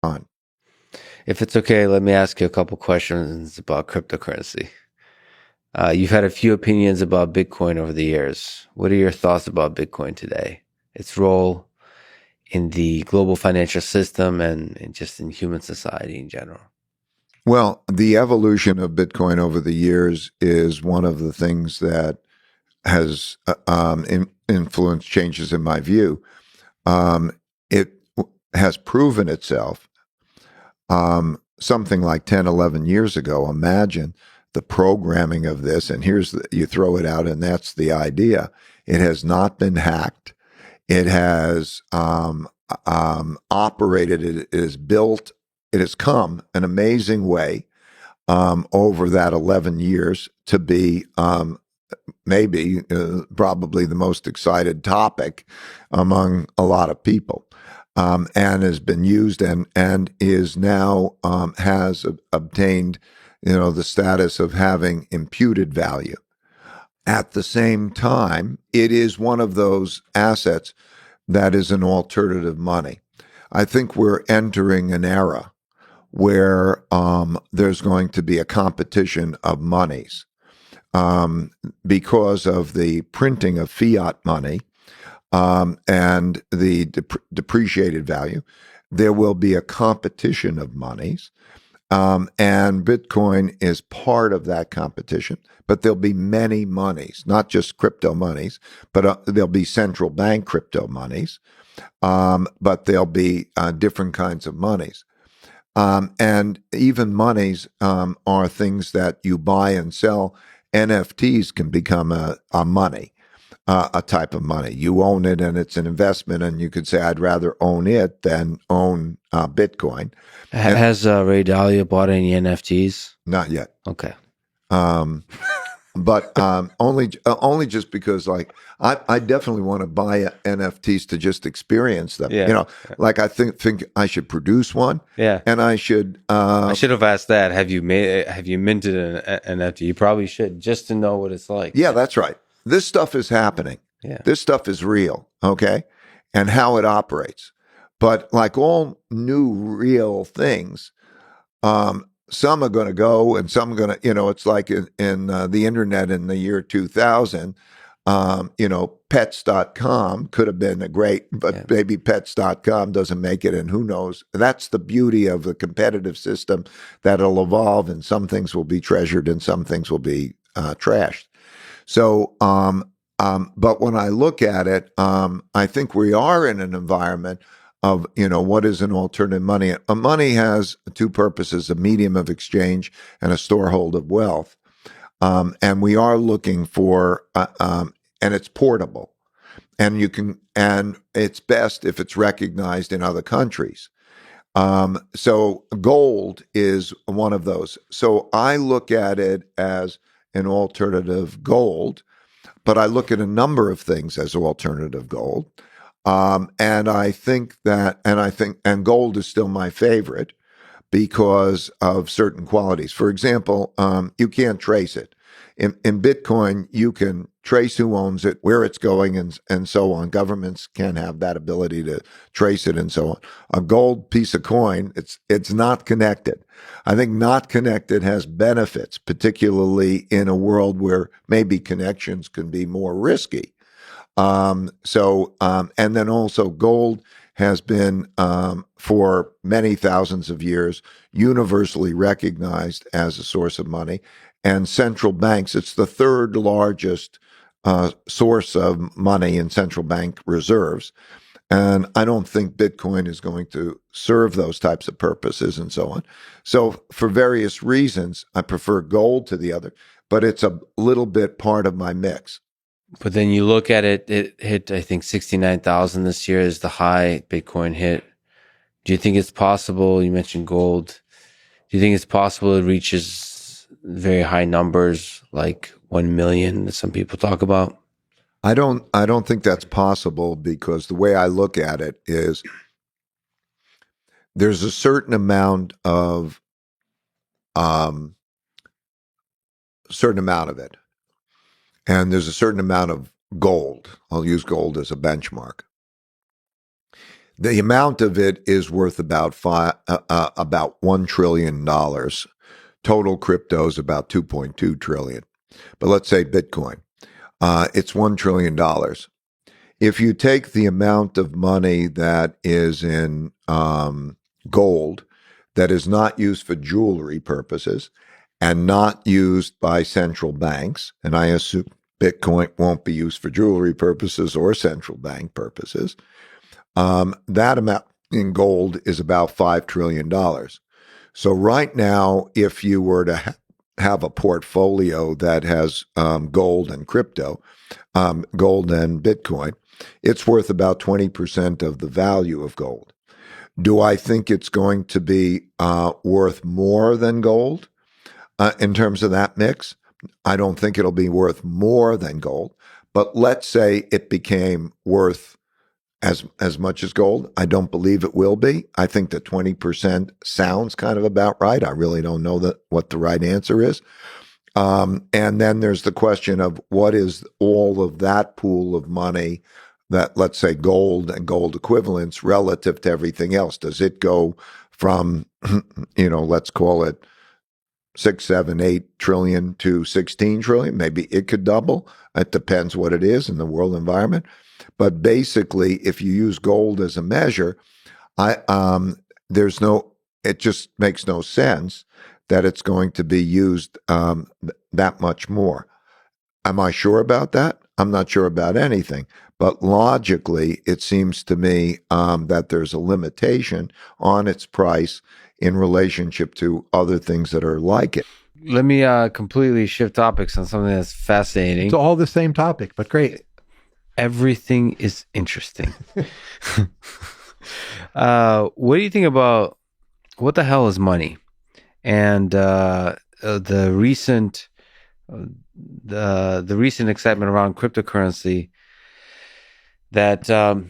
on. If it's okay, let me ask you a couple questions about cryptocurrency. You've had a few opinions about Bitcoin over the years. What are your thoughts about Bitcoin today? Its role in the global financial system and just in human society in general? Well, the evolution of Bitcoin over the years is one of the things that has influenced changes in my view. It has proven itself something like 10, 11 years ago. Imagine the programming of this, and you throw it out, and that's the idea. It has not been hacked. It has operated. It is built. It has come an amazing way over that 11 years to be probably the most excited topic among a lot of people, and has been used and is now has obtained, the status of having imputed value. At the same time, it is one of those assets that is an alternative money. I think we're entering an era where there's going to be a competition of monies because of the printing of fiat money and the depreciated value. There will be a competition of monies. And Bitcoin is part of that competition, but there'll be many monies, not just crypto monies, but there'll be central bank crypto monies, but there'll be different kinds of monies. And even monies are things that you buy and sell. NFTs can become a money, a type of money. You own it and it's an investment, and you could say, I'd rather own it than own Bitcoin. Has Ray Dalio bought any NFTs? Not yet. Okay. But only just because, like, I definitely want to buy NFTs to just experience them. Yeah. Like I think I should produce one. Yeah. And I should. I should have asked that. Have you minted an NFT? You probably should, just to know what it's like. Yeah, that's right. This stuff is happening. Yeah. This stuff is real. Okay, and how it operates. But like all new real things, some are going to go and some are going to, it's like in the internet in the year 2000, pets.com could have been a great, but maybe pets.com doesn't make it. And who knows? That's the beauty of the competitive system, that it'll evolve and some things will be treasured and some things will be trashed. So, but when I look at it, I think we are in an environment of, what is an alternative money? A money has two purposes: a medium of exchange and a storehold of wealth. And we are looking for, and it's portable, and and it's best if it's recognized in other countries. So gold is one of those. So I look at it as an alternative gold, but I look at a number of things as alternative gold. And gold is still my favorite because of certain qualities. For example, you can't trace it. In Bitcoin, you can trace who owns it, where it's going, and so on. Governments can have that ability to trace it and so on. A gold piece of coin, it's not connected. I think not connected has benefits, particularly in a world where maybe connections can be more risky. And then also gold has been, for many thousands of years, universally recognized as a source of money. And central banks, it's the third largest source of money in central bank reserves. And I don't think Bitcoin is going to serve those types of purposes and so on. So for various reasons, I prefer gold to the other, but it's a little bit part of my mix. But then you look at it, it hit, I think, 69,000 this year is the high Bitcoin hit. Do you think it's possible? You mentioned gold. Do you think it's possible it reaches very high numbers, like 1 million that some people talk about? I don't think that's possible, because the way I look at it is there's a certain amount of it. And there's a certain amount of gold. I'll use gold as a benchmark. The amount of it is worth about $1 trillion. Total crypto is about 2.2 trillion. But let's say Bitcoin, it's $1 trillion. If you take the amount of money that is in gold that is not used for jewelry purposes and not used by central banks, and I assume Bitcoin won't be used for jewelry purposes or central bank purposes, that amount in gold is about $5 trillion. So right now, if you were to have a portfolio that has gold and crypto, gold and Bitcoin, it's worth about 20% of the value of gold. Do I think it's going to be worth more than gold in terms of that mix? I don't think it'll be worth more than gold, but let's say it became worth as much as gold. I don't believe it will be. I think that 20% sounds kind of about right. I really don't know what the right answer is. And then there's the question of what is all of that pool of money that, let's say, gold and gold equivalents relative to everything else. Does it go from, let's call it 6, 7, 8 trillion to 16 trillion? Maybe it could double. It depends what it is in the world environment. But basically, if you use gold as a measure, it just makes no sense that it's going to be used that much more. Am I sure about that? I'm not sure about anything. But logically, it seems to me that there's a limitation on its price in relationship to other things that are like it. Let me completely shift topics on something that's fascinating. It's all the same topic, but great. Everything is interesting. What do you think about what the hell is money? And the recent excitement around cryptocurrency that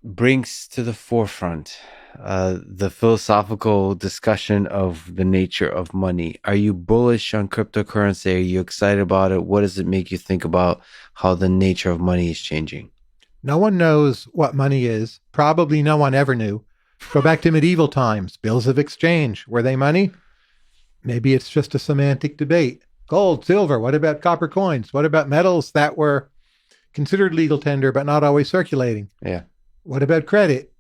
brings to the forefront the philosophical discussion of the nature of money. Are you bullish on cryptocurrency? Are you excited about it? What does it make you think about how the nature of money is changing? No one knows what money is. Probably no one ever knew. Go back to medieval times. Bills of exchange. Were they money? Maybe it's just a semantic debate. Gold, silver. What about copper coins? What about metals that were considered legal tender but not always circulating? Yeah. What about credit?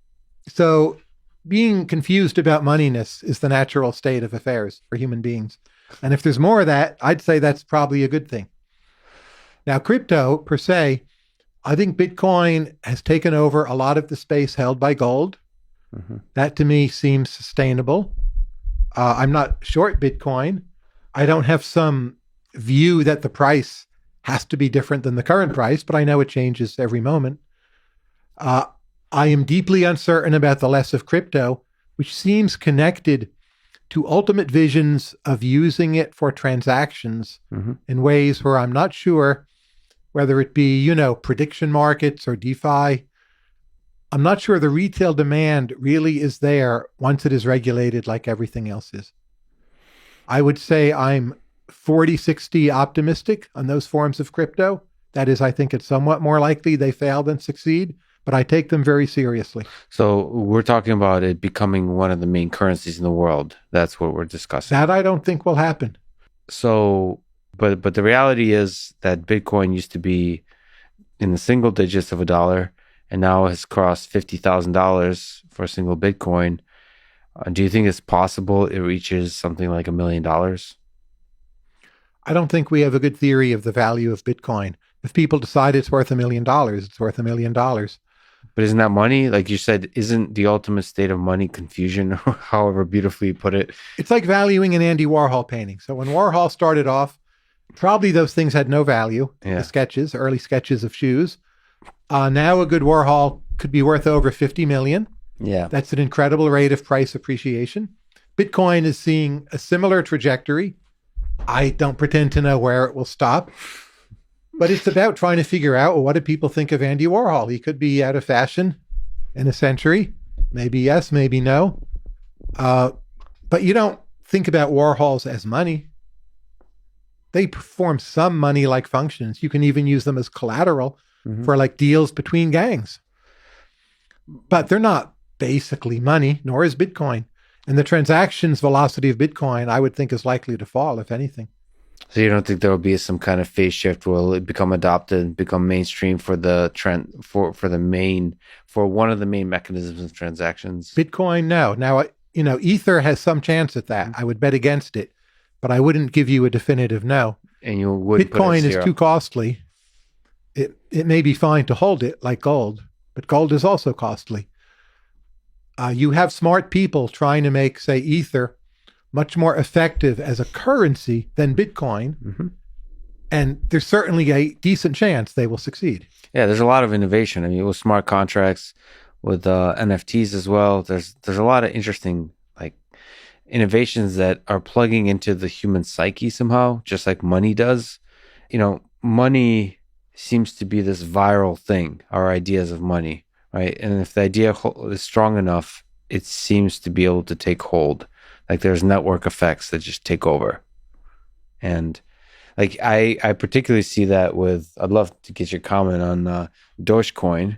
So being confused about moneyness is the natural state of affairs for human beings. And if there's more of that, I'd say that's probably a good thing. Now, crypto per se, I think Bitcoin has taken over a lot of the space held by gold. Mm-hmm. That to me seems sustainable. I'm not short Bitcoin. I don't have some view that the price has to be different than the current price, but I know it changes every moment. I am deeply uncertain about the less of crypto, which seems connected to ultimate visions of using it for transactions in ways where I'm not sure whether it be, prediction markets or DeFi. I'm not sure the retail demand really is there once it is regulated like everything else is. I would say I'm 40-60 optimistic on those forms of crypto. That is, I think it's somewhat more likely they fail than succeed, but I take them very seriously. So we're talking about it becoming one of the main currencies in the world. That's what we're discussing. That I don't think will happen. So, but the reality is that Bitcoin used to be in the single digits of $1 and now has crossed $50,000 for a single Bitcoin. Do you think it's possible it reaches something like $1 million? I don't think we have a good theory of the value of Bitcoin. If people decide it's worth $1 million, it's worth $1 million. But isn't that money? Like you said, isn't the ultimate state of money confusion, or however beautifully you put it? It's like valuing an Andy Warhol painting. So when Warhol started off, probably those things had no value. Yeah. The sketches, early sketches of shoes. Now a good Warhol could be worth over 50 million. Yeah. That's an incredible rate of price appreciation. Bitcoin is seeing a similar trajectory. I don't pretend to know where it will stop, but it's about trying to figure out, well, what do people think of Andy Warhol? He could be out of fashion in a century. Maybe yes, maybe no. But you don't think about Warhols as money. They perform some money-like functions. You can even use them as collateral for like deals between gangs. but they're not basically money, nor is Bitcoin. And the transactions velocity of Bitcoin, I would think, is likely to fall, if anything. So you don't think there will be some kind of phase shift? Will it become adopted, become mainstream for the trend for one of the main mechanisms of transactions? Bitcoin, no. Now, Ether has some chance at that. I would bet against it, but I wouldn't give you a definitive no. And you would Bitcoin is too costly. It may be fine to hold it like gold, but gold is also costly. You have smart people trying to make, say, Ether much more effective as a currency than Bitcoin. Mm-hmm. And there's certainly a decent chance they will succeed. Yeah, there's a lot of innovation. I mean, with smart contracts, with NFTs as well, there's a lot of interesting innovations that are plugging into the human psyche somehow, just like money does. Money seems to be this viral thing, our ideas of money, right? And if the idea is strong enough, it seems to be able to take hold. Like there's network effects that just take over. And I particularly see that I'd love to get your comment on Dogecoin,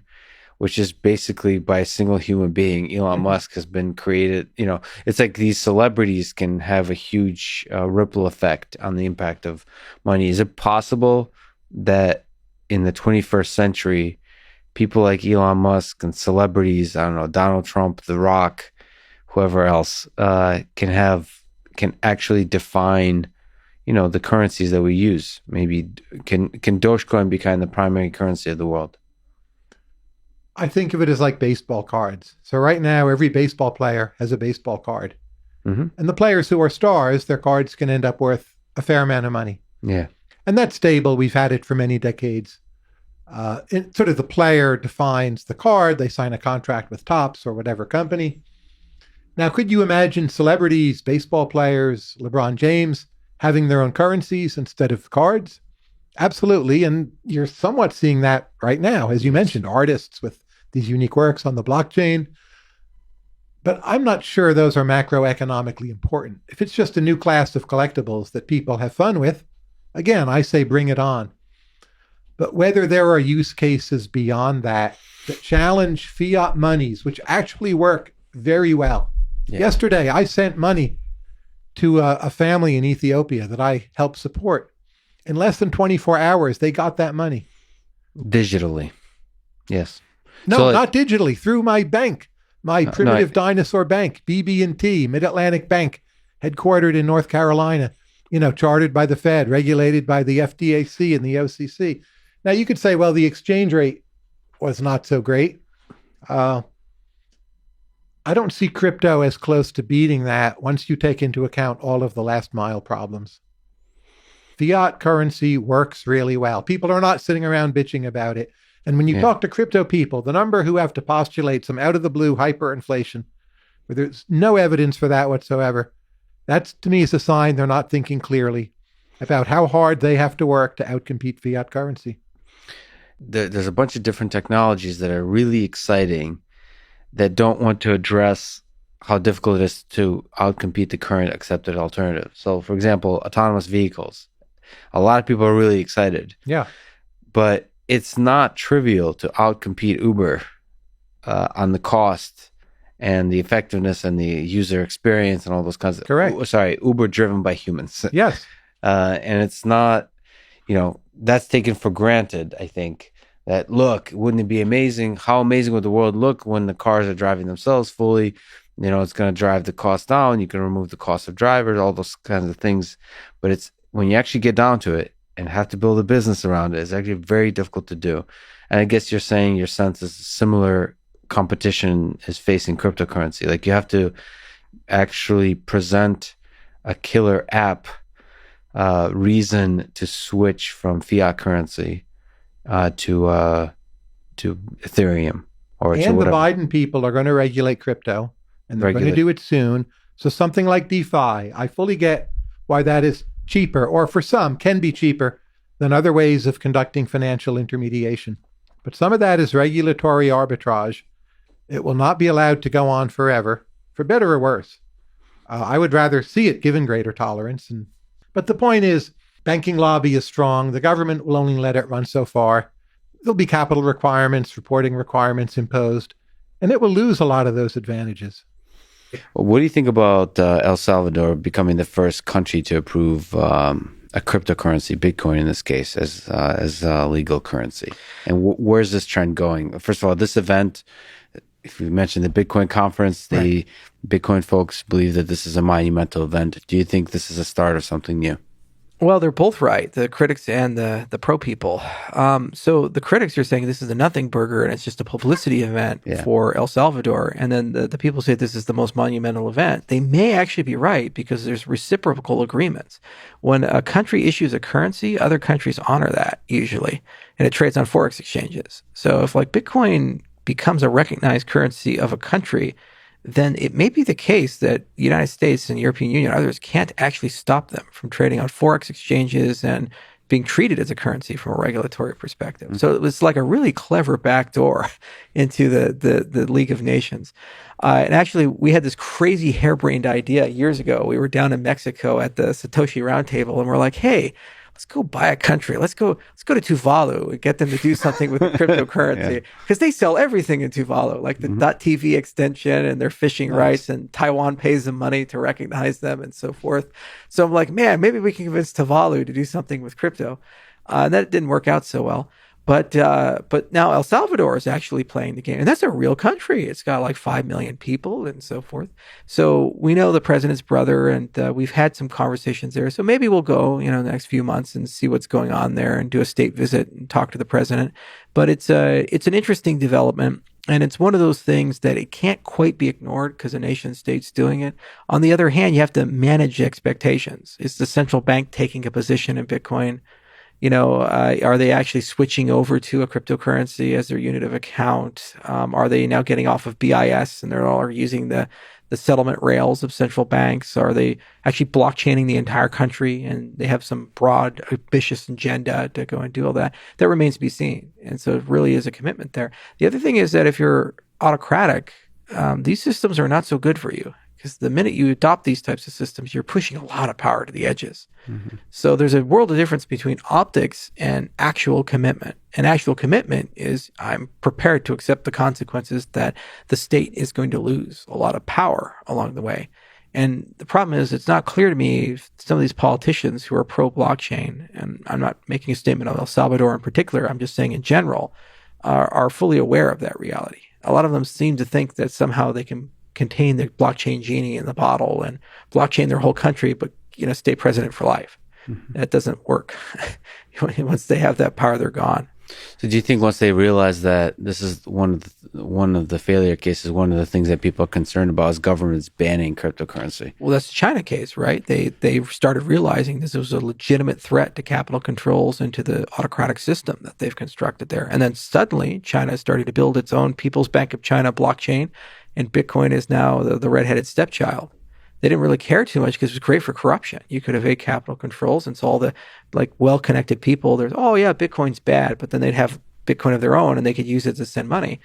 which is basically by a single human being. Elon Musk has been created. It's like these celebrities can have a huge ripple effect on the impact of money. Is it possible that in the 21st century, people like Elon Musk and celebrities, I don't know, Donald Trump, The Rock, whoever else, can actually define, the currencies that we use? Maybe can Dogecoin become the primary currency of the world? I think of it as like baseball cards. So right now, every baseball player has a baseball card. Mm-hmm. And the players who are stars, their cards can end up worth a fair amount of money. Yeah. And that's stable. We've had it for many decades. Sort of the player defines the card. They sign a contract with Topps or whatever company. Now, could you imagine celebrities, baseball players, LeBron James, having their own currencies instead of cards? Absolutely. And you're somewhat seeing that right now, as you mentioned, artists with these unique works on the blockchain. But I'm not sure those are macroeconomically important. If it's just a new class of collectibles that people have fun with, again, I say bring it on. But whether there are use cases beyond that challenge fiat monies, which actually work very well. Yeah. Yesterday, I sent money to a family in Ethiopia that I helped support. In less than 24 hours, they got that money. Digitally. Yes. No, not digitally, through my bank, my primitive dinosaur bank, BB&T, Mid-Atlantic Bank, headquartered in North Carolina, chartered by the Fed, regulated by the FDIC and the OCC. Now, you could say, well, the exchange rate was not so great. I don't see crypto as close to beating that once you take into account all of the last mile problems. Fiat currency works really well. People are not sitting around bitching about it. And when you talk to crypto people, the number who have to postulate some out-of-the-blue hyperinflation, where there's no evidence for that whatsoever, that to me is a sign they're not thinking clearly about how hard they have to work to outcompete fiat currency. There's a bunch of different technologies that are really exciting that don't want to address how difficult it is to outcompete the current accepted alternative. So, for example, autonomous vehicles. A lot of people are really excited. Yeah. But it's not trivial to outcompete Uber on the cost and the effectiveness and the user experience and all those kinds of... Correct. Sorry, Uber driven by humans. Yes. And it's not, that's taken for granted, I think. That, look, wouldn't it be amazing? How amazing would the world look when the cars are driving themselves fully? It's going to drive the cost down. You can remove the cost of drivers, all those kinds of things. But it's when you actually get down to it and have to build a business around it, it's actually very difficult to do. And I guess you're saying your sense is similar competition is facing cryptocurrency. Like you have to actually present a killer app reason to switch from fiat currency to Ethereum or to and whatever. The Biden people are going to regulate crypto, and they're going to do it soon. So something like DeFi, I fully get why that is cheaper, or for some can be cheaper than other ways of conducting financial intermediation. But some of that is regulatory arbitrage. It will not be allowed to go on forever, for better or worse. I would rather see it given greater tolerance. But the point is, banking lobby is strong. The government will only let it run so far. There'll be capital requirements, reporting requirements imposed. And it will lose a lot of those advantages. What do you think about El Salvador becoming the first country to approve a cryptocurrency, Bitcoin in this case, as legal currency? And where's this trend going? First of all, this event, if you mentioned the Bitcoin conference, the Bitcoin folks believe that this is a monumental event. Do you think this is a start of something new? Well, they're both right, the critics and the pro people. So the critics are saying this is a nothing burger and it's just a publicity event for El Salvador. And then the people say this is the most monumental event. They may actually be right because there's reciprocal agreements. When a country issues a currency, other countries honor that usually, and it trades on forex exchanges. So if like Bitcoin becomes a recognized currency of a country, then it may be the case that the United States and European Union and others can't actually stop them from trading on forex exchanges and being treated as a currency from a regulatory perspective. Mm-hmm. So it was like a really clever backdoor into the League of Nations. And actually, we had this crazy harebrained idea years ago. We were down in Mexico at the Satoshi Roundtable, and we're like, hey, let's go buy a country. Let's go to Tuvalu and get them to do something with the cryptocurrency because they sell everything in Tuvalu, like the .tv extension and their fishing rights, and Taiwan pays them money to recognize them and so forth. So I'm like, man, maybe we can convince Tuvalu to do something with crypto. And that didn't work out so well. But now El Salvador is actually playing the game, and that's a real country. It's got like 5 million people and so forth. So we know the president's brother, and we've had some conversations there. So maybe we'll go, in the next few months and see what's going on there and do a state visit and talk to the president. But it's an interesting development, and it's one of those things that it can't quite be ignored because a nation state's doing it. On the other hand, you have to manage expectations. Is the central bank taking a position in Bitcoin? Are they actually switching over to a cryptocurrency as their unit of account? Are they now getting off of BIS and they're all using the settlement rails of central banks? Are they actually blockchaining the entire country and they have some broad, ambitious agenda to go and do all that? That remains to be seen. And so it really is a commitment there. The other thing is that if you're autocratic, these systems are not so good for you. Because the minute you adopt these types of systems, you're pushing a lot of power to the edges. Mm-hmm. So there's a world of difference between optics and actual commitment. And actual commitment is I'm prepared to accept the consequences that the state is going to lose a lot of power along the way. And the problem is it's not clear to me if some of these politicians who are pro-blockchain, and I'm not making a statement of El Salvador in particular, I'm just saying in general, are fully aware of that reality. A lot of them seem to think that somehow they can contain the blockchain genie in the bottle and blockchain their whole country, but stay president for life. Mm-hmm. That doesn't work. Once they have that power, they're gone. So do you think once they realize that this is one of the failure cases, one of the things that people are concerned about is governments banning cryptocurrency? Well, that's the China case, right? They started realizing this was a legitimate threat to capital controls and to the autocratic system that they've constructed there. And then suddenly China is starting to build its own People's Bank of China blockchain, and Bitcoin is now the redheaded stepchild. They didn't really care too much because it was great for corruption. You could evade capital controls, and so all the well-connected people, Bitcoin's bad, but then they'd have Bitcoin of their own and they could use it to send money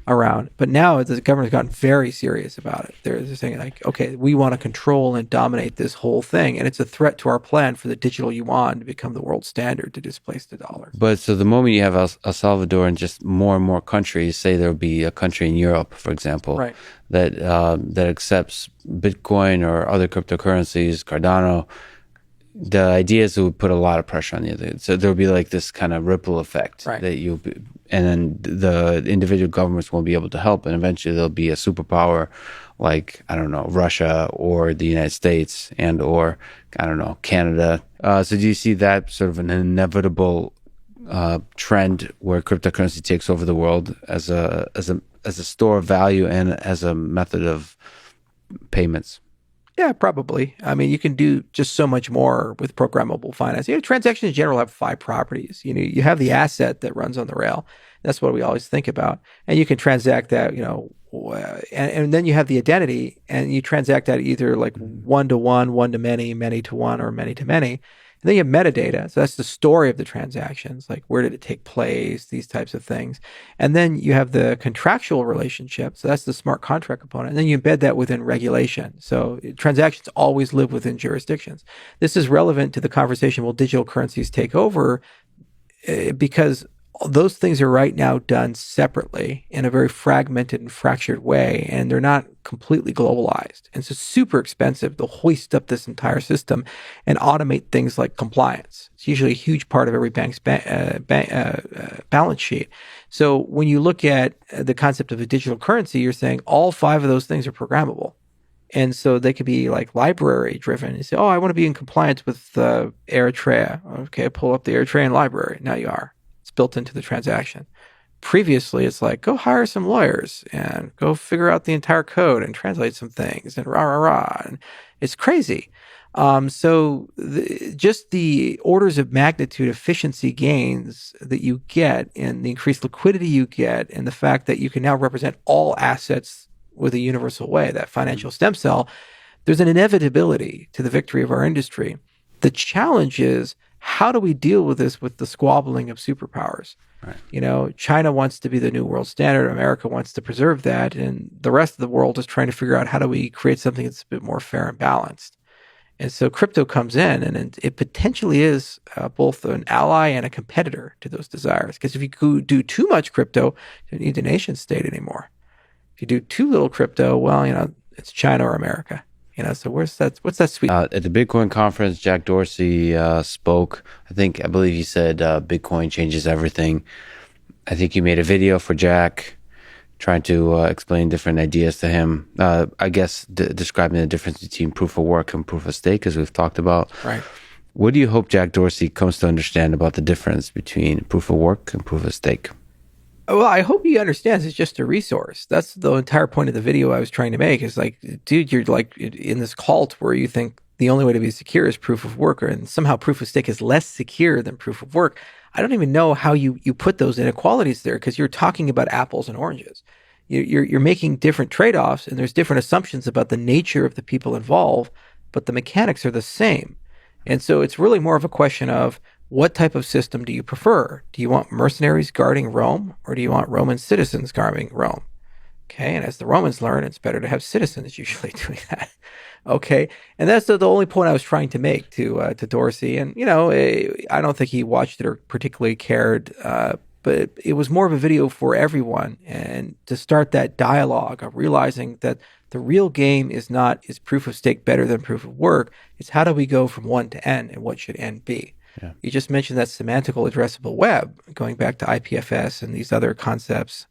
around. But now the government's gotten very serious about it. They're saying okay, we want to control and dominate this whole thing, and it's a threat to our plan for the digital yuan to become the world standard to displace the dollar. But so the moment you have El Salvador and just more and more countries, say there'll be a country in Europe, for example, right, that accepts Bitcoin or other cryptocurrencies, Cardano, the idea is it would put a lot of pressure on the other. So there'll be like this kind of ripple effect right, that and then the individual governments won't be able to help, and eventually there'll be a superpower like, I don't know, Russia or the United States and or, I don't know, Canada. So do you see that sort of an inevitable trend where cryptocurrency takes over the world as a store of value and as a method of payments? Yeah, probably. I mean, you can do just so much more with programmable finance. Transactions in general have 5 properties. You have the asset that runs on the rail. That's what we always think about. And you can transact that, and then you have the identity, and you transact that either like one-to-one, one-to-many, many-to-one, or many-to-many. And then you have metadata. So that's the story of the transactions, like where did it take place, these types of things. And then you have the contractual relationship. So that's the smart contract component. And then you embed that within regulation. So transactions always live within jurisdictions. This is relevant to the conversation, will digital currencies take over? Because those things are right now done separately in a very fragmented and fractured way, and they're not completely globalized. And so it's super expensive to hoist up this entire system and automate things like compliance. It's usually a huge part of every bank's balance sheet. So when you look at the concept of a digital currency, you're saying all 5 of those things are programmable. And so they could be like library driven. You say, oh, I want to be in compliance with Eritrea. Okay, pull up the Eritrean library. Now you are. It's built into the transaction. Previously, it's like, go hire some lawyers and go figure out the entire code and translate some things and rah, rah, rah. And it's crazy. Just the orders of magnitude efficiency gains that you get and the increased liquidity you get and the fact that you can now represent all assets with a universal way, that financial stem cell, there's an inevitability to the victory of our industry. The challenge is, how do we deal with this with the squabbling of superpowers? Right. You know, China wants to be the new world standard. America wants to preserve that. And the rest of the world is trying to figure out how do we create something that's a bit more fair and balanced. And so crypto comes in and it potentially is both an ally and a competitor to those desires. Because if you do too much crypto, you don't need a nation state anymore. If you do too little crypto, well, you know, it's China or America. You know, so what's that sweet? At the Bitcoin conference, Jack Dorsey spoke. I believe he said Bitcoin changes everything. I think you made a video for Jack trying to explain different ideas to him. I guess describing the difference between proof of work and proof of stake, as we've talked about. Right. What do you hope Jack Dorsey comes to understand about the difference between proof of work and proof of stake? Well, I hope he understands it's just a resource. That's the entire point of the video I was trying to make, is like, dude, you're like in this cult where you think the only way to be secure is proof of work, and somehow proof of stake is less secure than proof of work. I don't even know how you put those inequalities there, because you're talking about apples and oranges. You're making different trade-offs, and there's different assumptions about the nature of the people involved, but the mechanics are the same. And so it's really more of a question of, what type of system do you prefer? Do you want mercenaries guarding Rome, or do you want Roman citizens guarding Rome? Okay, and as the Romans learn, it's better to have citizens usually doing that. Okay, and that's the only point I was trying to make to Dorsey. And, you know, I don't think he watched it or particularly cared, but it was more of a video for everyone, and to start that dialogue of realizing that the real game is not, is proof of stake better than proof of work? It's how do we go from 1 to n, and what should n be? Yeah. You just mentioned that semantical addressable web, going back to IPFS and these other concepts.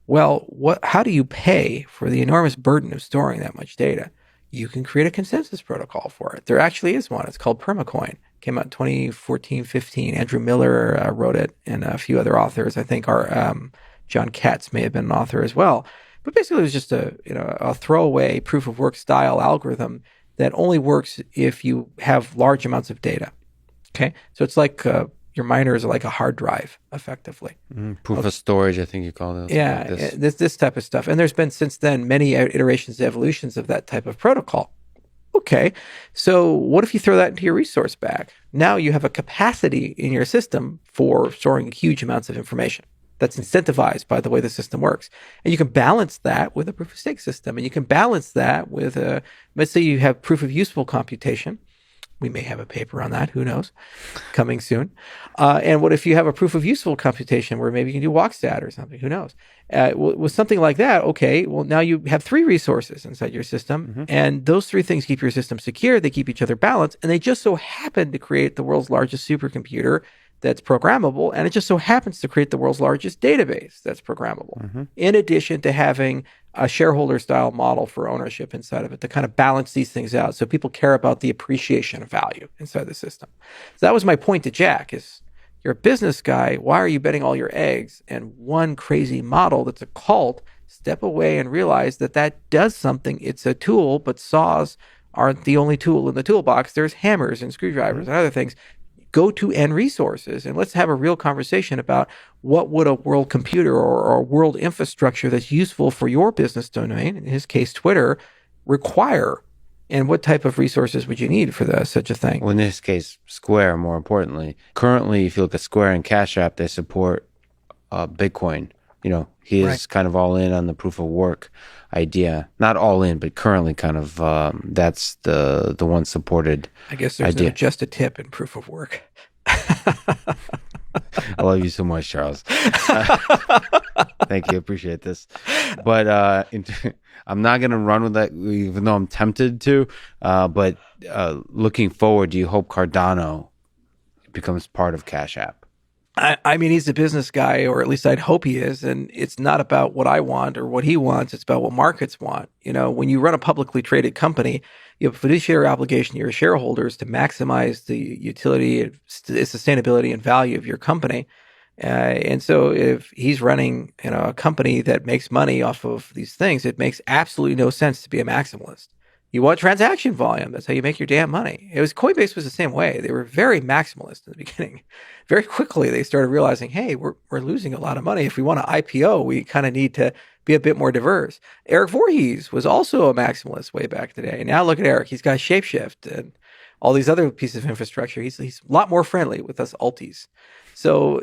Well, how do you pay for the enormous burden of storing that much data? You can create a consensus protocol for it. There actually is one. It's called Permacoin. Came out in 2014, 15. Andrew Miller wrote it, and a few other authors. I think John Katz may have been an author as well. But basically, it was just a throwaway proof of work style algorithm that only works if you have large amounts of data. Okay, so it's like your miners are like a hard drive, effectively. Proof of storage, I think you call it. Yeah, like this type of stuff. And there's been since then many iterations, evolutions of that type of protocol. Okay, so what if you throw that into your resource bag? Now you have a capacity in your system for storing huge amounts of information that's incentivized by the way the system works. And you can balance that with a proof of stake system. And you can balance that with let's say you have proof of useful computation. We may have a paper on that. Who knows? Coming soon. And what if you have a proof of useful computation where maybe you can do walkstat or something? Who knows? With something like that, okay, well, now you have 3 resources inside your system. And those 3 things keep your system secure. They keep each other balanced. And they just so happen to create the world's largest supercomputer that's programmable. And it just so happens to create the world's largest database that's programmable. In addition to having a shareholder style model for ownership inside of it to kind of balance these things out, so people care about the appreciation of value inside the system. So that was my point to Jack, is you're a business guy. Why are you betting all your eggs in one crazy model that's a cult? Step away and realize that that does something. It's a tool, but saws aren't the only tool in the toolbox. There's hammers and screwdrivers and other things. Go to N resources, and let's have a real conversation about what would a world computer or a world infrastructure that's useful for your business domain, in his case Twitter, require, and what type of resources would you need for such a thing? Well, in this case, Square, more importantly. Currently, if you look at Square and Cash App, they support Bitcoin. You know, he is kind of all in on the proof of work idea. Not all in, but currently kind of that's the one supported I guess there's idea. Just a tip in proof of work. I love you so much, Charles. Thank you. Appreciate this. But I'm not going to run with that, even though I'm tempted to. But looking forward, do you hope Cardano becomes part of Cash App? I mean, he's a business guy, or at least I'd hope he is. And it's not about what I want or what he wants. It's about what markets want. You know, when you run a publicly traded company, you have a fiduciary obligation to your shareholders to maximize the utility, sustainability, and value of your company. And so if he's running, a company that makes money off of these things, it makes absolutely no sense to be a maximalist. You want transaction volume. That's how you make your damn money. Coinbase was the same way. They were very maximalist in the beginning. Very quickly, they started realizing, hey, we're losing a lot of money. If we want to IPO, we kind of need to be a bit more diverse. Eric Voorhees was also a maximalist way back today. Now look at Eric. He's got Shapeshift and all these other pieces of infrastructure. He's a lot more friendly with us alties. So,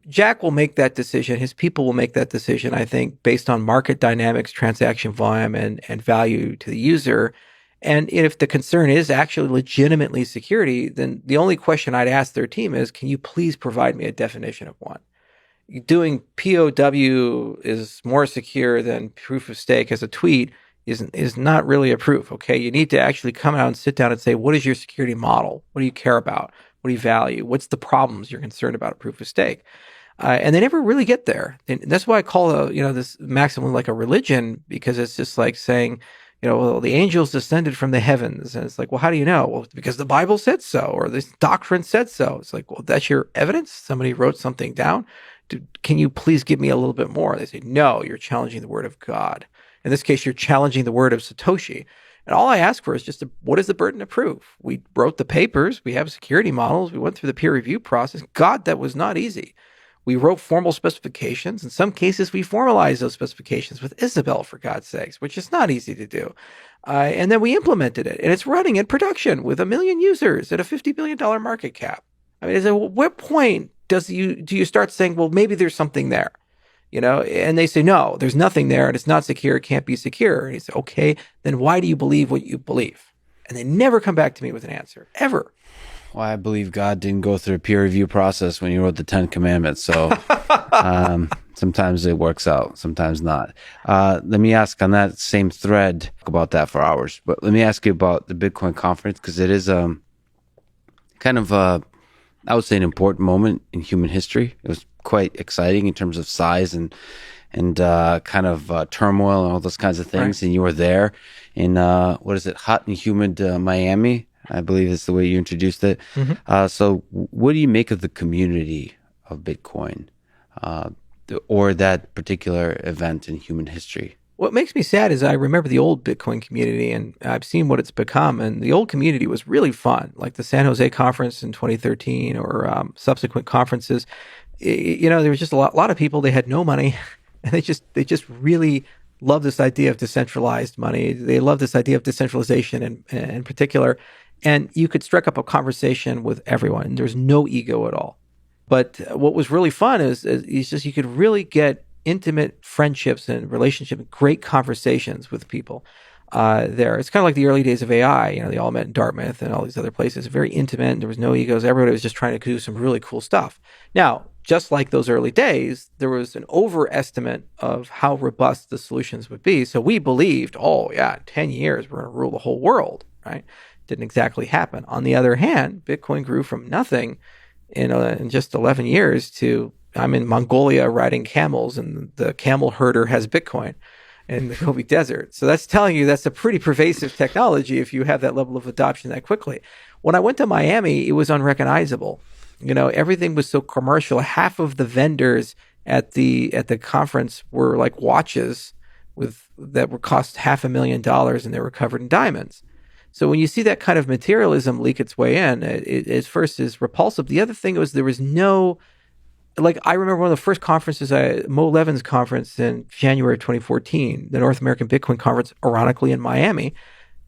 Jack will make that decision. His people will make that decision, I think, based on market dynamics, transaction volume, and value to the user. And if the concern is actually legitimately security, then the only question I'd ask their team is, can you please provide me a definition of one? Doing POW is more secure than proof of stake as a tweet is not really a proof, okay? You need to actually come out and sit down and say, what is your security model? What do you care about? What do you value? What's the problems you're concerned about at proof of stake? And they never really get there. And that's why I call this maximally like a religion, because it's just like saying, well, the angels descended from the heavens. And it's like, well, how do you know? Well, because the Bible said so, or this doctrine said so. It's like, well, that's your evidence? Somebody wrote something down? Can you please give me a little bit more? They say, no, you're challenging the word of God. In this case, you're challenging the word of Satoshi. And all I ask for is just what is the burden of proof? We wrote the papers. We have security models. We went through the peer review process. God, that was not easy. We wrote formal specifications. In some cases, we formalized those specifications with Isabel, for God's sakes, which is not easy to do. And then we implemented it. And it's running in production with 1 million users at a $50 billion market cap. I mean, at what point do you start saying, well, maybe there's something there? And they say, no, there's nothing there and it's not secure. It can't be secure. And you say, okay, then why do you believe what you believe? And they never come back to me with an answer, ever. Well, I believe God didn't go through a peer review process when he wrote the 10 Commandments. So sometimes it works out, sometimes not. Let me ask on that same thread about that for hours. But let me ask you about the Bitcoin conference, because it is kind of, I would say, an important moment in human history. It was quite exciting in terms of size and kind of turmoil and all those kinds of things. Right. And you were there in, hot and humid Miami, I believe is the way you introduced it. Mm-hmm. So what do you make of the community of Bitcoin or that particular event in human history? What makes me sad is I remember the old Bitcoin community, and I've seen what it's become. And the old community was really fun, like the San Jose conference in 2013 or subsequent conferences. There was just a lot of people. They had no money, and they just really loved this idea of decentralized money. They loved this idea of decentralization in particular. And you could strike up a conversation with everyone. There's no ego at all. But what was really fun is just you could really get intimate friendships and relationships, great conversations with people there. It's kind of like the early days of AI. They all met in Dartmouth and all these other places. Very intimate. There was no egos. Everybody was just trying to do some really cool stuff. Now, just like those early days, there was an overestimate of how robust the solutions would be. So we believed, in 10 years, we're going to rule the whole world, right? Didn't exactly happen. On the other hand, Bitcoin grew from nothing in just 11 years to I'm in Mongolia riding camels, and the camel herder has Bitcoin in the Gobi Desert. So that's telling you that's a pretty pervasive technology if you have that level of adoption that quickly. When I went to Miami, it was unrecognizable. Everything was so commercial. Half of the vendors at the conference were like watches that were cost $500,000 and they were covered in diamonds. So when you see that kind of materialism leak its way in, it first is repulsive. The other thing was there was no, I remember one of the first conferences, Mo Levin's conference in January of 2014, the North American Bitcoin Conference, ironically in Miami,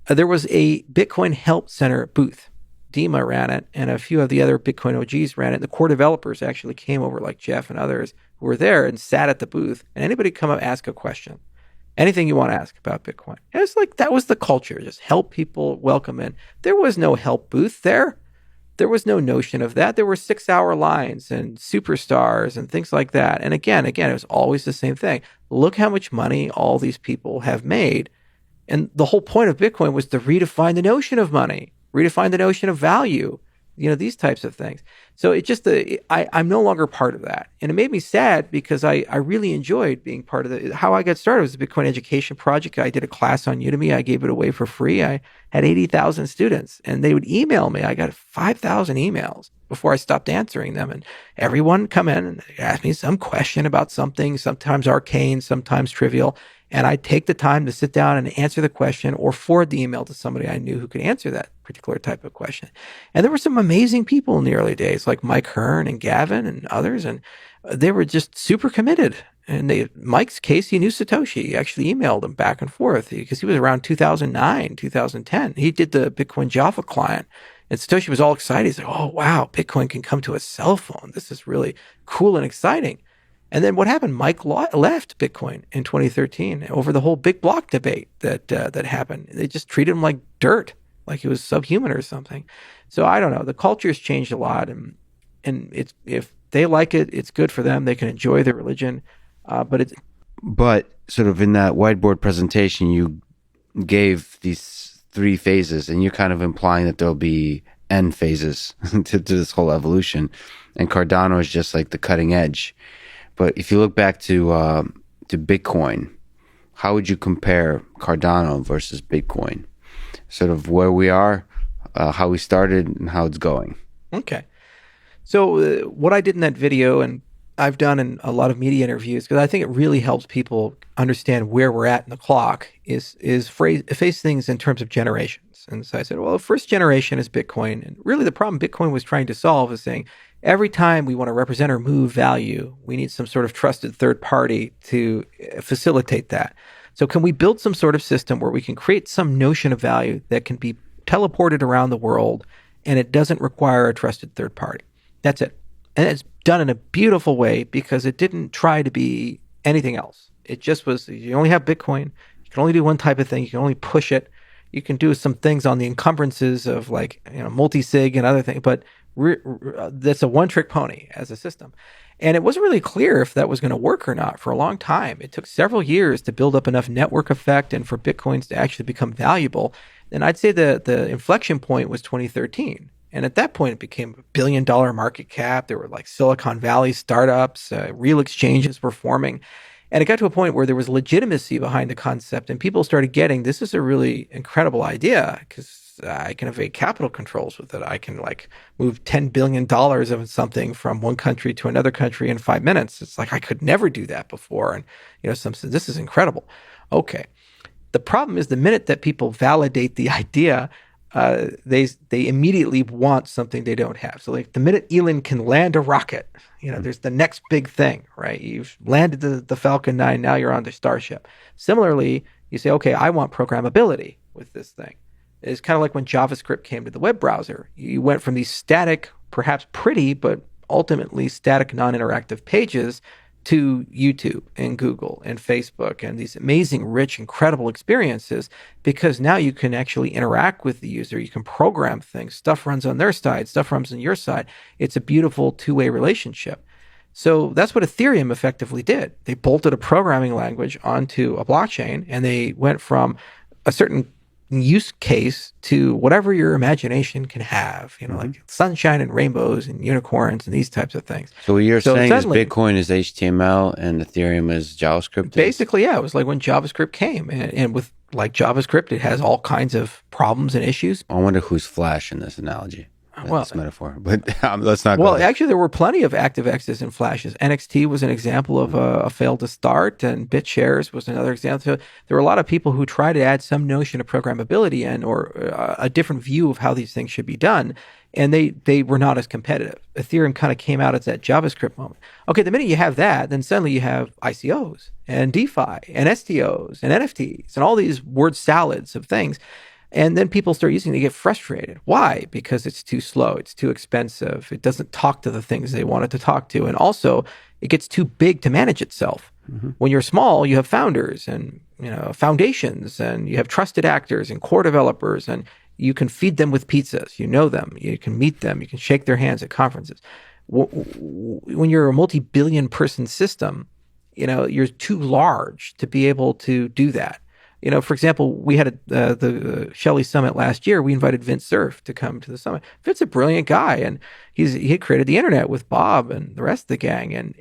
there was a Bitcoin Help Center booth. Dima ran it, and a few of the other Bitcoin OGs ran it. The core developers actually came over, like Jeff and others, who were there and sat at the booth, and anybody come up, ask a question. Anything you want to ask about Bitcoin. And it's like, that was the culture. Just help people, welcome in. There was no help booth there. There was no notion of that. There were 6-hour lines and superstars and things like that. And again, it was always the same thing. Look how much money all these people have made. And the whole point of Bitcoin was to redefine the notion of money, redefine the notion of value, these types of things. So it just, I'm no longer part of that. And it made me sad because I really enjoyed being part of how I got started was the Bitcoin education project. I did a class on Udemy. I gave it away for free. I had 80,000 students and they would email me. I got 5,000 emails before I stopped answering them. And everyone come in and ask me some question about something, sometimes arcane, sometimes trivial. And I'd take the time to sit down and answer the question or forward the email to somebody I knew who could answer that particular type of question. And there were some amazing people in the early days, like Mike Hearn and Gavin and others. And they were just super committed. And Mike's case, he knew Satoshi. He actually emailed him back and forth because he was around 2009, 2010. He did the Bitcoin Java client. And Satoshi was all excited. He's like, oh, wow, Bitcoin can come to a cell phone. This is really cool and exciting. And then what happened? Mike left Bitcoin in 2013 over the whole big block debate that happened. They just treated him like dirt, like he was subhuman or something. So I don't know. The culture has changed a lot, and it's, if they like it, it's good for them. They can enjoy their religion, But sort of in that whiteboard presentation, you gave these 3 phases, and you're kind of implying that there'll be end phases to this whole evolution, and Cardano is just like the cutting edge. But if you look back to Bitcoin, how would you compare Cardano versus Bitcoin? Sort of where we are, how we started, and how it's going. Okay. So what I did in that video, and I've done in a lot of media interviews, because I think it really helps people understand where we're at in the clock, is face things in terms of generations. And so I said, well, the first generation is Bitcoin. And really the problem Bitcoin was trying to solve is saying, every time we want to represent or move value, we need some sort of trusted third party to facilitate that. So can we build some sort of system where we can create some notion of value that can be teleported around the world and it doesn't require a trusted third party? That's it. And it's done in a beautiful way because it didn't try to be anything else. It just was, you only have Bitcoin. You can only do one type of thing. You can only push it. You can do some things on the encumbrances of like, multi-sig and other things, but that's a one-trick pony as a system. And it wasn't really clear if that was going to work or not for a long time. It took several years to build up enough network effect and for Bitcoins to actually become valuable. And I'd say the inflection point was 2013. And at that point, it became a $1 billion market cap. There were like Silicon Valley startups, real exchanges were forming. And it got to a point where there was legitimacy behind the concept and people started getting, this is a really incredible idea because I can evade capital controls with it. I can like move $10 billion of something from one country to another country in 5 minutes. It's like, I could never do that before. And, this is incredible. Okay. The problem is the minute that people validate the idea, they immediately want something they don't have. So like the minute Elon can land a rocket, there's the next big thing, right? You've landed the Falcon 9, now you're on the Starship. Similarly, you say, okay, I want programmability with this thing. It's kind of like when JavaScript came to the web browser. You went from these static, perhaps pretty, but ultimately static non-interactive pages to YouTube and Google and Facebook and these amazing, rich, incredible experiences because now you can actually interact with the user. You can program things. Stuff runs on their side. Stuff runs on your side. It's a beautiful two-way relationship. So that's what Ethereum effectively did. They bolted a programming language onto a blockchain and they went from a certain use case to whatever your imagination can have, like sunshine and rainbows and unicorns and these types of things. So what you're saying is Bitcoin is HTML and Ethereum is JavaScript? Basically, yeah. It was like when JavaScript came. And with like JavaScript, it has all kinds of problems and issues. I wonder who's Flash in this analogy. That's metaphor, but let's not. Well, actually, there were plenty of ActiveX's and Flashes. NXT was an example of a fail to start, and BitShares was another example. So there were a lot of people who tried to add some notion of programmability in, or a different view of how these things should be done, and they were not as competitive. Ethereum kind of came out as that JavaScript moment. Okay, the minute you have that, then suddenly you have ICOs and DeFi and STOs and NFTs and all these word salads of things. And then people start using it, they get frustrated. Why? Because it's too slow, it's too expensive, it doesn't talk to the things they want it to talk to. And also, it gets too big to manage itself. Mm-hmm. When you're small, you have founders and foundations, and you have trusted actors and core developers, and You can feed them with pizzas. You know them. You can meet them. You can shake their hands at conferences. When you're a multi-billion person system, you're too large to be able to do that. For example, we had the Shelley Summit last year. We invited Vint Cerf to come to the summit. Vint's a brilliant guy, and he had created the internet with Bob and the rest of the gang. And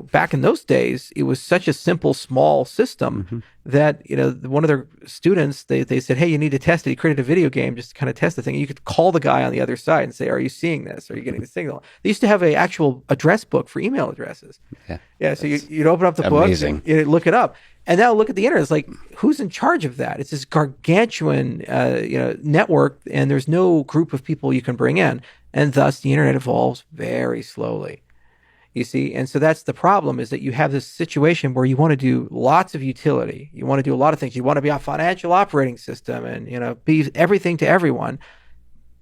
back in those days, it was such a simple, small system that one of their students they said, "Hey, you need to test it." He created a video game just to kind of test the thing. And you could call the guy on the other side and say, "Are you seeing this? Are you getting the signal?" They used to have an actual address book for email addresses. Yeah. So you'd open up the book, and you'd look it up. And now look at the internet. It's like, who's in charge of that? It's this gargantuan, network, and there's no group of people you can bring in, and thus the internet evolves very slowly. You see, and so that's the problem: is that you have this situation where you want to do lots of utility, you want to do a lot of things, you want to be a financial operating system, and be everything to everyone,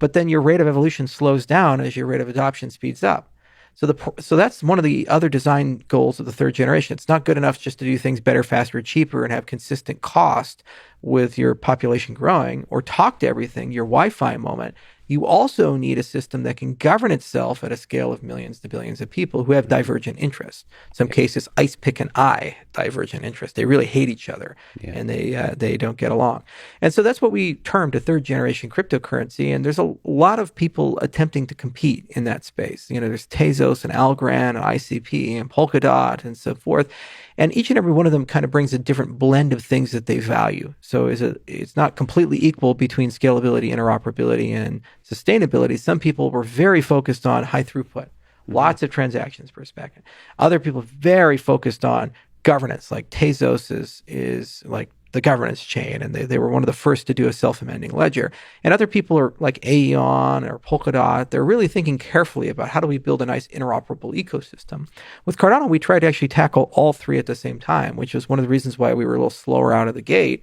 but then your rate of evolution slows down as your rate of adoption speeds up. So that's one of the other design goals of the third generation. It's not good enough just to do things better, faster, cheaper, and have consistent cost with your population growing, or talk to everything, your Wi-Fi moment. You also need a system that can govern itself at a scale of millions to billions of people who have divergent interests. Some cases, ice pick and eye divergent interests. They really hate each other, and they don't get along. And so that's what we termed a third generation cryptocurrency. And there's a lot of people attempting to compete in that space. There's Tezos and Algorand and ICP and Polkadot and so forth. And each and every one of them kind of brings a different blend of things that they value. So it's not completely equal between scalability, interoperability, and sustainability. Some people were very focused on high throughput, lots of transactions per second. Other people very focused on governance, like Tezos is like the governance chain, and they were one of the first to do a self-amending ledger. And other people are like Aeon or Polkadot. They're really thinking carefully about how do we build a nice interoperable ecosystem. With Cardano, we tried to actually tackle all three at the same time, which was one of the reasons why we were a little slower out of the gate.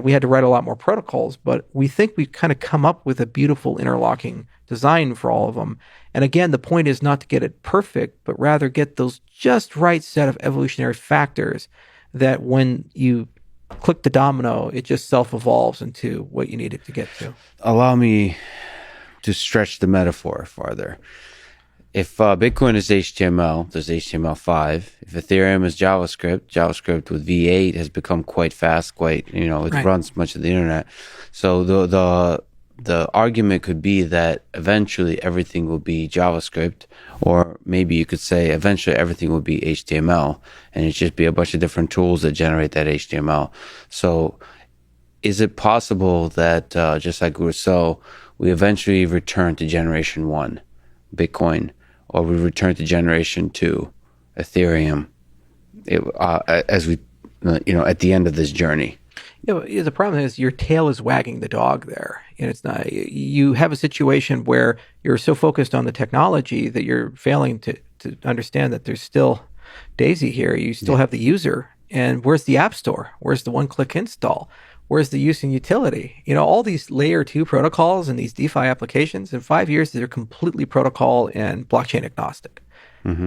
We had to write a lot more protocols, but we think we've kind of come up with a beautiful interlocking design for all of them. And again, the point is not to get it perfect, but rather get those just right set of evolutionary factors that when you click the domino, it just self-evolves into what you need it to get to. Allow me to stretch the metaphor farther. If Bitcoin is HTML, there's HTML5. If Ethereum is JavaScript with V8 has become quite fast, it runs much of the internet. So the argument could be that eventually everything will be JavaScript, or maybe you could say eventually everything will be HTML, and it just be a bunch of different tools that generate that HTML. So is it possible that just like Rousseau, we eventually return to generation 1, Bitcoin, or we return to generation 2, Ethereum, as we, at the end of this journey? The problem is your tail is wagging the dog there. And it's not, you have a situation where you're so focused on the technology that you're failing to understand that there's still Daisy here. You still have the user. And where's the app store? Where's the one-click install? Where's the use and utility? All these layer 2 protocols and these DeFi applications, in 5 years, they're completely protocol and blockchain agnostic.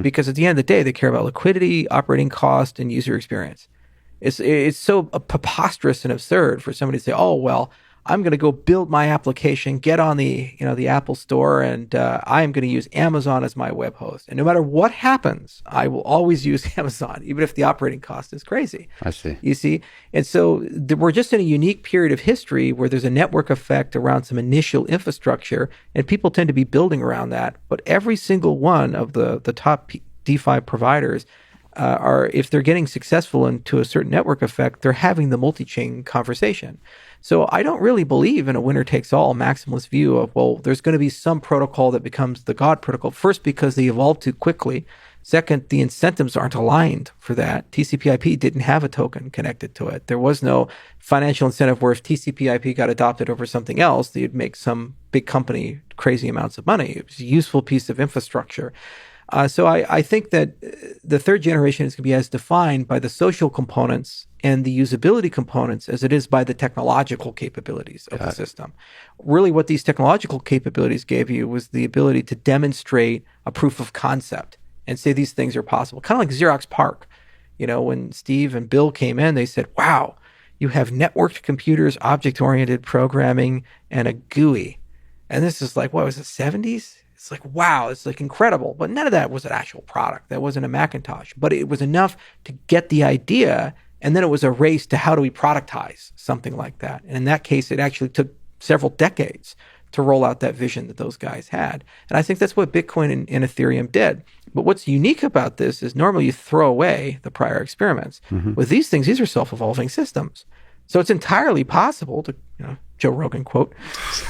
Because at the end of the day, they care about liquidity, operating cost, and user experience. It's so preposterous and absurd for somebody to say, "Oh, well, I'm going to go build my application, get on the Apple Store, and I am going to use Amazon as my web host. And no matter what happens, I will always use Amazon, even if the operating cost is crazy." I see. You see? And so we're just in a unique period of history where there's a network effect around some initial infrastructure, and people tend to be building around that. But every single one of the top DeFi providers are, if they're getting successful into a certain network effect, they're having the multi-chain conversation. So I don't really believe in a winner-takes-all maximalist view of, well, there's going to be some protocol that becomes the God protocol. First, because they evolve too quickly. Second, the incentives aren't aligned for that. TCP/IP didn't have a token connected to it. There was no financial incentive where if TCP/IP got adopted over something else, they'd make some big company crazy amounts of money. It was a useful piece of infrastructure. So I think that the third generation is going to be as defined by the social components and the usability components as it is by the technological capabilities of the system. Really, what these technological capabilities gave you was the ability to demonstrate a proof of concept and say these things are possible. Kind of like Xerox PARC. When Steve and Bill came in, they said, "Wow, you have networked computers, object-oriented programming, and a GUI. And this is like, what was it, 70s? It's like, wow, it's like incredible. But none of that was an actual product. That wasn't a Macintosh. But it was enough to get the idea, and then it was a race to how do we productize something like that. And in that case, it actually took several decades to roll out that vision that those guys had. And I think that's what Bitcoin and Ethereum did. But what's unique about this is normally you throw away the prior experiments. With these things, these are self-evolving systems. So it's entirely possible to, Joe Rogan quote,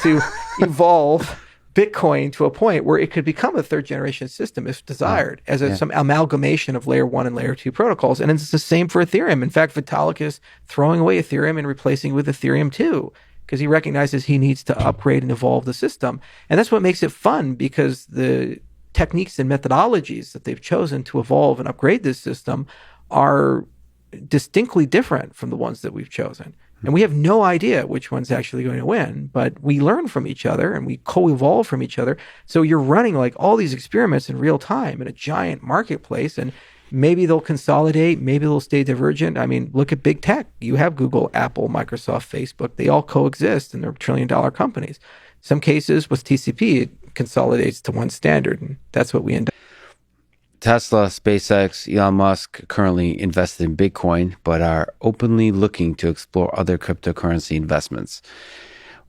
to evolve Bitcoin to a point where it could become a third generation system if desired, as some amalgamation of layer 1 and layer 2 protocols. And it's the same for Ethereum. In fact, Vitalik is throwing away Ethereum and replacing it with Ethereum 2 because he recognizes he needs to upgrade and evolve the system. And that's what makes it fun, because the techniques and methodologies that they've chosen to evolve and upgrade this system are distinctly different from the ones that we've chosen. And we have no idea which one's actually going to win, but we learn from each other and we co-evolve from each other. So you're running like all these experiments in real time in a giant marketplace, and maybe they'll consolidate, maybe they'll stay divergent. I mean, look at big tech. You have Google, Apple, Microsoft, Facebook. They all coexist and they're trillion-dollar companies. Some cases with TCP, it consolidates to one standard, and that's what we end up. Tesla, SpaceX, Elon Musk currently invested in Bitcoin, but are openly looking to explore other cryptocurrency investments.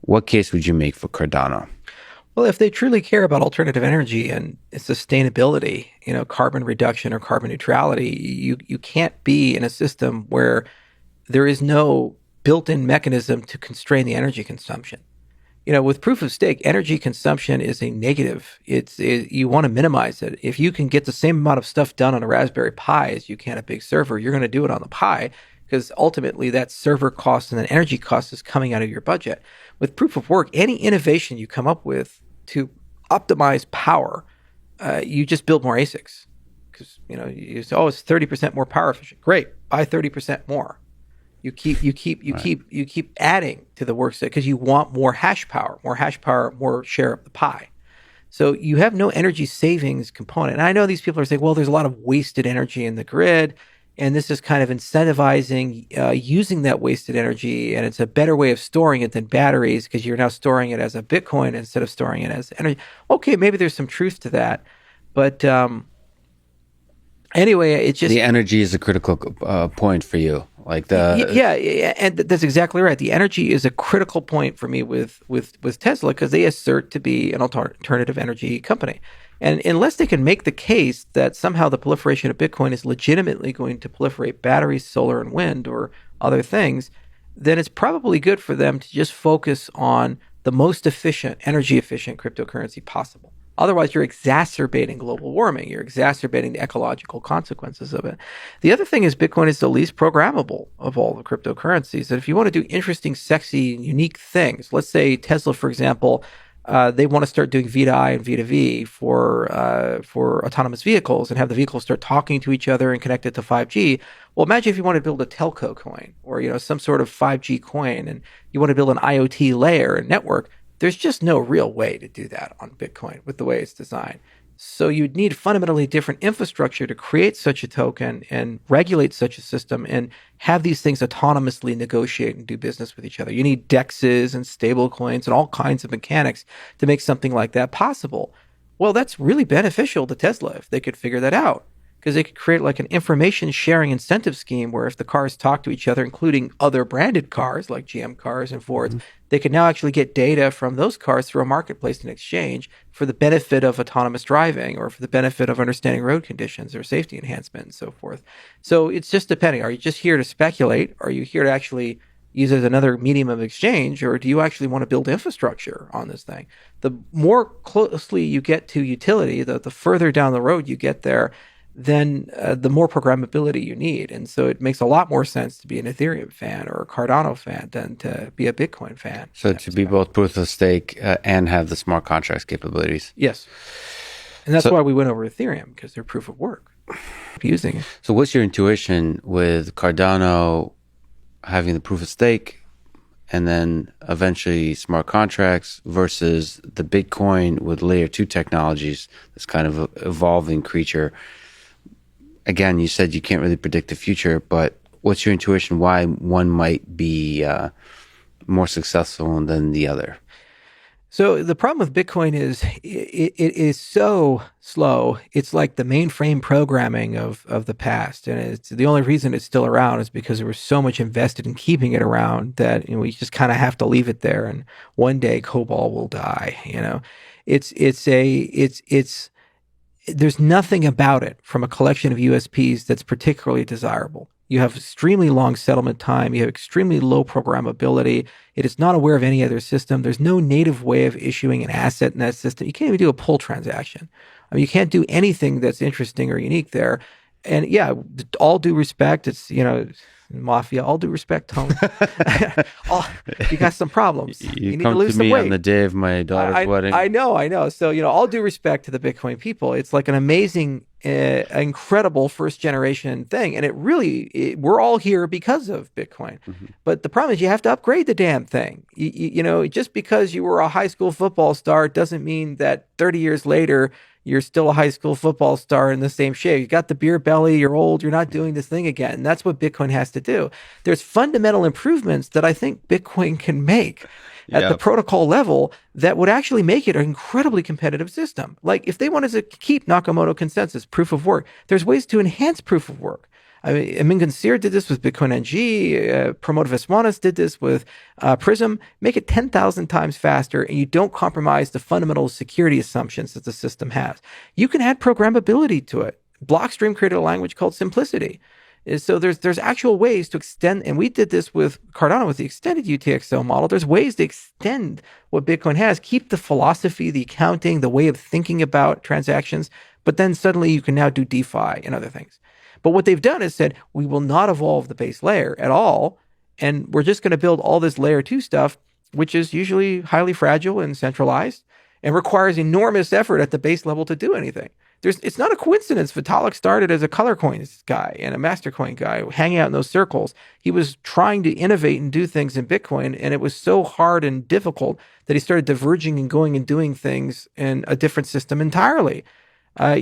What case would you make for Cardano? Well, if they truly care about alternative energy and sustainability, carbon reduction or carbon neutrality, you can't be in a system where there is no built-in mechanism to constrain the energy consumption. With proof of stake, energy consumption is a negative. You want to minimize it. If you can get the same amount of stuff done on a Raspberry Pi as you can a big server, you're going to do it on the Pi, because ultimately that server cost and then energy cost is coming out of your budget. With proof of work, any innovation you come up with to optimize power, you just build more ASICs. Because you say, it's 30% more power efficient. Great, buy 30% more. You keep adding to the work set because you want more hash power, more share of the pie. So you have no energy savings component. And I know these people are saying, well, there's a lot of wasted energy in the grid, and this is kind of incentivizing using that wasted energy, and it's a better way of storing it than batteries because you're now storing it as a Bitcoin instead of storing it as energy. Okay, maybe there's some truth to that, but anyway, it's just the energy is a critical point for you. And that's exactly right. The energy is a critical point for me with Tesla, because they assert to be an alternative energy company. And unless they can make the case that somehow the proliferation of Bitcoin is legitimately going to proliferate batteries, solar, and wind, or other things, then it's probably good for them to just focus on the most efficient, energy efficient cryptocurrency possible. Otherwise, you're exacerbating global warming. You're exacerbating the ecological consequences of it. The other thing is Bitcoin is the least programmable of all the cryptocurrencies. And if you want to do interesting, sexy, unique things, let's say Tesla, for example, they want to start doing V2I and V2V for autonomous vehicles and have the vehicles start talking to each other and connect it to 5G. Well, imagine if you want to build a telco coin or some sort of 5G coin, and you want to build an IoT layer and network. There's just no real way to do that on Bitcoin with the way it's designed. So you'd need fundamentally different infrastructure to create such a token and regulate such a system and have these things autonomously negotiate and do business with each other. You need DEXs and stable coins and all kinds of mechanics to make something like that possible. Well, that's really beneficial to Tesla if they could figure that out, because they could create like an information sharing incentive scheme where if the cars talk to each other, including other branded cars like GM cars and Fords, they could now actually get data from those cars through a marketplace and exchange for the benefit of autonomous driving or for the benefit of understanding road conditions or safety enhancement and so forth. So it's just depending. Are you just here to speculate? Are you here to actually use it as another medium of exchange, or do you actually want to build infrastructure on this thing? The more closely you get to utility, the further down the road you get there, then the more programmability you need. And so it makes a lot more sense to be an Ethereum fan or a Cardano fan than to be a Bitcoin fan. So to be both proof of stake and have the smart contracts capabilities. Yes. And that's why we went over Ethereum, because they're proof of work. Using it. So what's your intuition with Cardano having the proof of stake and then eventually smart contracts versus the Bitcoin with layer 2 technologies, this kind of evolving creature? Again, you said you can't really predict the future, but what's your intuition why one might be more successful than the other? So the problem with Bitcoin is it is so slow. It's like the mainframe programming of the past. And it's the only reason it's still around is because there was so much invested in keeping it around that we just kind of have to leave it there. And one day COBOL will die. There's nothing about it from a collection of USPs that's particularly desirable. You have extremely long settlement time. You have extremely low programmability. It is not aware of any other system. There's no native way of issuing an asset in that system. You can't even do a pull transaction. I mean, you can't do anything that's interesting or unique there. And yeah, all due respect, it's, mafia, all due respect, Tony. You got some problems. You need come to lose to me some weight. on the day of my daughter's wedding. I know. So, all due respect to the Bitcoin people, it's like an amazing, incredible first generation thing. And we're all here because of Bitcoin. Mm-hmm. But the problem is you have to upgrade the damn thing. Just because you were a high school football star doesn't mean that 30 years later, you're still a high school football star in the same shape. You got the beer belly, you're old, you're not doing this thing again. And that's what Bitcoin has to do. There's fundamental improvements that I think Bitcoin can make at the protocol level that would actually make it an incredibly competitive system. Like if they wanted to keep Nakamoto consensus, proof of work, there's ways to enhance proof of work. I mean, Emin Gansir did this with Bitcoin NG. Pramod Viswanas did this with Prism. Make it 10,000 times faster, and you don't compromise the fundamental security assumptions that the system has. You can add programmability to it. Blockstream created a language called Simplicity. So there's actual ways to extend, and we did this with Cardano with the extended UTXO model. There's ways to extend what Bitcoin has, keep the philosophy, the accounting, the way of thinking about transactions, but then suddenly you can now do DeFi and other things. But what they've done is said, we will not evolve the base layer at all, and we're just going to build all this layer 2 stuff, which is usually highly fragile and centralized and requires enormous effort at the base level to do anything. It's not a coincidence Vitalik started as a color coins guy and a master coin guy, hanging out in those circles. He was trying to innovate and do things in Bitcoin, and it was so hard and difficult that he started diverging and going and doing things in a different system entirely. I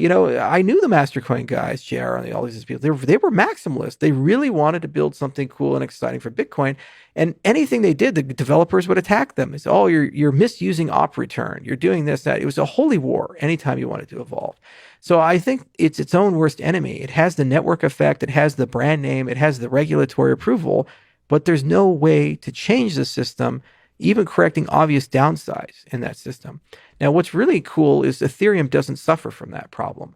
knew the Mastercoin guys, JR, and all these people. They were maximalists. They really wanted to build something cool and exciting for Bitcoin. And anything they did, the developers would attack them. It's, you're misusing op return. You're doing this, that. It was a holy war anytime you wanted to evolve. So I think it's its own worst enemy. It has the network effect. It has the brand name. It has the regulatory approval. But there's no way to change the system, even correcting obvious downsides in that system. Now, what's really cool is Ethereum doesn't suffer from that problem.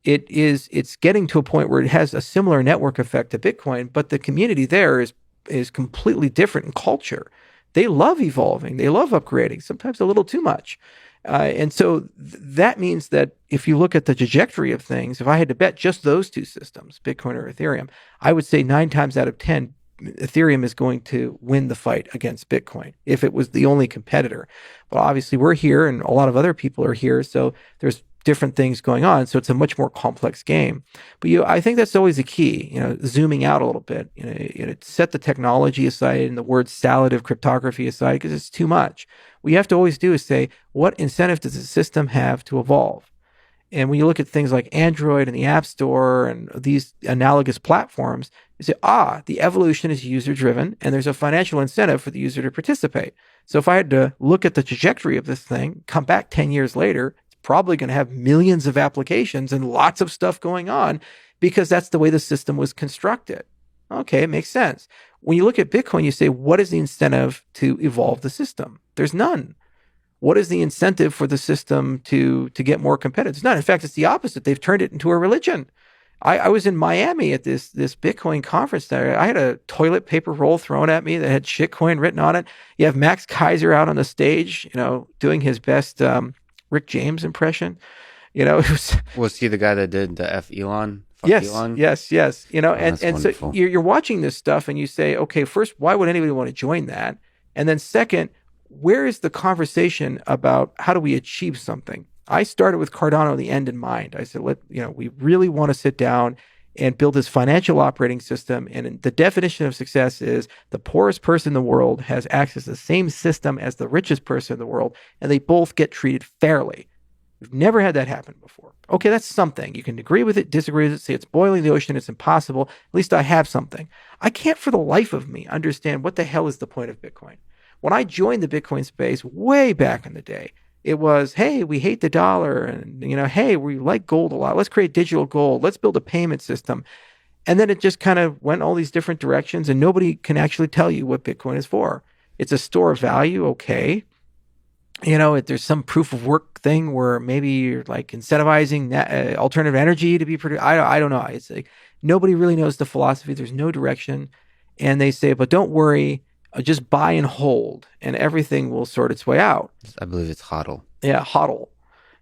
It's getting to a point where it has a similar network effect to Bitcoin, but the community there is completely different in culture. They love evolving. They love upgrading, sometimes a little too much. And so that means that if you look at the trajectory of things, if I had to bet just those two systems, Bitcoin or Ethereum, I would say 9 times out of 10, Ethereum is going to win the fight against Bitcoin if it was the only competitor. But obviously we're here and a lot of other people are here. So there's different things going on. So it's a much more complex game. But I think that's always the key, zooming out a little bit, set the technology aside and the word salad of cryptography aside, because it's too much. What you have to always do is say, what incentive does the system have to evolve? And when you look at things like Android and the App Store and these analogous platforms, you say, the evolution is user-driven, and there's a financial incentive for the user to participate. So if I had to look at the trajectory of this thing, come back 10 years later, it's probably going to have millions of applications and lots of stuff going on because that's the way the system was constructed. Okay, it makes sense. When you look at Bitcoin, you say, what is the incentive to evolve the system? There's none. What is the incentive for the system to get more competitive? It's not. In fact, it's the opposite. They've turned it into a religion. I was in Miami at this Bitcoin conference there. I had a toilet paper roll thrown at me that had shitcoin written on it. You have Max Kaiser out on the stage, doing his best Rick James impression. Was he the guy that did the F Elon? Yes, Elon? yes. And so wonderful. You're watching this stuff and you say, okay, first, why would anybody want to join that? And then second, where is the conversation about how do we achieve something? I started with Cardano the end in mind. I said, we really want to sit down and build this financial operating system. And the definition of success is the poorest person in the world has access to the same system as the richest person in the world, and they both get treated fairly. We've never had that happen before. Okay, that's something. You can agree with it, disagree with it, say it's boiling the ocean, it's impossible. At least I have something. I can't for the life of me understand what the hell is the point of Bitcoin. When I joined the Bitcoin space way back in the day, it was, hey, we hate the dollar, and hey, we like gold a lot. Let's create digital gold. Let's build a payment system. And then it just kind of went all these different directions, and nobody can actually tell you what Bitcoin is for. It's a store of value, okay. There's some proof of work thing where maybe you're like incentivizing alternative energy to be produced. I don't know. It's like nobody really knows the philosophy. There's no direction. And they say, but don't worry, just buy and hold, and everything will sort its way out. I believe it's HODL. Yeah, HODL.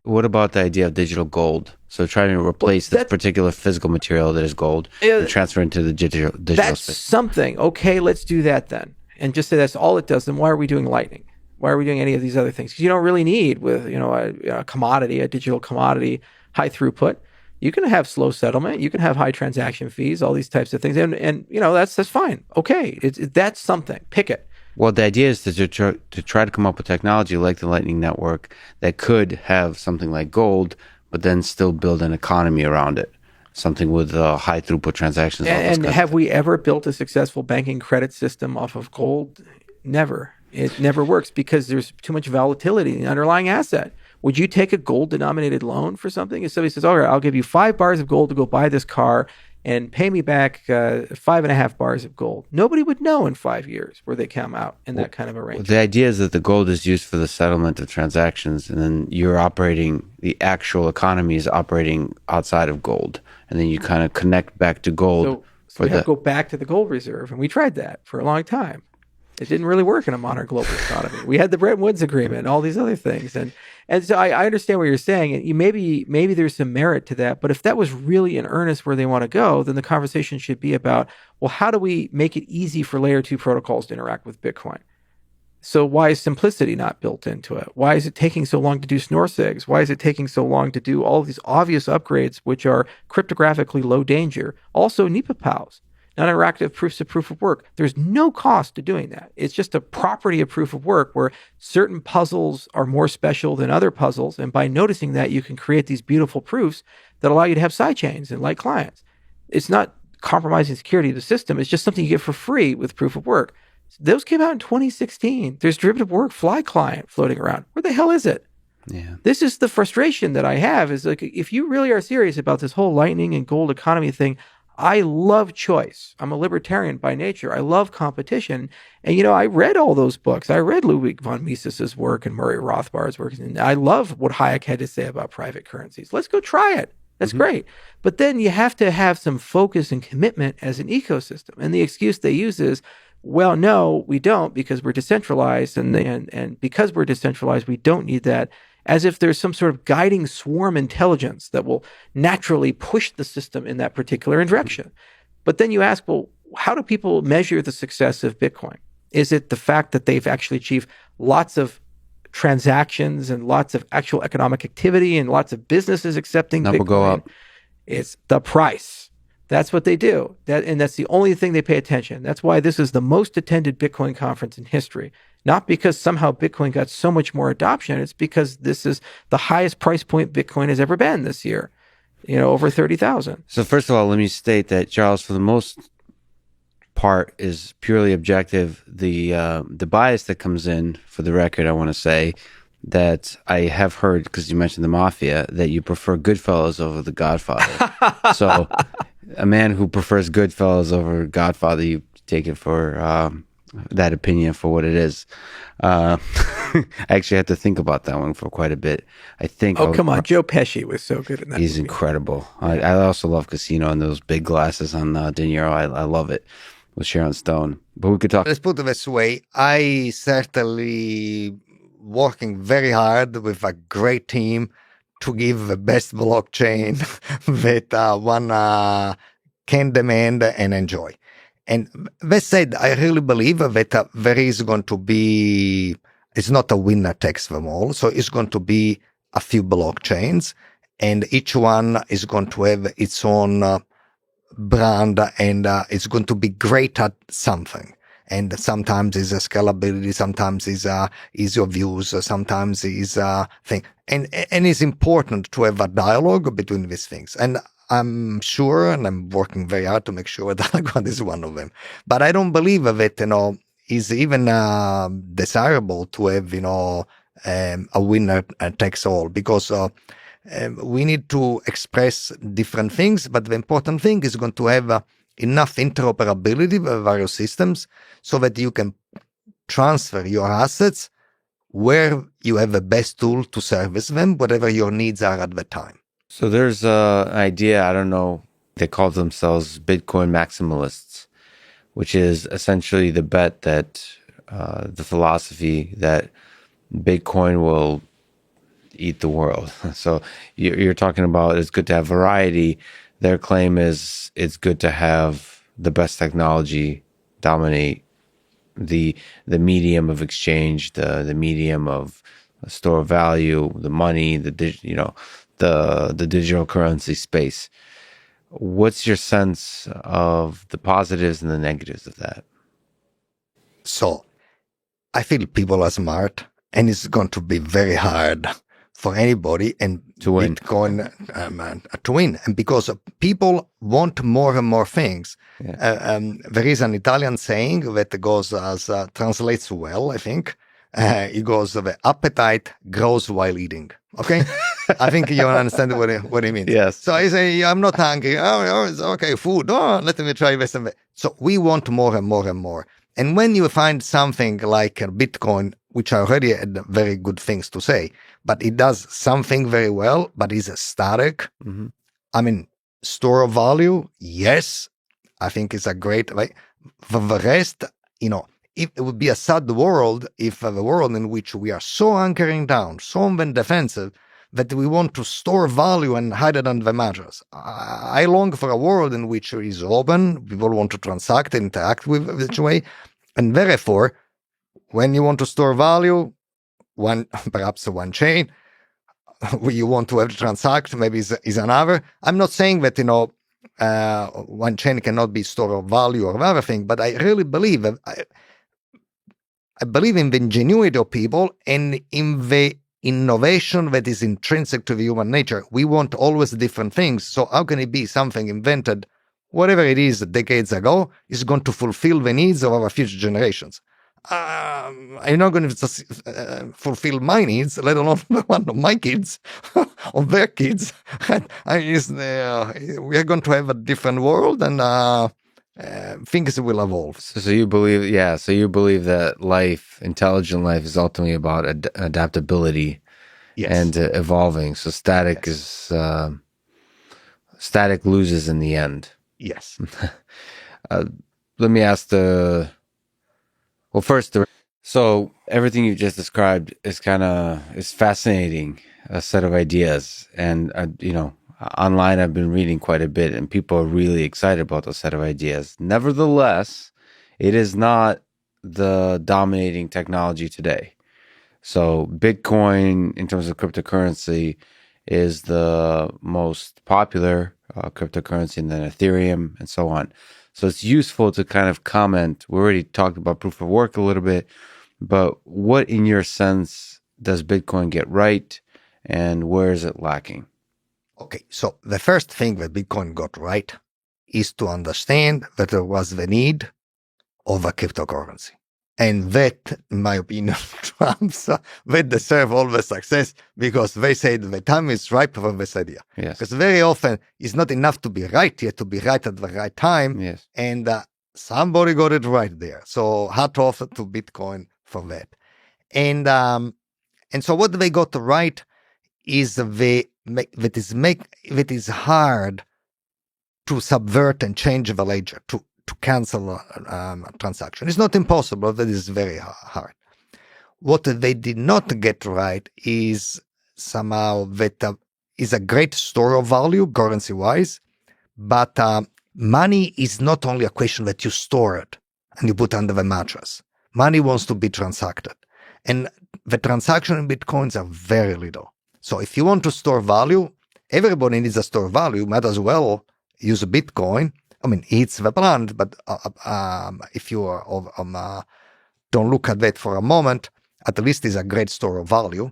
What about the idea of digital gold? So trying to replace this particular physical material that is gold and transfer into the digital that's space. Something. Okay, let's do that then. And just say that's all it does. Then why are we doing Lightning? Why are we doing any of these other things? Because you don't really need with a commodity, a digital commodity, high throughput. You can have slow settlement. You can have high transaction fees, all these types of things. And that's fine. Okay, that's something. Pick it. Well, the idea is to try to come up with technology like the Lightning Network that could have something like gold, but then still build an economy around it. Something with high throughput transactions. And have we ever built a successful banking credit system off of gold? Never. It never works because there's too much volatility in the underlying asset. Would you take a gold-denominated loan for something? If somebody says, all right, I'll give you 5 bars of gold to go buy this car and pay me back 5.5 bars of gold. Nobody would know in 5 years where they come out in that kind of arrangement. The idea is that the gold is used for the settlement of transactions, and then the actual economy is operating outside of gold. And then you kind of connect back to gold. So we have to go back to the gold reserve, and we tried that for a long time. It didn't really work in a modern global economy. We had the Bretton Woods Agreement and all these other things. And so I understand what you're saying. And maybe there's some merit to that. But if that was really in earnest where they want to go, then the conversation should be about, well, how do we make it easy for layer 2 protocols to interact with Bitcoin? So why is simplicity not built into it? Why is it taking so long to do schnorr SIGs? Why is it taking so long to do all of these obvious upgrades, which are cryptographically low danger? Also, NEPA POWs. Non-interactive proofs of proof of work. There's no cost to doing that. It's just a property of proof of work where certain puzzles are more special than other puzzles. And by noticing that, you can create these beautiful proofs that allow you to have sidechains and light clients. It's not compromising security of the system. It's just something you get for free with proof of work. Those came out in 2016. There's derivative workfly client floating around. Where the hell is it? Yeah. This is the frustration that I have is like, if you really are serious about this whole Lightning and gold economy thing, I love choice. I'm a libertarian by nature. I love competition. And, I read all those books. I read Ludwig von Mises's work and Murray Rothbard's work. And I love what Hayek had to say about private currencies. Let's go try it. That's great. But then you have to have some focus and commitment as an ecosystem. And the excuse they use is, well, no, we don't because we're decentralized. And because we're decentralized, we don't need that. As if there's some sort of guiding swarm intelligence that will naturally push the system in that particular direction. But then you ask, well, how do people measure the success of Bitcoin? Is it the fact that they've actually achieved lots of transactions and lots of actual economic activity and lots of businesses accepting Number Bitcoin? go up. It's the price. That's what they do. And that's the only thing they pay attention. That's why this is the most attended Bitcoin conference in history. Not because somehow Bitcoin got so much more adoption. It's because this is the highest price point Bitcoin has ever been this year, over 30,000. So first of all, let me state that Charles, for the most part, is purely objective. The bias that comes in, for the record, I want to say that I have heard, because you mentioned the mafia, that you prefer Goodfellas over the Godfather. So a man who prefers Goodfellas over Godfather, you take it for that opinion for what it is. I actually had to think about that one for quite a bit. I think. Oh, come on. Joe Pesci was so good in that He's movie. incredible. I also love Casino and those big glasses on De Niro. I love it with Sharon Stone. But we could talk. Let's put it this way. I certainly working very hard with a great team to give the best blockchain that one can demand and enjoy. And that said, I really believe that there is going to be, it's not a winner takes them all. So it's going to be a few blockchains and each one is going to have its own brand and it's going to be great at something. And sometimes is a scalability, sometimes is ease of use, sometimes is a thing. And it's important to have a dialogue between these things. And I'm sure, and I'm working very hard to make sure that is one of them. But I don't believe that, is even desirable to have, a winner takes all, because we need to express different things, but the important thing is going to have enough interoperability with various systems so that you can transfer your assets where you have the best tool to service them, whatever your needs are at the time. So there's an idea, I don't know, they call themselves Bitcoin maximalists, which is essentially the bet that the philosophy that Bitcoin will eat the world. So you're talking about it's good to have variety. Their claim is it's good to have the best technology dominate the medium of exchange, the medium of store of value, the money, the digital currency space. What's your sense of the positives and the negatives of that? So I feel people are smart, and it's going to be very hard for anybody and to win. Bitcoin to win. And because people want more and more things. Yeah. There is an Italian saying that goes as translates well, I think. It goes, the appetite grows while eating. Okay? I think you understand what it means. Yes. So I say, I'm not hungry. Oh, it's okay, food. Oh, let me try this and that. So we want more and more and more. And when you find something like Bitcoin, which I already had very good things to say, but it does something very well, but is static. Mm-hmm. I mean, store of value, yes, I think it's a great way. For the rest, it would be a sad world if the world in which we are so anchoring down, so defensive, that we want to store value and hide it under the mattress. I long for a world in which it is open, people want to transact, interact with each way, and therefore, when you want to store value, perhaps one chain, you want to have to transact, maybe is another. I'm not saying that, one chain cannot be store of value or other thing, but I really believe that I believe in the ingenuity of people and in the innovation that is intrinsic to the human nature. We want always different things. So how can it be something invented, whatever it is, decades ago, is going to fulfill the needs of our future generations? I'm not going to fulfill my needs, let alone one of my kids, or their kids. We are going to have a different world, and things will evolve. So you believe, so you believe that intelligent life is ultimately about adaptability, yes, and evolving. So static is static loses in the end. Yes. Let me ask so everything you just described is fascinating, a set of ideas. And, online I've been reading quite a bit and people are really excited about those set of ideas. Nevertheless, it is not the dominating technology today. So Bitcoin, in terms of cryptocurrency, is the most popular cryptocurrency, and then Ethereum and so on. So it's useful to kind of comment. We already talked about proof of work a little bit, but what, in your sense, does Bitcoin get right, and where is it lacking? Okay, so the first thing that Bitcoin got right is to understand that there was the need of a cryptocurrency. And that, in my opinion, trumps they deserve all the success, because they say the time is ripe for this idea. Yes. Because very often it's not enough to be right, you have to be right at the right time. Yes. And somebody got it right there. So hat off to Bitcoin for that. And so what they got right is that it is hard to subvert and change the ledger, to cancel a transaction. It's not impossible, but it's very hard. What they did not get right is somehow that is a great store of value, currency-wise, but money is not only a question that you store it and you put under the mattress. Money wants to be transacted. And the transaction in Bitcoins are very little. So if you want to store value, everybody needs a store value, might as well use a Bitcoin. I mean, it's the brand, but if you don't look at that for a moment, at least it's a great store of value.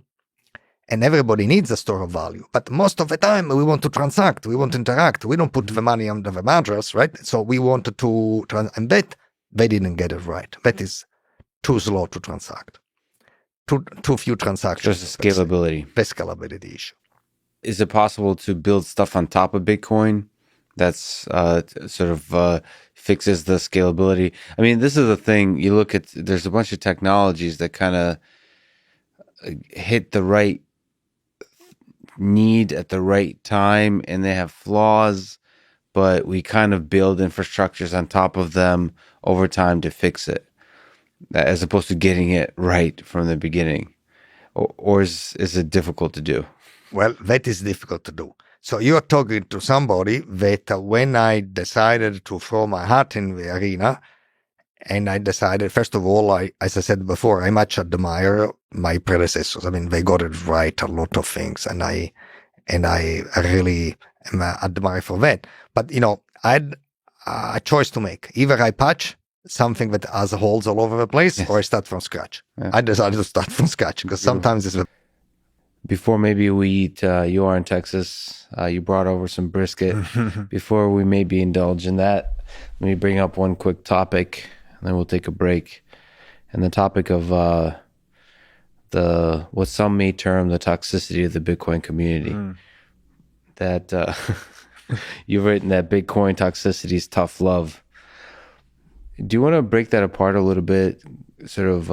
And everybody needs a store of value. But most of the time, we want to transact, we want to interact. We don't put the money under the mattress, right? So we wanted to, and that, they didn't get it right. That is too slow to transact. Too few transactions. Just the scalability. The scalability issue. Is it possible to build stuff on top of Bitcoin that's sort of fixes the scalability? I mean, this is the thing. You look at, there's a bunch of technologies that kind of hit the right need at the right time, and they have flaws, but we kind of build infrastructures on top of them over time to fix it, as opposed to getting it right from the beginning. Or is it difficult to do? Well, that is difficult to do. So you're talking to somebody that when I decided to throw my hat in the arena, and I decided, first of all, as I said before, I much admire my predecessors. I mean, they got it right, a lot of things, and I really am admired for that. But, I had a choice to make. Either I patch something that has holes all over the place, or I start from scratch. Yeah. I decided to start from scratch, because sometimes it's... Before maybe we eat, you are in Texas, you brought over some brisket. Before we maybe indulge in that, let me bring up one quick topic, and then we'll take a break. And the topic of what some may term the toxicity of the Bitcoin community. That you've written that Bitcoin toxicity is tough love. Do you want to break that apart a little bit? Sort of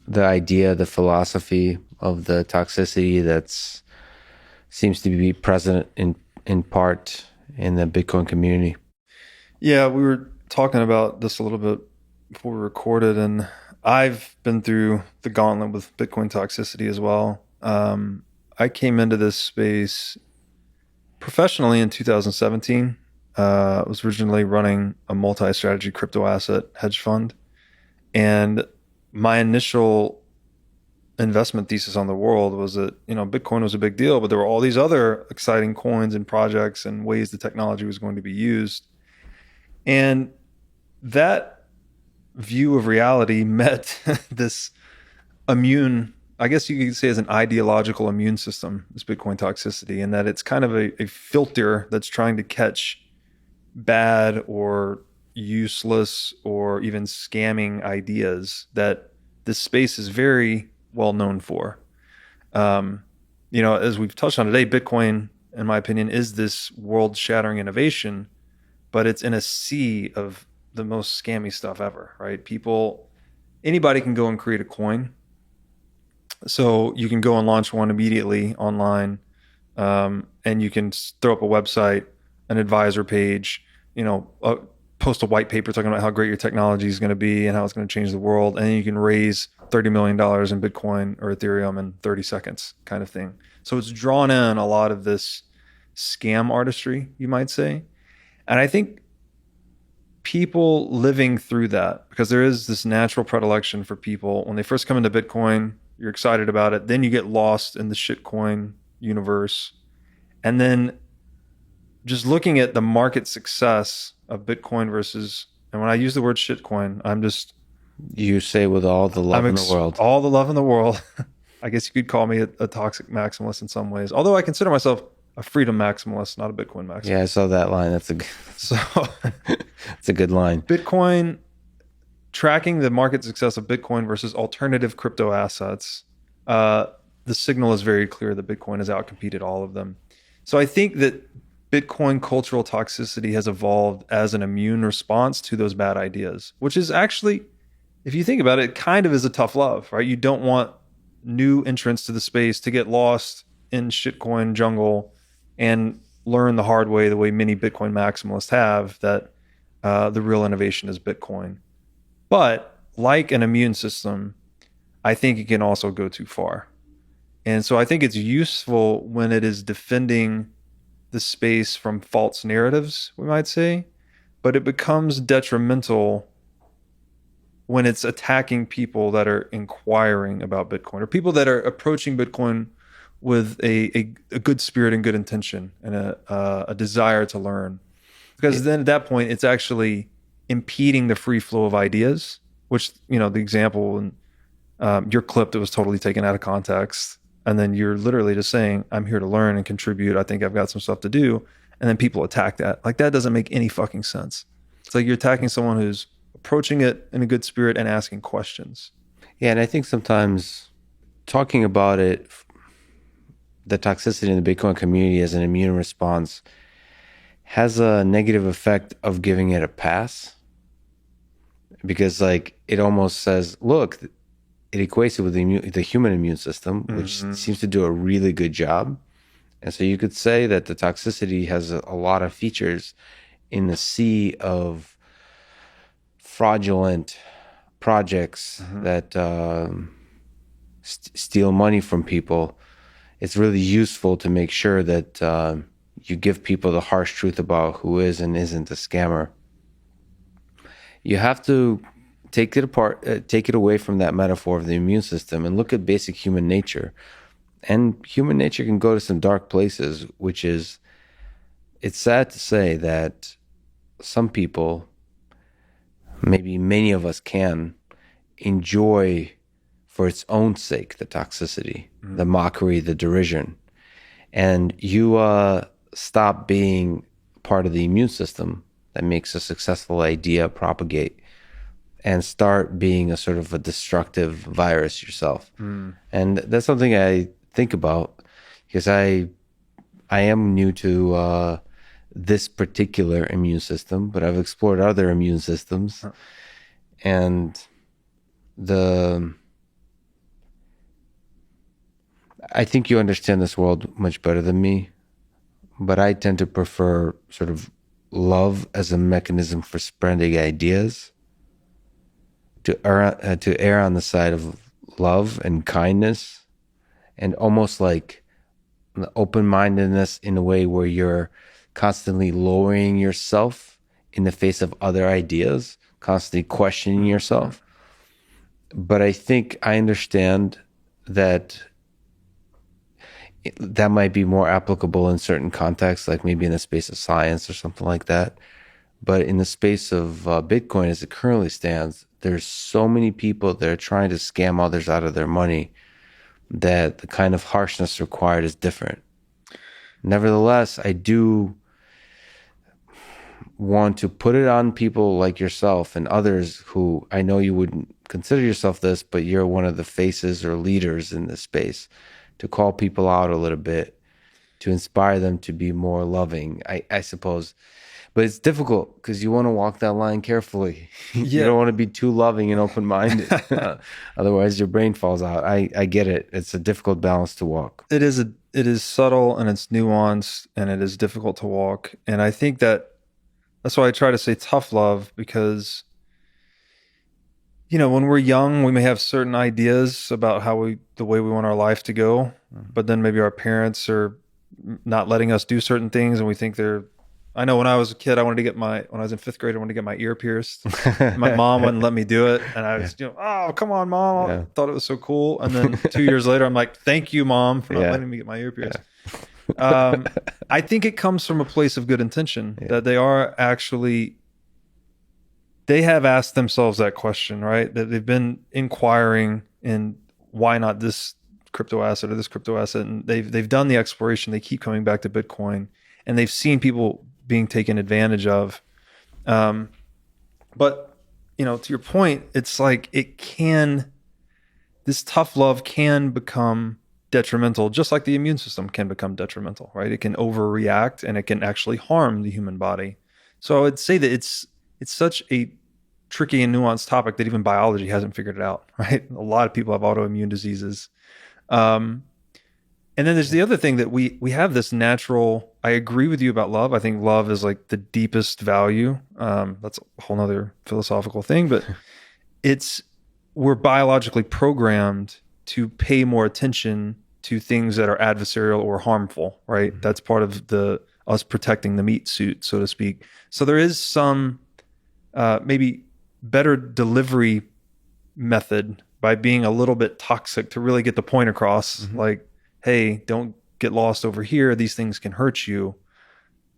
the idea, the philosophy of the toxicity that's seems to be present in part in the Bitcoin community. Yeah, we were talking about this a little bit before we recorded, and I've been through the gauntlet with Bitcoin toxicity as well. I came into this space professionally in 2017. I was originally running a multi-strategy crypto asset hedge fund, and my initial investment thesis on the world was that, Bitcoin was a big deal, but there were all these other exciting coins and projects and ways the technology was going to be used. And that view of reality met this immune, I guess you could say, as an ideological immune system, this Bitcoin toxicity, and that it's kind of a filter that's trying to catch bad or useless or even scamming ideas that this space is very well known for. As we've touched on today, Bitcoin, in my opinion, is this world-shattering innovation, but it's in a sea of the most scammy stuff ever, right? Anybody can go and create a coin. So you can go and launch one immediately online, and you can throw up a website, an advisor page, post a white paper talking about how great your technology is going to be and how it's going to change the world. And then you can raise $30 million in Bitcoin or Ethereum in 30 seconds kind of thing. So it's drawn in a lot of this scam artistry, you might say. And I think people living through that, because there is this natural predilection for people when they first come into Bitcoin, you're excited about it. Then you get lost in the shitcoin universe. And then just looking at the market success of Bitcoin versus, and when I use the word shitcoin, you say with all the love in the world. All the love in the world. I guess you could call me a toxic maximalist in some ways. Although I consider myself a freedom maximalist, not a Bitcoin maximalist. Yeah, I saw that line. That's a good line. Bitcoin, tracking the market success of Bitcoin versus alternative crypto assets, the signal is very clear that Bitcoin has outcompeted all of them. So I think that Bitcoin cultural toxicity has evolved as an immune response to those bad ideas, which is actually, if you think about it, kind of is a tough love, right? You don't want new entrants to the space to get lost in shitcoin jungle and learn the hard way, the way many Bitcoin maximalists have, that the real innovation is Bitcoin. But like an immune system, I think it can also go too far. And so I think it's useful when it is defending the space from false narratives, we might say, but it becomes detrimental when it's attacking people that are inquiring about Bitcoin, or people that are approaching Bitcoin with a good spirit and good intention and a desire to learn. Because then at that point, it's actually impeding the free flow of ideas, which, the example in your clip that was totally taken out of context. And then you're literally just saying, I'm here to learn and contribute. I think I've got some stuff to do. And then people attack that. Like, that doesn't make any fucking sense. It's like you're attacking someone who's approaching it in a good spirit and asking questions. Yeah, and I think sometimes talking about it, the toxicity in the Bitcoin community as an immune response, has a negative effect of giving it a pass. Because like it almost says, look, it equates it with the human immune system, which seems to do a really good job. And so you could say that the toxicity has a lot of features in the sea of fraudulent projects that steal money from people. It's really useful to make sure that you give people the harsh truth about who is and isn't a scammer. You have to take it apart, take it away from that metaphor of the immune system and look at basic human nature. And human nature can go to some dark places, which is, it's sad to say that some people, maybe many of us, can enjoy for its own sake the toxicity, the mockery, the derision. And you stop being part of the immune system that makes a successful idea propagate and start being a sort of a destructive virus yourself. And that's something I think about because I am new to this particular immune system, but I've explored other immune systems. And I think you understand this world much better than me, but I tend to prefer sort of love as a mechanism for spreading ideas, to err on the side of love and kindness, and almost like open-mindedness in a way where you're constantly lowering yourself in the face of other ideas, constantly questioning yourself. But I think I understand that that might be more applicable in certain contexts, like maybe in the space of science or something like that. But in the space of Bitcoin, as it currently stands, there's so many people that are trying to scam others out of their money that the kind of harshness required is different. Nevertheless, I do want to put it on people like yourself and others who I know you wouldn't consider yourself this, but you're one of the faces or leaders in this space, to call people out a little bit, to inspire them to be more loving, I suppose. But it's difficult because you want to walk that line carefully. You don't want to be too loving and open-minded. Otherwise, your brain falls out. I get it. It's a difficult balance to walk. It is subtle and it's nuanced and it is difficult to walk. And I think that's why I try to say tough love, because when we're young, we may have certain ideas about the way we want our life to go, but then maybe our parents are not letting us do certain things, and we think I know when I was a kid, when I was in 5th grade, I wanted to get my ear pierced. My mom wouldn't let me do it, and I was, oh, come on, Mom! I thought it was so cool. And then 2 years later, I'm like, thank you, Mom, for not letting me get my ear pierced. I think it comes from a place of good intention, that they have asked themselves that question, right? That they've been inquiring in why not this crypto asset or this crypto asset, and they've done the exploration. They keep coming back to Bitcoin, and they've seen people being taken advantage of. But to your point, it's like this tough love can become detrimental, just like the immune system can become detrimental, right? It can overreact and it can actually harm the human body. So I would say that it's such a tricky and nuanced topic that even biology hasn't figured it out, right? A lot of people have autoimmune diseases. And then there's the other thing that we have this natural, I agree with you about love. I think love is like the deepest value. That's a whole nother philosophical thing, but we're biologically programmed to pay more attention to things that are adversarial or harmful, right? Mm-hmm. That's part of us protecting the meat suit, so to speak. So there is some maybe better delivery method by being a little bit toxic to really get the point across. Mm-hmm. Like, hey, don't get lost over here. These things can hurt you.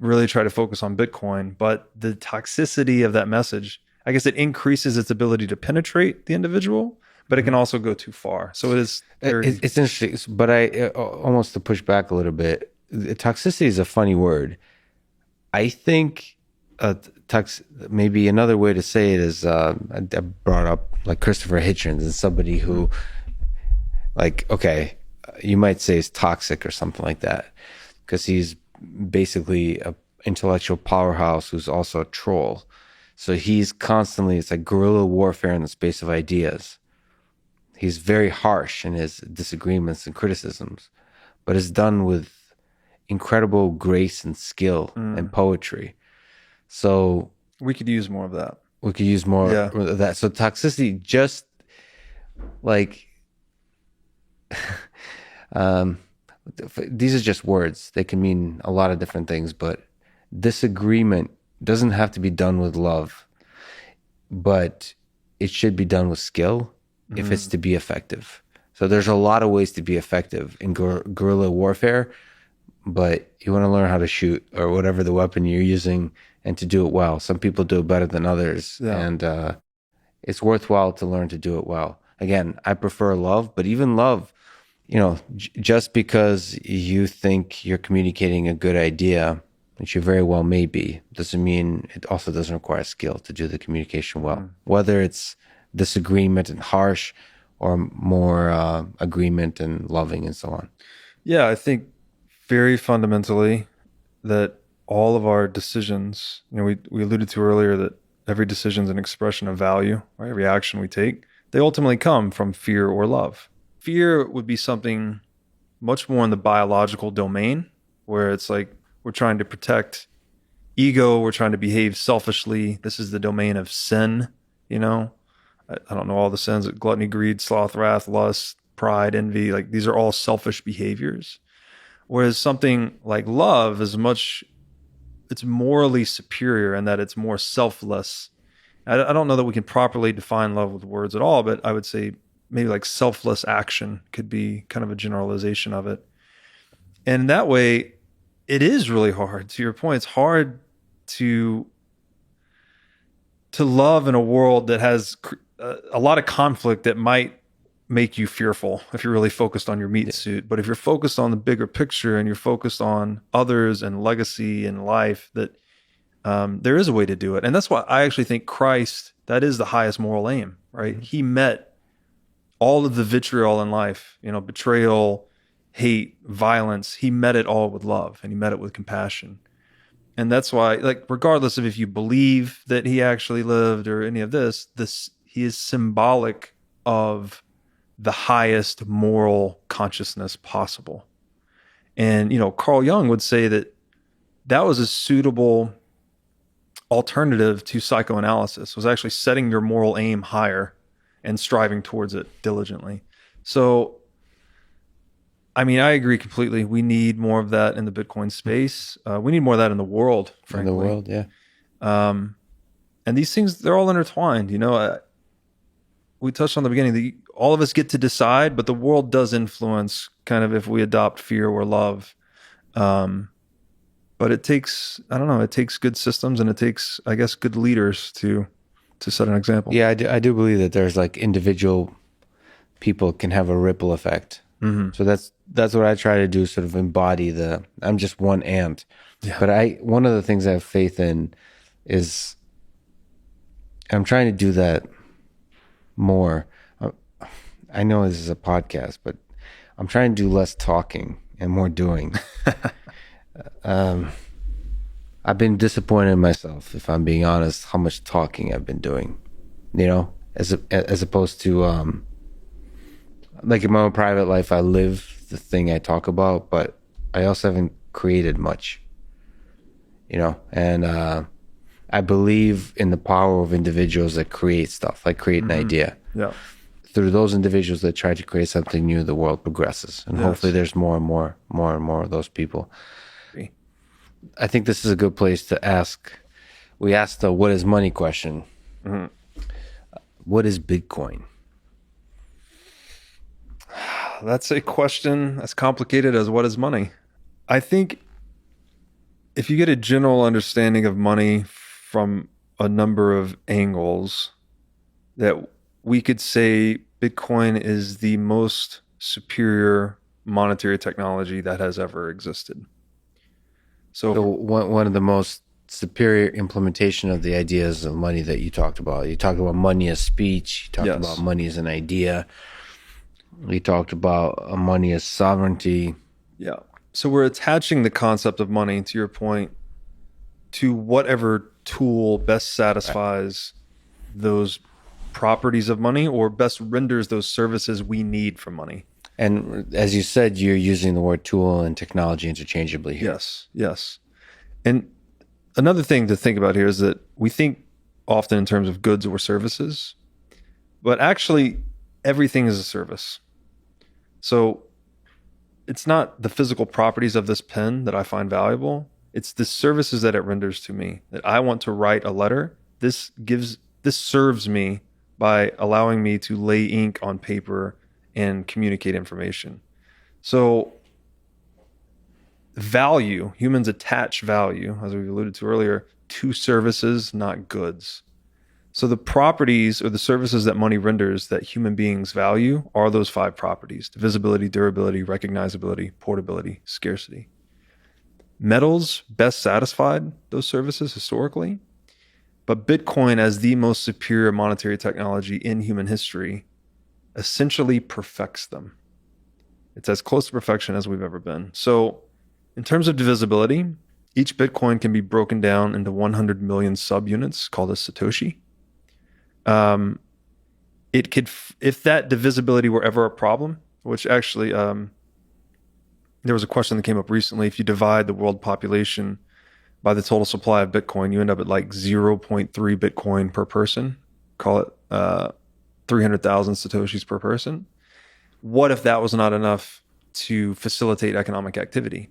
really try to focus on Bitcoin, but the toxicity of that message, I guess it increases its ability to penetrate the individual, but it can also go too far. So it is very... It's interesting, but I almost to push back a little bit. Toxicity is a funny word. I think maybe another way to say it is I brought up like Christopher Hitchens and somebody who, like, okay, you might say is toxic or something like that, because he's basically a intellectual powerhouse who's also a troll. So he's constantly, it's like guerrilla warfare in the space of ideas. He's very harsh in his disagreements and criticisms, but it's done with incredible grace and skill and poetry. So we could use more of that. We could use more of that. So toxicity, just like these are just words. They can mean a lot of different things, but disagreement doesn't have to be done with love, but it should be done with skill if it's to be effective. So there's a lot of ways to be effective in guerrilla warfare, but you want to learn how to shoot or whatever the weapon you're using and to do it well. Some people do it better than others, and it's worthwhile to learn to do it well. Again, I prefer love, but even love, you know, just because you think you're communicating a good idea, which you very well may be, doesn't mean it also doesn't require skill to do the communication well. Whether it's disagreement and harsh or more agreement and loving and so on. Yeah, I think very fundamentally that all of our decisions, you know, we alluded to earlier that every decision is an expression of value, right? Every action we take, they ultimately come from fear or love. Fear would be something much more in the biological domain, where it's like we're trying to protect ego, we're trying to behave selfishly. This is the domain of sin, you know? I don't know all the sins, gluttony, greed, sloth, wrath, lust, pride, envy, like these are all selfish behaviors. Whereas something like love is it's morally superior in that it's more selfless. I don't know that we can properly define love with words at all, but I would say maybe like selfless action could be kind of a generalization of it. And in that way, it is really hard. To your point, it's hard to love in a world that has a lot of conflict that might make you fearful if you're really focused on your meat suit. But if you're focused on the bigger picture and you're focused on others and legacy and life, that there is a way to do it. And that's why I actually think Christ, that is the highest moral aim, right? He met all of the vitriol in life, you know, betrayal, hate, violence. He met it all with love, and he met it with compassion. And that's why, like, regardless of if you believe that he actually lived or any of this, he is symbolic of the highest moral consciousness possible. And, you know, Carl Jung would say that that was a suitable alternative to psychoanalysis, was actually setting your moral aim higher and striving towards it diligently. So, I mean, I agree completely. We need more of that in the Bitcoin space. We need more of that in the world, frankly. In the world, yeah. And these things, they're all intertwined. You know, we touched on the beginning, all of us get to decide, but the world does influence kind of if we adopt fear or love. But it takes, I don't know, it takes good systems, and it takes, I guess, good leaders to set an example. Yeah, I do believe that there's like individual people can have a ripple effect. Mm-hmm. So that's what I try to do, sort of embody I'm just one ant. Yeah. But one of the things I have faith in is, I'm trying to do that more. I know this is a podcast, but I'm trying to do less talking and more doing. I've been disappointed in myself, if I'm being honest, how much talking I've been doing, you know, as opposed to, like in my own private life, I live the thing I talk about, but I also haven't created much, you know, and I believe in the power of individuals that create stuff, like create an idea. Yeah. Through those individuals that try to create something new, the world progresses. And hopefully there's more and more of those people. I think this is a good place to ask. We asked the what is money question. Mm-hmm. What is Bitcoin? That's a question as complicated as what is money. I think if you get a general understanding of money from a number of angles, that we could say Bitcoin is the most superior monetary technology that has ever existed. So one of the most superior implementation of the ideas of money that you talked about. You talked about money as speech. You talked about money as an idea. You talked about money as sovereignty. Yeah. So we're attaching the concept of money, to your point, to whatever tool best satisfies those properties of money or best renders those services we need from money. And as you said, you're using the word tool and technology interchangeably here. Yes. And another thing to think about here is that we think often in terms of goods or services, but actually everything is a service. So it's not the physical properties of this pen that I find valuable. It's the services that it renders to me. That I want to write a letter. This serves me by allowing me to lay ink on paper and communicate information. So value, humans attach value, as we alluded to earlier, to services, not goods. So the properties or the services that money renders that human beings value are those 5 properties: divisibility, durability, recognizability, portability, scarcity. Metals best satisfied those services historically, but Bitcoin, as the most superior monetary technology in human history, essentially perfects them. It's as close to perfection as we've ever been. So in terms of divisibility, each Bitcoin can be broken down into 100 million subunits called a Satoshi. It could, if that divisibility were ever a problem, which actually, there was a question that came up recently. If you divide the world population by the total supply of Bitcoin, you end up at like 0.3 Bitcoin per person. Call it 300,000 Satoshis per person. What if that was not enough to facilitate economic activity?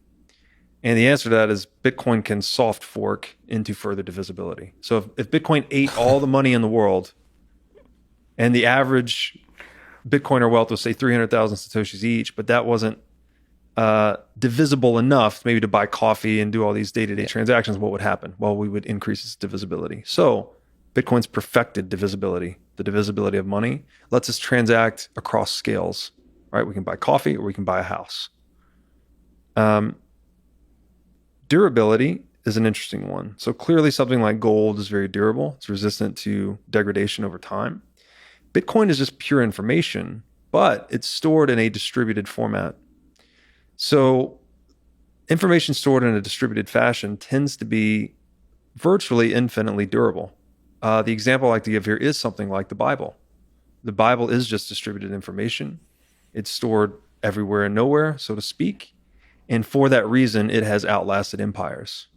And the answer to that is Bitcoin can soft fork into further divisibility. So if Bitcoin ate all the money in the world and the average Bitcoiner wealth was, say, 300,000 Satoshis each, but that wasn't divisible enough maybe to buy coffee and do all these day-to-day transactions, what would happen? Well, we would increase its divisibility. So Bitcoin's perfected divisibility. The divisibility of money lets us transact across scales, right? We can buy coffee or we can buy a house. Durability is an interesting one. So clearly something like gold is very durable. It's resistant to degradation over time. Bitcoin is just pure information, but it's stored in a distributed format. So information stored in a distributed fashion tends to be virtually infinitely durable. The example I like to give here is something like the Bible. The Bible is just distributed information. It's stored everywhere and nowhere, so to speak. And for that reason, it has outlasted empires.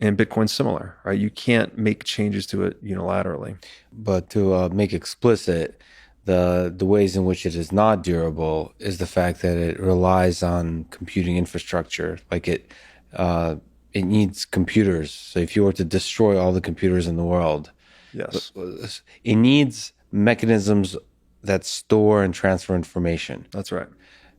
And Bitcoin's similar, right? You can't make changes to it unilaterally. But to make explicit, the ways in which it is not durable is the fact that it relies on computing infrastructure. Like it needs computers. So if you were to destroy all the computers in the world, yes, it needs mechanisms that store and transfer information. That's right.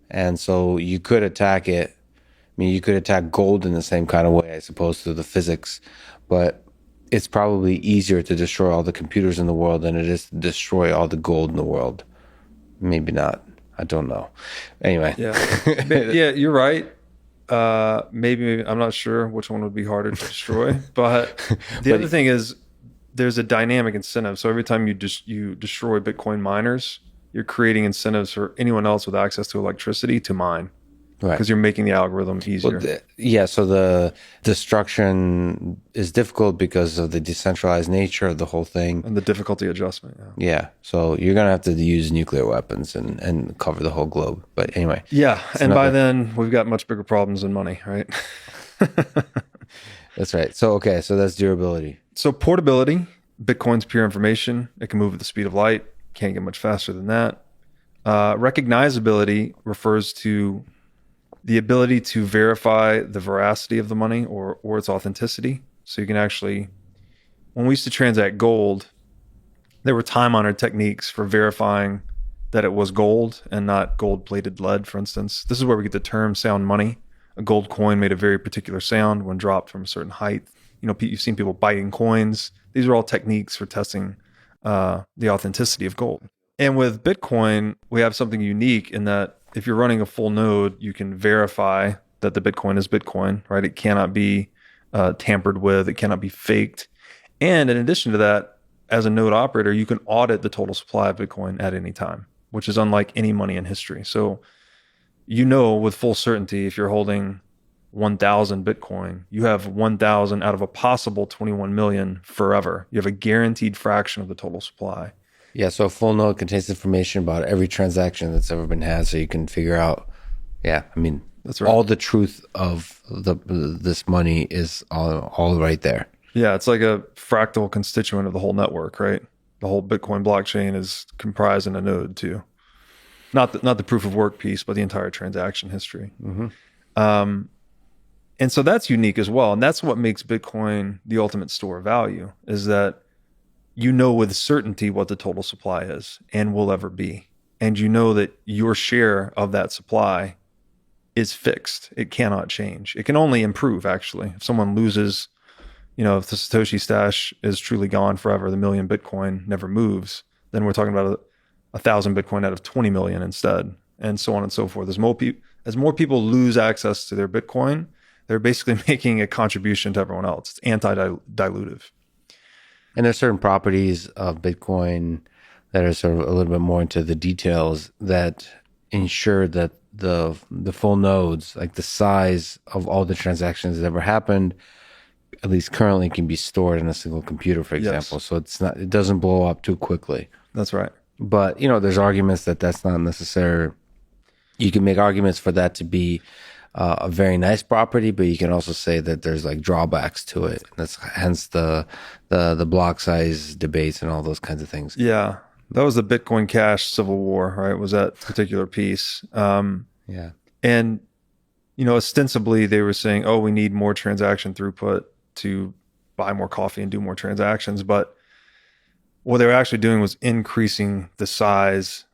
And so you could attack it. I mean, you could attack gold in the same kind of way, I suppose, through the physics, but it's probably easier to destroy all the computers in the world than it is to destroy all the gold in the world. Maybe not. I don't know. Anyway. Yeah, you're right. Maybe I'm not sure which one would be harder to destroy, but the other thing is there's a dynamic incentive. So every time you destroy Bitcoin miners, you're creating incentives for anyone else with access to electricity to mine. Right. Because you're making the algorithm easier. Well, so the destruction is difficult because of the decentralized nature of the whole thing. And the difficulty adjustment. Yeah. So you're going to have to use nuclear weapons and cover the whole globe. But anyway. Yeah. And by then, we've got much bigger problems than money, right? That's right. So, okay. So that's durability. So portability, Bitcoin's pure information. It can move at the speed of light. Can't get much faster than that. Recognizability refers to the ability to verify the veracity of the money or its authenticity. So you can actually, when we used to transact gold, there were time-honored techniques for verifying that it was gold and not gold-plated lead, for instance. This is where we get the term sound money. a gold coin made a very particular sound when dropped from a certain height. You've seen people biting coins. These are all techniques for testing the authenticity of gold. And with Bitcoin, we have something unique in that if you're running a full node, you can verify that the Bitcoin is Bitcoin, right? It cannot be tampered with. It cannot be faked. And in addition to that, as a node operator, you can audit the total supply of Bitcoin at any time, which is unlike any money in history. So with full certainty, if you're holding 1,000 Bitcoin, you have 1,000 out of a possible 21 million forever. You have a guaranteed fraction of the total supply. Yeah, so a full node contains information about every transaction that's ever been had, so you can figure out, that's right. All the truth of this money is all right there. Yeah, it's like a fractal constituent of the whole network, right? The whole Bitcoin blockchain is comprised in a node too. Not the proof of work piece, but the entire transaction history. Mm-hmm. And so that's unique as well. And that's what makes Bitcoin the ultimate store of value, is that with certainty what the total supply is and will ever be. And that your share of that supply is fixed. It cannot change. It can only improve, actually. If someone loses, if the Satoshi stash is truly gone forever, the million Bitcoin never moves, then we're talking about 1,000 Bitcoin out of 20 million instead, and so on and so forth. As more people lose access to their Bitcoin, they're basically making a contribution to everyone else. It's anti-dilutive. And there's certain properties of Bitcoin that are sort of a little bit more into the details that ensure that the full nodes, like the size of all the transactions that ever happened, at least currently, can be stored in a single computer, for example. Yes. So it doesn't blow up too quickly. That's right. But there's arguments that that's not necessary. You can make arguments for that to be a very nice property, but you can also say that there's like drawbacks to it. That's hence the block size debates and all those kinds of things. Yeah, that was the Bitcoin Cash civil war, right? Was that particular piece? Yeah, and ostensibly they were saying, "Oh, we need more transaction throughput to buy more coffee and do more transactions," but what they were actually doing was increasing the size,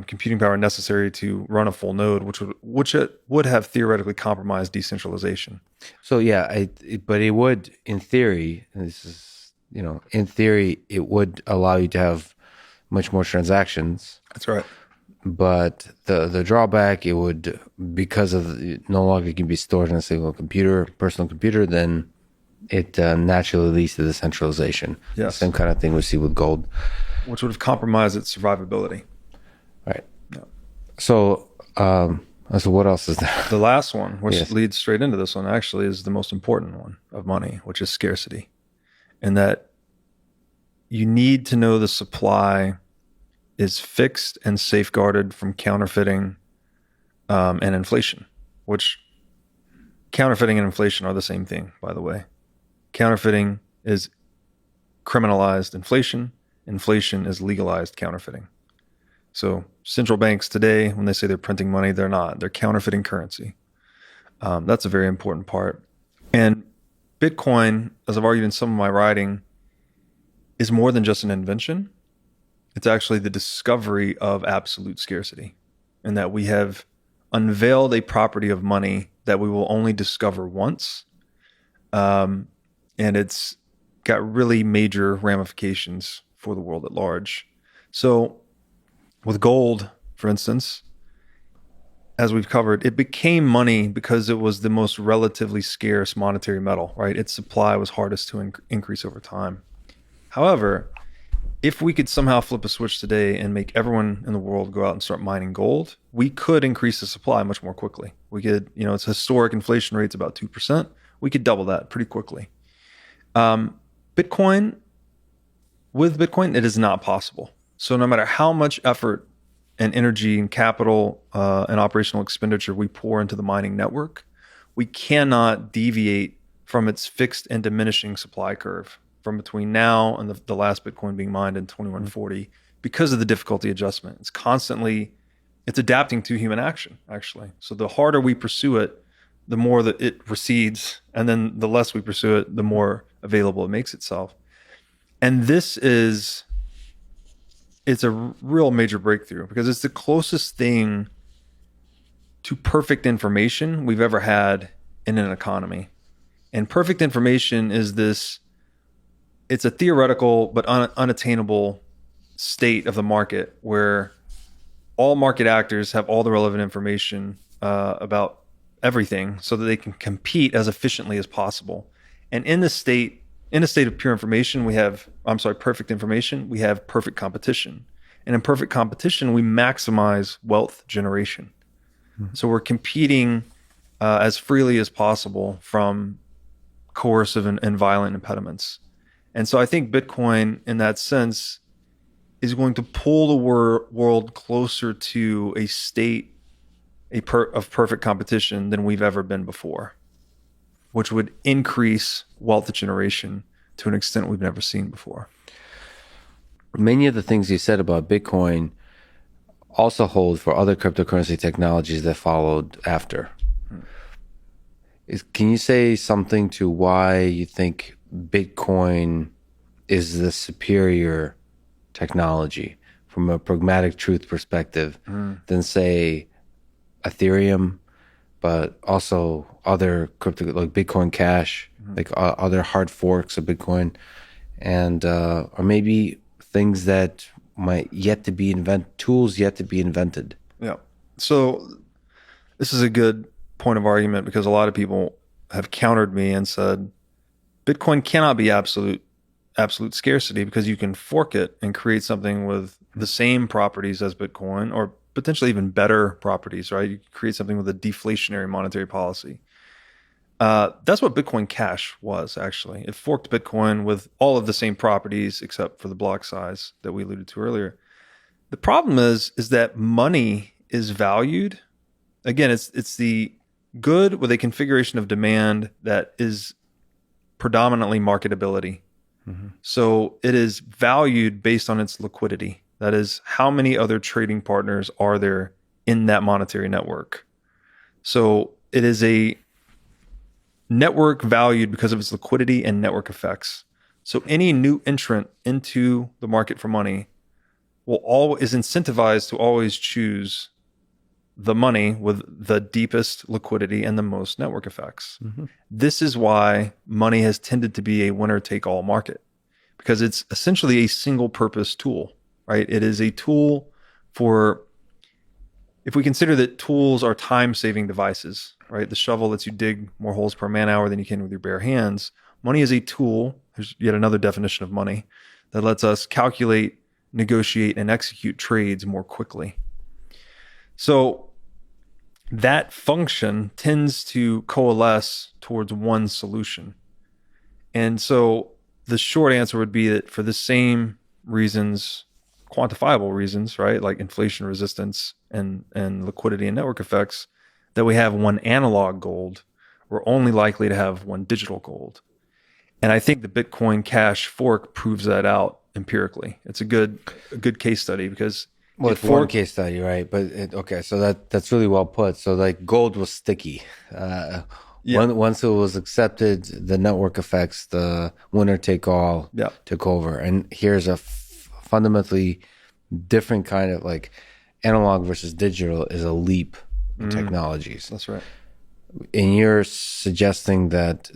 computing power necessary to run a full node, which it would have theoretically compromised decentralization. So yeah, but it would, in theory, and this is in theory, it would allow you to have much more transactions. That's right. But the drawback, it would, because of no longer can be stored in a single personal computer, then it naturally leads to the centralization. Yes. Same kind of thing we see with gold. Which would have compromised its survivability. Right. Yeah. So what else is there? The last one, which leads straight into this one, actually is the most important one of money, which is scarcity. And that you need to know the supply is fixed and safeguarded from counterfeiting and inflation, which counterfeiting and inflation are the same thing, by the way. Counterfeiting is criminalized inflation. Inflation is legalized counterfeiting. So central banks today, when they say they're printing money, they're not. They're counterfeiting currency. That's a very important part. And Bitcoin, as I've argued in some of my writing, is more than just an invention. It's actually the discovery of absolute scarcity, and that we have unveiled a property of money that we will only discover once. And it's got really major ramifications for the world at large. So with gold, for instance, as we've covered, it became money because it was the most relatively scarce monetary metal, right? Its supply was hardest to increase over time. However, if we could somehow flip a switch today and make everyone in the world go out and start mining gold, we could increase the supply much more quickly. We could, its historic inflation rate's about 2%. We could double that pretty quickly. Bitcoin, it is not possible. So no matter how much effort and energy and capital and operational expenditure we pour into the mining network, we cannot deviate from its fixed and diminishing supply curve from between now and the last Bitcoin being mined in 2140 because of the difficulty adjustment. It's adapting to human action, actually. So the harder we pursue it, the more that it recedes, and then the less we pursue it, the more available it makes itself. And it's a real major breakthrough because it's the closest thing to perfect information we've ever had in an economy. And perfect information is this, it's a theoretical but unattainable state of the market where all market actors have all the relevant information about everything so that they can compete as efficiently as possible. And in a state of pure information, perfect information, we have perfect competition. And in perfect competition, we maximize wealth generation. So we're competing as freely as possible from coercive and violent impediments. And so I think Bitcoin, in that sense, is going to pull the world closer to a state of perfect competition than we've ever been before, which would increase wealth generation to an extent we've never seen before. Many of the things you said about Bitcoin also hold for other cryptocurrency technologies that followed after. Can you say something to why you think Bitcoin is the superior technology from a pragmatic truth perspective than, say, Ethereum, but also other crypto, like Bitcoin Cash, like other hard forks of Bitcoin, and or maybe things that might yet to be tools yet to be invented? Yeah. So this is a good point of argument because a lot of people have countered me and said Bitcoin cannot be absolute scarcity because you can fork it and create something with the same properties as Bitcoin or potentially even better properties, right? You can create something with a deflationary monetary policy. That's what Bitcoin Cash was, actually. It forked Bitcoin with all of the same properties except for the block size that we alluded to earlier. The problem is that money is valued. Again, it's the good with a configuration of demand that is predominantly marketability. So it is valued based on its liquidity. That is, how many other trading partners are there in that monetary network? So it is a network valued because of its liquidity and network effects. So any new entrant into the market for money is incentivized to always choose the money with the deepest liquidity and the most network effects. This is why money has tended to be a winner-take-all market, because it's essentially a single-purpose tool, right? It is a tool for, if we consider that tools are time-saving devices, right? The shovel lets you dig more holes per man hour than you can with your bare hands. Money is a tool, there's yet another definition of money, that lets us calculate, negotiate, and execute trades more quickly. So that function tends to coalesce towards one solution. And so the short answer would be that for the same reasons, quantifiable reasons, right? Like inflation resistance and liquidity and network effects, that we have one analog gold, we're only likely to have one digital gold. And I think the Bitcoin Cash fork proves that out empirically. It's a good case study because it's one case study, right? But okay, so that's really well put. So like gold was sticky. Once it was accepted, the network effects, the winner take all took over. And here's a fundamentally different kind of, like, analog versus digital is a leap in technologies. That's right. And you're suggesting that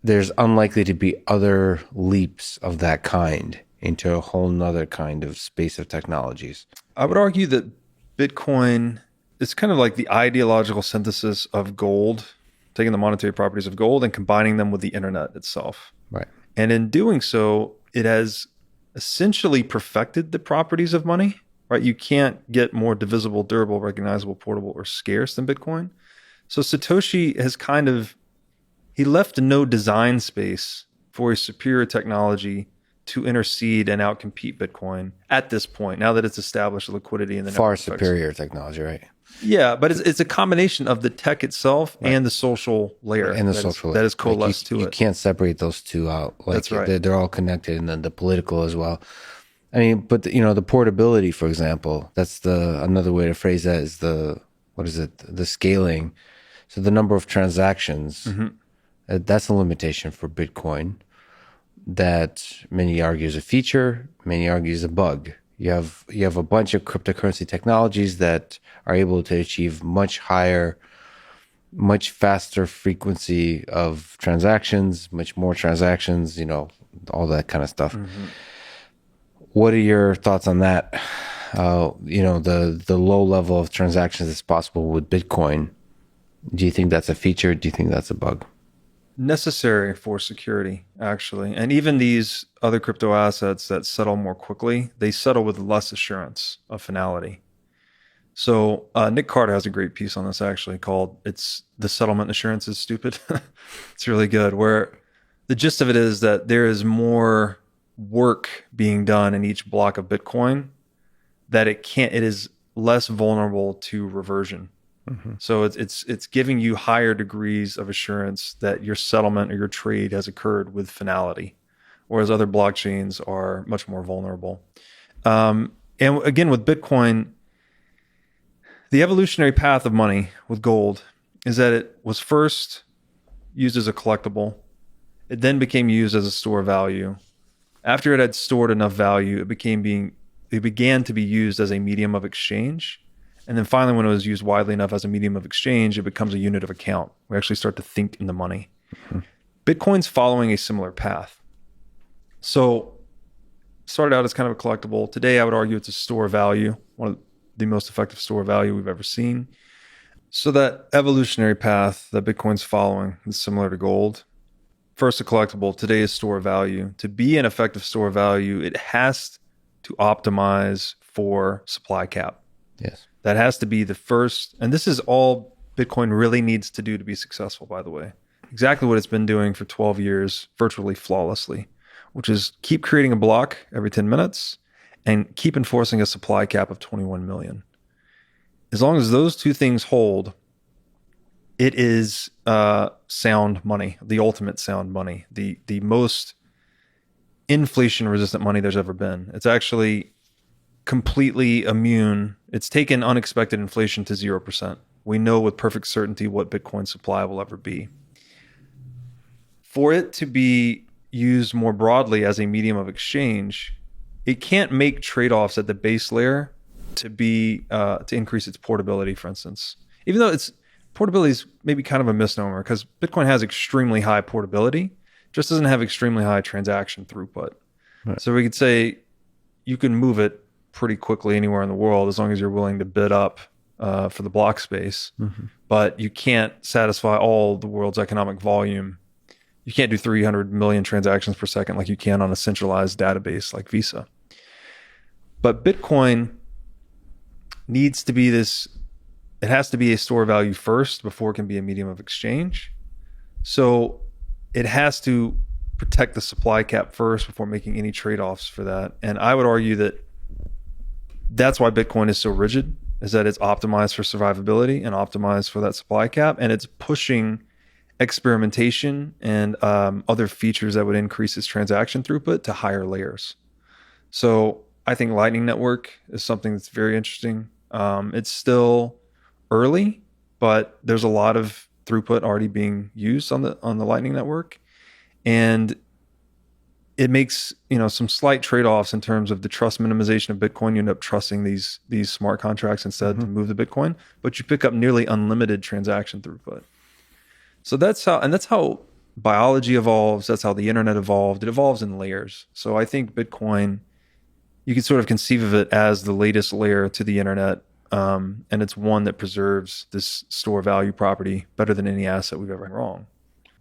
there's unlikely to be other leaps of that kind into a whole nother kind of space of technologies. I would argue that Bitcoin is kind of like the ideological synthesis of gold, taking the monetary properties of gold and combining them with the internet itself. Right. And in doing so, it has essentially perfected the properties of money, right? You can't get more divisible, durable, recognizable, portable, or scarce than Bitcoin. So Satoshi has he left no design space for a superior technology to intercede and outcompete Bitcoin at this point, now that it's established liquidity in the far network superior technology, right? Yeah, but it's a combination of the tech itself and the social layer that is coalesced to it. You can't separate those two out. Like, that's right. They're all connected, and then the political as well. I mean, but the portability, for example, that's another way to phrase that is the scaling. So the number of transactions, that's a limitation for Bitcoin that many argue is a feature, many argue is a bug. You have a bunch of cryptocurrency technologies that are able to achieve much higher, much faster frequency of transactions, much more transactions, all that kind of stuff. Mm-hmm. What are your thoughts on that? The low level of transactions that's possible with Bitcoin. Do you think that's a feature? Do you think that's a bug? Necessary for security, actually. And even these other crypto assets that settle more quickly, they settle with less assurance of finality. So Nic Carter has a great piece on this, actually, called "It's the Settlement Assurance is Stupid." It's really good, where the gist of it is that there is more work being done in each block of Bitcoin, that it is less vulnerable to reversion. Mm-hmm. So it's giving you higher degrees of assurance that your settlement or your trade has occurred with finality, whereas other blockchains are much more vulnerable. And again, with Bitcoin, the evolutionary path of money with gold is that it was first used as a collectible. It then became used as a store of value. After it had stored enough value, it began to be used as a medium of exchange. And then finally, when it was used widely enough as a medium of exchange, it becomes a unit of account. We actually start to think in the money. Mm-hmm. Bitcoin's following a similar path. So started out as kind of a collectible. Today, I would argue it's a store of value, one of the most effective store of value we've ever seen. So that evolutionary path that Bitcoin's following is similar to gold. First a collectible, today is store of value. To be an effective store of value, it has to optimize for supply cap. Yes. That has to be the first, and this is all Bitcoin really needs to do to be successful, by the way. Exactly what it's been doing for 12 years, virtually flawlessly, which is keep creating a block every 10 minutes and keep enforcing a supply cap of 21 million. As long as those two things hold, it is sound money, the ultimate sound money, the most inflation-resistant money there's ever been. It's actually completely immune. It's taken unexpected inflation to 0%. We know with perfect certainty what Bitcoin supply will ever be. For it to be used more broadly as a medium of exchange, it can't make trade-offs at the base layer to increase its portability, for instance. Even though portability is maybe kind of a misnomer, because Bitcoin has extremely high portability, just doesn't have extremely high transaction throughput. Right. So we could say you can move it pretty quickly anywhere in the world as long as you're willing to bid up for the block space. Mm-hmm. But you can't satisfy all the world's economic volume. You can't do 300 million transactions per second like you can on a centralized database like Visa. But Bitcoin needs to be it has to be a store of value first before it can be a medium of exchange. So it has to protect the supply cap first before making any trade-offs for that. And I would argue that that's why Bitcoin is so rigid, is that it's optimized for survivability and optimized for that supply cap. And it's pushing experimentation and other features that would increase its transaction throughput to higher layers. So I think Lightning Network is something that's very interesting. It's still early, but there's a lot of throughput already being used on the Lightning Network. And it makes some slight trade-offs in terms of the trust minimization of Bitcoin. You end up trusting these smart contracts instead to move the Bitcoin, but you pick up nearly unlimited transaction throughput. So that's how biology evolves. That's how the internet evolved. It evolves in layers. So I think Bitcoin, you can sort of conceive of it as the latest layer to the internet, and it's one that preserves this store value property better than any asset we've ever had wrong.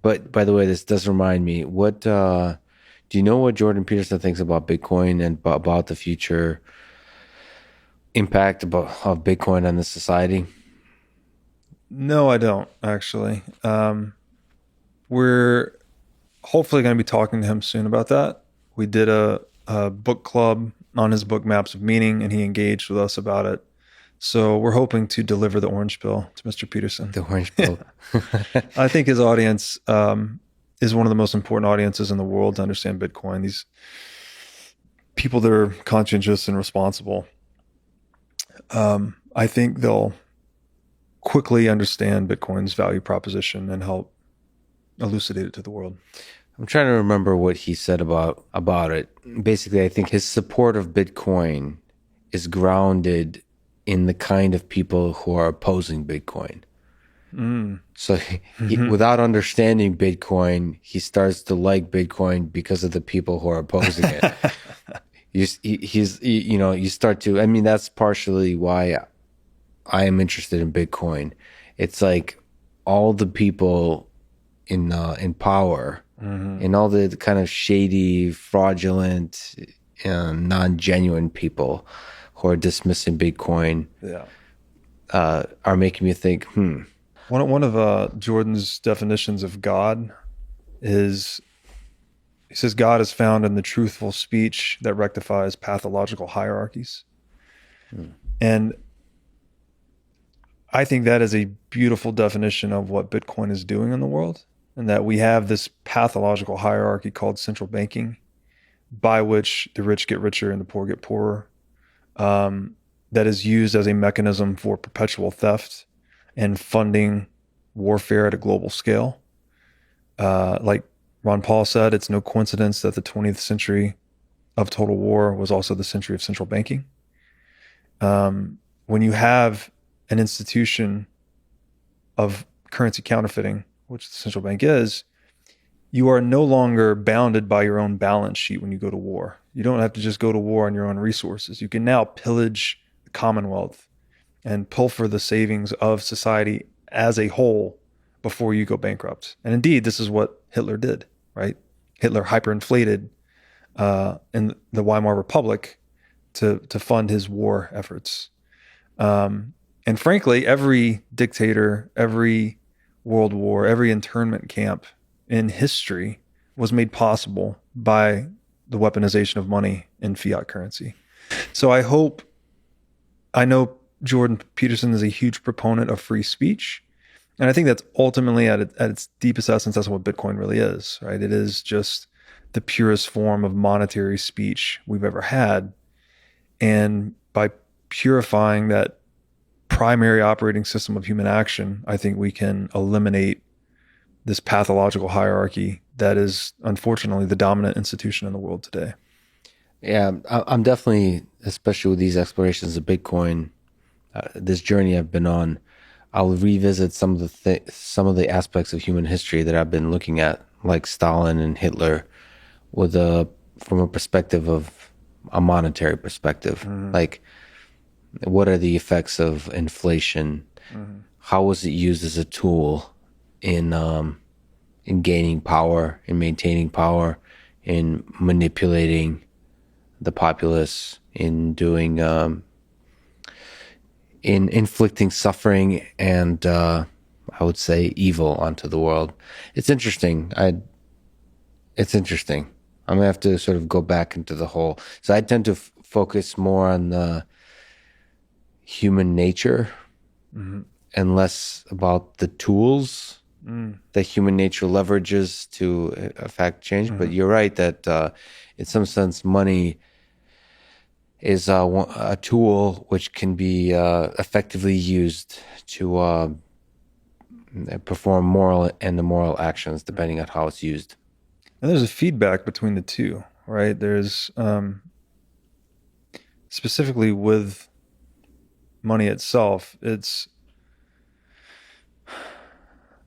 But by the way, this does remind me, do you know what Jordan Peterson thinks about Bitcoin and about the future impact of Bitcoin on the society? No, I don't, actually. We're hopefully going to be talking to him soon about that. We did a book club on his book, Maps of Meaning, and he engaged with us about it. So we're hoping to deliver the orange pill to Mr. Peterson. The orange pill. I think his audience is one of the most important audiences in the world to understand Bitcoin. These people that are conscientious and responsible. I think they'll quickly understand Bitcoin's value proposition and help elucidate it to the world. I'm trying to remember what he said about it. Basically, I think his support of Bitcoin is grounded in the kind of people who are opposing Bitcoin. So without understanding Bitcoin, he starts to like Bitcoin because of the people who are opposing it. You start to, I mean, that's partially why I am interested in Bitcoin. It's like all the people in power, and all the kind of shady, fraudulent, non-genuine people who are dismissing Bitcoin are making me think, One of Jordan's definitions of God is, he says, God is found in the truthful speech that rectifies pathological hierarchies. And I think that is a beautiful definition of what Bitcoin is doing in the world, and that we have this pathological hierarchy called central banking, by which the rich get richer and the poor get poorer, that is used as a mechanism for perpetual theft and funding warfare at a global scale. Like Ron Paul said, it's no coincidence that the 20th century of total war was also the century of central banking. When you have an institution of currency counterfeiting, which the central bank is, you are no longer bounded by your own balance sheet when you go to war. You don't have to just go to war on your own resources. You can now pillage the Commonwealth and pilfer the savings of society as a whole before you go bankrupt. And indeed, this is what Hitler did, right? Hitler hyperinflated in the Weimar Republic to fund his war efforts. And frankly, every dictator, every world war, every internment camp in history was made possible by the weaponization of money in fiat currency. So I know Jordan Peterson is a huge proponent of free speech. And I think that's ultimately at its deepest essence, that's what Bitcoin really is, right? It is just the purest form of monetary speech we've ever had. And by purifying that primary operating system of human action, I think we can eliminate this pathological hierarchy that is unfortunately the dominant institution in the world today. Yeah, I'm definitely, especially with these explorations of Bitcoin, this journey I've been on, I'll revisit some of the aspects of human history that I've been looking at, like Stalin and Hitler, from a perspective of a monetary perspective. Like, what are the effects of inflation? How was it used as a tool in gaining power, in maintaining power, in manipulating the populace, in doing in inflicting suffering and I would say evil onto the world. It's interesting. It's interesting. I'm gonna have to sort of go back into the whole. So I tend to focus more on the human nature and less about the tools that human nature leverages to affect change. But you're right that in some sense money is a tool which can be effectively used to perform moral and immoral actions depending on how it's used. And there's a feedback between the two, right? There's specifically with money itself, it's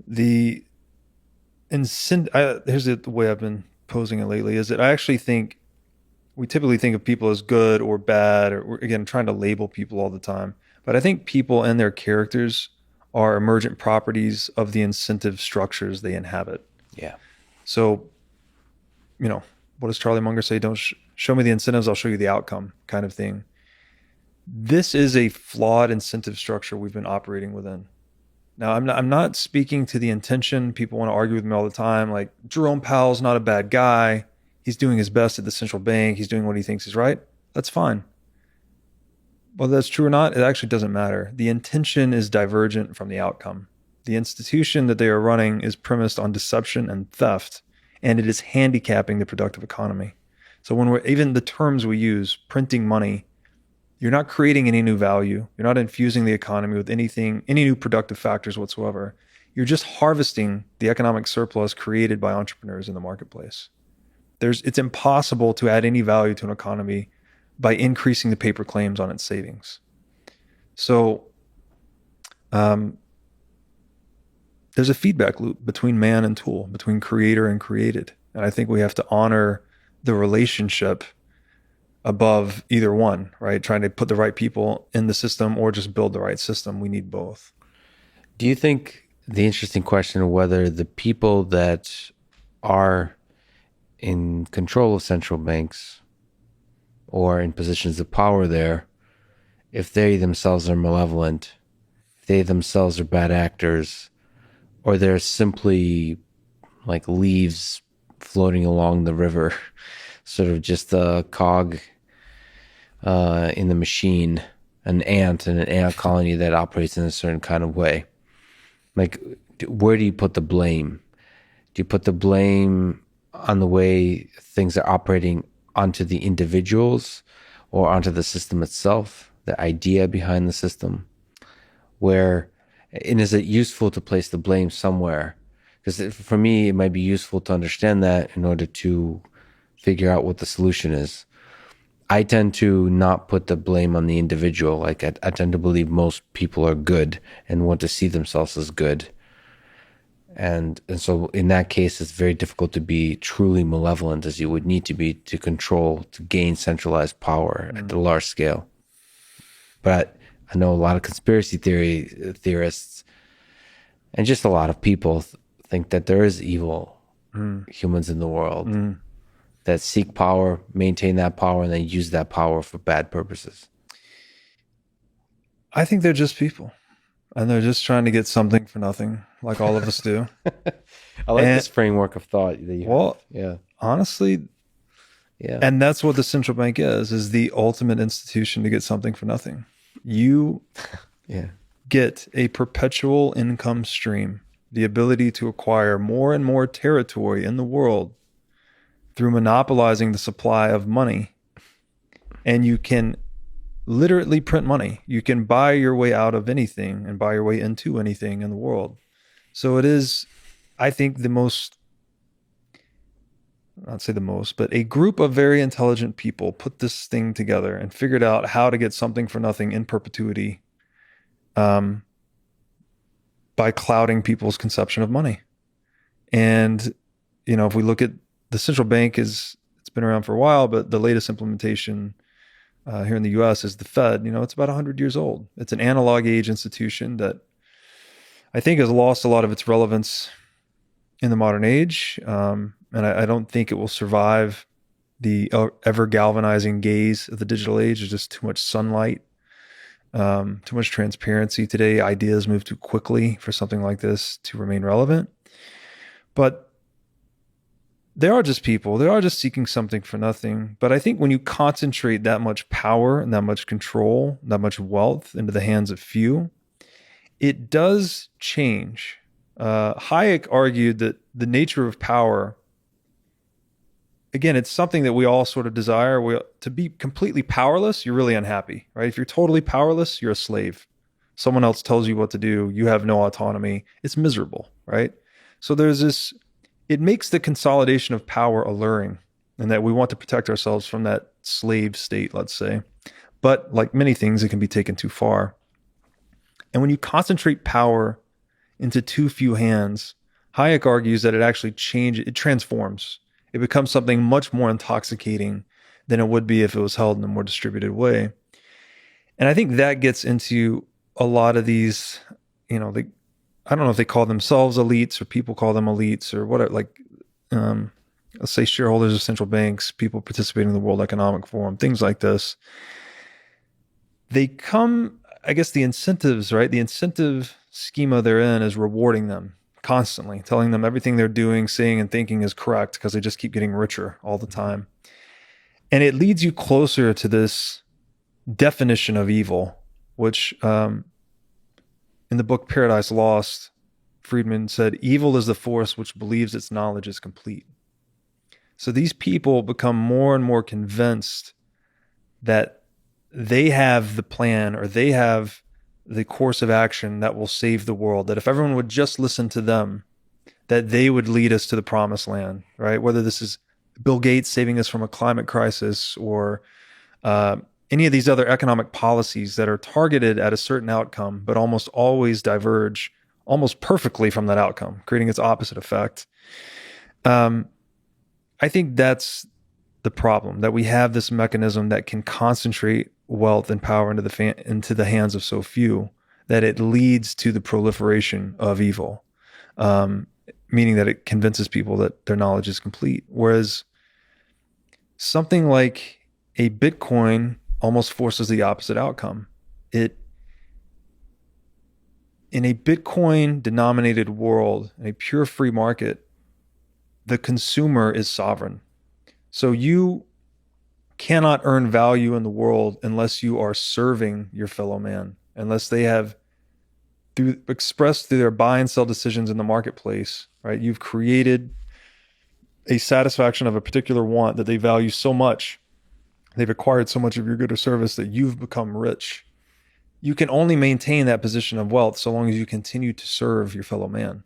the incentive. Here's the way I've been posing it lately, is that I actually think we typically think of people as good or bad, or again, trying to label people all the time. But I think people and their characters are emergent properties of the incentive structures they inhabit. Yeah. So, what does Charlie Munger say? Don't show me the incentives, I'll show you the outcome, kind of thing. This is a flawed incentive structure we've been operating within. Now, I'm not speaking to the intention. People want to argue with me all the time, like, Jerome Powell's not a bad guy. He's doing his best at the central bank. He's doing what he thinks is right. That's fine. Whether that's true or not, it actually doesn't matter. The intention is divergent from the outcome. The institution that they are running is premised on deception and theft, and it is handicapping the productive economy. So when even the terms we use, printing money, you're not creating any new value. You're not infusing the economy with any new productive factors whatsoever. You're just harvesting the economic surplus created by entrepreneurs in the marketplace. It's impossible to add any value to an economy by increasing the paper claims on its savings. So there's a feedback loop between man and tool, between creator and created. And I think we have to honor the relationship above either one, right? Trying to put the right people in the system or just build the right system. We need both. Do you think the interesting question of whether the people that are in control of central banks or in positions of power there, if they themselves are malevolent, if they themselves are bad actors, or they're simply like leaves floating along the river, sort of just a cog in the machine, an ant in an ant colony that operates in a certain kind of way. Like, where do you put the blame? Do you put the blame on the way things are operating onto the individuals or onto the system itself, the idea behind the system? And is it useful to place the blame somewhere? Because for me, it might be useful to understand that in order to figure out what the solution is. I tend to not put the blame on the individual. Like, I tend to believe most people are good and want to see themselves as good. And so in that case, it's very difficult to be truly malevolent as you would need to be to control, to gain centralized power at the large scale. But I know a lot of conspiracy theorists and just a lot of people think that there is evil humans in the world that seek power, maintain that power, and then use that power for bad purposes. I think they're just people. And they're just trying to get something for nothing, like all of us do. I like this framework of thought that you have. Yeah. Honestly, yeah. And that's what the central bank is the ultimate institution to get something for nothing. You get a perpetual income stream, the ability to acquire more and more territory in the world through monopolizing the supply of money. And you can literally print money. You can buy your way out of anything and buy your way into anything in the world. So it is, I think, but a group of very intelligent people put this thing together and figured out how to get something for nothing in perpetuity by clouding people's conception of money. And, if we look at the central bank, it's been around for a while, but the latest implementation here in the US is the Fed. It's about 100 years old. It's an analog age institution that I think has lost a lot of its relevance in the modern age. And I don't think it will survive the ever galvanizing gaze of the digital age. There's just too much sunlight, too much transparency today. Ideas move too quickly for something like this to remain relevant. But they are just people. They are just seeking something for nothing. But I think when you concentrate that much power and that much control, that much wealth into the hands of few, it does change. Hayek argued that the nature of power, again, it's something that we all sort of desire. To be completely powerless, you're really unhappy, right? If you're totally powerless, you're a slave. Someone else tells you what to do. You have no autonomy. It's miserable, right? So there's this, it makes the consolidation of power alluring, and that we want to protect ourselves from that slave state, let's say. But like many things, it can be taken too far. And when you concentrate power into too few hands, Hayek argues that it transforms. It becomes something much more intoxicating than it would be if it was held in a more distributed way. And I think that gets into a lot of these, I don't know if they call themselves elites or people call them elites or whatever, let's say shareholders of central banks, people participating in the World Economic Forum, things like this. They come, I guess the incentives, right? The incentive schema they're in is rewarding them constantly, telling them everything they're doing, saying, and thinking is correct because they just keep getting richer all the time. And it leads you closer to this definition of evil, which in the book Paradise Lost, Fridman said, evil is the force which believes its knowledge is complete. So these people become more and more convinced that they have the plan or they have the course of action that will save the world, that if everyone would just listen to them, that they would lead us to the promised land, right? Whether this is Bill Gates saving us from a climate crisis or any of these other economic policies that are targeted at a certain outcome, but almost always diverge almost perfectly from that outcome, creating its opposite effect. I think that's the problem, that we have this mechanism that can concentrate wealth and power into the hands of so few, that it leads to the proliferation of evil, meaning that it convinces people that their knowledge is complete. Whereas something like a Bitcoin almost forces the opposite outcome. In a Bitcoin denominated world, in a pure free market, the consumer is sovereign. So you cannot earn value in the world unless you are serving your fellow man, unless they have expressed through their buy and sell decisions in the marketplace, right? You've created a satisfaction of a particular want that they value so much. They've acquired so much of your good or service that you've become rich. You can only maintain that position of wealth so long as you continue to serve your fellow man.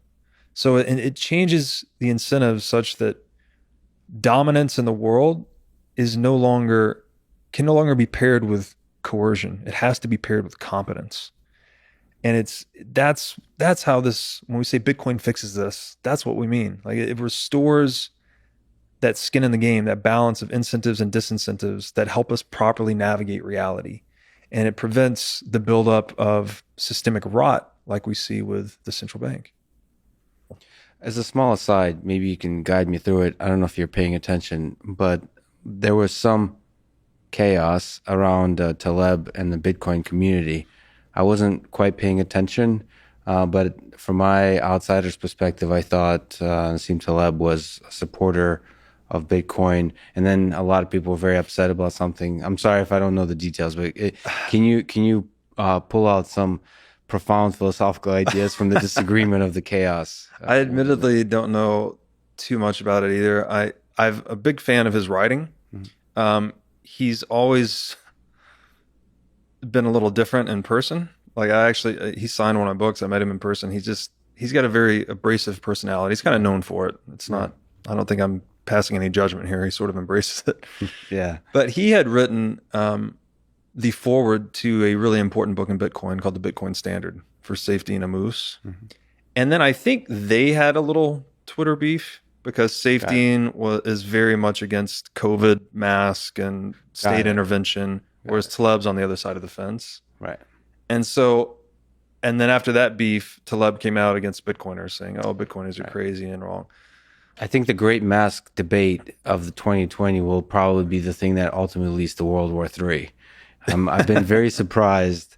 So it changes the incentives such that dominance in the world can no longer be paired with coercion. It has to be paired with competence. And that's how this, when we say Bitcoin fixes this, that's what we mean. Like, it restores that skin in the game, that balance of incentives and disincentives that help us properly navigate reality. And it prevents the buildup of systemic rot like we see with the central bank. As a small aside, maybe you can guide me through it. I don't know if you're paying attention, but there was some chaos around Taleb and the Bitcoin community. I wasn't quite paying attention, but from my outsider's perspective, I thought Nassim Taleb was a supporter of Bitcoin, and then a lot of people were very upset about something. I'm sorry if I don't know the details, but can you pull out some profound philosophical ideas from the disagreement of the chaos? I admittedly don't know too much about it either. I'm a big fan of his writing. Mm-hmm. He's always been a little different in person. Like, he signed one of my books. I met him in person. He's got a very abrasive personality. He's kind of known for it. It's not, I don't think I'm passing any judgment here. He sort of embraces it. Yeah. But he had written the foreword to a really important book in Bitcoin called the Bitcoin Standard for Safety and a Moose. Mm-hmm. And then I think they had a little Twitter beef because Safety is very much against COVID mask and state intervention, whereas Taleb's on the other side of the fence. Right. And then after that beef, Taleb came out against Bitcoiners saying, oh, Bitcoiners are crazy and wrong. I think the great mask debate of the 2020 will probably be the thing that ultimately leads to World War III. I've been very surprised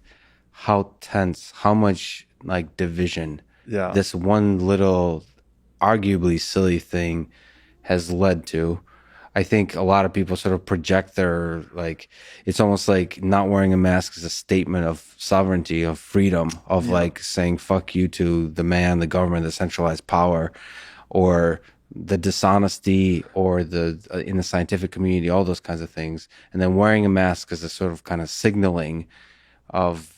how tense, how much like division this one little arguably silly thing has led to. I think a lot of people sort of project their, like, it's almost like not wearing a mask is a statement of sovereignty, of freedom, of like saying fuck you to the man, the government, the centralized power, or the dishonesty, or in the scientific community, all those kinds of things. And then wearing a mask is a sort of kind of signaling of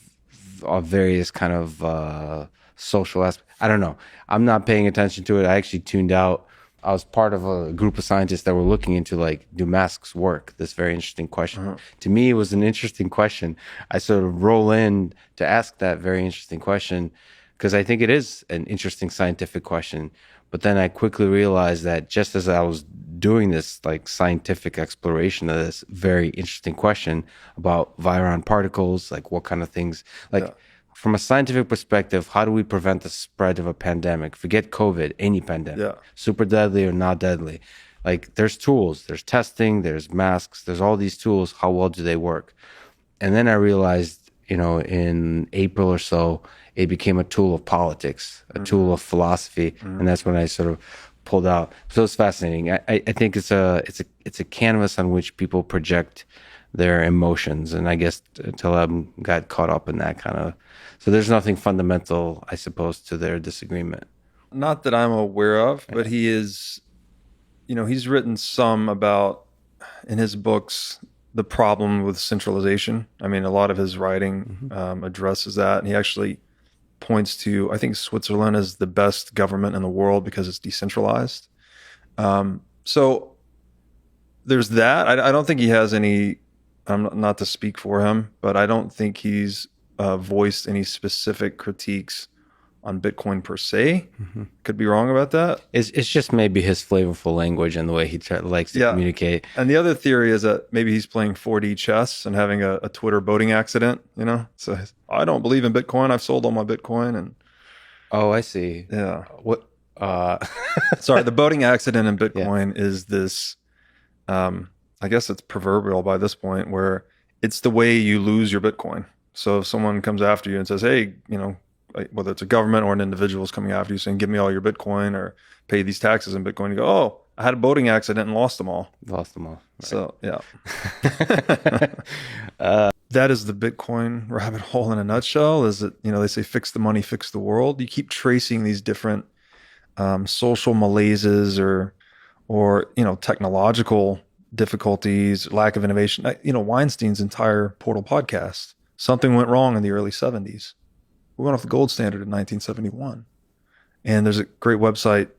various kind of social aspects. I don't know. I'm not paying attention to it. I actually tuned out. I was part of a group of scientists that were looking into, like, do masks work? This very interesting question. Uh-huh. To me, it was an interesting question. I sort of roll in to ask that very interesting question because I think it is an interesting scientific question. But then I quickly realized that just as I was doing this like scientific exploration of this very interesting question about virion particles, like what kind of things, like from a scientific perspective, how do we prevent the spread of a pandemic? Forget COVID, any pandemic, super deadly or not deadly. Like, there's tools, there's testing, there's masks, there's all these tools. How well do they work? And then I realized, in April or so, it became a tool of politics, a tool of philosophy, and that's when I sort of pulled out. So it's fascinating. I think it's a canvas on which people project their emotions, and I guess Taleb got caught up in that kind of. So there's nothing fundamental, I suppose, to their disagreement. Not that I'm aware of, but he is. He's written some about in his books the problem with centralization. I mean, a lot of his writing addresses that, and he actually points to, I think, Switzerland as the best government in the world because it's decentralized. So there's that. I don't think he has any I'm not to speak for him, but I don't think he's voiced any specific critiques on Bitcoin per se. Could be wrong about that. It's just maybe his flavorful language and the way he likes to communicate. And the other theory is that maybe he's playing 4D chess and having a Twitter boating accident, you know? So I don't believe in Bitcoin. I've sold all my Bitcoin. And oh, I see. Yeah. What? Sorry, the boating accident in Bitcoin is this, I guess it's proverbial by this point, where it's the way you lose your Bitcoin. So if someone comes after you and says, hey, you know, whether it's a government or an individual is coming after you saying, give me all your Bitcoin or pay these taxes in Bitcoin, you go, oh, I had a boating accident and lost them all. Right. So, yeah. That is the Bitcoin rabbit hole in a nutshell, is that, you know, they say, fix the money, fix the world. You keep tracing these different social malaises or, you know, technological difficulties, lack of innovation. You know, Weinstein's entire Portal podcast, something went wrong in the early 70s. We went off the gold standard in 1971. And there's a great website,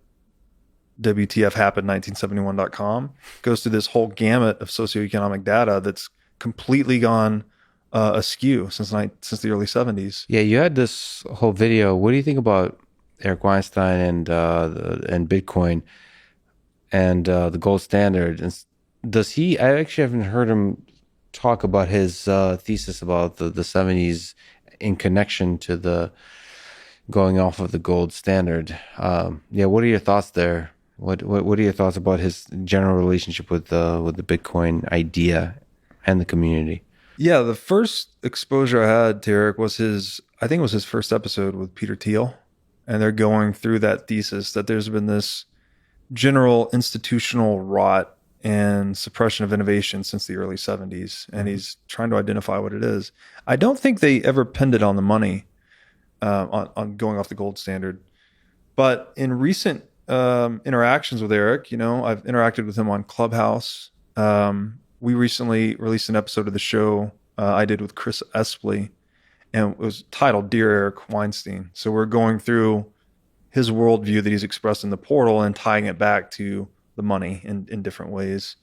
WTFhappened1971.com, goes through this whole gamut of socioeconomic data that's completely gone askew since the early 70s. Yeah, you had this whole video. What do you think about Eric Weinstein and Bitcoin and the gold standard? And does he? I actually haven't heard him talk about his thesis about the 70s in connection to the going off of the gold standard. What are your thoughts there? What are your thoughts about his general relationship with the Bitcoin idea and the community? Yeah, the first exposure I had to Eric was his first episode with Peter Thiel, and they're going through that thesis that there's been this general institutional rot and suppression of innovation since the early 70s. And he's trying to identify what it is. I don't think they ever pinned it on the money, on going off the gold standard. But in recent interactions with Eric, you know, I've interacted with him on Clubhouse. We recently released an episode of the show I did with Chris Espley, and it was titled Dear Eric Weinstein. So we're going through his worldview that he's expressed in the portal and tying it back to the money in different ways.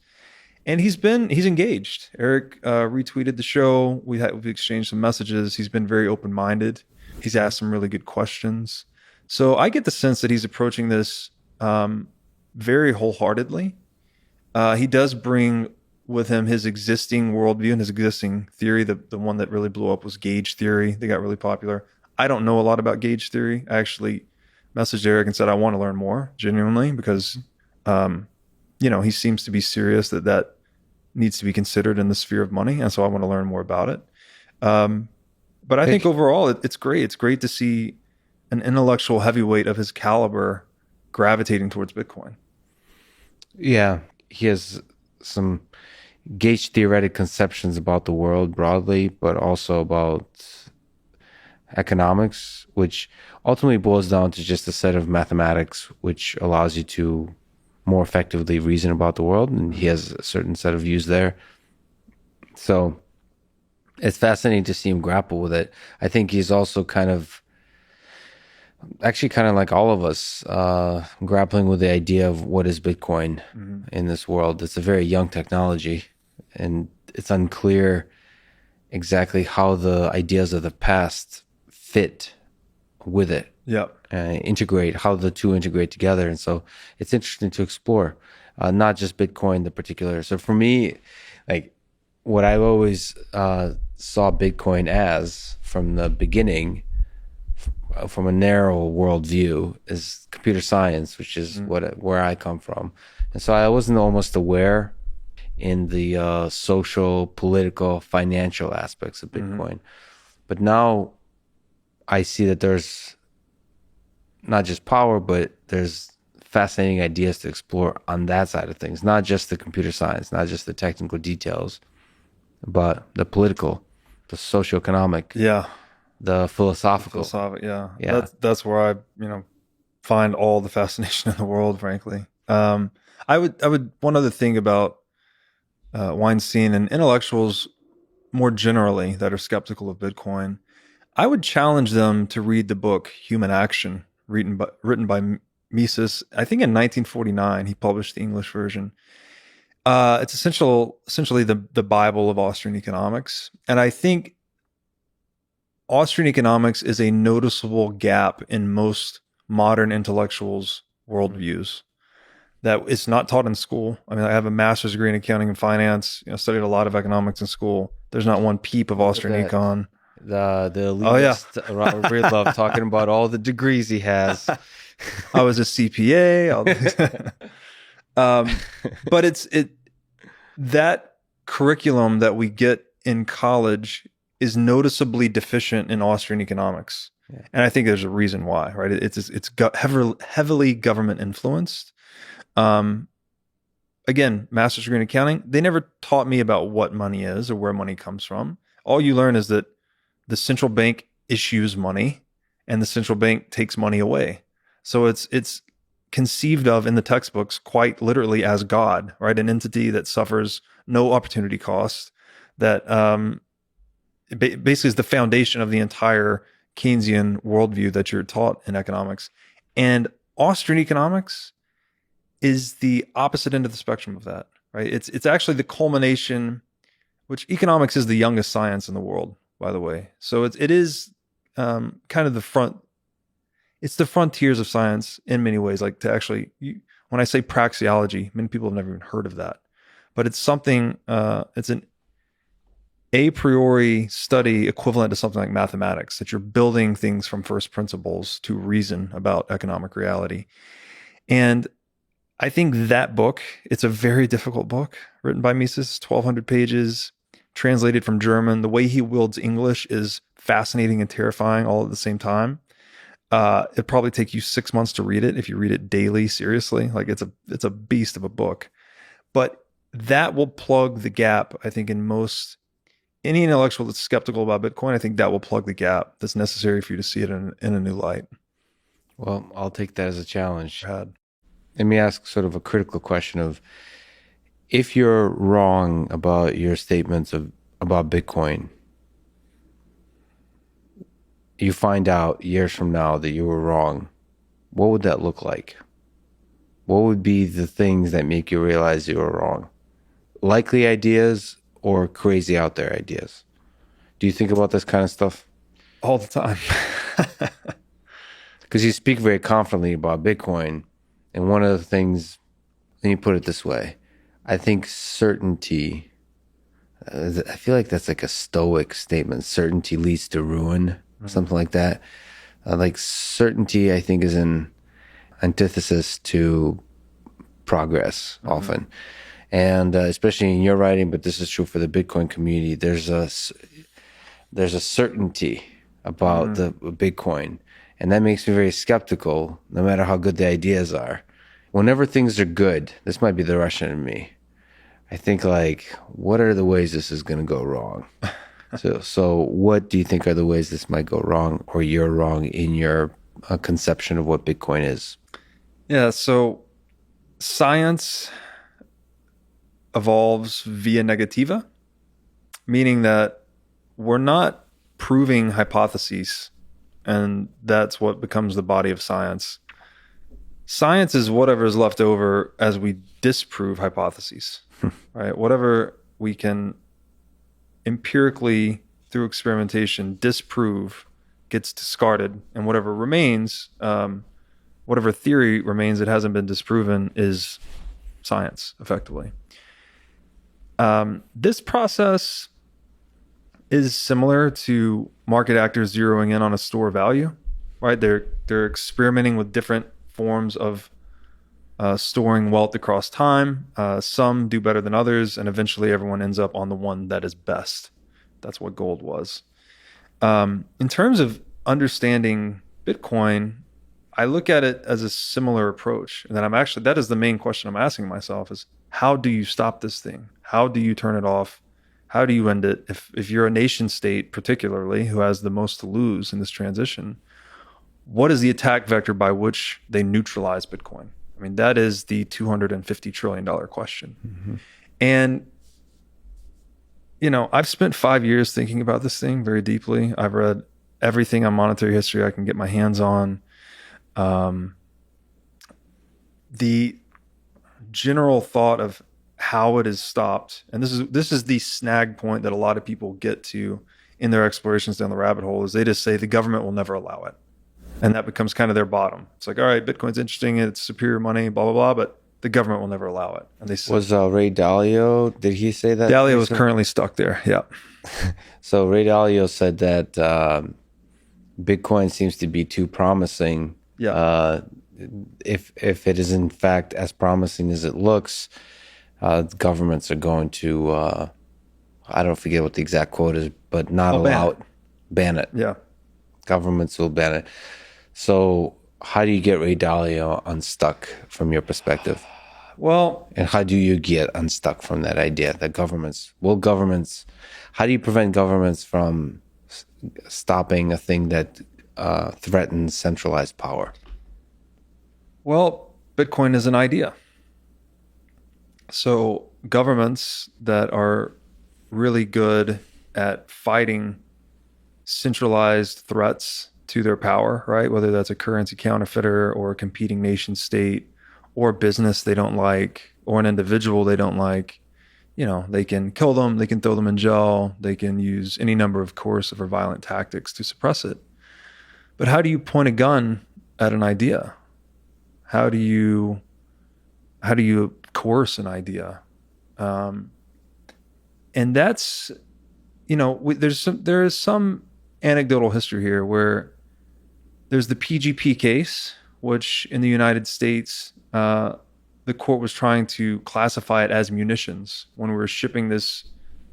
And he's engaged. Eric retweeted the show. We've exchanged some messages. He's been very open-minded. He's asked some really good questions. So I get the sense that he's approaching this very wholeheartedly. He does bring with him his existing worldview and his existing theory. The one that really blew up was gauge theory. They got really popular. I don't know a lot about gauge theory. I actually messaged Eric and said, I want to learn more, genuinely, because you know, he seems to be serious that needs to be considered in the sphere of money. And so I want to learn more about it. But I think overall it's great. It's great to see an intellectual heavyweight of his caliber gravitating towards Bitcoin. Yeah, he has some gauge theoretic conceptions about the world broadly, but also about economics, which ultimately boils down to just a set of mathematics, which allows you to more effectively reason about the world. And he has a certain set of views there. So it's fascinating to see him grapple with it. I think he's also kind of like all of us, grappling with the idea of what is Bitcoin in this world. It's a very young technology, and it's unclear exactly how the ideas of the past fit with it. Yeah. Integrate, how the two integrate together. And so it's interesting to explore, not just Bitcoin, the particular. So for me, like what I've always saw Bitcoin as from the beginning, from a narrow worldview, is computer science, which is where I come from. And so I wasn't almost aware in the social, political, financial aspects of Bitcoin. But now I see that there's not just power, but there's fascinating ideas to explore on that side of things. Not just the computer science, not just the technical details, but the political, the socioeconomic, the philosophical. Yeah. That's where I, find all the fascination in the world, frankly. I would one other thing about Weinstein and intellectuals more generally that are skeptical of Bitcoin, I would challenge them to read the book Human Action, written by Mises. I think in 1949 he published the English version. It's essentially the Bible of Austrian economics. And I think Austrian economics is a noticeable gap in most modern intellectuals' worldviews that it's not taught in school. I mean, I have a master's degree in accounting and finance, studied a lot of economics in school. There's not one peep of Austrian econ. The elitist, Robert Breedlove, talking about all the degrees he has. I was a CPA. But that curriculum that we get in college is noticeably deficient in Austrian economics. Yeah. And I think there's a reason why, right? It's heavily government influenced. Again, master's degree in accounting, they never taught me about what money is or where money comes from. All you learn is that the central bank issues money and the central bank takes money away. So it's conceived of in the textbooks quite literally as God, right? An entity that suffers no opportunity cost, that basically is the foundation of the entire Keynesian worldview that you're taught in economics. And Austrian economics is the opposite end of the spectrum of that, right? It's actually the culmination, which economics is the youngest science in the world, by the way. So it is kind of it's the frontiers of science in many ways. Like to actually, when I say praxeology, many people have never even heard of that, but it's something, it's an a priori study equivalent to something like mathematics, that you're building things from first principles to reason about economic reality. And I think that book, it's a very difficult book written by Mises, 1,200 pages, translated from German. The way he wields English is fascinating and terrifying all at the same time. It'd probably take you 6 months to read it if you read it daily, seriously. Like it's a beast of a book. But that will plug the gap, I think, in any intellectual that's skeptical about Bitcoin. I think that will plug the gap that's necessary for you to see it in a new light. Well, I'll take that as a challenge. Let me ask sort of a critical question of, if you're wrong about your statements about Bitcoin, you find out years from now that you were wrong, what would that look like? What would be the things that make you realize you were wrong? Likely ideas or crazy out there ideas? Do you think about this kind of stuff? All the time. Because you speak very confidently about Bitcoin. And one of the things, let me put it this way, I think certainty, I feel like that's like a Stoic statement. Certainty leads to ruin, something like that. Like certainty, I think, is an antithesis to progress often. And especially in your writing, but this is true for the Bitcoin community, there's a certainty about the Bitcoin. And that makes me very skeptical, no matter how good the ideas are. Whenever things are good, this might be the Russian in me, I think like, what are the ways this is going to go wrong? So what do you think are the ways this might go wrong, or you're wrong in your conception of what Bitcoin is? Yeah, so science evolves via negativa, meaning that we're not proving hypotheses, and that's what becomes the body of science. Science is whatever is left over as we disprove hypotheses, right? Whatever we can empirically, through experimentation, disprove gets discarded, and whatever remains, whatever theory remains that hasn't been disproven is science, effectively. This process is similar to market actors zeroing in on a store value, right? They're experimenting with different forms of storing wealth across time. Some do better than others, and eventually everyone ends up on the one that is best. That's what gold was. In terms of understanding Bitcoin, I look at it as a similar approach. And that is the main question I'm asking myself is, how do you stop this thing? How do you turn it off? How do you end it? If you're a nation state, particularly, who has the most to lose in this transition, what is the attack vector by which they neutralize Bitcoin? I mean, that is the $250 trillion question. Mm-hmm. And, I've spent 5 years thinking about this thing very deeply. I've read everything on monetary history I can get my hands on. The general thought of how it is stopped, and this is the snag point that a lot of people get to in their explorations down the rabbit hole, is they just say the government will never allow it. And that becomes kind of their bottom. It's like, all right, Bitcoin's interesting, it's superior money, blah, blah, blah, but the government will never allow it. And they say, Was Ray Dalio, did he say that? Dalio was currently stuck there. Yeah. So Ray Dalio said that Bitcoin seems to be too promising. Yeah. If it is in fact as promising as it looks, governments are going to, I don't forget what the exact quote is, but not allow it. Ban it. Yeah. Governments will ban it. So how do you get Ray Dalio unstuck from your perspective? Well, and how do you get unstuck from that idea that how do you prevent governments from stopping a thing that threatens centralized power? Well, Bitcoin is an idea. So governments that are really good at fighting centralized threats to their power, right? Whether that's a currency counterfeiter or a competing nation state or a business they don't like or an individual they don't like, they can kill them, they can throw them in jail, they can use any number of coercive or violent tactics to suppress it. But how do you point a gun at an idea? How do you coerce an idea? And that's, there is some anecdotal history here where there's the PGP case, which in the United States, the court was trying to classify it as munitions when we were shipping this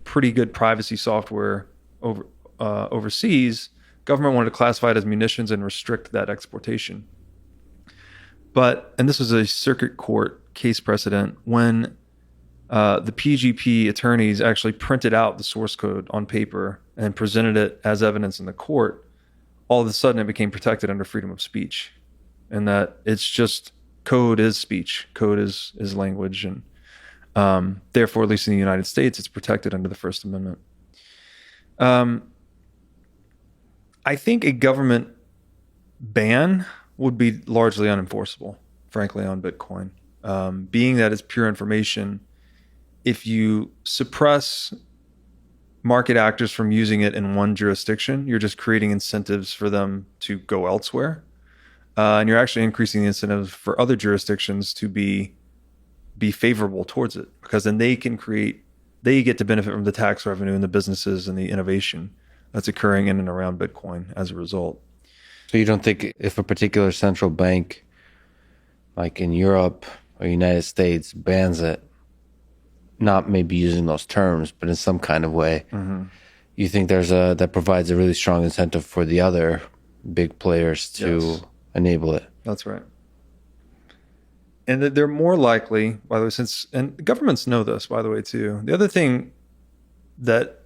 pretty good privacy software overseas. Government wanted to classify it as munitions and restrict that exportation. And this was a circuit court case precedent when the PGP attorneys actually printed out the source code on paper and presented it as evidence in the court. All of a sudden it became protected under freedom of speech, and that it's just code is speech, code is language, and therefore, at least in the United States, it's protected under the First Amendment. I think a government ban would be largely unenforceable, frankly, on Bitcoin. Being that it's pure information, if you suppress market actors from using it in one jurisdiction, you're just creating incentives for them to go elsewhere. And you're actually increasing the incentives for other jurisdictions to be favorable towards it, because then they get to benefit from the tax revenue and the businesses and the innovation that's occurring in and around Bitcoin as a result. So you don't think if a particular central bank, like in Europe or United States, bans it, not maybe using those terms, but in some kind of way, you think that provides a really strong incentive for the other big players to enable it? That's right. And that they're more likely, by the way, and governments know this, by the way, too. The other thing that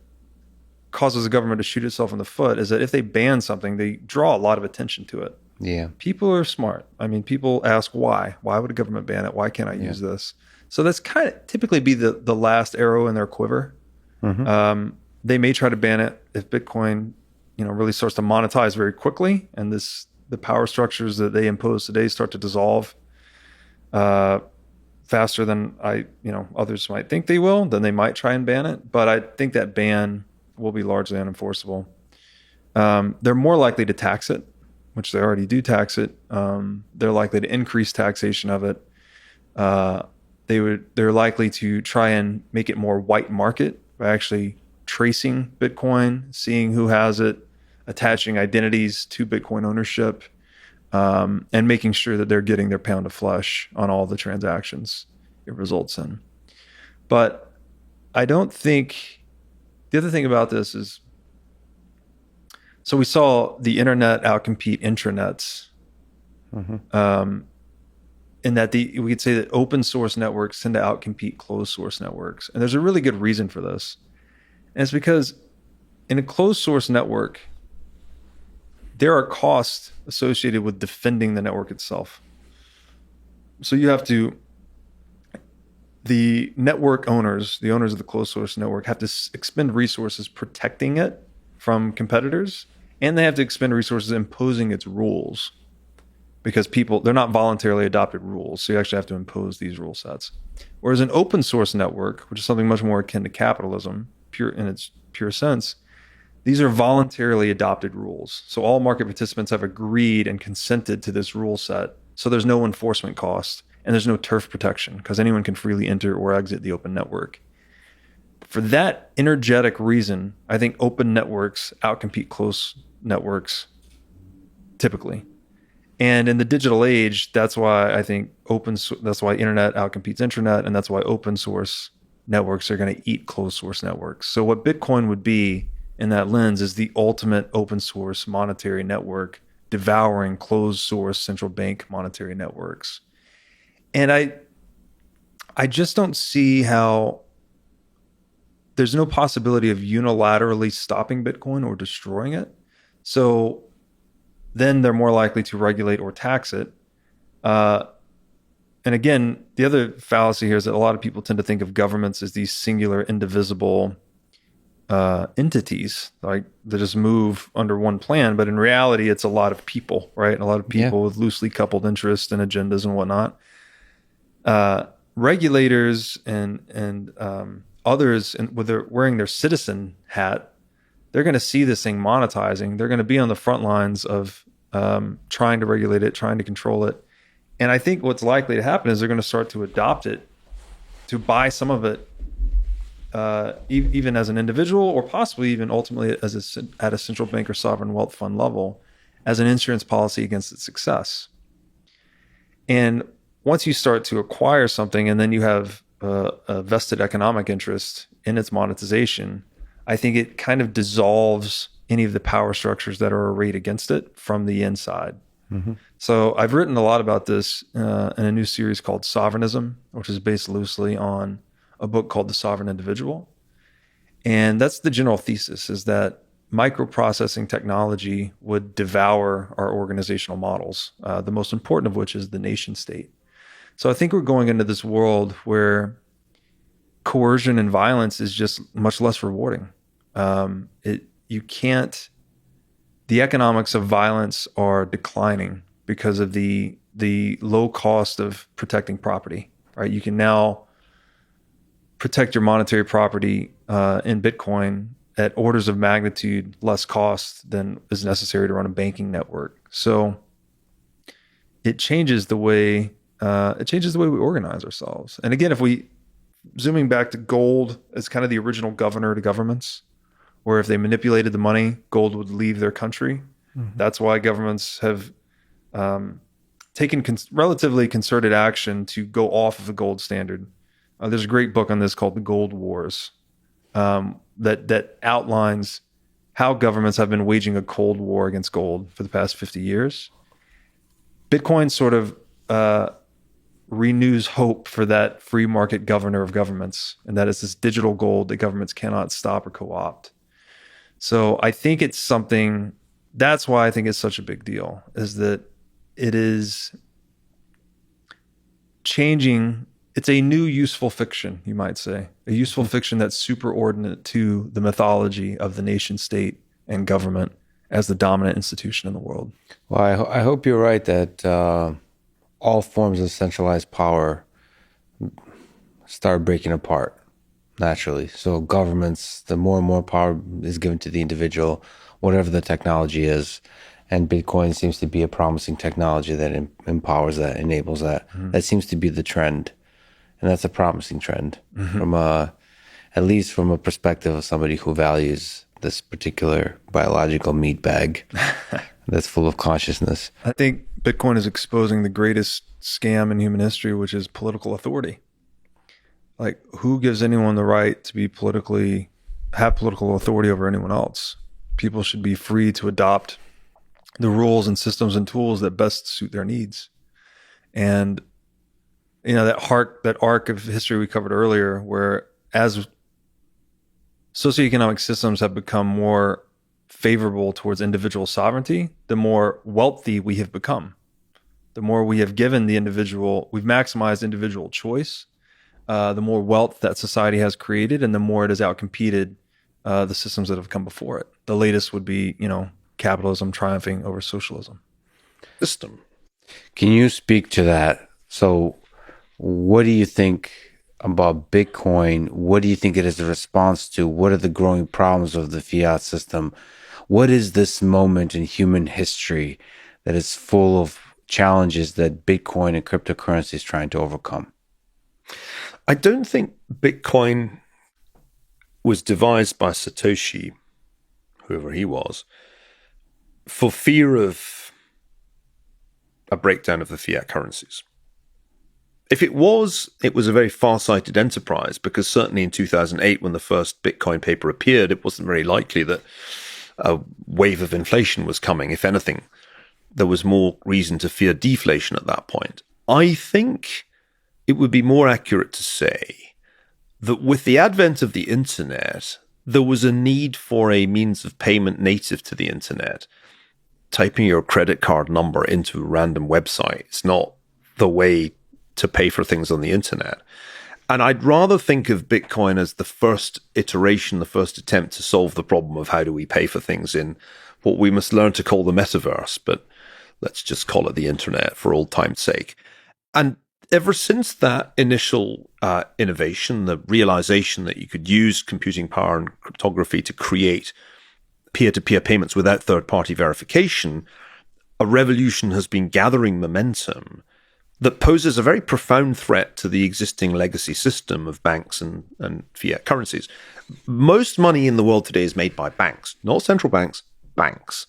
causes the government to shoot itself in the foot is that if they ban something, they draw a lot of attention to it. Yeah. People are smart. I mean, people ask why. Why would a government ban it? Why can't I use this? So that's kind of typically be the last arrow in their quiver. They may try to ban it if Bitcoin, really starts to monetize very quickly, and the power structures that they impose today start to dissolve faster than others might think they will. Then they might try and ban it, but I think that ban will be largely unenforceable. They're more likely to tax it, which they already do tax it. They're likely to increase taxation of it. They're likely to try and make it more white market by actually tracing Bitcoin, seeing who has it, attaching identities to Bitcoin ownership, and making sure that they're getting their pound of flesh on all the transactions it results in. But I don't think, the other thing about this is, so we saw the internet outcompete intranets. In that we could say that open source networks tend to outcompete closed source networks. And there's a really good reason for this. And it's because in a closed source network, there are costs associated with defending the network itself. So the network owners, the owners of the closed source network, have to expend resources protecting it from competitors, and they have to expend resources imposing its rules. because they're not voluntarily adopted rules. So you actually have to impose these rule sets. Whereas an open source network, which is something much more akin to capitalism, in its pure sense, these are voluntarily adopted rules. So all market participants have agreed and consented to this rule set. So there's no enforcement cost and there's no turf protection because anyone can freely enter or exit the open network. For that energetic reason, I think open networks outcompete closed networks typically. And in the digital age, that's why I think that's why internet outcompetes intranet, and that's why open source networks are going to eat closed source networks. So what Bitcoin would be in that lens is the ultimate open source monetary network devouring closed source central bank monetary networks. And I just don't see how there's no possibility of unilaterally stopping Bitcoin or destroying it. So then they're more likely to regulate or tax it. And again, the other fallacy here is that a lot of people tend to think of governments as these singular, indivisible entities, like they just move under one plan. But in reality, it's a lot of people, right? A lot of people with loosely coupled interests and agendas and whatnot. Regulators and others, wearing their citizen hat, they're going to see this thing monetizing. They're going to be on the front lines of trying to regulate it, trying to control it. And I think what's likely to happen is they're going to start to adopt it, to buy some of it, even as an individual, or possibly even ultimately at a central bank or sovereign wealth fund level, as an insurance policy against its success. And once you start to acquire something and then you have a vested economic interest in its monetization, I think it kind of dissolves any of the power structures that are arrayed against it from the inside. Mm-hmm. So I've written a lot about this in a new series called Sovereignism, which is based loosely on a book called The Sovereign Individual. And that's the general thesis, is that microprocessing technology would devour our organizational models, the most important of which is the nation state. So I think we're going into this world where coercion and violence is just much less rewarding. The economics of violence are declining because of the low cost of protecting property, right? You can now protect your monetary property in Bitcoin at orders of magnitude less cost than is necessary to run a banking network. So it changes the way we organize ourselves. And again, if we zooming back to gold as kind of the original governor to governments, where if they manipulated the money, gold would leave their country. Mm-hmm. That's why governments have taken relatively concerted action to go off of the gold standard. There's a great book on this called The Gold Wars that outlines how governments have been waging a cold war against gold for the past 50 years. Bitcoin sort of renews hope for that free market governor of governments, and that is this digital gold that governments cannot stop or co-opt. So I think it's something, that's why I think it's such a big deal, is that it is changing. It's a new useful fiction, you might say, a useful fiction that's superordinate to the mythology of the nation state and government as the dominant institution in the world. Well, I hope you're right that all forms of centralized power start breaking apart naturally. So governments, the more and more power is given to the individual, whatever the technology is. And Bitcoin seems to be a promising technology that empowers that, enables that. Mm-hmm. That seems to be the trend. And that's a promising trend from at least from a perspective of somebody who values this particular biological meat bag that's full of consciousness. I think Bitcoin is exposing the greatest scam in human history, which is political authority. Like, who gives anyone the right to have political authority over anyone else? People should be free to adopt the rules and systems and tools that best suit their needs. And that arc of history we covered earlier, where as socioeconomic systems have become more favorable towards individual sovereignty, the more wealthy we have become. The more we have given the individual, we've maximized individual choice, the more wealth that society has created, and the more it has outcompeted the systems that have come before it. The latest would be, capitalism triumphing over socialism. System. Can you speak to that? So, what do you think about Bitcoin? What do you think it is a response to? What are the growing problems of the fiat system? What is this moment in human history that is full of challenges that Bitcoin and cryptocurrency is trying to overcome? I don't think Bitcoin was devised by Satoshi, whoever he was, for fear of a breakdown of the fiat currencies. If it was a very far-sighted enterprise, because certainly in 2008, when the first Bitcoin paper appeared, it wasn't very likely that a wave of inflation was coming. If anything, there was more reason to fear deflation at that point. I think it would be more accurate to say that with the advent of the internet, there was a need for a means of payment native to the internet. Typing your credit card number into a random website is not the way to pay for things on the internet. And I'd rather think of Bitcoin as the first iteration, the first attempt to solve the problem of how do we pay for things in what we must learn to call the metaverse, but let's just call it the internet for old time's sake. And ever since that initial innovation, the realization that you could use computing power and cryptography to create peer-to-peer payments without third-party verification, a revolution has been gathering momentum that poses a very profound threat to the existing legacy system of banks and fiat currencies. Most money in the world today is made by banks, not central banks, banks.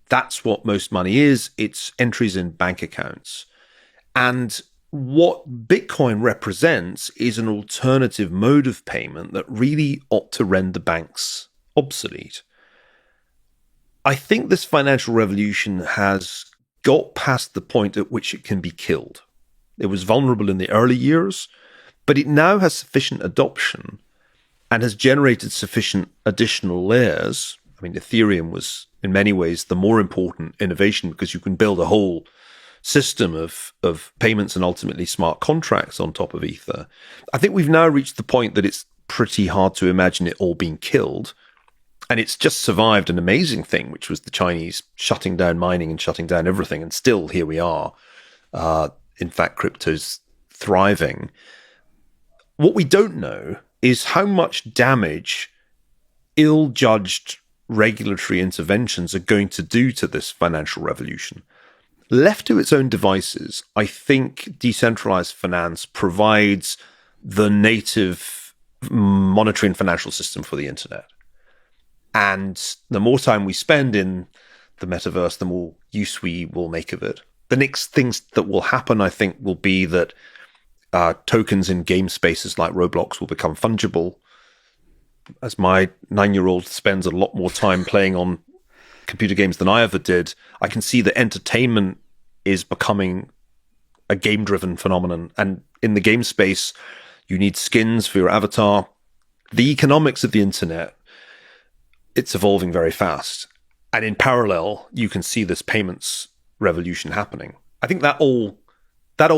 That's what most money is. It's entries in bank accounts. And what Bitcoin represents is an alternative mode of payment that really ought to render banks obsolete. I think this financial revolution has got past the point at which it can be killed. It was vulnerable in the early years, but it now has sufficient adoption and has generated sufficient additional layers. I mean, Ethereum was in many ways the more important innovation because you can build a whole system of payments and ultimately smart contracts on top of Ether. I think we've now reached the point that it's pretty hard to imagine it all being killed. And it's just survived an amazing thing, which was the Chinese shutting down mining and shutting down everything. And still here we are. In fact, crypto's thriving. What we don't know is how much damage ill-judged regulatory interventions are going to do to this financial revolution. Left to its own devices, I think decentralized finance provides the native monetary and financial system for the internet. And the more time we spend in the metaverse, the more use we will make of it. The next things that will happen, I think, will be that tokens in game spaces like Roblox will become fungible. As my 9-year-old spends a lot more time playing on computer games than I ever did, I can see that entertainment is becoming a game-driven phenomenon. And in the game space, you need skins for your avatar. The economics of the internet, it's evolving very fast. And in parallel, you can see this payments revolution happening. I think that all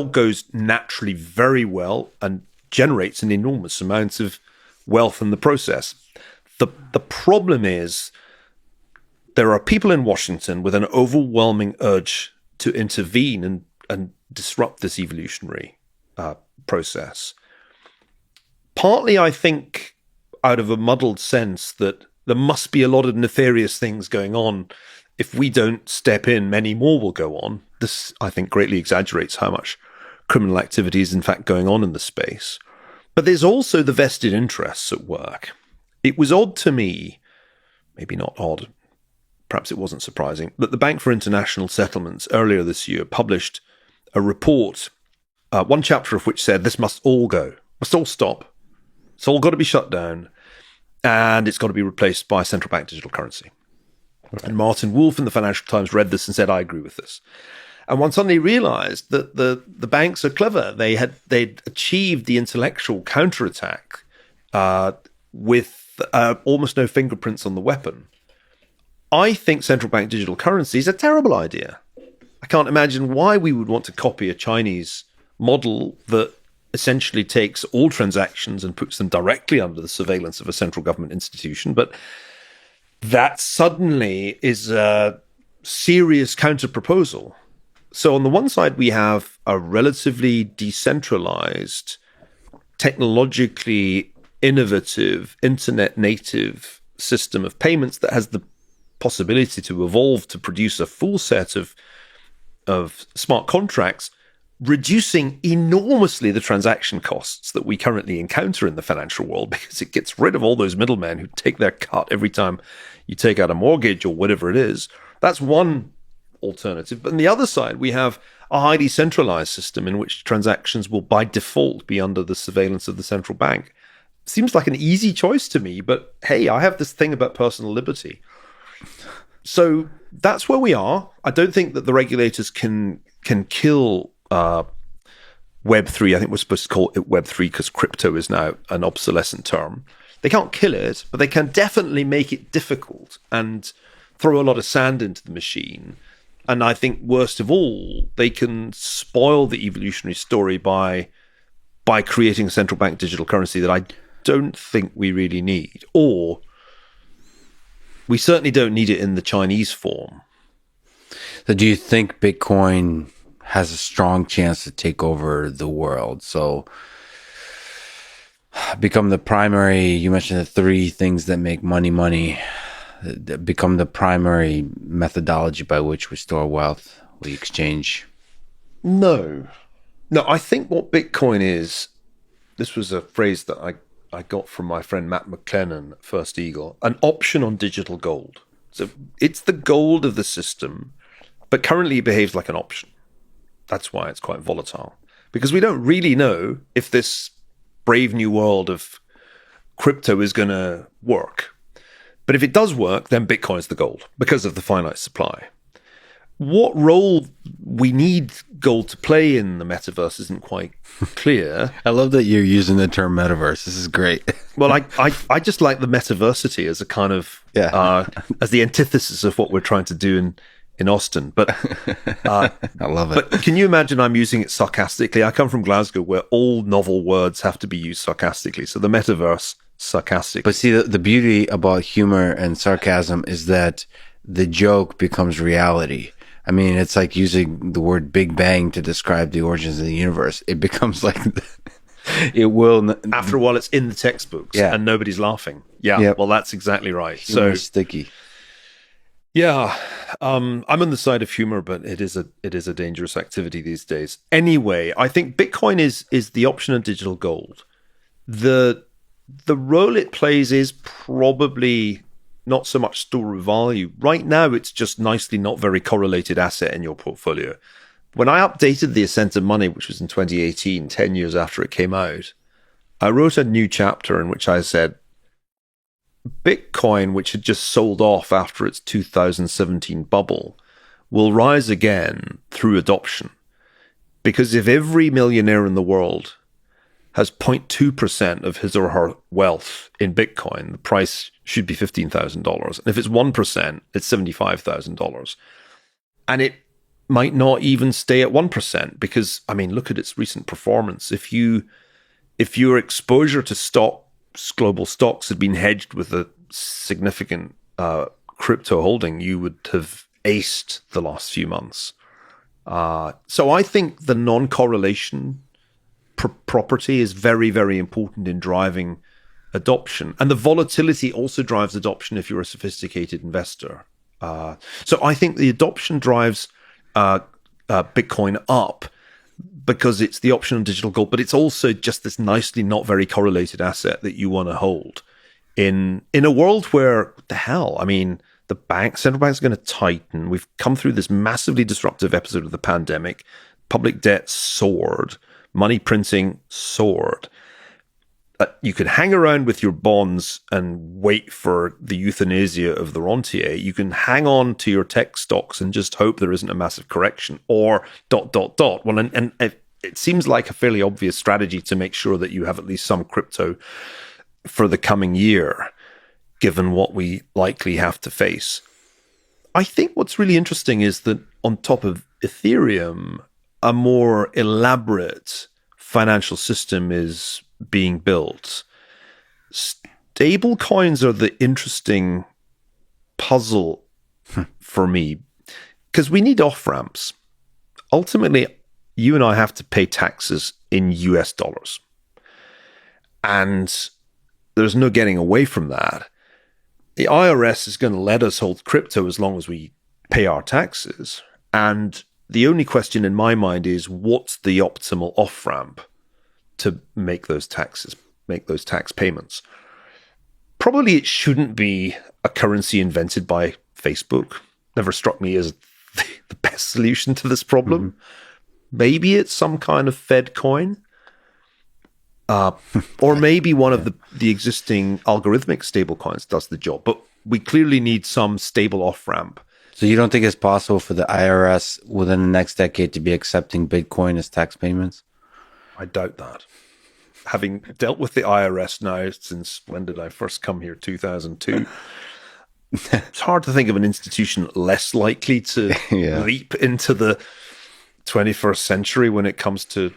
goes naturally very well and generates an enormous amount of wealth in the process. The problem is there are people in Washington with an overwhelming urge to intervene and disrupt this evolutionary process. Partly, I think, out of a muddled sense that there must be a lot of nefarious things going on. If we don't step in, many more will go on. This, I think, greatly exaggerates how much criminal activity is in fact going on in the space. But there's also the vested interests at work. It was odd to me, maybe not odd, perhaps it wasn't surprising, that the Bank for International Settlements earlier this year published a report, one chapter of which said this must all go, must all stop. It's all got to be shut down, and it's got to be replaced by central bank digital currency. Right. And Martin Wolf in the Financial Times read this and said, I agree with this. And one suddenly realized that the banks are clever. They'd achieved the intellectual counterattack with almost no fingerprints on the weapon. I think central bank digital currency is a terrible idea. I can't imagine why we would want to copy a Chinese model that essentially takes all transactions and puts them directly under the surveillance of a central government institution. But that suddenly is a serious counter-proposal So on the one side, we have a relatively decentralized, technologically innovative, internet native system of payments that has the possibility to evolve to produce a full set of smart contracts, reducing enormously the transaction costs that we currently encounter in the financial world, because it gets rid of all those middlemen who take their cut every time you take out a mortgage or whatever it is. That's one alternative. But on the other side, we have a highly centralized system in which transactions will by default be under the surveillance of the central bank. Seems like an easy choice to me, but hey, I have this thing about personal liberty. So that's where we are. I don't think that the regulators can kill Web3. I think we're supposed to call it Web3 because crypto is now an obsolescent term. They can't kill it, but they can definitely make it difficult and throw a lot of sand into the machine. And I think worst of all, they can spoil the evolutionary story by creating a central bank digital currency that I don't think we really need. Or we certainly don't need it in the Chinese form. So do you think Bitcoin has a strong chance to take over the world? So become the primary, you mentioned the three things that make money, become the primary methodology by which we store wealth, we exchange? No, I think what Bitcoin is, this was a phrase that I got from my friend Matt McLennan at First Eagle, an option on digital gold. So it's the gold of the system, but currently it behaves like an option. That's why it's quite volatile, because we don't really know if this brave new world of crypto is going to work. But if it does work, then Bitcoin is the gold because of the finite supply. What role we need gold to play in the metaverse isn't quite clear. I love that you're using the term metaverse. This is great. Well, I just like the metaversity as a kind of as the antithesis of what we're trying to do in Austin. But I love it. But can you imagine I'm using it sarcastically? I come from Glasgow, where all novel words have to be used sarcastically. So the metaverse, sarcastic. But see, the beauty about humor and sarcasm is that the joke becomes reality. I mean, it's like using the word Big Bang to describe the origins of the universe. It becomes like it will. After a while, it's in the textbooks, and nobody's laughing. Yeah, well, that's exactly right. Humor is sticky. Yeah, I'm on the side of humor, but it is a dangerous activity these days. Anyway, I think Bitcoin is the option of digital gold. The role it plays is probably not so much store of value. Right now, it's just nicely not very correlated asset in your portfolio. When I updated The Ascent of Money, which was in 2018, 10 years after it came out, I wrote a new chapter in which I said, Bitcoin, which had just sold off after its 2017 bubble, will rise again through adoption. Because if every millionaire in the world has 0.2% of his or her wealth in Bitcoin, the price should be $15,000. And if it's 1%, it's $75,000. And it might not even stay at 1% because, I mean, look at its recent performance. If your exposure to global stocks had been hedged with a significant crypto holding, you would have aced the last few months. So I think the non-correlation property is very, very important in driving adoption. And the volatility also drives adoption if you're a sophisticated investor. So I think the adoption drives Bitcoin up because it's the option on digital gold, but it's also just this nicely not very correlated asset that you want to hold in a world where, what the hell? I mean, central banks are going to tighten. We've come through this massively disruptive episode of the pandemic. Public debt soared. Money printing soared. You could hang around with your bonds and wait for the euthanasia of the rentier. You can hang on to your tech stocks and just hope there isn't a massive correction, or ... Well, and it seems like a fairly obvious strategy to make sure that you have at least some crypto for the coming year, given what we likely have to face. I think what's really interesting is that on top of Ethereum, a more elaborate financial system is being built. Stable coins are the interesting puzzle for me, because we need off-ramps. ultimately, you and I have to pay taxes in US dollars. And there's no getting away from that. The IRS is going to let us hold crypto as long as we pay our taxes. And the only question in my mind is, what's the optimal off-ramp to make those tax payments? Probably it shouldn't be a currency invented by Facebook. Never struck me as the best solution to this problem. Mm-hmm. Maybe it's some kind of Fed coin. Or maybe one of the existing algorithmic stablecoins does the job. But we clearly need some stable off-ramp. So you don't think it's possible for the IRS within the next decade to be accepting Bitcoin as tax payments? I doubt that. Having dealt with the IRS now since, when did I first come here? 2002. It's hard to think of an institution less likely to leap into the 21st century when it comes to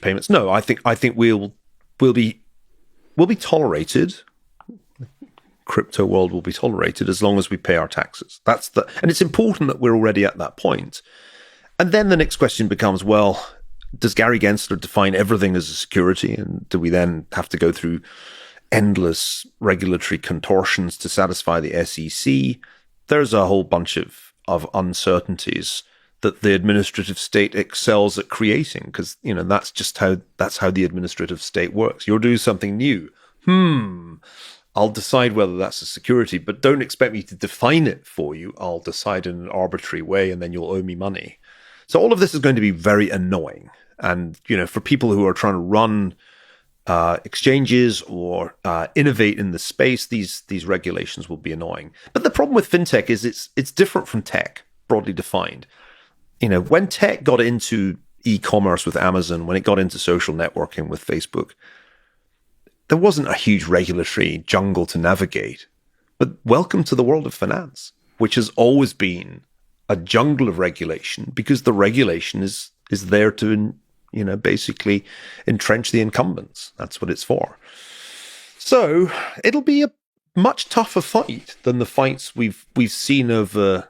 payments. No, I think we'll be tolerated. Crypto world will be tolerated as long as we pay our taxes. And it's important that we're already at that point. And then the next question becomes, well, does Gary Gensler define everything as a security? And do we then have to go through endless regulatory contortions to satisfy the SEC? There's a whole bunch of uncertainties that the administrative state excels at creating, because that's how the administrative state works. You'll do something new. I'll decide whether that's a security, but don't expect me to define it for you. I'll decide in an arbitrary way, and then you'll owe me money. So all of this is going to be very annoying. And, for people who are trying to run exchanges or innovate in the space, these regulations will be annoying. But the problem with fintech is it's different from tech, broadly defined. When tech got into e-commerce with Amazon, when it got into social networking with Facebook, there wasn't a huge regulatory jungle to navigate. But welcome to the world of finance, which has always been a jungle of regulation, because the regulation is there to, basically entrench the incumbents. That's what it's for. So it'll be a much tougher fight than the fights we've seen over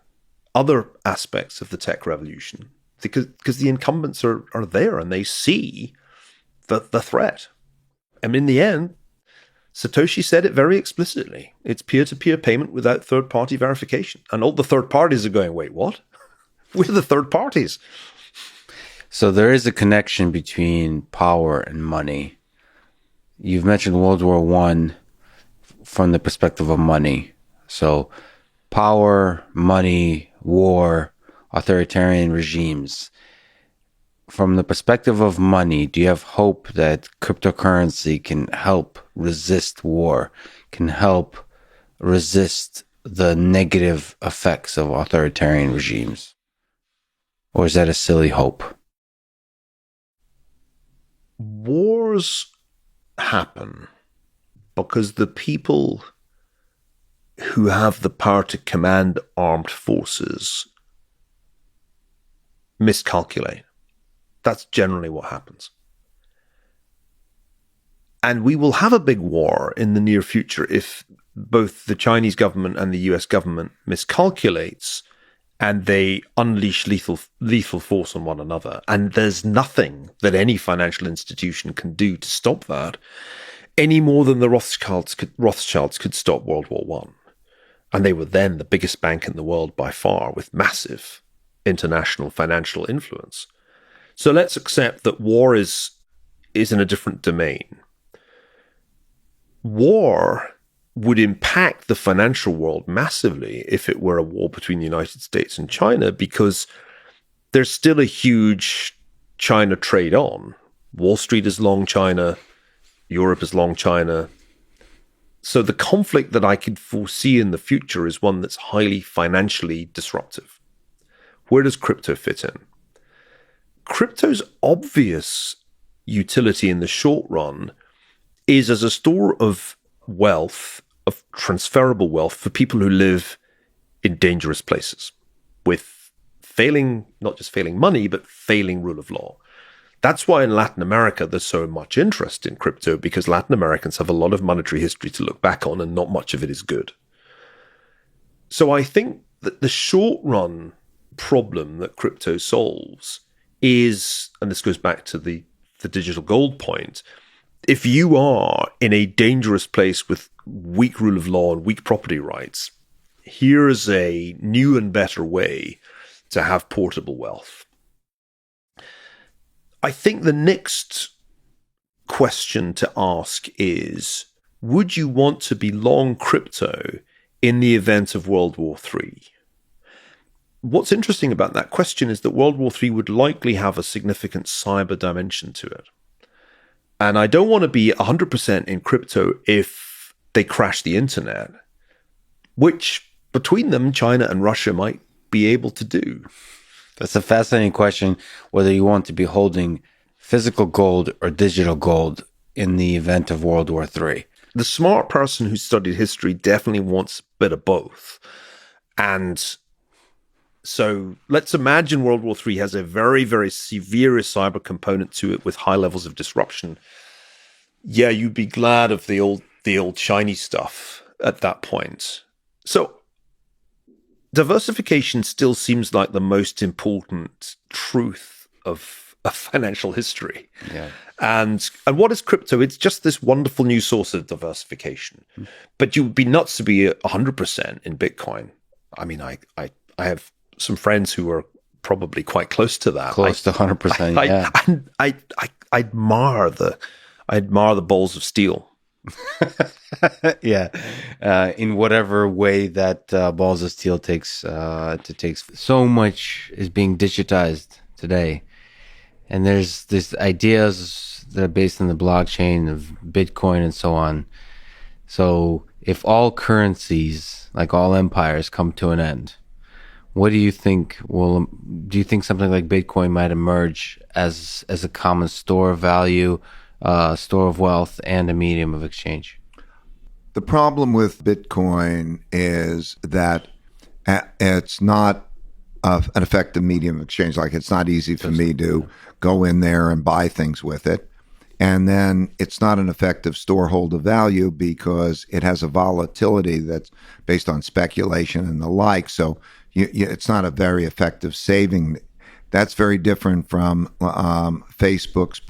other aspects of the tech revolution, because the incumbents are there and they see the threat. And in the end, Satoshi said it very explicitly. It's peer-to-peer payment without third-party verification. And all the third parties are going, wait, what? We're the third parties. So there is a connection between power and money. You've mentioned World War I from the perspective of money. So power, money, war, authoritarian regimes. From the perspective of money, do you have hope that cryptocurrency can help resist war, can help resist the negative effects of authoritarian regimes? Or is that a silly hope? Wars happen because the people who have the power to command armed forces miscalculate. That's generally what happens. And we will have a big war in the near future if both the Chinese government and the US government miscalculates and they unleash lethal force on one another. And there's nothing that any financial institution can do to stop that, any more than the Rothschilds could stop World War I. And they were then the biggest bank in the world by far, with massive international financial influence. So let's accept that war is in a different domain. War would impact the financial world massively if it were a war between the United States and China, because there's still a huge China trade on. Wall Street is long China, Europe is long China. So the conflict that I could foresee in the future is one that's highly financially disruptive. Where does crypto fit in? Crypto's obvious utility in the short run is as a store of wealth, of transferable wealth for people who live in dangerous places with failing, not just failing money, but failing rule of law. That's why in Latin America there's so much interest in crypto, because Latin Americans have a lot of monetary history to look back on and not much of it is good. So I think that the short run problem that crypto solves is, and this goes back to the digital gold point, if you are in a dangerous place with weak rule of law and weak property rights, here is a new and better way to have portable wealth. I think the next question to ask is, would you want to be long crypto in the event of World War III? What's interesting about that question is that World War III would likely have a significant cyber dimension to it. And I don't want to be 100% in crypto if they crash the internet, which between them, China and Russia might be able to do. That's a fascinating question, whether you want to be holding physical gold or digital gold in the event of World War III. The smart person who studied history definitely wants a bit of both. And so let's imagine World War III has a very, very severe cyber component to it with high levels of disruption. Yeah, you'd be glad of the old shiny stuff at that point. So diversification still seems like the most important truth of financial history. Yeah. And what is crypto? It's just this wonderful new source of diversification. But you would be nuts to be 100% in Bitcoin. I mean, I have some friends who are probably quite close to that. Close to 100%. Yeah. I admire the balls of steel. Yeah. In whatever way that balls of steel takes, so much is being digitized today. And there's these ideas that are based on the blockchain of Bitcoin and so on. So if all currencies, like all empires, come to an end, what do you think do you think something like Bitcoin might emerge as a common store of value, store of wealth, and a medium of exchange? The problem with Bitcoin is that it's not an effective medium of exchange. Like, it's not easy for me to go in there and buy things with it. And then it's not an effective storehold of value because it has a volatility that's based on speculation and the like. So it's not a very effective saving. That's very different from Facebook's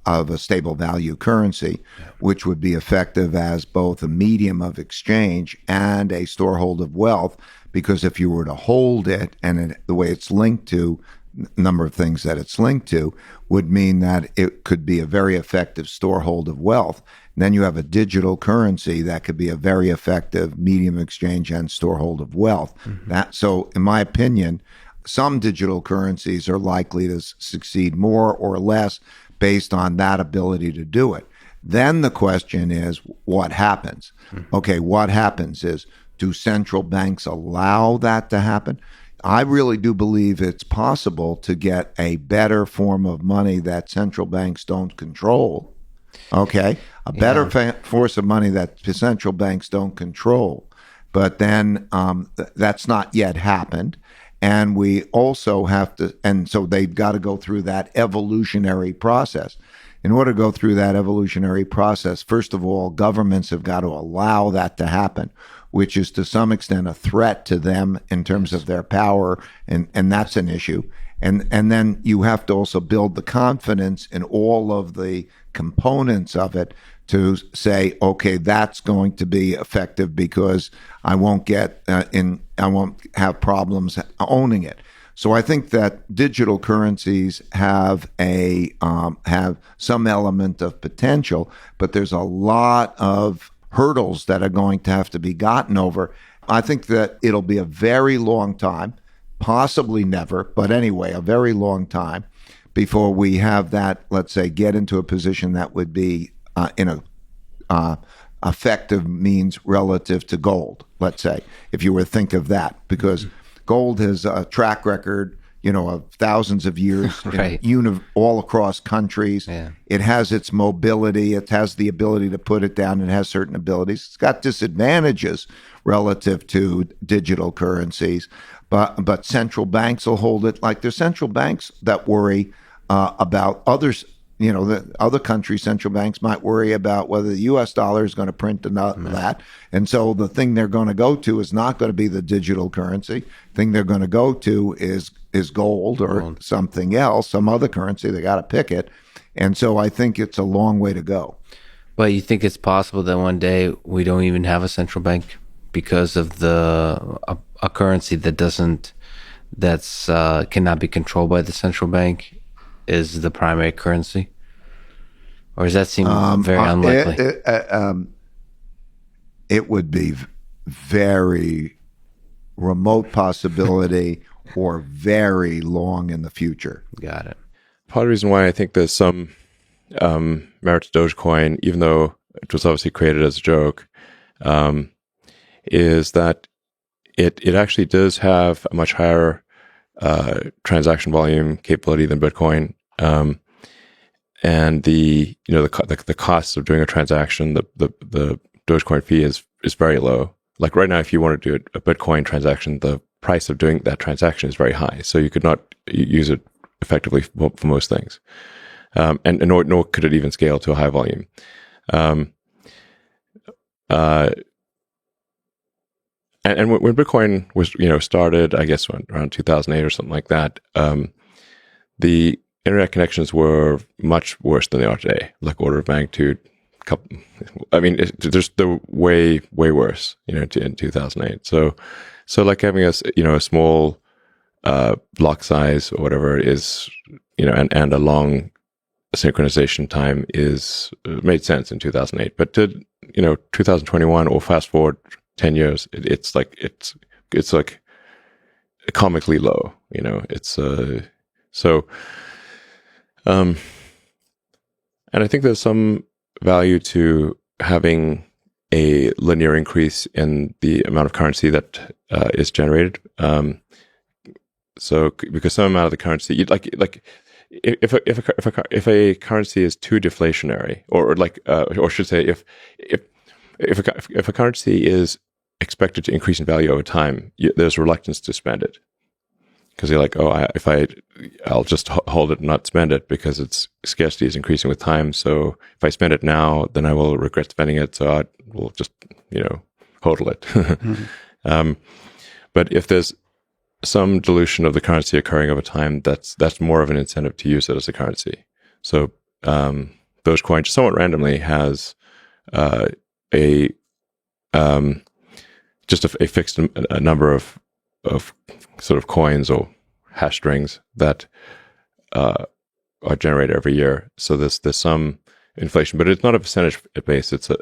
of a stable value currency, which would be effective as both a medium of exchange and a storehold of wealth. Because if you were to hold it, and the way it's linked to, number of things that it's linked to, would mean that it could be a very effective storehold of wealth. And then you have a digital currency that could be a very effective medium of exchange and storehold of wealth. Mm-hmm. So in my opinion, some digital currencies are likely to succeed more or less based on that ability to do it. Then the question is, what happens? Mm-hmm. Okay, what happens is, do central banks allow that to happen? I really do believe it's possible to get a better form of money that central banks don't control. Okay? A better force of money that central banks don't control. But then that's not yet happened. And we also have to, and so they've got to go through that evolutionary process. In order to go through that evolutionary process, first of all, governments have got to allow that to happen, which is to some extent a threat to them in terms of their power, and that's an issue. And then you have to also build the confidence in all of the components of it to say, okay, that's going to be effective because I won't I won't have problems owning it. So I think that digital currencies have some element of potential, but there's a lot of hurdles that are going to have to be gotten over. I think that it'll be a very long time, possibly never, but anyway, a very long time before we have that, let's say, get into a position that would be in a effective means relative to gold, let's say, if you were to think of that, because gold has a track record, of thousands of years, right, all across countries. Yeah. It has its mobility. It has the ability to put it down. It has certain abilities. It's got disadvantages relative to digital currencies, but central banks will hold it. Like, there's central banks that worry about others, the other countries' central banks might worry about whether the U.S. dollar is going to print that. And so the thing they're going to go to is not going to be the digital currency. The thing they're going to go to is gold or something else, some other currency. They got to pick it. And so I think it's a long way to go. But you think it's possible that one day we don't even have a central bank because of a currency that's cannot be controlled by the central bank is the primary currency? Or does that seem very unlikely? It would be very remote possibility or very long in the future. Got it. Part of the reason why I think there's some merit to Dogecoin, even though it was obviously created as a joke, is that it actually does have a much higher transaction volume capability than Bitcoin, and the cost of doing a transaction, the Dogecoin fee is very low. Like right now, if you want to do a Bitcoin transaction, the price of doing that transaction is very high, so you could not use it effectively for most things, and nor could it even scale to a high volume. And when Bitcoin was, started, I guess around 2008 or something like that, the internet connections were much worse than they are today, like order of magnitude. They're way worse, in 2008. So like having a small block size or whatever is, and a long synchronization time made sense in 2008. But to 2021 or fast forward 10 years, it's like comically low, and I think there's some value to having a linear increase in the amount of currency that is generated. So because some amount of the currency, if a currency is too deflationary, or should say if a currency is expected to increase in value over time, there's reluctance to spend it because you're like, I'll just hold it and not spend it because its scarcity is increasing with time. So if I spend it now, then I will regret spending it. So I will just hodl it. Mm-hmm. But if there's some dilution of the currency occurring over time, that's more of an incentive to use it as a currency. So Dogecoin, somewhat randomly, has just a fixed number of sort of coins or hash strings that are generated every year. So there's some inflation, but it's not a percentage base. It's a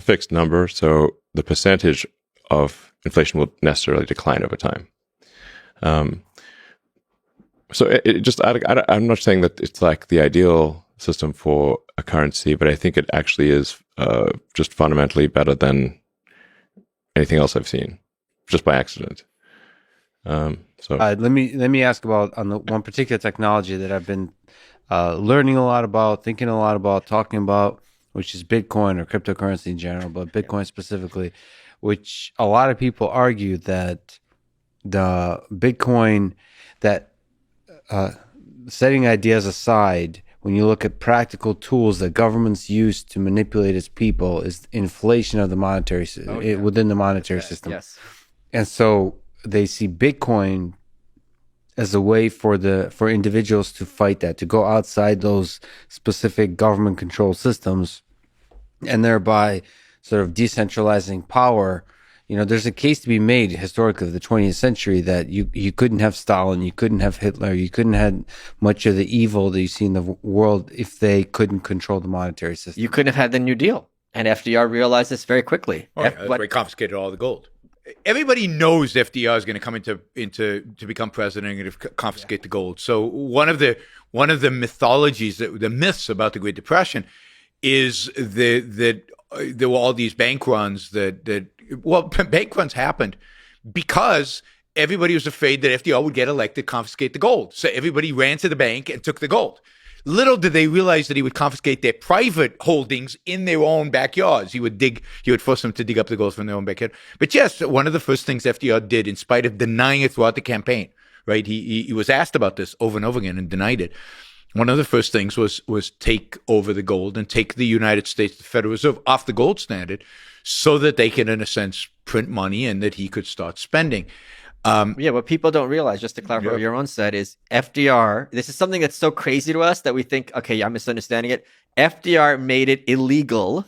fixed number. So the percentage of inflation will necessarily decline over time. So I'm not saying that it's like the ideal system for a currency, but I think it actually is just fundamentally better than anything else I've seen, just by accident. Let me ask about on the one particular technology that I've been learning a lot about, thinking a lot about, talking about, which is Bitcoin or cryptocurrency in general, but Bitcoin specifically, which a lot of people argue that the Bitcoin, that setting ideas aside, when you look at practical tools that governments use to manipulate its people, is inflation of the monetary within the monetary system. Yes. And so they see Bitcoin as a way for individuals to fight that, to go outside those specific government controlled systems, and thereby sort of decentralizing power. There's a case to be made historically of the 20th century that you couldn't have Stalin, you couldn't have Hitler, you couldn't have much of the evil that you see in the world if they couldn't control the monetary system. You couldn't have had the New Deal. And FDR realized this very quickly. That's where he confiscated all the gold. Everybody knows FDR is going to come into to become president and confiscate the gold. So one of the mythologies, the myths about the Great Depression, is that there were all these bank runs bank runs happened because everybody was afraid that FDR would get elected, confiscate the gold. So everybody ran to the bank and took the gold. Little did they realize that he would confiscate their private holdings in their own backyards. He would force them to dig up the gold from their own backyard. But yes, one of the first things FDR did, in spite of denying it throughout the campaign, right? He was asked about this over and over again and denied it. one of the first things was take over the gold and take the United States, the Federal Reserve, off the gold standard so that they can, in a sense, print money and that he could start spending. What people don't realize, just to clarify what Jaron said, is FDR, this is something that's so crazy to us that we think, okay, I'm misunderstanding it. FDR made it illegal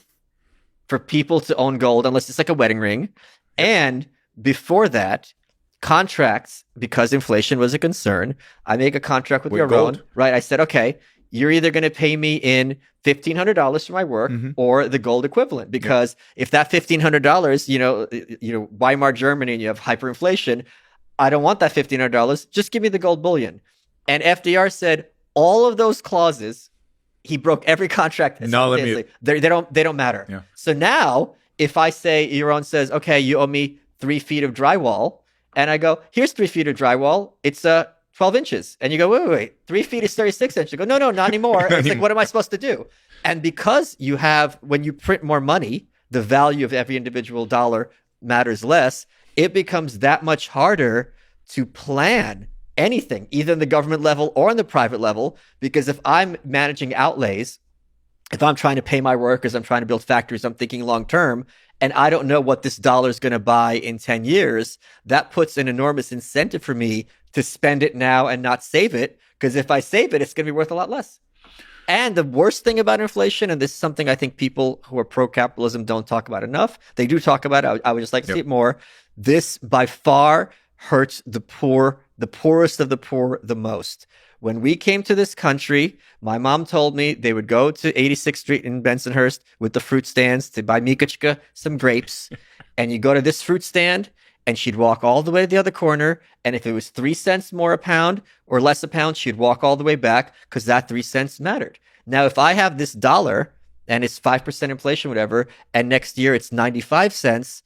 for people to own gold unless it's like a wedding ring. And before that, contracts, because inflation was a concern, I make a contract with Jaron, right? I said, okay, you're either going to pay me in $1,500 for my work or the gold equivalent, because if that $1,500, Weimar Germany, and you have hyperinflation, I don't want that $1,500. Just give me the gold bullion. And FDR said all of those clauses, he broke every contract. No, they don't matter. Yeah. So now, if I say, Jaron says, okay, you owe me 3 feet of drywall, and I go, here's 3 feet of drywall. It's 12 inches. And you go, wait. 3 feet is 36 inches. You go, no, not anymore. It's like, what am I supposed to do? And because you have, when you print more money, the value of every individual dollar matters less, it becomes that much harder to plan anything, either in the government level or in the private level. Because if I'm managing outlays, if I'm trying to pay my workers, I'm trying to build factories, I'm thinking long term, and I don't know what this dollar is going to buy in 10 years, that puts an enormous incentive for me to spend it now and not save it. Because if I save it, it's going to be worth a lot less. And the worst thing about inflation, and this is something I think people who are pro-capitalism don't talk about enough. They do talk about it. I would just like to see it more. This by far hurts the poor, the poorest of the poor, the most. When we came to this country, my mom told me they would go to 86th Street in Bensonhurst with the fruit stands to buy Mikochka some grapes. And you go to this fruit stand, and she'd walk all the way to the other corner. And if it was 3 cents more a pound or less a pound, she'd walk all the way back because that 3 cents mattered. Now, if I have this dollar and it's 5% inflation, whatever, and next year it's 95 cents,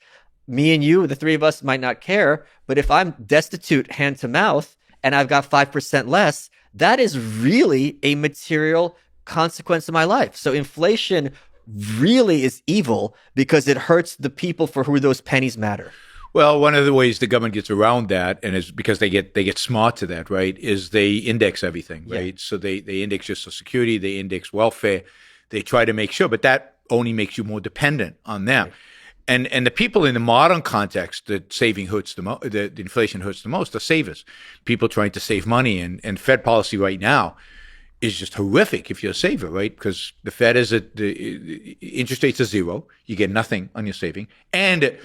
me and you, the three of us, might not care. But if I'm destitute hand to mouth and I've got 5% less, that is really a material consequence of my life. So inflation really is evil because it hurts the people for who those pennies matter. Well, one of the ways the government gets around that, and is because they get smart to that, right, is they index everything, right? So they index your Social Security, they index welfare, they try to make sure, but that only makes you more dependent on them. Right. And the people in the modern context that saving hurts the inflation hurts the most are savers, people trying to save money, and Fed policy right now is just horrific if you're a saver, right? Because the Fed is the interest rates are zero, you get nothing on your saving, and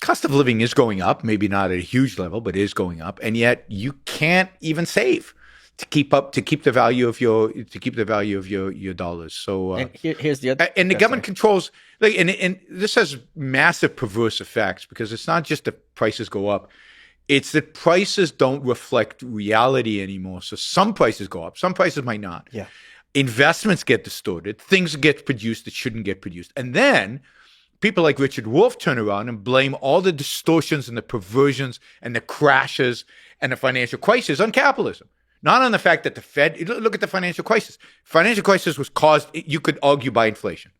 cost of living is going up, maybe not at a huge level, but it is going up, and yet you can't even save to keep the value of your dollars. So and here's the other, and the government controls, like, and this has massive perverse effects because it's not just that prices go up, it's that prices don't reflect reality anymore. So some prices go up, some prices might not. Yeah, investments get distorted, things get produced that shouldn't get produced, and then people like Richard Wolff turn around and blame all the distortions and the perversions and the crashes and the financial crisis on capitalism. Not on the fact that the Fed, look at the financial crisis. Financial crisis was caused, you could argue, by inflation.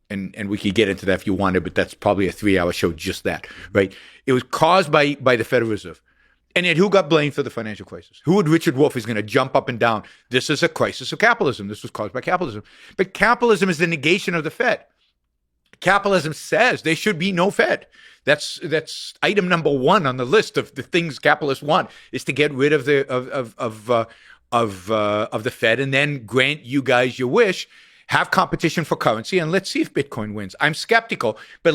And we could get into that if you wanted, but that's probably a 3-hour show, just that, right? It was caused by the Federal Reserve. And yet who got blamed for the financial crisis? Who would Richard Wolff is going to jump up and down? This is a crisis of capitalism. This was caused by capitalism. But capitalism is the negation of the Fed. Capitalism says there should be no Fed. That's item number one on the list of the things capitalists want, is to get rid of the Fed and then grant you guys your wish, have competition for currency, and let's see if Bitcoin wins. I'm skeptical, but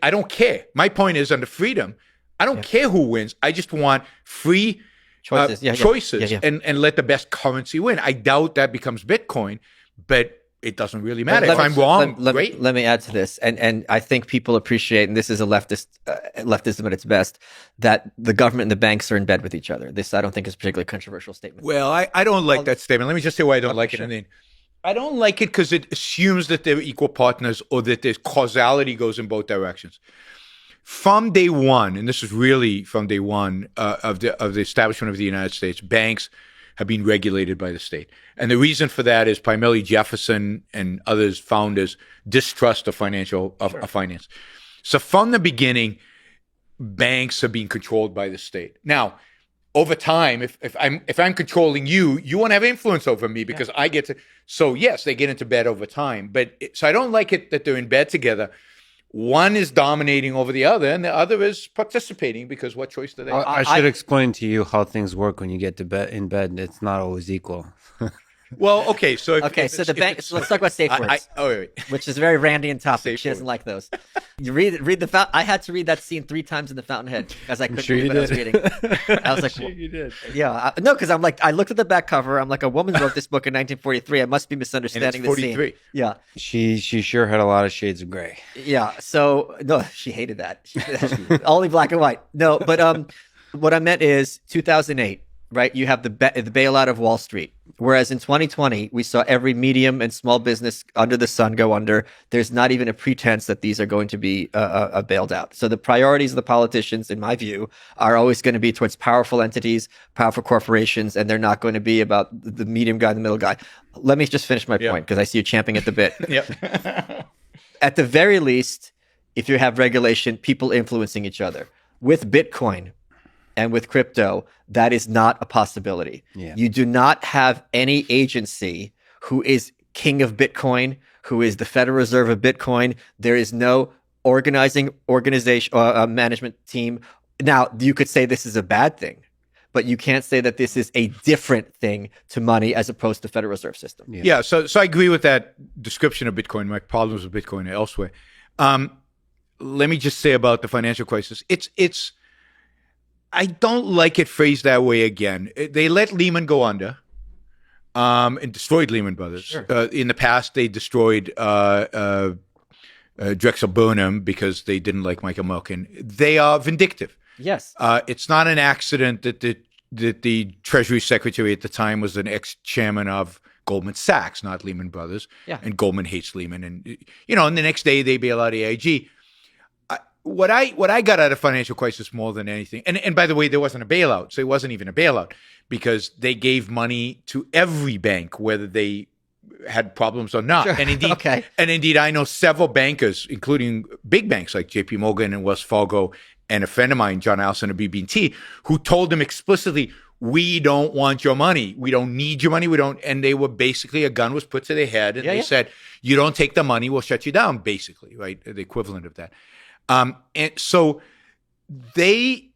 I don't care. My point is, under freedom, I don't care who wins. I just want free choices, and let the best currency win. I doubt that becomes Bitcoin, but it doesn't really matter. If I'm wrong, great. Let me add to this, and I think people appreciate, and this is a leftism at its best, that the government and the banks are in bed with each other. This, I don't think, is a particularly controversial statement. Well, I don't like that statement. Let me just say why I don't like it. I mean, I don't like it because it assumes that they're equal partners or that there's causality goes in both directions. From day one, and this is really from day one of the establishment of the United States, banks have been regulated by the state. And the reason for that is primarily Jefferson and others founders' distrust of finance. So from the beginning, banks have been controlled by the state. Now, over time, if I'm controlling you, you won't have influence over me because I get to. So yes, they get into bed over time. But so I don't like it that they're in bed together. One is dominating over the other, and the other is participating because what choice do they have? I should explain to you how things work when you get to bed in bed. It's not always equal. Well, okay, so So let's talk about safe words. Wait. Which is a very Randian topic. Safe She doesn't words. like those. You read the fountain. I had to read that scene 3 times in the Fountainhead because I couldn't sure believe you what I was did. reading. I was like, You did. yeah, no, because I'm like, I looked at the back cover. I'm like, a woman wrote this book in 1943. I must be And it's misunderstanding the 43. scene. Yeah, She sure had a lot of shades of gray. yeah. So no, she hated that. Only black and white. No, but what I meant is 2008. Right, you have the bailout of Wall Street. Whereas in 2020, we saw every medium and small business under the sun go under. There's not even a pretense that these are going to be bailed out. So the priorities of the politicians, in my view, are always going to be towards powerful entities, powerful corporations, and they're not going to be about the medium guy, the middle guy. Let me just finish my point because I see you champing at the bit. Yep. At the very least, if you have regulation, people influencing each other. With Bitcoin and with crypto, that is not a possibility. Yeah. You do not have any agency who is king of Bitcoin, who is the Federal Reserve of Bitcoin. There is no organization, management team. Now, you could say this is a bad thing, but you can't say that this is a different thing to money as opposed to Federal Reserve system. Yeah, so I agree with that description of Bitcoin, my problems with Bitcoin and elsewhere. Let me just say about the financial crisis. It's I don't like it phrased that way again. They let Lehman go under and destroyed Lehman Brothers. Sure. In the past, they destroyed Drexel Burnham because they didn't like Michael Milken. They are vindictive. Yes. It's not an accident that the Treasury Secretary at the time was an ex-chairman of Goldman Sachs, not Lehman Brothers. Yeah. And Goldman hates Lehman. And, and the next day they bail out AIG. What I got out of financial crisis more than anything, and by the way, there wasn't a bailout, so it wasn't even a bailout because they gave money to every bank, whether they had problems or not. Sure. And indeed, Okay. I know several bankers, including big banks like J.P. Morgan and Wells Fargo, and a friend of mine, John Allison of BB&T, who told them explicitly, "We don't want your money. We don't need your money. We don't." And they were basically, a gun was put to their head, and they said, "You don't take the money, we'll shut you down." Basically, right? The equivalent of that. And so they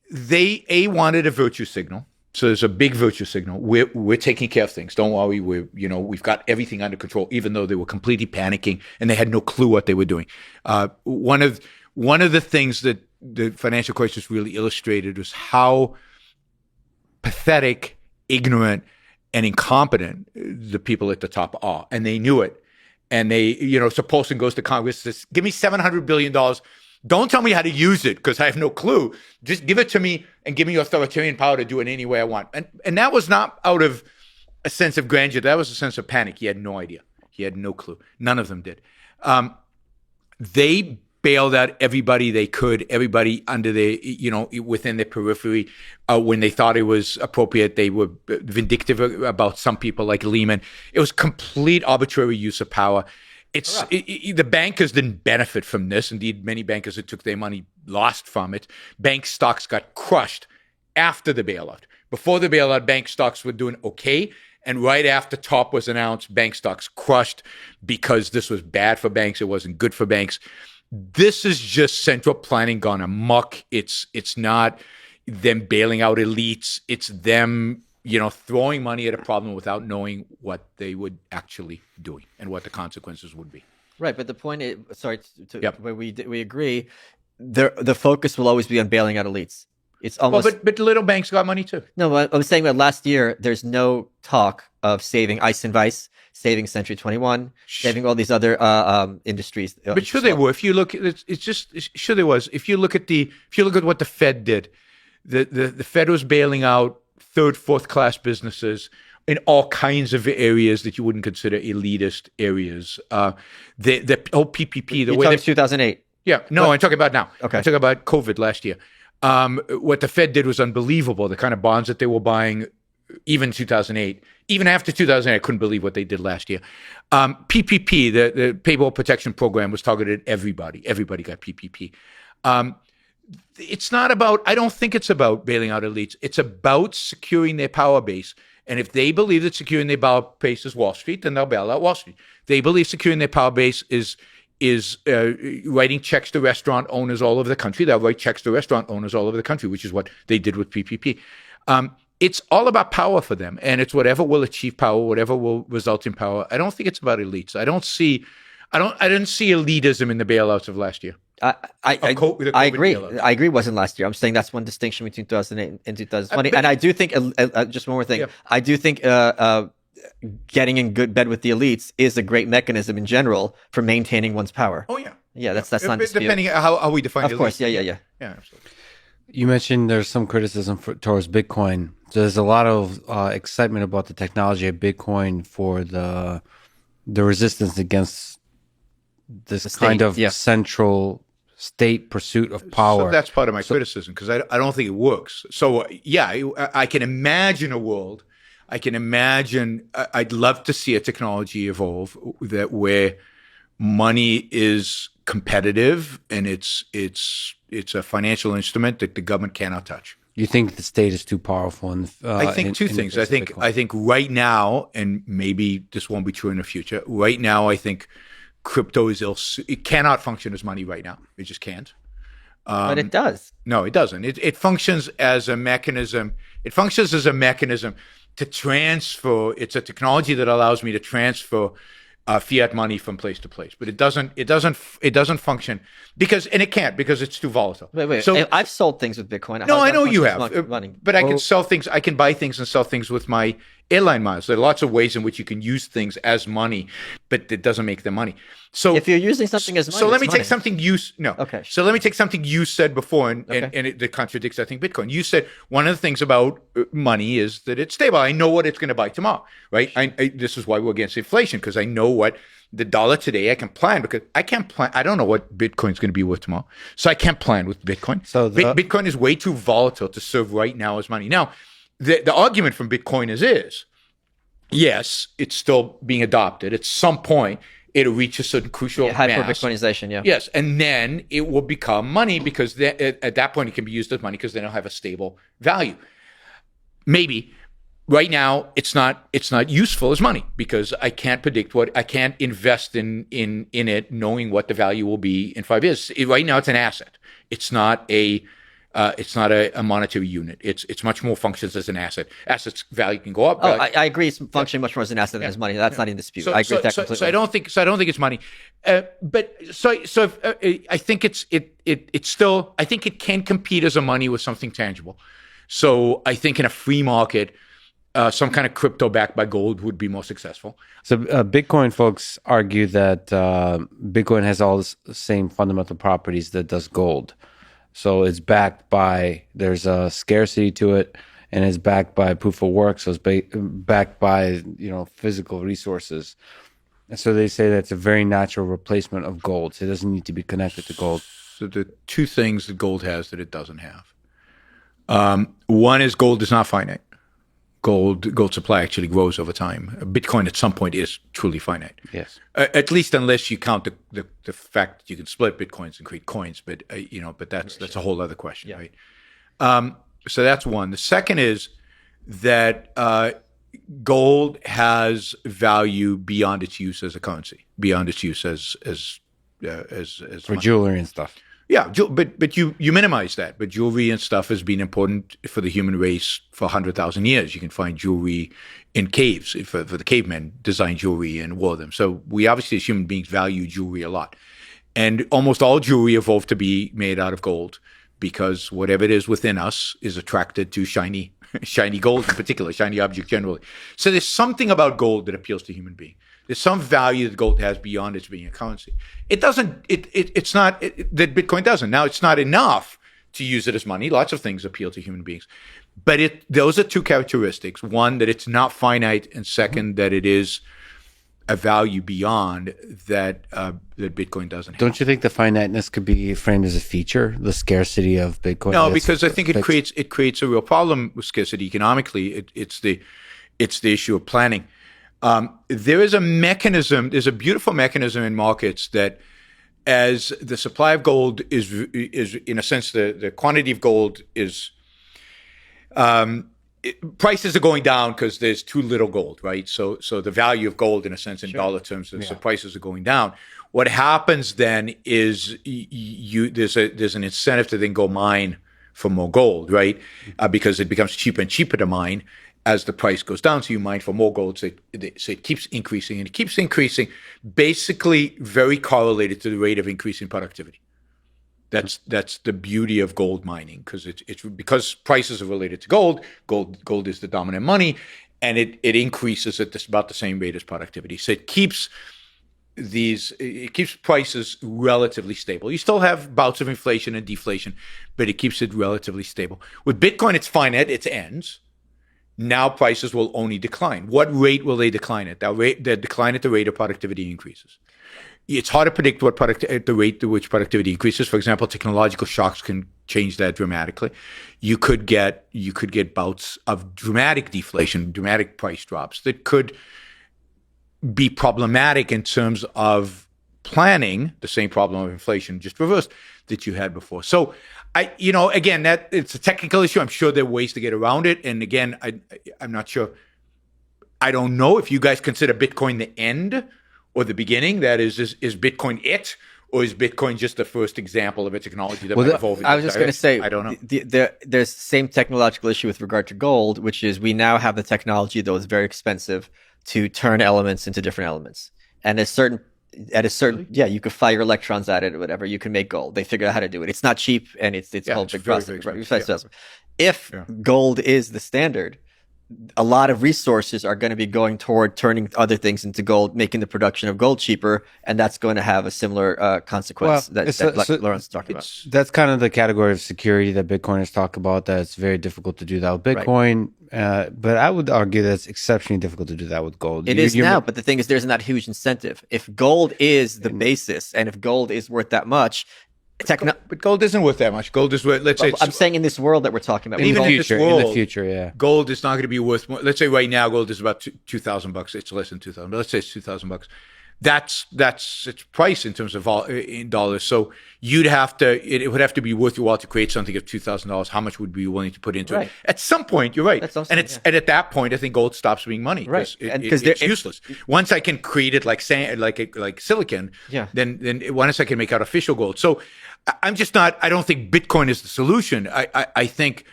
wanted a virtue signal. So there's a big virtue signal. We're taking care of things. Don't worry. We've got everything under control, even though they were completely panicking and they had no clue what they were doing. One of the things that the financial crisis really illustrated was how pathetic, ignorant, and incompetent the people at the top are, and they knew it. And they, so Paulson goes to Congress, says, "Give me $700 billion. Don't tell me how to use it because I have no clue. Just give it to me and give me authoritarian power to do it any way I want." And that was not out of a sense of grandeur. That was a sense of panic. He had no idea. He had no clue. None of them did. They bailed out everybody they could, everybody under within their periphery. When they thought it was appropriate, they were vindictive about some people like Lehman. It was complete arbitrary use of power. The bankers didn't benefit from this. Indeed, many bankers that took their money lost from it. Bank stocks got crushed after the bailout. Before the bailout, bank stocks were doing okay. And right after TOP was announced, bank stocks crushed because this was bad for banks. It wasn't good for banks. This is just central planning gone amok. It's not them bailing out elites. It's them throwing money at a problem without knowing what they would actually doing and what the consequences would be. Right, but the point is, Yep. where we agree, the focus will always be on bailing out elites. It's almost but little banks got money too. no. I was saying that last year, there's no talk of saving Ice and Vice, saving Century 21, saving all these other industries. But sure they were. If you look, sure there was. If you look at what the Fed did, the Fed was bailing out third, fourth class businesses in all kinds of areas that you wouldn't consider elitist areas. The whole PPP, You're talking 2008. Yeah, no, I'm talking about now. Okay. I'm talking about COVID last year. What the Fed did was unbelievable. The kind of bonds that they were buying, even 2008, even after 2008, I couldn't believe what they did last year. PPP, the Payroll Protection Program, was targeted at everybody. Everybody got PPP. it's not about, I don't think it's about bailing out elites. It's about securing their power base. And if they believe that securing their power base is Wall Street, then they'll bail out Wall Street. They believe securing their power base is writing checks to restaurant owners all over the country. They'll write checks to restaurant owners all over the country, which is what they did with PPP. It's all about power for them, and it's whatever will achieve power, whatever will result in power. I don't think it's about elites. I didn't see elitism in the bailouts of last year. I agree. I agree. It wasn't last year. I'm saying that's one distinction between 2008 and 2020. And I do think, just one more thing. Yeah. I do think getting in good bed with the elites is a great mechanism in general for maintaining one's power. Oh yeah, yeah. That's not disputed. Depending on how we define. Of course, elites. Yeah, absolutely. You mentioned there's some criticism towards Bitcoin. So there's a lot of excitement about the technology of Bitcoin for the resistance against this kind of central state pursuit of power. So that's part of my criticism, because I don't think it works. So yeah, I can imagine a world. I'd love to see a technology evolve where money is competitive and it's a financial instrument that the government cannot touch. You think the state is too powerful? I think two things. I think right now, and maybe this won't be true in the future. Right now, I think crypto is it cannot function as money right now. It just can't. But it does. No, it doesn't. It functions as a mechanism. It functions as a mechanism to transfer. It's a technology that allows me to transfer fiat money from place to place, but it doesn't function because it's too volatile. Wait. So I've sold things with Bitcoin. No, I know you have, but I can sell things. I can buy things and sell things with my airline miles. There are lots of ways in which you can use things as money, but it doesn't make them money. So if you're using something as money, so let me take something Okay. So let me take something you said before, and it contradicts, I think, Bitcoin. You said one of the things about money is that it's stable. I know what it's going to buy tomorrow, right? This is why we're against inflation, because I know what the dollar today. I can plan, because I can't plan. I don't know what Bitcoin's going to be worth tomorrow, so I can't plan with Bitcoin. So Bitcoin is way too volatile to serve right now as money. Now, the argument from Bitcoin is yes, it's still being adopted. At some point, it'll reach a certain crucial mass. Hyper-Bitcoinization, yeah. Yes, and then it will become money, because at that point it can be used as money, because then it'll have a stable value. Maybe. Right now, it's not useful as money, because I can't predict I can't invest in it knowing what the value will be in 5 years. Right now, it's an asset. It's not a monetary unit. It's much more functions as an asset. Assets value can go up. I agree. It's functioning much more as an asset than as money. That's not in dispute. I agree with that completely. So I don't think it's money. But I think it's still. I think it can compete as a money with something tangible. So I think in a free market, some kind of crypto backed by gold would be more successful. So Bitcoin folks argue that Bitcoin has all the same fundamental properties that does gold. So it's backed by, there's a scarcity to it, and it's backed by proof of work. So it's backed by, physical resources. And so they say that's a very natural replacement of gold. So it doesn't need to be connected to gold. So the two things that gold has that it doesn't have. One is gold is not finite. Gold supply actually grows over time. Bitcoin at some point is truly finite. Yes. At least unless you count the fact that you can split Bitcoins and create coins, but that's a whole other question, right? So that's one. The second is that gold has value beyond its use as a currency, beyond its use as for money. Jewelry and stuff. Yeah, but you minimize that. But jewelry and stuff has been important for the human race for 100,000 years. You can find jewelry in caves. For the cavemen designed jewelry and wore them. So we obviously as human beings value jewelry a lot. And almost all jewelry evolved to be made out of gold, because whatever it is within us is attracted to shiny gold in particular, shiny object generally. So there's something about gold that appeals to human beings. There's some value that gold has beyond its being a currency. It doesn't. It's not that Bitcoin doesn't. Now, it's not enough to use it as money. Lots of things appeal to human beings, but those are two characteristics: one, that it's not finite, and second, that it is a value beyond that Bitcoin doesn't have. Don't you think the finiteness could be framed as a feature, the scarcity of Bitcoin? No, because I think it creates a real problem with scarcity economically. It's the issue of planning. There is a mechanism. There's a beautiful mechanism in markets that as the supply of gold is in a sense the quantity of gold is prices are going down because there's too little gold, right? So the value of gold in a sense in dollar terms, so prices are going down. What happens then is there's an incentive to then go mine for more gold, right? Because it becomes cheaper and cheaper to mine as the price goes down. So you mine for more gold. So it keeps increasing and it keeps increasing, basically very correlated to the rate of increasing productivity. That's the beauty of gold mining, because it's because prices are related to gold. Gold is the dominant money, and it increases at about the same rate as productivity. So it keeps prices relatively stable. You still have bouts of inflation and deflation, but it keeps it relatively stable. With Bitcoin, it's finite, it ends. Now prices will only decline. What rate will they decline at? They decline at the rate of productivity increases. It's hard to predict at the rate to which productivity increases. For example, technological shocks can change that dramatically. You could get bouts of dramatic deflation, dramatic price drops that could be problematic in terms of planning the same problem of inflation, just reversed, that you had before. So again, that it's a technical issue. I'm sure there are ways to get around it. And again, I'm not sure. I don't know if you guys consider Bitcoin the end or the beginning. That is Bitcoin it, or is Bitcoin just the first example of a technology that might evolve? I was just going to say, I don't know. There's the same technological issue with regard to gold, which is we now have the technology, though it's very expensive, to turn elements into different elements. And at a certain, you could fire electrons at it or whatever. You can make gold. They figured out how to do it. It's not cheap, and it's called big process. If gold is the standard, a lot of resources are going to be going toward turning other things into gold, making the production of gold cheaper, and that's going to have a similar consequence that Lawrence talked about. That's kind of the category of security that Bitcoiners talk about, that it's very difficult to do that with Bitcoin. Right. But I would argue that it's exceptionally difficult to do that with gold. It is now, but the thing is, there's not huge incentive. If gold is the basis, and if gold is worth that much, but gold isn't worth that much. Gold is worth, let's say, I'm saying in this world that we're talking about. In the future, gold is not going to be worth more. Let's say right now gold is about $2,000. It's less than $2,000, but let's say it's $2,000. That's its price in terms of in dollars. So you'd have to, it would have to be worth your while to create something of $2,000. How much would be willing to put into it? At some point, you're right. And at that point, I think gold stops being money. Right. Because it's useless. Once I can create it like sand, like silicon, then once I can make artificial gold. So I don't think Bitcoin is the solution. I think,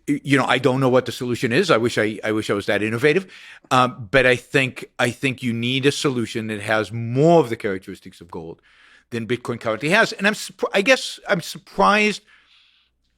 I don't know what the solution is. I wish I was that innovative. But I think you need a solution that has more of the characteristics of gold than Bitcoin currently has. And I guess I'm surprised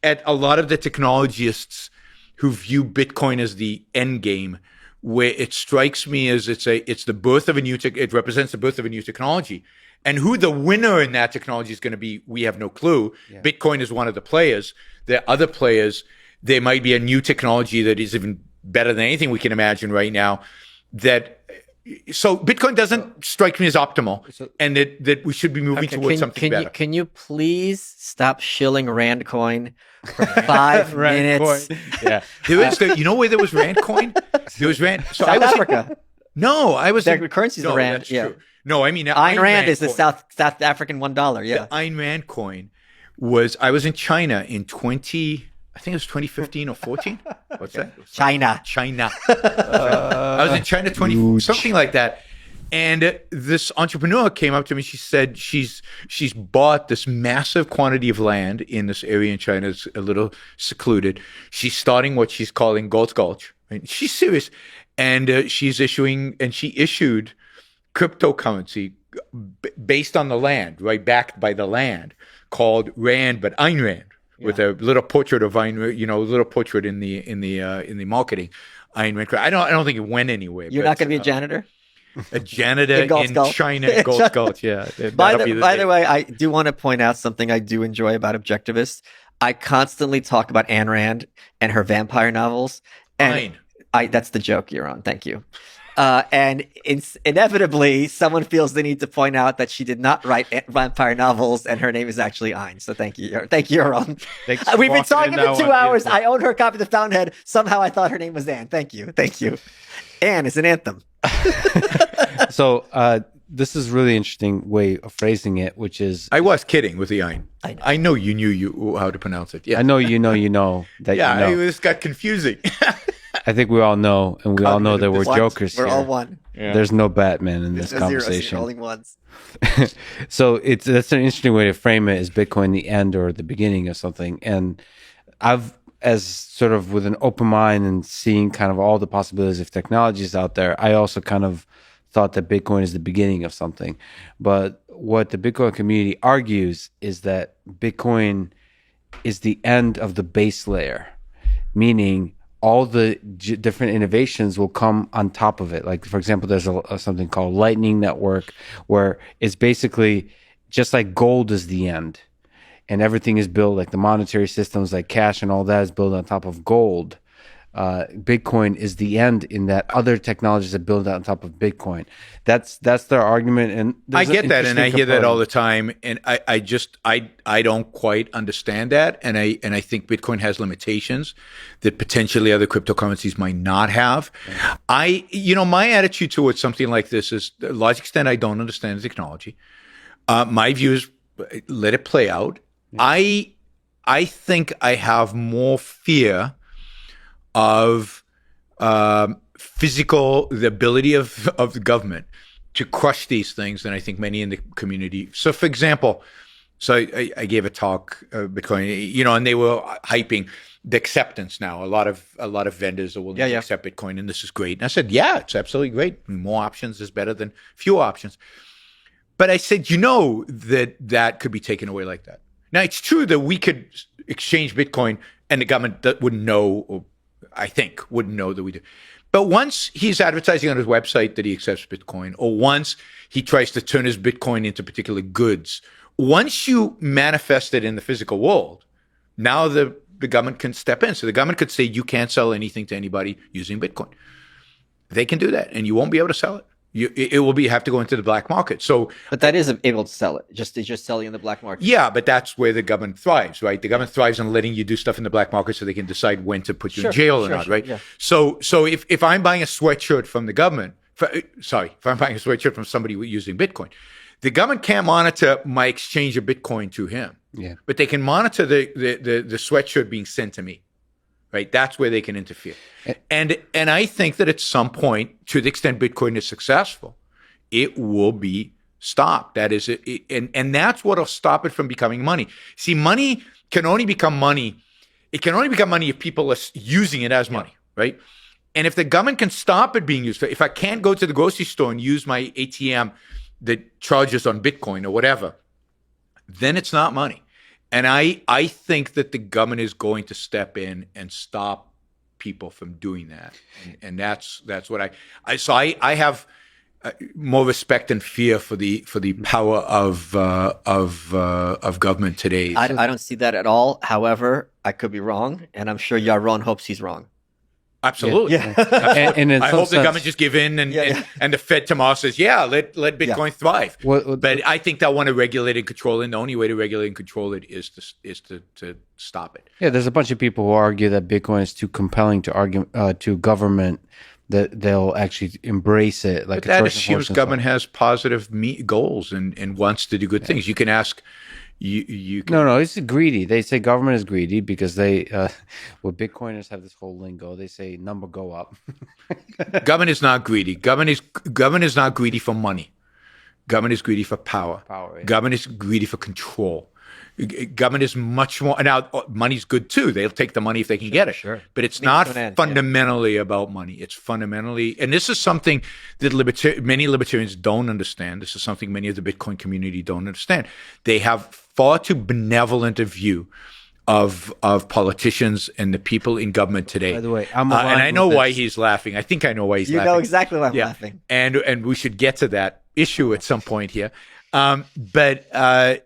at a lot of the technologists who view Bitcoin as the end game, where it strikes me as it's the birth of it represents the birth of a new technology. And who the winner in that technology is going to be, we have no clue. Yeah. Bitcoin is one of the players. There are other players. There might be a new technology that is even better than anything we can imagine right now. So Bitcoin doesn't strike me as optimal, and that we should be moving towards something better. Can you please stop shilling Rand coin for 5 minutes? Yeah, there is. You know where there was Rand coin? There was Rand. So South Africa. No, I was. The currency is the Rand. That's true. No, I mean Ayn Rand is the South African $1. Yeah, the Ayn Rand coin was. I was in China in 2015 or 14. What's that? China. I was in China something like that. And this entrepreneur came up to me. She said she's bought this massive quantity of land in this area in China. It's a little secluded. She's starting what she's calling Gold's Gulch. Right? She's serious. And she issued cryptocurrency based on the land, right? Backed by the land, called Rand, but Ayn Rand. With a little portrait of Ayn, a little portrait in the marketing, Ayn Rand. I don't think it went anywhere. You're not going to be a janitor. A janitor in China, Gold's Gulch. Yeah. By the way, I do want to point out something I do enjoy about objectivists. I constantly talk about Ayn Rand and her vampire novels. And that's the joke you're on. Thank you. And inevitably, someone feels the need to point out that she did not write vampire novels, and her name is actually Ayn. So thank you, Yaron. We've been talking for 2 hours. I own her copy of The Fountainhead. Somehow I thought her name was Anne. Thank you. Anne is an anthem. So this is really interesting way of phrasing it, which is I was kidding with the ein. I know. I know you knew how to pronounce it. Yeah. I know you know that Yeah, you know. it just got confusing. I think we all know, and we all know that we're One. jokers We're here. all one. There's no Batman in this There's no zeros, conversation. you're only ones. So that's an interesting way to frame it. Is Bitcoin the end or the beginning of something? And I've, as sort of with an open mind and seeing kind of all the possibilities of technologies out there, I also kind of thought that Bitcoin is the beginning of something. But what the Bitcoin community argues is that Bitcoin is the end of the base layer, meaning all the different innovations will come on top of it. Like, for example, there's something called Lightning Network, where it's basically just like gold is the end. And everything is built, like the monetary systems, like cash and all that is built on top of gold. Bitcoin is the end in that other technologies are built on top of Bitcoin. That's their argument. And I get that, and I hear that all the time, and I don't quite understand that, and I think Bitcoin has limitations that potentially other cryptocurrencies might not have. My attitude towards something like this is, to a large extent, I don't understand the technology. My view is, let it play out. I think I have more fear of the ability of the government to crush these things than I think many in the community. So, for example, I gave a talk, Bitcoin, and they were hyping the acceptance now. A lot of vendors are willing to accept Bitcoin, and this is great. And I said, yeah, it's absolutely great. More options is better than fewer options. But I said, that could be taken away like that. Now, it's true that we could exchange Bitcoin and the government wouldn't know, or I think wouldn't know that we do. But once he's advertising on his website that he accepts Bitcoin, or once he tries to turn his Bitcoin into particular goods, once you manifest it in the physical world, now the government can step in. So the government could say, you can't sell anything to anybody using Bitcoin. They can do that, and you won't be able to sell it. It will have to go into the black market. So, but that is able to sell it. It's just selling in the black market. Yeah, but that's where the government thrives, right? The government thrives on letting you do stuff in the black market so they can decide when to put you in jail or not, right? Yeah. So if I'm buying a sweatshirt from the government, if I'm buying a sweatshirt from somebody using Bitcoin, the government can't monitor my exchange of Bitcoin to him. Yeah. But they can monitor the sweatshirt being sent to me. Right, that's where they can interfere, and I think that at some point, to the extent Bitcoin is successful, it will be stopped. That is, and that's what'll stop it from becoming money. See, money can only become money. It can only become money if people are using it as money, right? And if the government can stop it being used, if I can't go to the grocery store and use my ATM that charges on Bitcoin or whatever, then it's not money. And I think that the government is going to step in and stop people from doing that, and that's what I have more respect and fear for the power of government today. I don't see that at all. However, I could be wrong, and I'm sure Jaron hopes he's wrong. Absolutely. Yeah. and I hope the government just give in and the Fed tomorrow says, let Bitcoin thrive. But I think they'll want to regulate and control it. And the only way to regulate and control it is to stop it. Yeah, there's a bunch of people who argue that Bitcoin is too compelling to government that they'll actually embrace it. Like, but that assumes government has positive goals and wants to do good things. You can ask. You can... No, it's greedy. They say government is greedy because they, Bitcoiners have this whole lingo. They say number go up. Government is not greedy. Government is not greedy for money. Government is greedy for power. Yeah. Government is greedy for control. Government is much more. Now, money's good too. They'll take the money if they can get it. Sure. But it's not fundamentally about money. It's fundamentally, and this is something that many libertarians don't understand. This is something many of the Bitcoin community don't understand. They have far too benevolent a view of politicians and the people in government today. By the way, and I know why he's laughing. I think I know why he's laughing. You know exactly why I'm laughing. And we should get to that issue at some point here. So I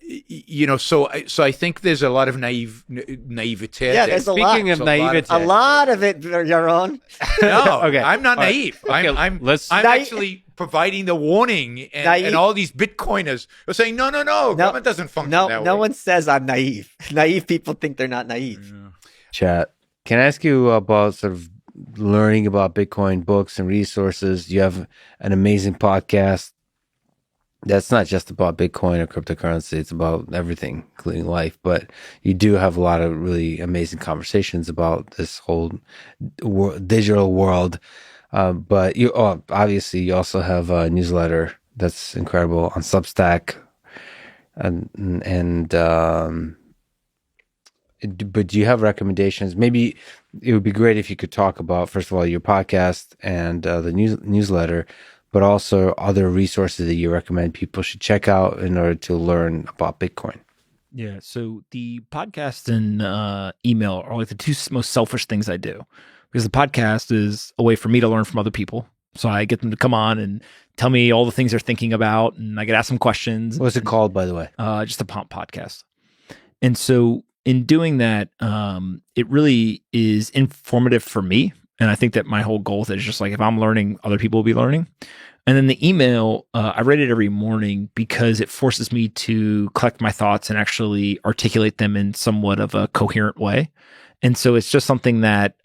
think there's a lot of naivete. Yeah, there's Speaking of naivete, a lot of it, Jaron. No, okay. I'm not naive. Okay, I'm actually providing the warning, and all these Bitcoiners are saying, no, government doesn't function that way. No one says I'm naive. Naive people think they're not naive. Yeah. Chat. Can I ask you about sort of learning about Bitcoin, books and resources? You have an amazing podcast. That's not just about Bitcoin or cryptocurrency. It's about everything, including life. But you do have a lot of really amazing conversations about this whole digital world. But you obviously you also have a newsletter that's incredible on Substack, but do you have recommendations? Maybe it would be great if you could talk about, first of all, your podcast and the newsletter, but also other resources that you recommend people should check out in order to learn about Bitcoin. Yeah. So the podcast and email are like the two most selfish things I do, because the podcast is a way for me to learn from other people. So I get them to come on and tell me all the things they're thinking about, and I get asked some questions. What's it called, by the way? Just the Pomp podcast. And so in doing that, it really is informative for me. And I think that my whole goal is just like, if I'm learning, other people will be learning. And then the email, I read it every morning because it forces me to collect my thoughts and actually articulate them in somewhat of a coherent way. And so it's just something that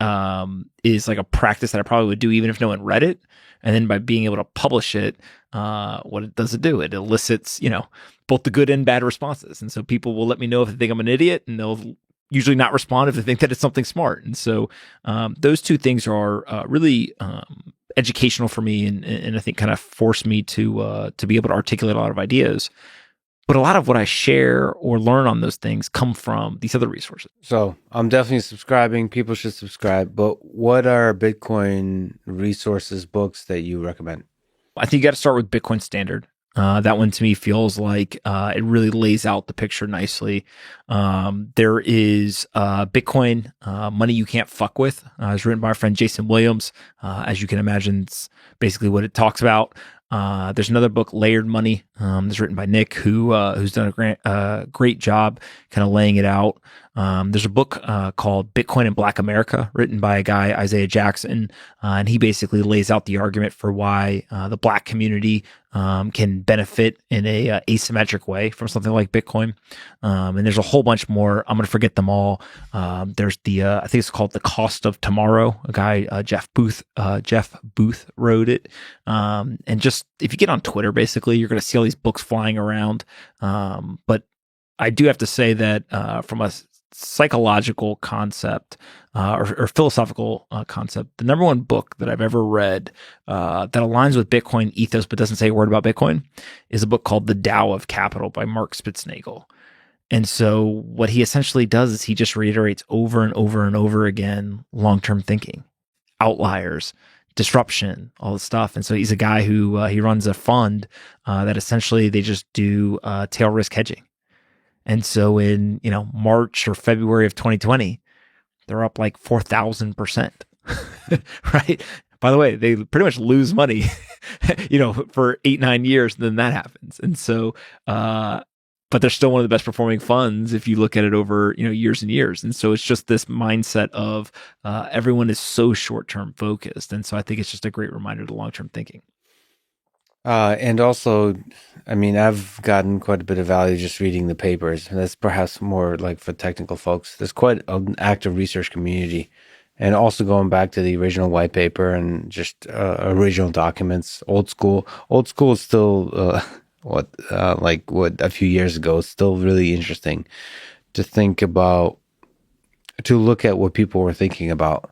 is like a practice that I probably would do even if no one read it. And then by being able to publish it, what it does it do? It elicits, both the good and bad responses. And so people will let me know if they think I'm an idiot, and they'll usually not respond if they think that it's something smart. And so those two things are really educational for me, and I think kind of force me to be able to articulate a lot of ideas. But a lot of what I share or learn on those things come from these other resources. So I'm definitely subscribing. People should subscribe. But what are Bitcoin resources, books that you recommend? I think you got to start with Bitcoin Standard. That one to me feels like it really lays out the picture nicely. There is Bitcoin, Money You Can't Fuck With. It's written by our friend Jason Williams. As you can imagine, it's basically what it talks about. There's another book, Layered Money, that's written by Nic, who's done a great job kind of laying it out. There's a book called Bitcoin in Black America, written by a guy, Isaiah Jackson, and he basically lays out the argument for why the Black community can benefit in a asymmetric way from something like Bitcoin. And there's a whole bunch more. I'm going to forget them all. There's I think it's called The Cost of Tomorrow. A guy, Jeff Booth wrote it. And just, if you get on Twitter, basically, you're going to see all these books flying around. But I do have to say that from a psychological concept or philosophical concept, the number one book that I've ever read that aligns with Bitcoin ethos but doesn't say a word about Bitcoin is a book called The Tao of Capital by Mark Spitznagel. And so what he essentially does is he just reiterates over and over and over again long-term thinking, outliers, disruption, all this stuff. And so he's a guy who he runs a fund that essentially they just do tail risk hedging. And so in March or February of 2020, they're up like 4,000%, right? By the way, they pretty much lose money, for 8-9 years, and then that happens. And so, but they're still one of the best performing funds if you look at it over years and years. And so it's just this mindset of everyone is so short-term focused. And so I think it's just a great reminder to long-term thinking. And also, I mean, I've gotten quite a bit of value just reading the papers. That's perhaps more like for technical folks. There's quite an active research community. And also going back to the original white paper and just original documents, old school is still what a few years ago, it's still really interesting to think about, to look at what people were thinking about,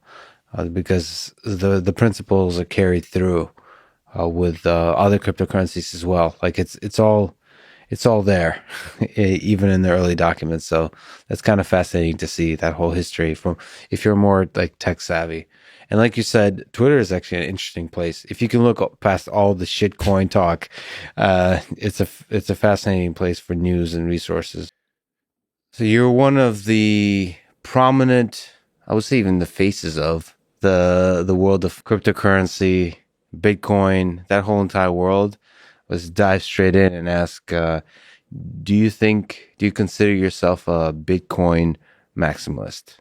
because the principles are carried through with other cryptocurrencies as well. Like it's all there, even in the early documents. So that's kind of fascinating to see that whole history from, if you're more like tech savvy. And like you said, Twitter is actually an interesting place. If you can look past all the shitcoin talk, it's a fascinating place for news and resources. So you're one of the prominent, I would say even the faces of the world of cryptocurrency, Bitcoin, that whole entire world. Let's dive straight in and ask, do you consider yourself a Bitcoin maximalist?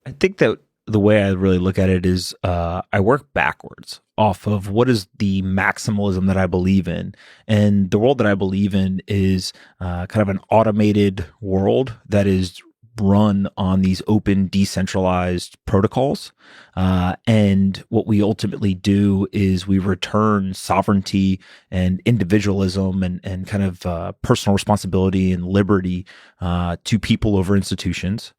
I think that the way I really look at it is I work backwards off of what is the maximalism that I believe in. And the world that I believe in is kind of an automated world that is run on these open, decentralized protocols. And what we ultimately do is we return sovereignty and individualism and kind of personal responsibility and liberty to people over institutions.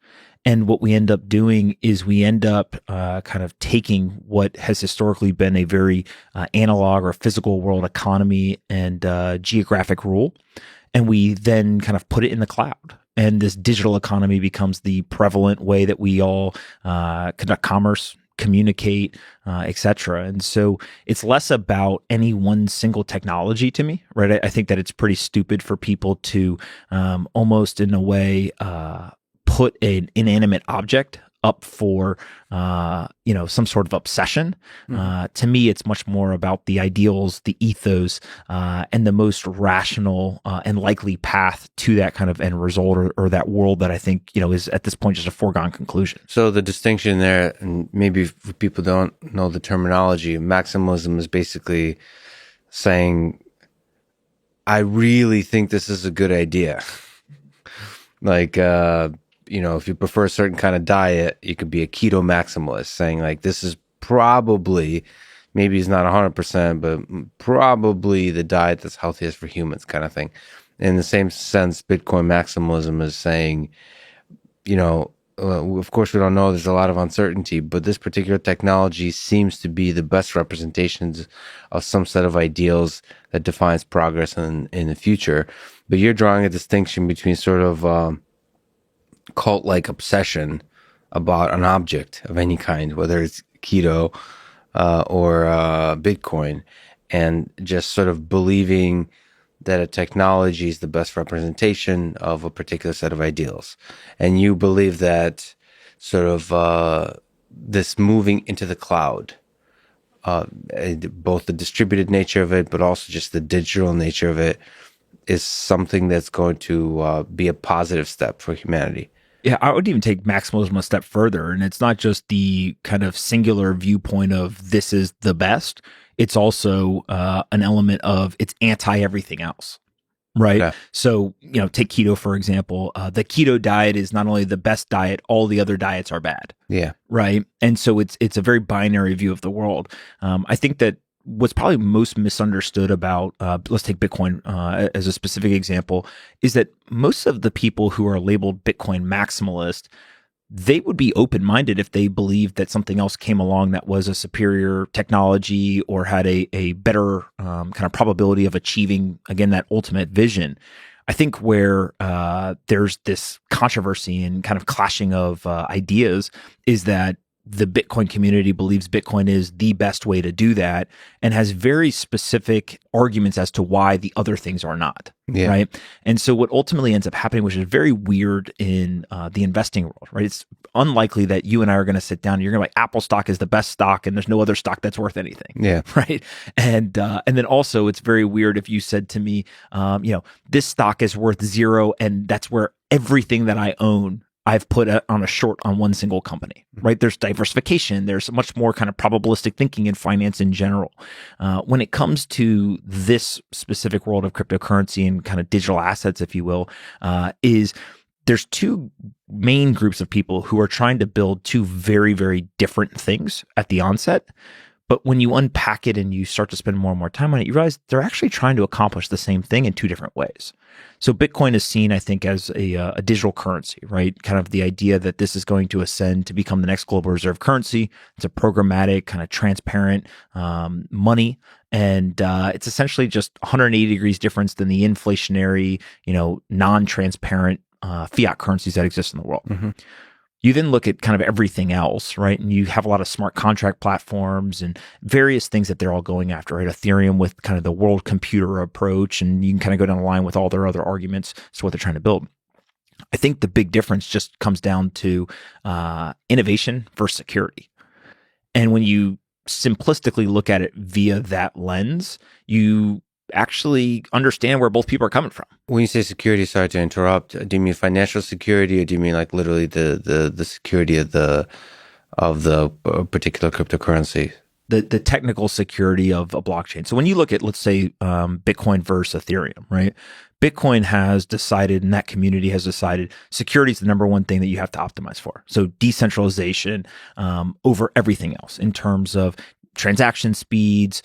And what we end up doing is we end up kind of taking what has historically been a very analog or physical world economy and geographic rule, and we then kind of put it in the cloud. And this digital economy becomes the prevalent way that we all conduct commerce, communicate, etc. And so it's less about any one single technology to me, right? I think that it's pretty stupid for people to almost in a way put an inanimate object up for some sort of obsession. To me, it's much more about the ideals, the ethos, and the most rational and likely path to that kind of end result or that world that I think is at this point just a foregone conclusion. So the distinction there, and maybe if people don't know the terminology, maximalism is basically saying, I really think this is a good idea. Like, if you prefer a certain kind of diet, you could be a keto maximalist, saying like, this is probably, maybe it's not 100%, but probably the diet that's healthiest for humans kind of thing. In the same sense, Bitcoin maximalism is saying, of course we don't know, there's a lot of uncertainty, but this particular technology seems to be the best representations of some set of ideals that defines progress in the future. But you're drawing a distinction between sort of cult-like obsession about an object of any kind, whether it's keto or Bitcoin, and just sort of believing that a technology is the best representation of a particular set of ideals. And you believe that sort of this moving into the cloud, both the distributed nature of it, but also just the digital nature of it, is something that's going to be a positive step for humanity. Yeah, I would even take maximalism a step further. And it's not just the kind of singular viewpoint of this is the best. It's also an element of it's anti everything else. Right. Yeah. So, take keto, for example. The keto diet is not only the best diet, all the other diets are bad. Yeah. Right. And so it's a very binary view of the world. I think that what's probably most misunderstood about, let's take Bitcoin as a specific example, is that most of the people who are labeled Bitcoin maximalist, they would be open-minded if they believed that something else came along that was a superior technology or had a better kind of probability of achieving, again, that ultimate vision. I think where there's this controversy and kind of clashing of ideas is that the Bitcoin community believes Bitcoin is the best way to do that and has very specific arguments as to why the other things are not. Yeah. Right. And so what ultimately ends up happening, which is very weird in the investing world, right? It's unlikely that you and I are going to sit down and you're going to be like, Apple stock is the best stock and there's no other stock that's worth anything. Yeah. Right. And then also it's very weird if you said to me, this stock is worth zero and that's where everything that I own I've put on a short on one single company, right? There's diversification. There's much more kind of probabilistic thinking in finance in general. When it comes to this specific world of cryptocurrency and kind of digital assets, if you will, is there's two main groups of people who are trying to build two very, very different things at the onset. But when you unpack it and you start to spend more and more time on it, you realize they're actually trying to accomplish the same thing in two different ways. So Bitcoin is seen, I think, as a digital currency, right? Kind of the idea that this is going to ascend to become the next global reserve currency. It's a programmatic, kind of transparent money. And it's essentially just 180 degrees difference than the inflationary, non-transparent fiat currencies that exist in the world. Mm-hmm. You then look at kind of everything else, right? And you have a lot of smart contract platforms and various things that they're all going after, right? Ethereum with kind of the world computer approach, and you can kind of go down the line with all their other arguments as to what they're trying to build. I think the big difference just comes down to innovation versus security. And when you simplistically look at it via that lens, you actually understand where both people are coming from. When you say security, sorry to interrupt, do you mean financial security, or do you mean like literally the security of the particular cryptocurrency? the technical security of a blockchain. So when you look at, let's say, Bitcoin versus Ethereum, right? Bitcoin has decided, and that community has decided, security is the number one thing that you have to optimize for. So decentralization over everything else in terms of transaction speeds,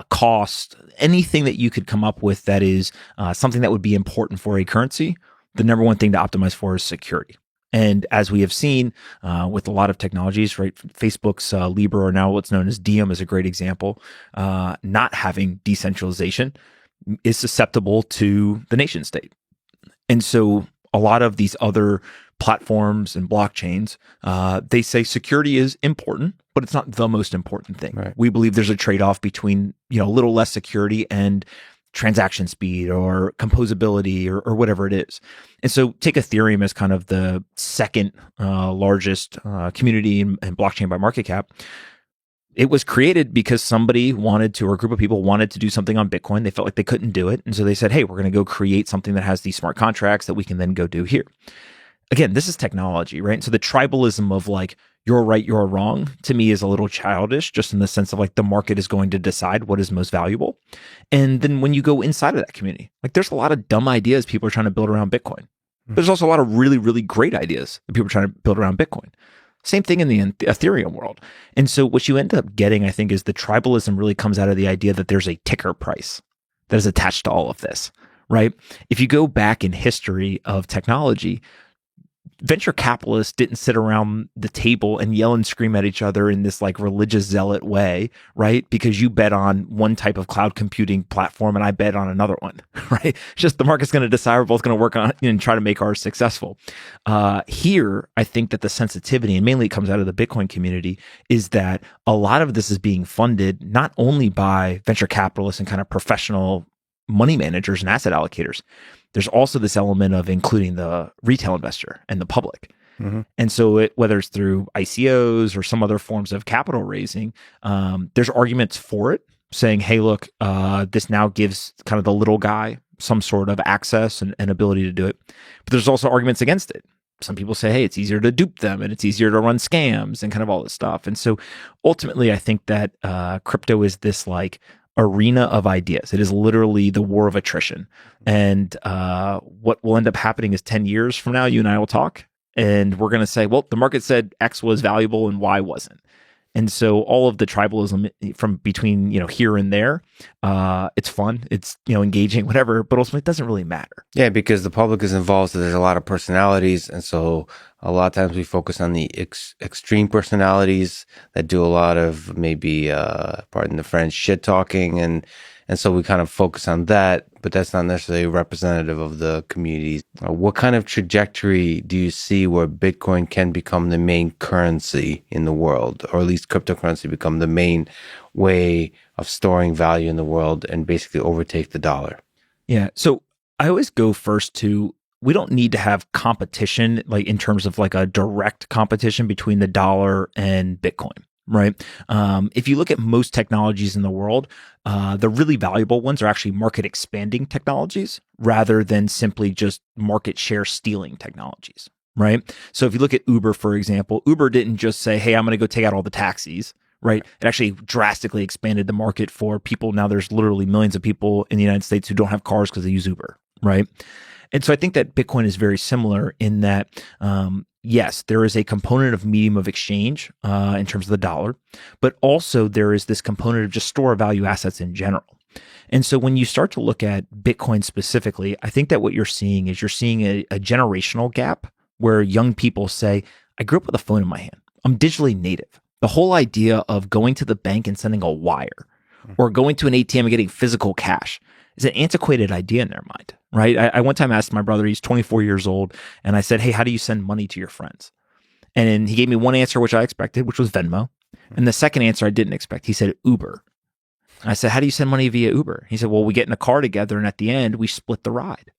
cost, anything that you could come up with that is something that would be important for a currency. The number one thing to optimize for is security. And as we have seen with a lot of technologies, right? Facebook's Libra, or now what's known as Diem, is a great example. Not having decentralization is susceptible to the nation state. And so a lot of these other platforms and blockchains, they say security is important, but it's not the most important thing. Right. We believe there's a trade-off between, a little less security and transaction speed or composability or whatever it is. And so take Ethereum as kind of the second largest community in blockchain by market cap. It was created because somebody wanted to, or a group of people wanted to do something on Bitcoin. They felt like they couldn't do it. And so they said, hey, we're going to go create something that has these smart contracts that we can then go do here. Again, this is technology, right? So the tribalism of like, you're right, you're wrong, to me is a little childish, just in the sense of like the market is going to decide what is most valuable. And then when you go inside of that community, like there's a lot of dumb ideas people are trying to build around Bitcoin. There's also a lot of really, really great ideas that people are trying to build around Bitcoin. Same thing in the Ethereum world. And so what you end up getting, I think, is the tribalism really comes out of the idea that there's a ticker price that is attached to all of this, right? If you go back in history of technology, venture capitalists didn't sit around the table and yell and scream at each other in this like religious zealot way, right? Because you bet on one type of cloud computing platform and I bet on another one, right? It's just the market's going to decide we're both going to work on it and try to make ours successful. Here, I think that the sensitivity, and mainly it comes out of the Bitcoin community, is that a lot of this is being funded not only by venture capitalists and kind of professional money managers and asset allocators. There's also this element of including the retail investor and the public. Mm-hmm. And so whether it's through ICOs or some other forms of capital raising, there's arguments for it, saying, hey, look, this now gives kind of the little guy some sort of access and ability to do it. But there's also arguments against it. Some people say, hey, it's easier to dupe them and it's easier to run scams and kind of all this stuff. And so ultimately, I think that crypto is this like arena of ideas. It is literally the war of attrition. And what will end up happening is 10 years from now, you and I will talk and we're going to say, well, the market said X was valuable and Y wasn't. And so all of the tribalism from between, here and there, it's fun, it's, engaging, whatever, but ultimately it doesn't really matter. Yeah, because the public is involved, so there's a lot of personalities. And so a lot of times we focus on the extreme personalities that do a lot of maybe, pardon the French, shit talking. And so we kind of focus on that, but that's not necessarily representative of the community. What kind of trajectory do you see where Bitcoin can become the main currency in the world, or at least cryptocurrency become the main way of storing value in the world and basically overtake the dollar? Yeah. So I always go first to, we don't need to have competition, like in terms of like a direct competition between the dollar and Bitcoin. Right. If you look at most technologies in the world, the really valuable ones are actually market expanding technologies rather than simply just market share stealing technologies. Right. So if you look at Uber, for example, Uber didn't just say, hey, I'm going to go take out all the taxis. Right. It actually drastically expanded the market for people. Now there's literally millions of people in the United States who don't have cars because they use Uber. Right. And so I think that Bitcoin is very similar in that, yes, there is a component of medium of exchange in terms of the dollar, but also there is this component of just store of value assets in general. And so when you start to look at Bitcoin specifically, I think that what you're seeing is a generational gap where young people say, I grew up with a phone in my hand. I'm digitally native. The whole idea of going to the bank and sending a wire or going to an ATM and getting physical cash is an antiquated idea in their mind, right? I one time asked my brother, he's 24 years old, and I said, hey, how do you send money to your friends? And then he gave me one answer, which I expected, which was Venmo. And the second answer I didn't expect. He said Uber. I said, how do you send money via Uber? He said, well, we get in a car together, and at the end, we split the ride.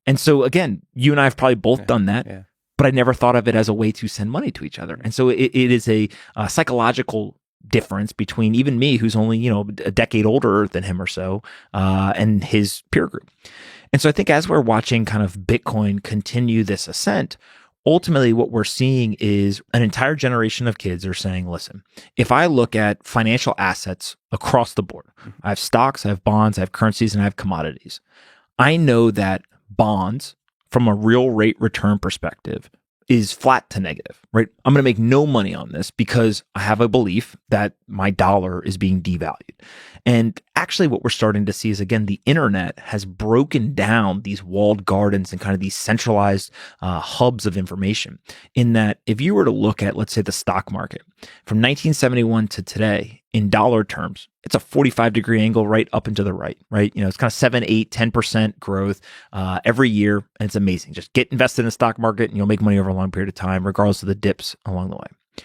And so again, you and I have probably both done that, but I never thought of it as a way to send money to each other. And so it is a psychological difference between even me, who's only, a decade older than him or so, and his peer group. And so I think as we're watching kind of Bitcoin continue this ascent, ultimately what we're seeing is an entire generation of kids are saying, listen, if I look at financial assets across the board, I have stocks, I have bonds, I have currencies, and I have commodities. I know that bonds, from a real rate return perspective, is flat to negative, right? I'm going to make no money on this because I have a belief that my dollar is being devalued. And actually what we're starting to see is, again, the internet has broken down these walled gardens and kind of these centralized hubs of information, in that if you were to look at, let's say, the stock market from 1971 to today in dollar terms, it's a 45-degree angle right up and to the right? It's kind of 7, 8, 10% growth every year. And it's amazing. Just get invested in the stock market and you'll make money over a long period of time, regardless of the dips along the way.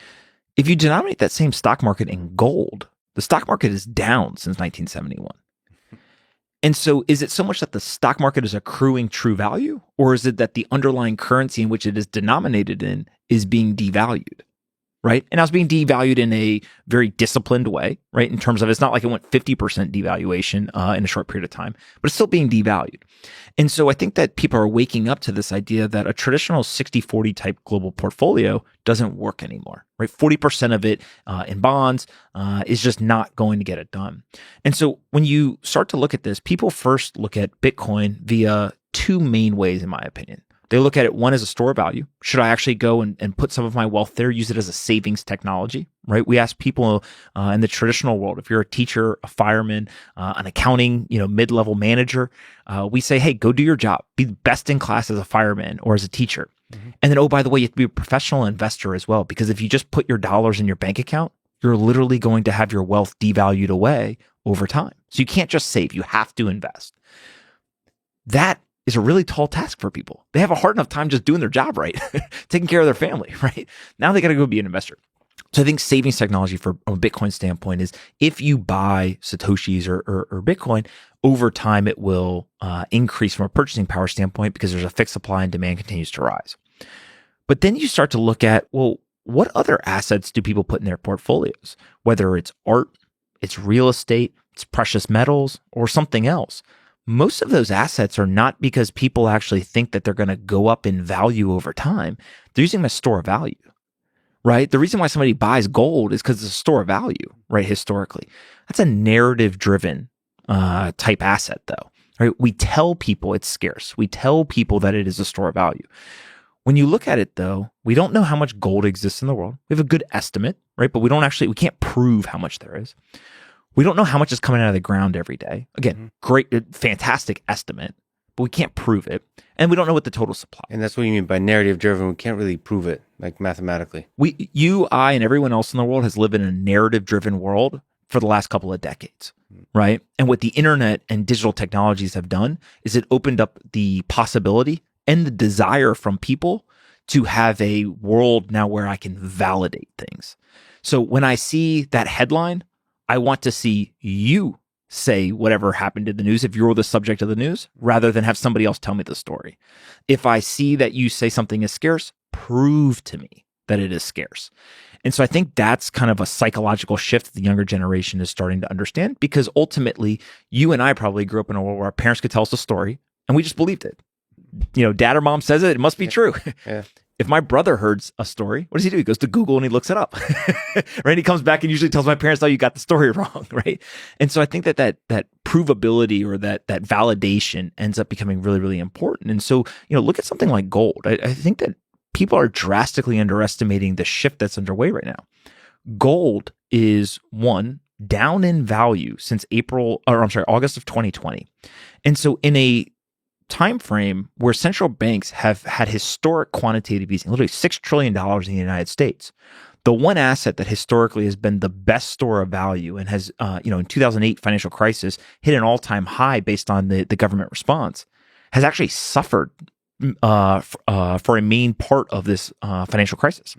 If you denominate that same stock market in gold, the stock market is down since 1971. And so is it so much that the stock market is accruing true value, or is it that the underlying currency in which it is denominated in is being devalued? Right. And now it's being devalued in a very disciplined way, right? In terms of, it's not like it went 50% devaluation in a short period of time, but it's still being devalued. And so I think that people are waking up to this idea that a traditional 60-40 type global portfolio doesn't work anymore, right? 40% of it in bonds is just not going to get it done. And so when you start to look at this, people first look at Bitcoin via two main ways, in my opinion. They look at it, one, as a store of value. Should I actually go and put some of my wealth there, use it as a savings technology, right? We ask people in the traditional world, if you're a teacher, a fireman, an accounting, mid-level manager, we say, hey, go do your job. Be best in class as a fireman or as a teacher. Mm-hmm. And then, oh, by the way, you have to be a professional investor as well, because if you just put your dollars in your bank account, you're literally going to have your wealth devalued away over time. So you can't just save, you have to invest. That is a really tall task for people. They have a hard enough time just doing their job right, taking care of their family, right? Now they got to go be an investor. So I think savings technology from a Bitcoin standpoint is, if you buy Satoshis or Bitcoin, over time it will increase from a purchasing power standpoint because there's a fixed supply and demand continues to rise. But then you start to look at, well, what other assets do people put in their portfolios? Whether it's art, it's real estate, it's precious metals, or something else. Most of those assets are not because people actually think that they're going to go up in value over time. They're using them as store of value, right? The reason why somebody buys gold is because it's a store of value, right? Historically, that's a narrative-driven type asset, though, right? We tell people it's scarce. We tell people that it is a store of value. When you look at it, though, we don't know how much gold exists in the world. We have a good estimate, right? But we can't prove how much there is. We don't know how much is coming out of the ground every day. Again, great, fantastic estimate, but we can't prove it. And we don't know what the total supply. And that's what you mean by narrative driven. We can't really prove it, like mathematically. You, I, and everyone else in the world has lived in a narrative driven world for the last couple of decades, right? And what the internet and digital technologies have done is it opened up the possibility and the desire from people to have a world now where I can validate things. So when I see that headline, I want to see you say whatever happened in the news if you're the subject of the news, rather than have somebody else tell me the story. If I see that you say something is scarce, prove to me that it is scarce. And so I think that's kind of a psychological shift that the younger generation is starting to understand, because ultimately you and I probably grew up in a world where our parents could tell us a story and we just believed it. Dad or mom says it, it must be true. Yeah. If my brother heard a story, what does he do? He goes to Google and he looks it up, right? He comes back and usually tells my parents, "Oh, you got the story wrong," right? And so I think that provability or that validation ends up becoming really, really important. And so, look at something like gold. I think that people are drastically underestimating the shift that's underway right now. Gold is down in value since August of 2020. And so in a time frame where central banks have had historic quantitative easing, literally $6 trillion in the United States, the one asset that historically has been the best store of value and has, in 2008 financial crisis, hit an all-time high based on the government response, has actually suffered for a main part of this financial crisis.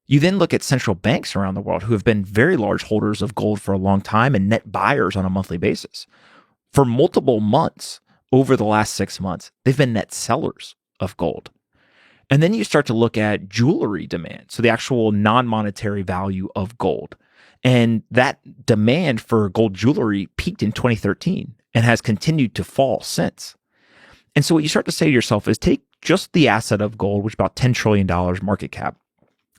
You then look at central banks around the world who have been very large holders of gold for a long time and net buyers on a monthly basis. For multiple months, over the last 6 months, they've been net sellers of gold. And then you start to look at jewelry demand, so the actual non-monetary value of gold. And that demand for gold jewelry peaked in 2013 and has continued to fall since. And so what you start to say to yourself is take just the asset of gold, which is about $10 trillion market cap.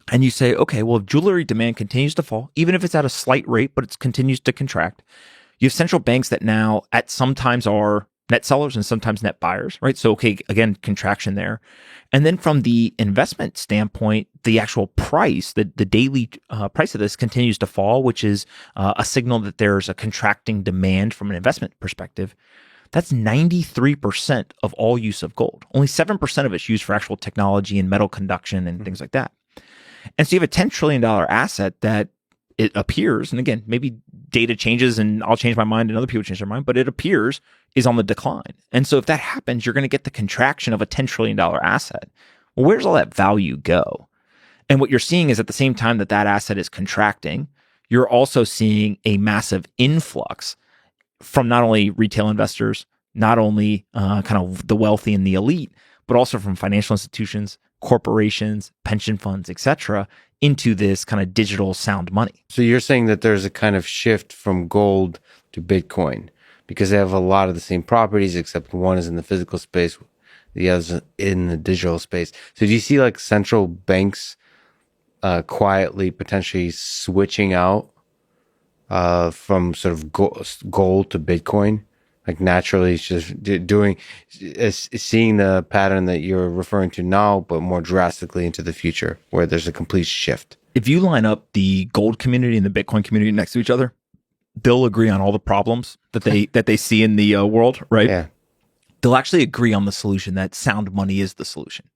And you say, okay, well, if jewelry demand continues to fall, even if it's at a slight rate, but it continues to contract, you have central banks that now at sometimes are net sellers and sometimes net buyers, right? So, okay, again, contraction there. And then from the investment standpoint, the actual price, the daily price of this continues to fall, which is a signal that there's a contracting demand from an investment perspective. That's 93% of all use of gold. Only 7% of it's used for actual technology and metal conduction and things like that. And so you have a $10 trillion asset that it appears, and again, maybe data changes and I'll change my mind and other people change their mind, but it appears is on the decline. And so if that happens, you're going to get the contraction of a $10 trillion asset. Well, where does all that value go? And what you're seeing is at the same time that that asset is contracting, you're also seeing a massive influx from not only retail investors, not only kind of the wealthy and the elite, but also from financial institutions, corporations, pension funds, et cetera, into this kind of digital sound money. So you're saying that there's a kind of shift from gold to Bitcoin because they have a lot of the same properties, except one is in the physical space, the other's in the digital space. So do you see like central banks quietly potentially switching out from sort of gold to Bitcoin? Like naturally, it's just seeing the pattern that you're referring to now, but more drastically into the future, where there's a complete shift. If you line up the gold community and the Bitcoin community next to each other, they'll agree on all the problems that they see in the world, right? Yeah. They'll actually agree on the solution that sound money is the solution.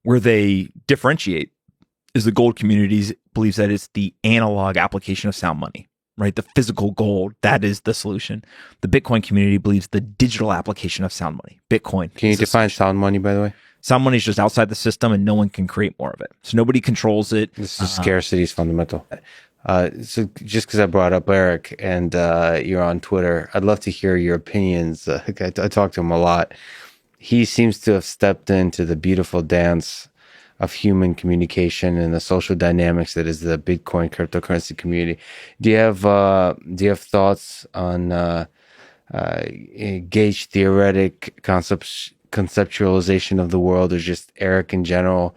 Where they differentiate is the gold community believes that it's the analog application of sound money. Right, the physical gold, that is the solution. The Bitcoin community believes the digital application of sound money, Bitcoin. Can you define sound money, by the way? Sound money is just outside the system and no one can create more of it. So nobody controls it. This is scarcity is fundamental. So just because I brought up Eric and you're on Twitter, I'd love to hear your opinions. I talk to him a lot. He seems to have stepped into the beautiful dance of human communication and the social dynamics that is the Bitcoin cryptocurrency community. Do you have thoughts on gauge theoretic conceptualization of the world, or just Eric in general?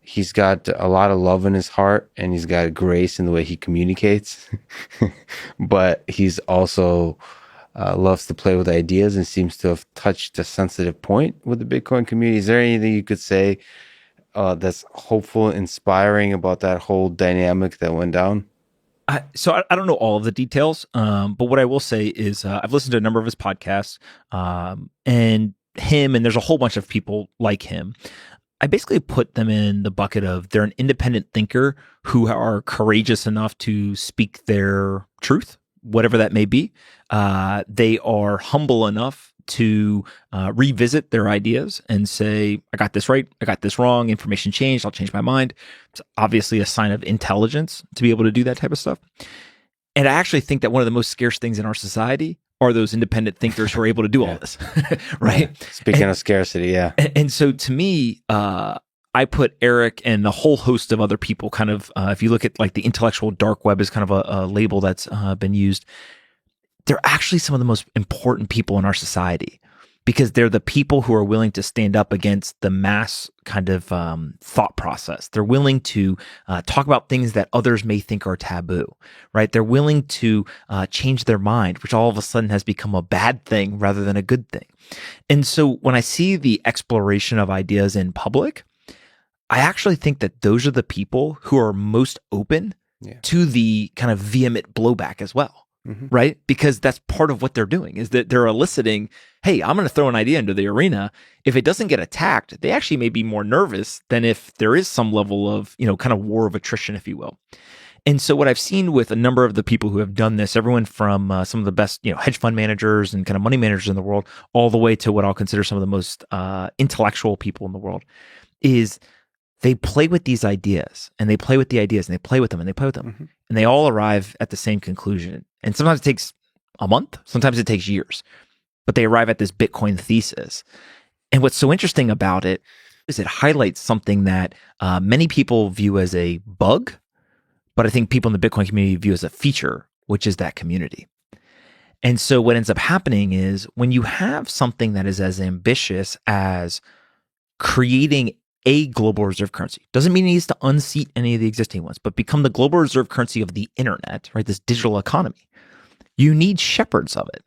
He's got a lot of love in his heart and he's got grace in the way he communicates, but he's also loves to play with ideas and seems to have touched a sensitive point with the Bitcoin community. Is there anything you could say that's hopeful, inspiring about that whole dynamic that went down? So I don't know all of the details, but what I will say is I've listened to a number of his podcasts, and him, and there's a whole bunch of people like him. I basically put them in the bucket of they're an independent thinker who are courageous enough to speak their truth, whatever that may be. They are humble enough to revisit their ideas and say, I got this right, I got this wrong, information changed, I'll change my mind. It's obviously a sign of intelligence to be able to do that type of stuff. And I actually think that one of the most scarce things in our society are those independent thinkers who are able to do all this, right? Speaking of scarcity, yeah. And so to me, I put Eric and a whole host of other people kind of, if you look at like the intellectual dark web is kind of a label that's been used, they're actually some of the most important people in our society because they're the people who are willing to stand up against the mass kind of thought process. They're willing to talk about things that others may think are taboo, right? They're willing to change their mind, which all of a sudden has become a bad thing rather than a good thing. And so when I see the exploration of ideas in public, I actually think that those are the people who are most open to the kind of vehement blowback as well. Mm-hmm. Right? Because that's part of what they're doing is that they're eliciting, hey, I'm going to throw an idea into the arena. If it doesn't get attacked, they actually may be more nervous than if there is some level of, kind of war of attrition, if you will. And so what I've seen with a number of the people who have done this, everyone from some of the best, hedge fund managers and kind of money managers in the world, all the way to what I'll consider some of the most intellectual people in the world, is they play with these ideas and they play with the ideas and they play with them and they play with them. Mm-hmm. And they all arrive at the same conclusion. And sometimes it takes a month, sometimes it takes years, but they arrive at this Bitcoin thesis. And what's so interesting about it is it highlights something that many people view as a bug, but I think people in the Bitcoin community view as a feature, which is that community. And so what ends up happening is when you have something that is as ambitious as creating a global reserve currency. Doesn't mean it needs to unseat any of the existing ones, but become the global reserve currency of the internet, right? This digital economy. You need shepherds of it.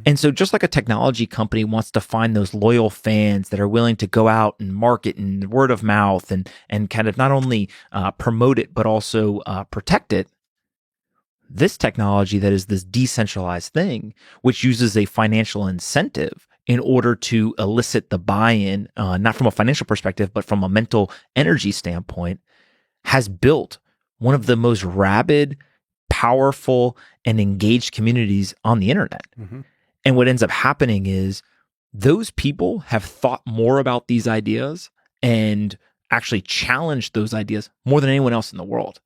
And so just like a technology company wants to find those loyal fans that are willing to go out and market and word of mouth and kind of not only promote it, but also protect it, this technology that is this decentralized thing, which uses a financial incentive in order to elicit the buy-in, not from a financial perspective, but from a mental energy standpoint, has built one of the most rabid, powerful, and engaged communities on the internet. And what ends up happening is those people have thought more about these ideas and actually challenged those ideas more than anyone else in the world.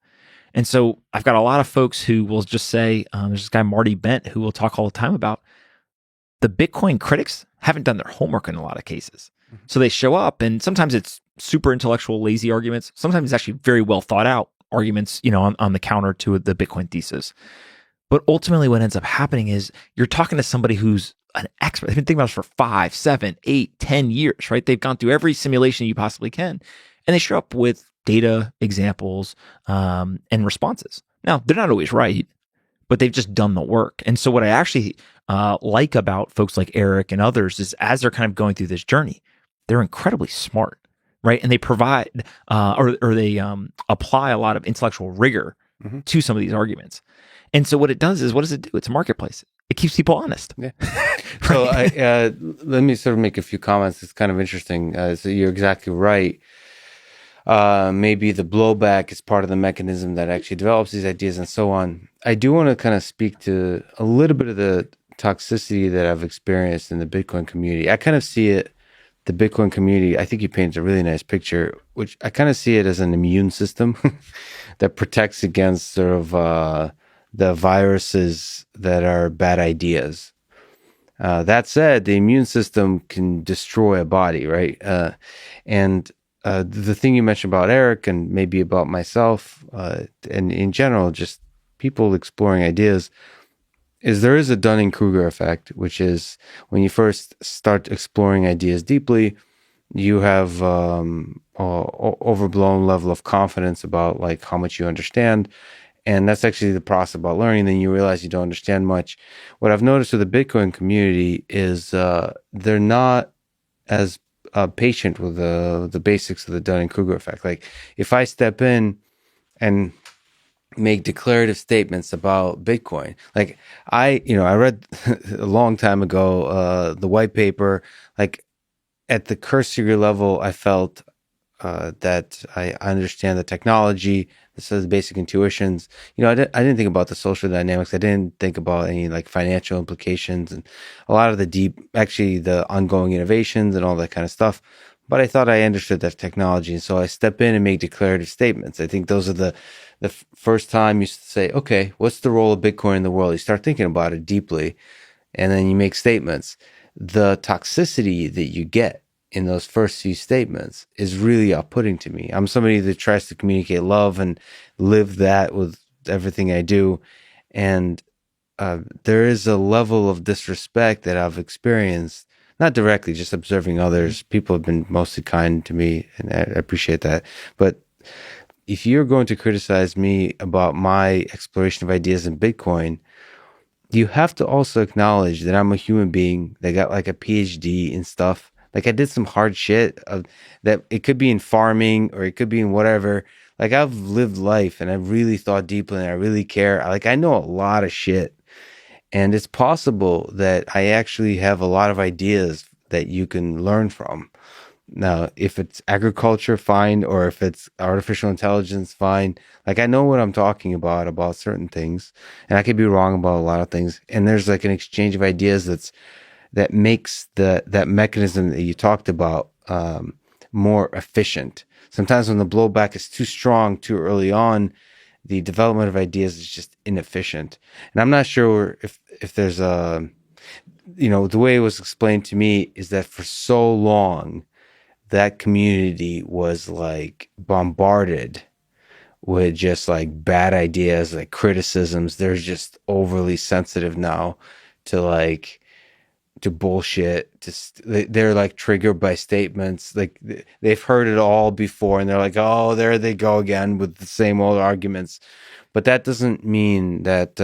And so I've got a lot of folks who will just say, there's this guy, Marty Bent, who will talk all the time about the Bitcoin critics haven't done their homework in a lot of cases. So they show up and sometimes it's super intellectual, lazy arguments. Sometimes it's actually very well thought out arguments, on the counter to the Bitcoin thesis. But ultimately what ends up happening is you're talking to somebody who's an expert. They've been thinking about this for 5, 7, 8, 10 years, right? They've gone through every simulation you possibly can. And they show up with data, examples, and responses. Now, they're not always right, but they've just done the work. And so what I actually like about folks like Eric and others is as they're kind of going through this journey, they're incredibly smart, right? And they provide or they apply a lot of intellectual rigor to some of these arguments. And so what it does is, what does it do? It's a marketplace. It keeps people honest. Yeah. So let me sort of make a few comments. It's kind of interesting. So you're exactly right. Maybe the blowback is part of the mechanism that actually develops these ideas and so on. I do want to kind of speak to a little bit of the toxicity that I've experienced in the Bitcoin community. I kind of see it, the Bitcoin community, I think you painted a really nice picture, which I kind of see it as an immune system that protects against sort of the viruses that are bad ideas. That said, the immune system can destroy a body, right? And the thing you mentioned about Eric and maybe about myself, and in general, just people exploring ideas, is there is a Dunning-Kruger effect, which is when you first start exploring ideas deeply, you have overblown level of confidence about like how much you understand. And that's actually the process about learning. Then you realize you don't understand much. What I've noticed with the Bitcoin community is they're not as patient with the basics of the Dunning-Kruger effect. Like if I step in and make declarative statements about Bitcoin, like I read a long time ago the white paper. Like at the cursory level, I felt that I understand the technology. This is basic intuitions. I didn't think about the social dynamics. I didn't think about any like financial implications and a lot of the ongoing innovations and all that kind of stuff. But I thought I understood that technology. And so I step in and make declarative statements. I think those are the first time you say, okay, what's the role of Bitcoin in the world? You start thinking about it deeply and then you make statements. The toxicity that you get in those first few statements is really off-putting to me. I'm somebody that tries to communicate love and live that with everything I do. And there is a level of disrespect that I've experienced, not directly, just observing others. People have been mostly kind to me, and I appreciate that. But if you're going to criticize me about my exploration of ideas in Bitcoin, you have to also acknowledge that I'm a human being that got like a PhD in stuff. Like I did some hard shit that it could be in farming or it could be in whatever. Like I've lived life and I've really thought deeply and I really care. Like I know a lot of shit, and it's possible that I actually have a lot of ideas that you can learn from. Now, if it's agriculture, fine, or if it's artificial intelligence, fine. Like I know what I'm talking about certain things, and I could be wrong about a lot of things. And there's like an exchange of ideas that makes that mechanism that you talked about more efficient. Sometimes when the blowback is too strong too early on, the development of ideas is just inefficient. And I'm not sure if there's the way it was explained to me is that for so long, that community was like bombarded with just like bad ideas, like criticisms. They're just overly sensitive now to like to bullshit. They're like triggered by statements. Like they've heard it all before, and they're like, oh, there they go again with the same old arguments. But that doesn't mean that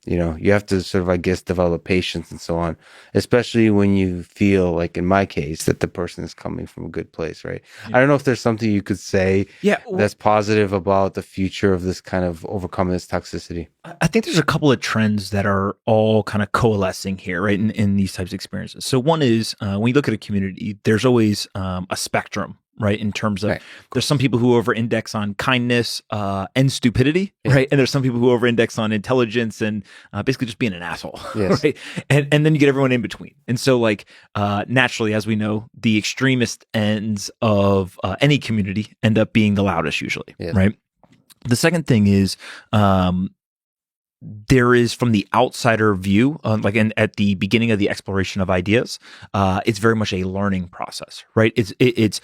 you have to sort of, I guess, develop patience and so on, especially when you feel like, in my case, that the person is coming from a good place, right? Yeah. I don't know if there's something you could say that's positive about the future of this kind of overcoming this toxicity. I think there's a couple of trends that are all kind of coalescing here, right, in these types of experiences. So one is when you look at a community, there's always a spectrum, right? In terms of, there's some people who over-index on kindness and stupidity, right? And there's some people who over-index on intelligence and basically just being an asshole, right? And then you get everyone in between. And so, like, naturally, as we know, the extremist ends of any community end up being the loudest usually, right? The second thing is there is, from the outsider view, at the beginning of the exploration of ideas, it's very much a learning process, right? It's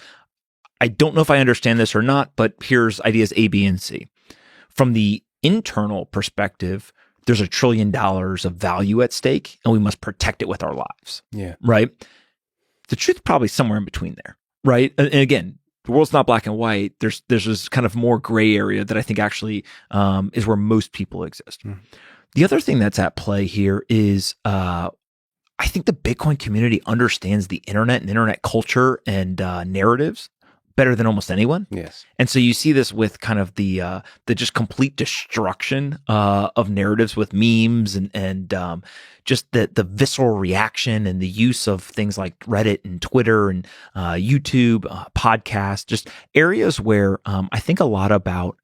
I don't know if I understand this or not, but here's ideas A, B, and C. From the internal perspective, there's $1 trillion of value at stake, and we must protect it with our lives. Yeah. Right? The truth is probably somewhere in between there, right? And again, the world's not black and white. There's this kind of more gray area that I think actually is where most people exist. The other thing that's at play here is I think the Bitcoin community understands the internet and internet culture and narratives better than almost anyone. Yes. And so you see this with kind of the just complete destruction of narratives with memes and just the visceral reaction and the use of things like Reddit and Twitter and YouTube, podcasts, just areas where I think a lot about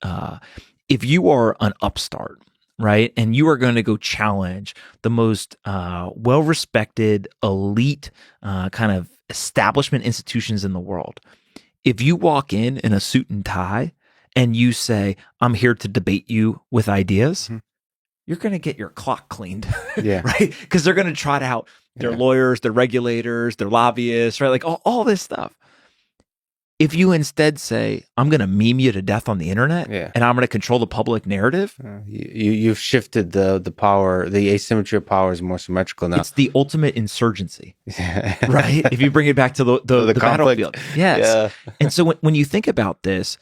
if you are an upstart, right, and you are going to go challenge the most well-respected, elite kind of establishment institutions in the world. If you walk in a suit and tie and you say, I'm here to debate you with ideas, you're going to get your clock cleaned, right? Because they're going to trot out their lawyers, their regulators, their lobbyists, right? Like all this stuff. If you instead say, I'm going to meme you to death on the internet and I'm going to control the public narrative. You've shifted the power, the asymmetry of power is more symmetrical now. It's the ultimate insurgency, right? If you bring it back to the battlefield. Yes. And so when you think about this,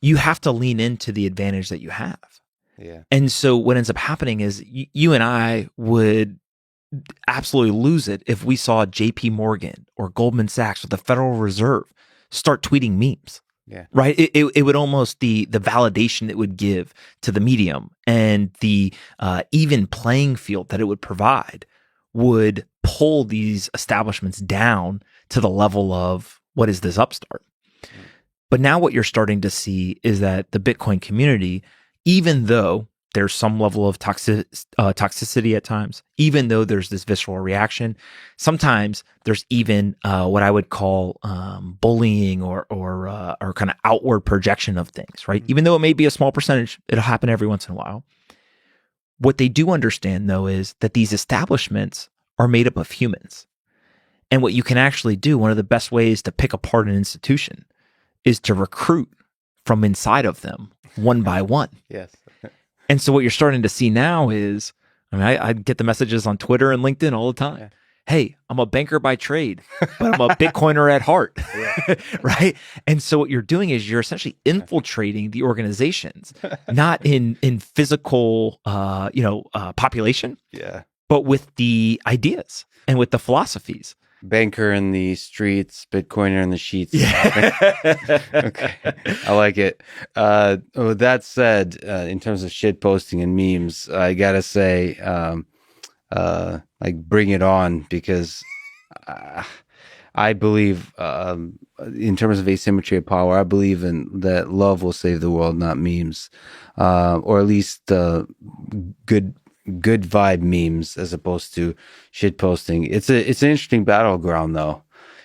you have to lean into the advantage that you have. Yeah. And so what ends up happening is you and I would absolutely lose it if we saw JP Morgan or Goldman Sachs or the Federal Reserve start tweeting memes. Yeah. Right. It would almost the validation it would give to the medium and the even playing field that it would provide would pull these establishments down to the level of what is this upstart. But now what you're starting to see is that the Bitcoin community, even though there's some level of toxicity at times, even though there's this visceral reaction, sometimes there's even what I would call bullying or kind of outward projection of things, right? Even though it may be a small percentage, it'll happen every once in a while. What they do understand, though, is that these establishments are made up of humans. And what you can actually do, one of the best ways to pick apart an institution is to recruit from inside of them one by one. Yes. And so what you're starting to see now is, I get the messages on Twitter and LinkedIn all the time. Yeah. Hey, I'm a banker by trade, but I'm a Bitcoiner at heart, right? And so what you're doing is you're essentially infiltrating the organizations, not in physical, population, but with the ideas and with the philosophies. Banker in the streets, Bitcoiner in the sheets. Yeah. Okay. I like it. That said, in terms of shit posting and memes, I gotta say, bring it on, because I believe, in terms of asymmetry of power, I believe in that love will save the world, not memes, or at least good vibe memes as opposed to shit posting. It's an interesting battleground, though.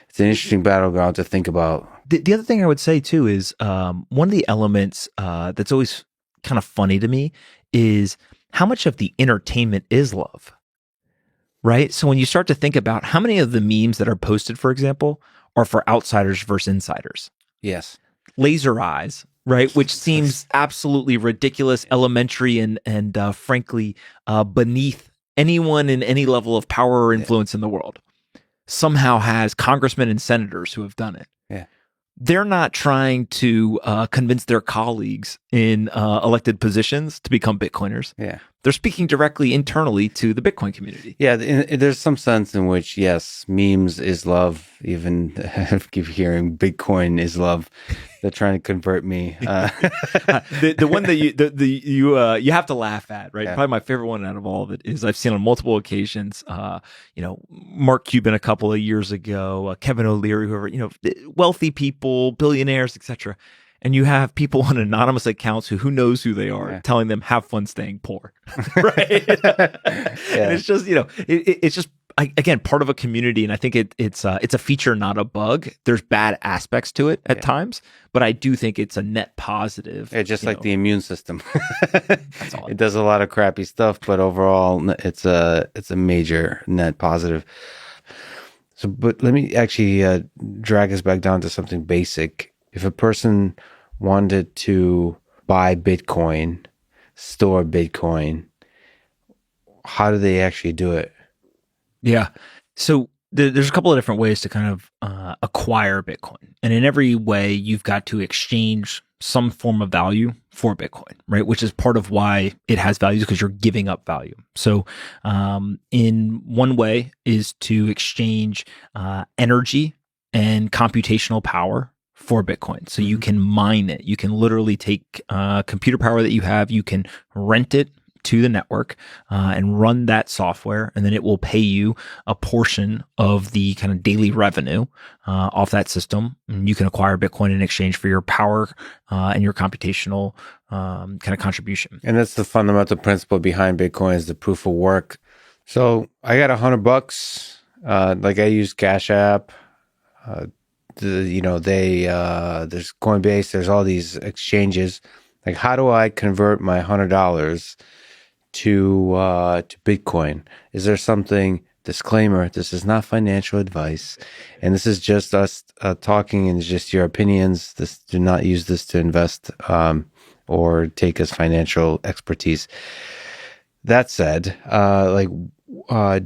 It's an interesting battleground to think about. The other thing I would say too is one of the elements that's always kind of funny to me is how much of the entertainment is love, right? So when you start to think about how many of the memes that are posted, for example, are for outsiders versus insiders. Yes. Laser eyes, right? Which seems absolutely ridiculous, elementary, and frankly, beneath anyone in any level of power or influence in the world. somehow has congressmen and senators who have done it. Yeah. They're not trying to convince their colleagues in elected positions to become Bitcoiners. Yeah. They're speaking directly internally to the Bitcoin community. Yeah, there's some sense in which, yes, memes is love. Even I keep hearing Bitcoin is love. They're trying to convert me. The one that you have to laugh at, right? Yeah. Probably my favorite one out of all of it is I've seen on multiple occasions. Mark Cuban a couple of years ago, Kevin O'Leary, whoever, wealthy people, billionaires, etc. And you have people on anonymous accounts who knows who they are, telling them have fun staying poor, right? And it's just it's just again part of a community, and I think it's a feature, not a bug. There's bad aspects to it at times, but I do think it's a net positive. Yeah, just like the immune system. That's all. It does a lot of crappy stuff, but overall, it's a major net positive. So, but let me actually drag us back down to something basic. If a person wanted to buy Bitcoin, store Bitcoin, how do they actually do it? Yeah. So there's a couple of different ways to kind of acquire Bitcoin. And in every way, you've got to exchange some form of value for Bitcoin, right? Which is part of why it has value, because you're giving up value. So in one way is to exchange energy and computational power for Bitcoin. So you can mine it. You can literally take computer power that you have, you can rent it to the network and run that software, and then it will pay you a portion of the kind of daily revenue off that system. And you can acquire Bitcoin in exchange for your power and your computational kind of contribution. And that's the fundamental principle behind Bitcoin, is the proof of work. So I got $100. Like I use Cash App. There's Coinbase, there's all these exchanges. Like, how do I convert my $100 to Bitcoin? Is there something? Disclaimer: this is not financial advice, and this is just us talking, and it's just your opinions. Do not use this to invest or take as financial expertise. That said,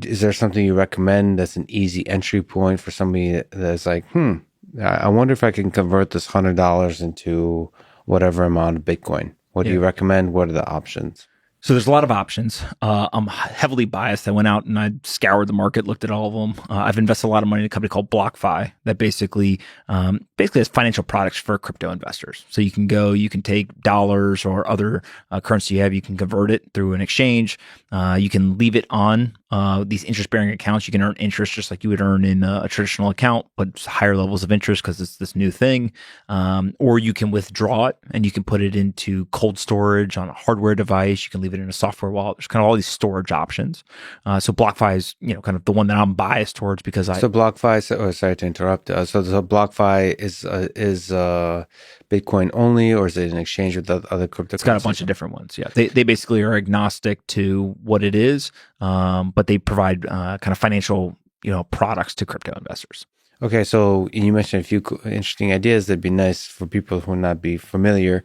is there something you recommend that's an easy entry point for somebody that's like, I wonder if I can convert this $100 into whatever amount of Bitcoin? What do you recommend? What are the options? So there's a lot of options. I'm heavily biased. I went out and I scoured the market, looked at all of them. I've invested a lot of money in a company called BlockFi that basically has financial products for crypto investors. So you can take dollars or other currency you have, you can convert it through an exchange. You can leave it on these interest-bearing accounts. You can earn interest just like you would earn in a traditional account, but it's higher levels of interest because it's this new thing. Or you can withdraw it and you can put it into cold storage on a hardware device. You can leave it in a software wallet. There's kind of all these storage options. So BlockFi is, kind of the one that I'm biased towards because So BlockFi, sorry to interrupt. So BlockFi is Bitcoin only, or is it an exchange with other cryptocurrencies? It's got a bunch of different ones. Yeah, they basically are agnostic to what it is, but they provide kind of financial products to crypto investors. Okay, so you mentioned a few interesting ideas that'd be nice for people who would not be familiar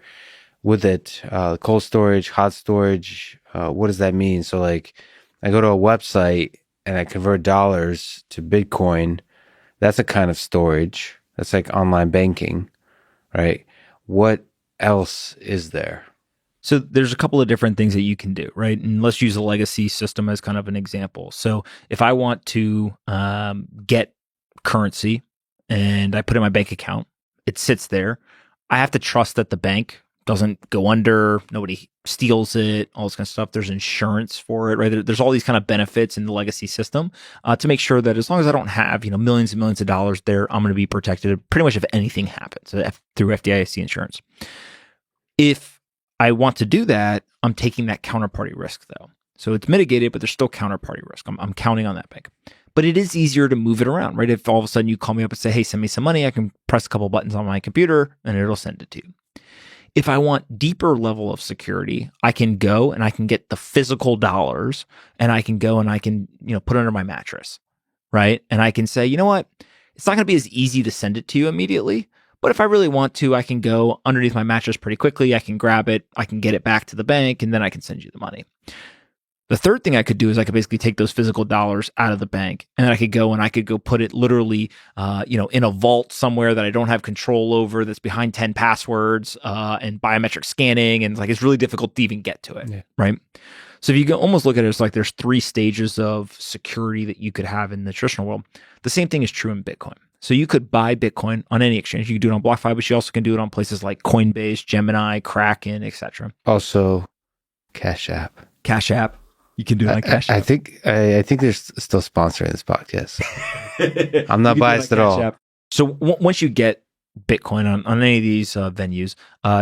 with it. Cold storage, hot storage. What does that mean? So like, I go to a website and I convert dollars to Bitcoin. That's a kind of storage. That's like online banking, right? What else is there? So there's a couple of different things that you can do, right? And let's use a legacy system as kind of an example. So if I want to get currency and I put it in my bank account, it sits there. I have to trust that the bank doesn't go under, nobody steals it, all this kind of stuff. There's insurance for it, right? There's all these kind of benefits in the legacy system to make sure that as long as I don't have, millions and millions of dollars there, I'm going to be protected pretty much if anything happens through FDIC insurance. If I want to do that, I'm taking that counterparty risk though. So it's mitigated, but there's still counterparty risk. I'm counting on that bank. But it is easier to move it around, right? If all of a sudden you call me up and say, hey, send me some money, I can press a couple buttons on my computer and it'll send it to you. If I want deeper level of security, I can go and I can get the physical dollars and I can go and I can, put it under my mattress, right? And I can say, you know what? It's not going to be as easy to send it to you immediately, but if I really want to, I can go underneath my mattress pretty quickly. I can grab it, I can get it back to the bank, and then I can send you the money. The third thing I could do is I could basically take those physical dollars out of the bank, and then I could go put it literally, in a vault somewhere that I don't have control over, that's behind 10 passwords and biometric scanning, and it's really difficult to even get to it, right? So if you can almost look at it as like there's 3 stages of security that you could have in the traditional world. The same thing is true in Bitcoin. So you could buy Bitcoin on any exchange. You can do it on BlockFi, but you also can do it on places like Coinbase, Gemini, Kraken, etc. Also, Cash App. Cash App. You can do it on Cash App. I think they're still sponsoring this podcast. I'm not biased at all. So once you get Bitcoin on any of these venues,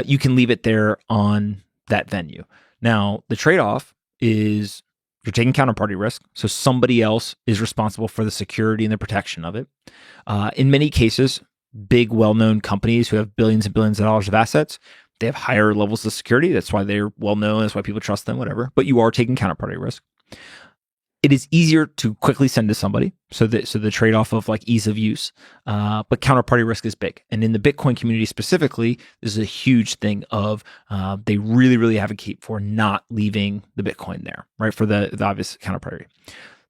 you can leave it there on that venue. Now, the trade-off is you're taking counterparty risk. So somebody else is responsible for the security and the protection of it. In many cases, big, well-known companies who have billions and billions of dollars of assets, they have higher levels of security. That's why they're well-known. That's why people trust them, whatever. But you are taking counterparty risk. It is easier to quickly send to somebody. So the trade-off of ease of use, but counterparty risk is big. And in the Bitcoin community specifically, this is a huge thing of they really, really advocate for not leaving the Bitcoin there, right? For the obvious counterparty.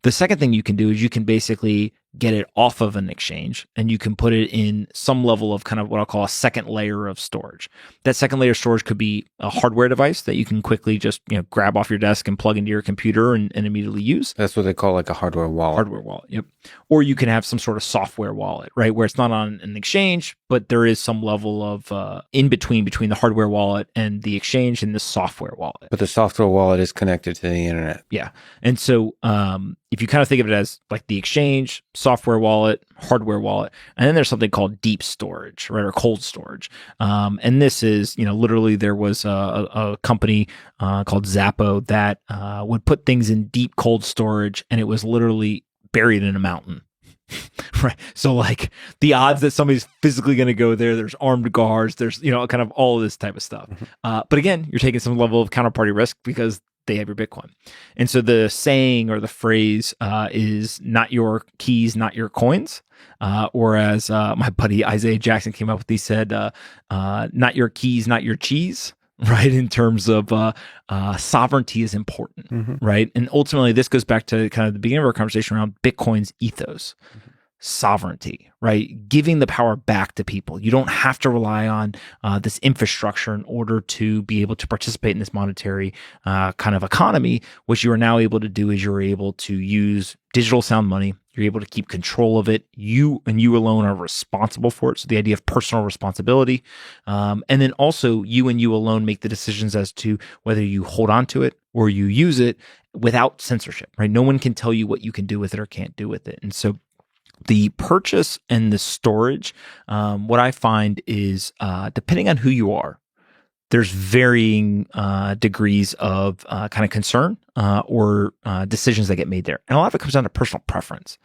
The second thing you can do is you can basically get it off of an exchange and you can put it in some level of kind of what I'll call a second layer of storage. That second layer of storage could be a hardware device that you can quickly just grab off your desk and plug into your computer and immediately use. That's what they call like a hardware wallet. Hardware wallet, yep. Or you can have some sort of software wallet, right? Where it's not on an exchange, but there is some level of in between the hardware wallet and the exchange and the software wallet. But the software wallet is connected to the internet. Yeah. And so if you kind of think of it as like the exchange, software wallet, hardware wallet, and then there's something called deep storage, right, or cold storage. And this is, literally there was a company called Zappo that would put things in deep cold storage, and it was literally buried in a mountain. Right. So the odds that somebody's physically going to go there's armed guards, there's, kind of all of this type of stuff. But again, you're taking some level of counterparty risk because they have your Bitcoin. And so the saying or the phrase is not your keys, not your coins. Or as my buddy Isaiah Jackson came up with, he said, not your keys, not your cheese. Right, in terms of sovereignty is important, right? And ultimately, this goes back to kind of the beginning of our conversation around Bitcoin's ethos. Sovereignty, right? Giving the power back to people. You don't have to rely on this infrastructure in order to be able to participate in this monetary kind of economy. What you are now able to do is you're able to use digital sound money. You're able to keep control of it. You and you alone are responsible for it. So the idea of personal responsibility. And then also you and you alone make the decisions as to whether you hold on to it or you use it without censorship, right? No one can tell you what you can do with it or can't do with it. And so the purchase and the storage, what I find is depending on who you are, there's varying degrees of kind of concern or decisions that get made there. And a lot of it comes down to personal preference.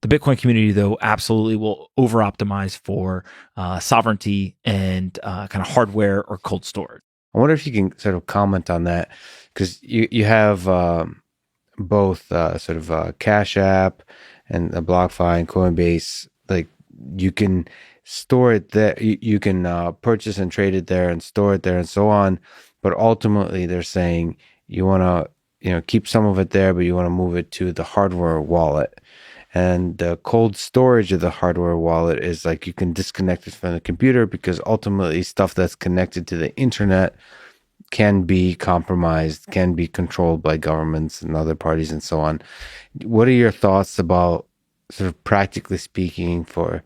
The Bitcoin community, though, absolutely will over-optimize for sovereignty and kind of hardware or cold storage. I wonder if you can sort of comment on that, because you have both sort of Cash App and the BlockFi and Coinbase. Like you can store it there, you can purchase and trade it there and store it there and so on. But ultimately, they're saying you want to keep some of it there, but you want to move it to the hardware wallet. And the cold storage of the hardware wallet is like you can disconnect it from the computer, because ultimately stuff that's connected to the internet can be compromised, can be controlled by governments and other parties and so on. What are your thoughts about, sort of practically speaking, for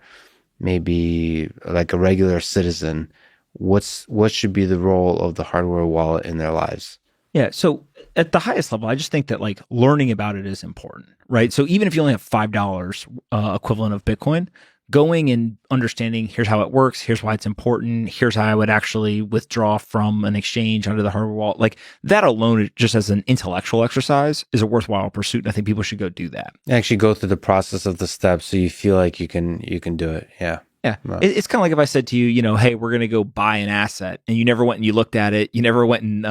maybe like a regular citizen, what should be the role of the hardware wallet in their lives? Yeah. So at the highest level, I just think that learning about it is important, right? So even if you only have $5 equivalent of Bitcoin, going and understanding here's how it works, here's why it's important, here's how I would actually withdraw from an exchange under the hardware wallet, that alone, just as an intellectual exercise, is a worthwhile pursuit. And I think people should go do that. Actually go through the process of the steps so you feel like you can do it. Yeah. Yeah. Right. It's kind of like if I said to you, hey, we're going to go buy an asset, and you never went and you looked at it. You never went and,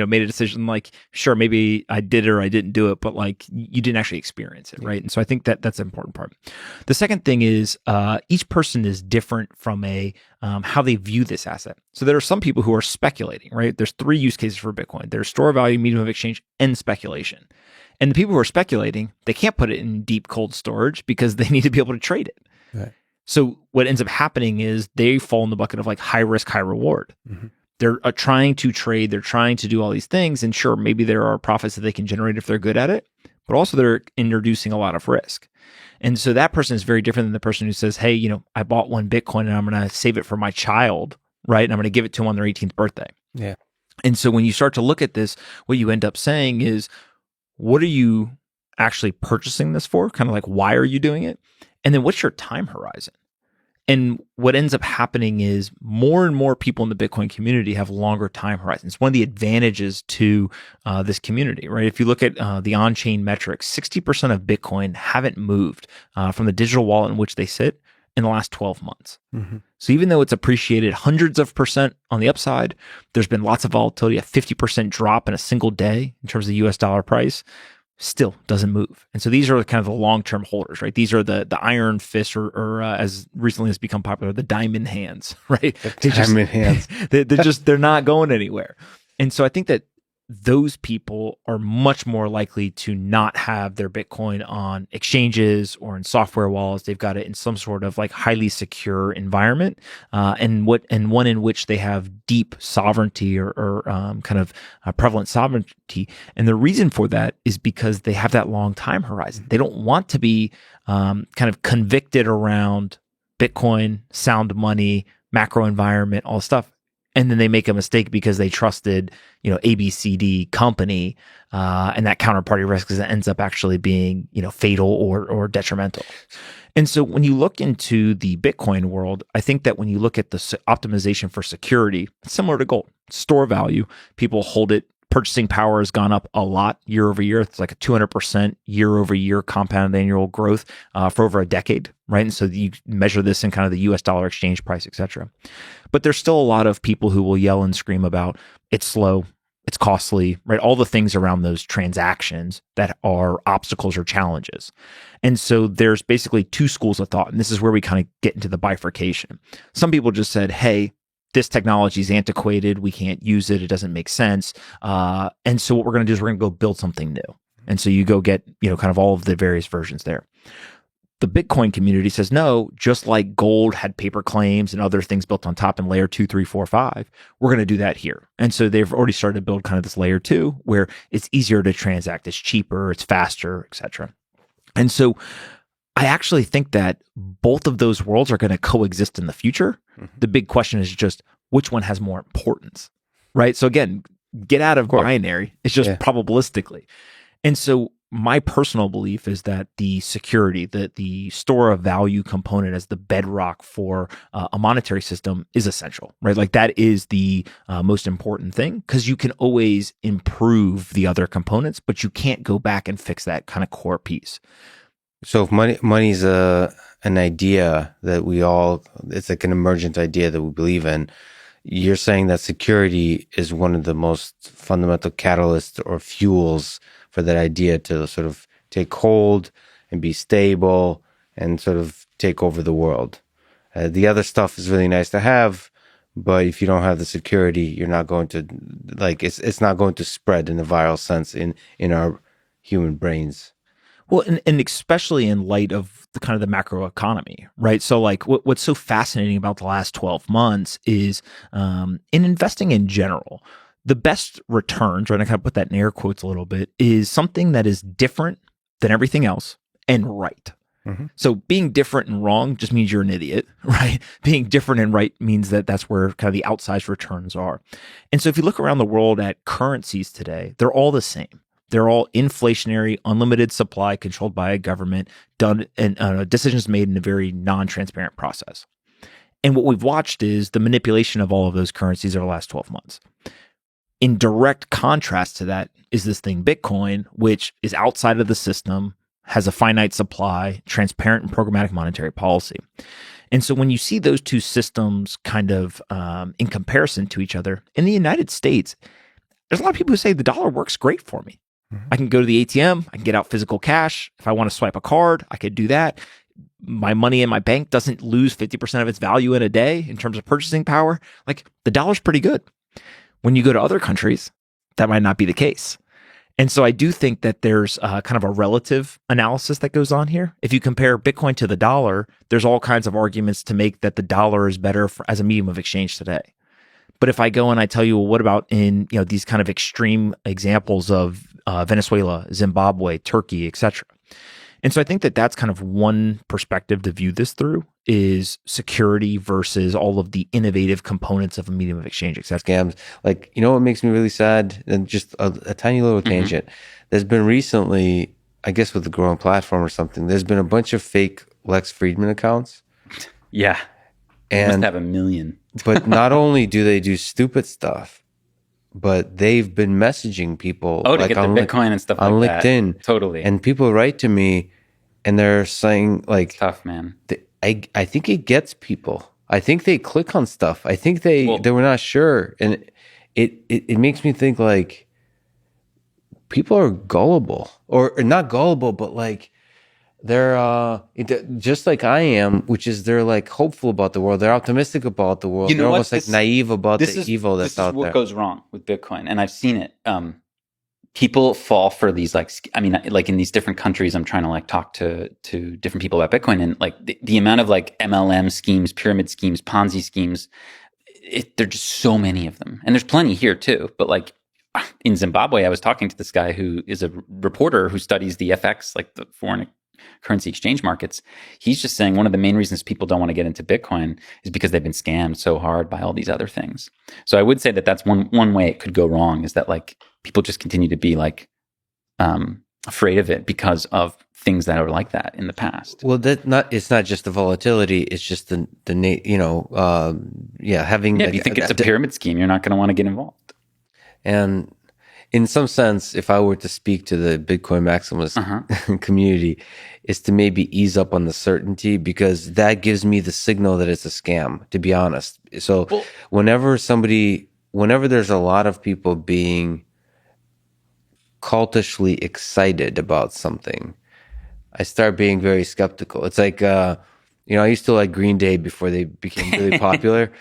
made a decision like, sure, maybe I did it or I didn't do it, but like you didn't actually experience it. Right. And so I think that's an important part. The second thing is each person is different from how they view this asset. So there are some people who are speculating, right? There's 3 use cases for Bitcoin. There's store of value, medium of exchange, and speculation. And the people who are speculating, they can't put it in deep cold storage because they need to be able to trade it. Right. So what ends up happening is they fall in the bucket of like high risk, high reward. Mm-hmm. They're trying to trade, they're trying to do all these things. And sure, maybe there are profits that they can generate if they're good at it, but also they're introducing a lot of risk. And so that person is very different than the person who says, hey, I bought 1 Bitcoin and I'm going to save it for my child, right? And I'm going to give it to them on their 18th birthday. Yeah. And so when you start to look at this, what you end up saying is, what are you actually purchasing this for? Kind of like, why are you doing it? And then what's your time horizon? And what ends up happening is more and more people in the Bitcoin community have longer time horizons. One of the advantages to this community, right? If you look at the on-chain metrics, 60% of Bitcoin haven't moved from the digital wallet in which they sit in the last 12 months. Mm-hmm. So even though it's appreciated hundreds of percent on the upside, there's been lots of volatility, a 50% drop in a single day in terms of the US dollar price, still doesn't move. And so these are kind of the long-term holders, right? These are the iron fists or as recently has become popular, the diamond hands, right? Diamond hands. They're not going anywhere. And so I think that those people are much more likely to not have their Bitcoin on exchanges or in software wallets. They've got it in some sort of like highly secure environment, and one in which they have deep sovereignty or kind of prevalent sovereignty. And the reason for that is because they have that long time horizon. They don't want to be kind of convicted around Bitcoin, sound money, macro environment, all stuff. And then they make a mistake because they trusted, ABCD company, and that counterparty risk ends up actually being, fatal or detrimental. And so when you look into the Bitcoin world, I think that when you look at the optimization for security, it's similar to gold. Store value, people hold it. Purchasing power has gone up a lot year over year. It's like a 200% year over year compounded annual growth for over a decade, right? And so you measure this in kind of the US dollar exchange price, et cetera. But there's still a lot of people who will yell and scream about it's slow, it's costly, right? All the things around those transactions that are obstacles or challenges. And so there's basically 2 schools of thought. And this is where we kind of get into the bifurcation. Some people just said, hey, this technology is antiquated. We can't use it. It doesn't make sense. And so what we're going to do is we're going to go build something new. And so you go get, kind of all of the various versions there. The Bitcoin community says, no, just like gold had paper claims and other things built on top in layer 2, 3, 4, 5, we're going to do that here. And so they've already started to build kind of this layer 2 where it's easier to transact. It's cheaper, it's faster, et cetera. And so I actually think that both of those worlds are going to coexist in the future. Mm-hmm. The big question is just which one has more importance, right? So again, get out of binary. It's just probabilistically. And so my personal belief is that the security, the store of value component as the bedrock for a monetary system is essential, right? Like that is the most important thing because you can always improve the other components, but you can't go back and fix that kind of core piece. So if money's an idea that it's like an emergent idea that we believe in, you're saying that security is one of the most fundamental catalysts or fuels for that idea to sort of take hold and be stable and sort of take over the world. The other stuff is really nice to have, but if you don't have the security, you're not going to it's not going to spread in a viral sense in our human brains. Well, and especially in light of the kind of the macro economy, right? So like what's so fascinating about the last 12 months is in investing in general, the best returns, right? I kind of put that in air quotes a little bit, is something that is different than everything else and right. Mm-hmm. So being different and wrong just means you're an idiot, right? Being different and right means that that's where kind of the outsized returns are. And so if you look around the world at currencies today, they're all the same. They're all inflationary, unlimited supply controlled by a government, done and decisions made in a very non-transparent process. And what we've watched is the manipulation of all of those currencies over the last 12 months. In direct contrast to that is this thing, Bitcoin, which is outside of the system, has a finite supply, transparent and programmatic monetary policy. And so when you see those two systems kind of in comparison to each other, in the United States, there's a lot of people who say the dollar works great for me. I can go to the ATM, I can get out physical cash. If I want to swipe a card, I could do that. My money in my bank doesn't lose 50% of its value in a day in terms of purchasing power. Like, the dollar's pretty good. When you go to other countries, that might not be the case. And so I do think that there's kind of a relative analysis that goes on here. If you compare Bitcoin to the dollar, there's all kinds of arguments to make that the dollar is better as a medium of exchange today. But if I go and I tell you, well, what about in these kind of extreme examples of Venezuela, Zimbabwe, Turkey, etc. And so I think that that's kind of one perspective to view this through, is security versus all of the innovative components of a medium of exchange, etc. Scams. Like, what makes me really sad? And just a tiny little tangent. There's been recently, I guess with the growing platform or something, there's been a bunch of fake Lex Fridman accounts. Yeah. And must have 1 million. But not only do they do stupid stuff, but they've been messaging people to get the Bitcoin and stuff on like LinkedIn. That. Totally. And people write to me and they're saying, like, it's tough, man. I think it gets people. I think they click on stuff. I think they were not sure. And it makes me think, like, people are gullible, or not gullible, but like, they're just like I am, which is they're like hopeful about the world. They're optimistic about the world. They're almost like naive about the evil that's out there. This is what goes wrong with Bitcoin, and I've seen it. People fall for these, like in these different countries. I'm trying to like talk to different people about Bitcoin, and like the amount of like MLM schemes, pyramid schemes, Ponzi schemes. There're just so many of them, and there's plenty here too. But like in Zimbabwe, I was talking to this guy who is a reporter who studies the FX, like the foreign currency exchange markets. He's just saying one of the main reasons people don't want to get into Bitcoin is because they've been scammed so hard by all these other things. So I would say that that's one way it could go wrong, is that like people just continue to be like afraid of it because of things that are like that in the past. Well, it's not just the volatility; it's just having. If you think it's a pyramid scheme, you're not going to want to get involved. And in some sense, if I were to speak to the Bitcoin maximalist community, is to maybe ease up on the certainty, because that gives me the signal that it's a scam, to be honest. So whenever there's a lot of people being cultishly excited about something, I start being very skeptical. It's like, I used to like Green Day before they became really popular.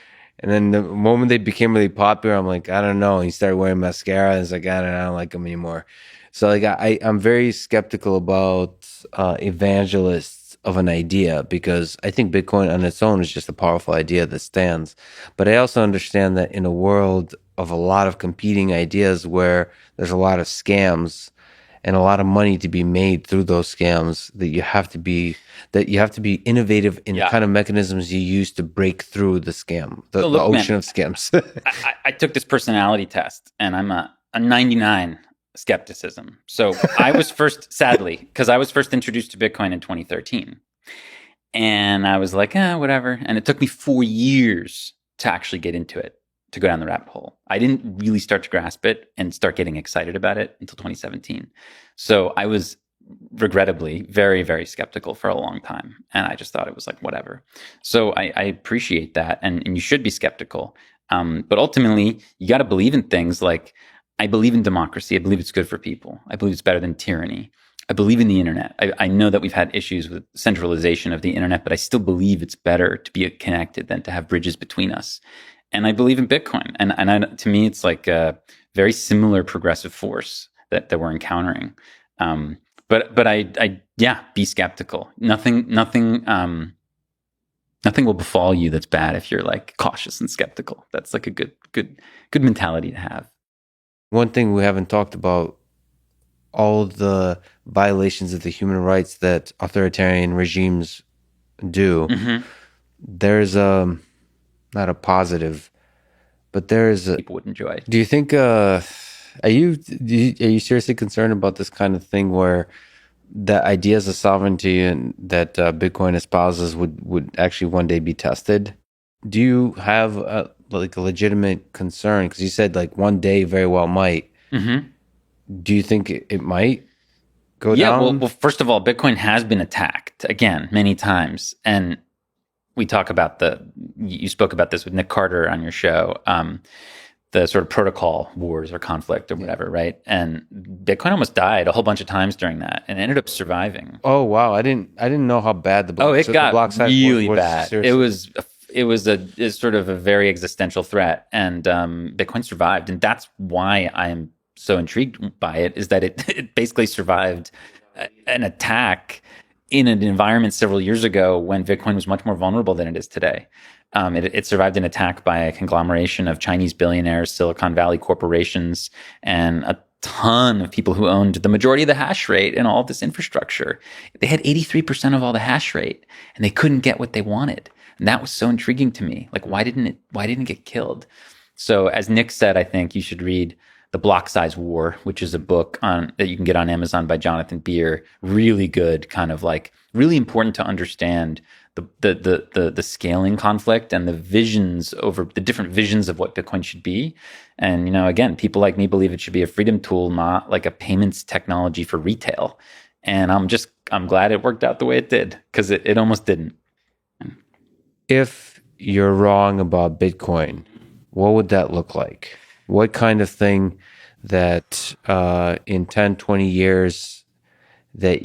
And then the moment they became really popular, I'm like, I don't know. And he started wearing mascara, and it's like, I don't like him anymore. So like, I'm very skeptical about evangelists of an idea, because I think Bitcoin on its own is just a powerful idea that stands. But I also understand that in a world of a lot of competing ideas, where there's a lot of scams and a lot of money to be made through those scams, that you have to be innovative in the kind of mechanisms you use to break through the scam, the ocean of scams. I took this personality test, and I'm a 99 skepticism. So I was first, sadly, because I was first introduced to Bitcoin in 2013, and I was like, whatever. And it took me 4 years to actually get into it, to go down the rabbit hole. I didn't really start to grasp it and start getting excited about it until 2017. So I was regrettably very, very skeptical for a long time. And I just thought it was like, whatever. So I appreciate that. And you should be skeptical. But ultimately, you got to believe in things like, I believe in democracy. I believe it's good for people. I believe it's better than tyranny. I believe in the internet. I know that we've had issues with centralization of the internet, but I still believe it's better to be connected than to have bridges between us. And I believe in Bitcoin. And to me, it's like a very similar progressive force that we're encountering. But I be skeptical. Nothing will befall you that's bad if you're like cautious and skeptical. That's like a good mentality to have. One thing we haven't talked about, all the violations of the human rights that authoritarian regimes do. There's not a positive, but there is a... People would enjoy. Do you think, are you seriously concerned about this kind of thing, where the ideas of sovereignty and that Bitcoin espouses would actually one day be tested? Do you have a legitimate concern? Because you said like one day very well might. Do you think it might go down? Well, first of all, Bitcoin has been attacked again many times, and we talk about you spoke about this with Nic Carter on your show, the sort of protocol wars or conflict or whatever, right? And Bitcoin almost died a whole bunch of times during that and ended up surviving. Oh wow, I didn't know how bad the block. It got the block size really was bad. seriously. It was a sort of a very existential threat, and Bitcoin survived, and that's why I'm so intrigued by it. Is that it basically survived an attack in an environment several years ago when Bitcoin was much more vulnerable than it is today. It survived an attack by a conglomeration of Chinese billionaires, Silicon Valley corporations, and a ton of people who owned the majority of the hash rate and all of this infrastructure. They had 83% of all the hash rate, and they couldn't get what they wanted. And that was so intriguing to me. Like, why didn't it get killed? So as Nic said, I think you should read The Block Size War, which is a book that you can get on Amazon by Jonathan Beer. Really good, kind of like really important to understand the scaling conflict and the different visions of what Bitcoin should be. And, again, people like me believe it should be a freedom tool, not like a payments technology for retail. And I'm glad it worked out the way it did, because it almost didn't. If you're wrong about Bitcoin, what would that look like? What kind of thing that in 10, 20 years that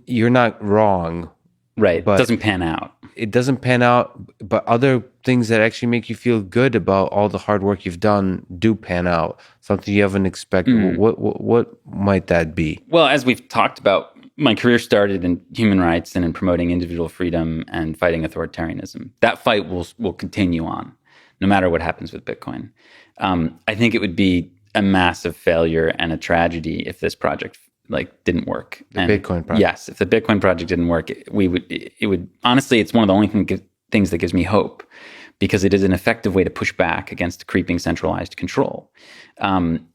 you're not wrong, right? But it doesn't pan out. It doesn't pan out, but other things that actually make you feel good about all the hard work you've done do pan out. Something you haven't expected. What might that be? Well, as we've talked about, my career started in human rights and in promoting individual freedom and fighting authoritarianism. That fight will continue on, no matter what happens with Bitcoin. I think it would be a massive failure and a tragedy if this project didn't work. Bitcoin project. Yes, if the Bitcoin project didn't work, it would honestly, it's one of the only things that gives me hope, because it is an effective way to push back against creeping centralized control.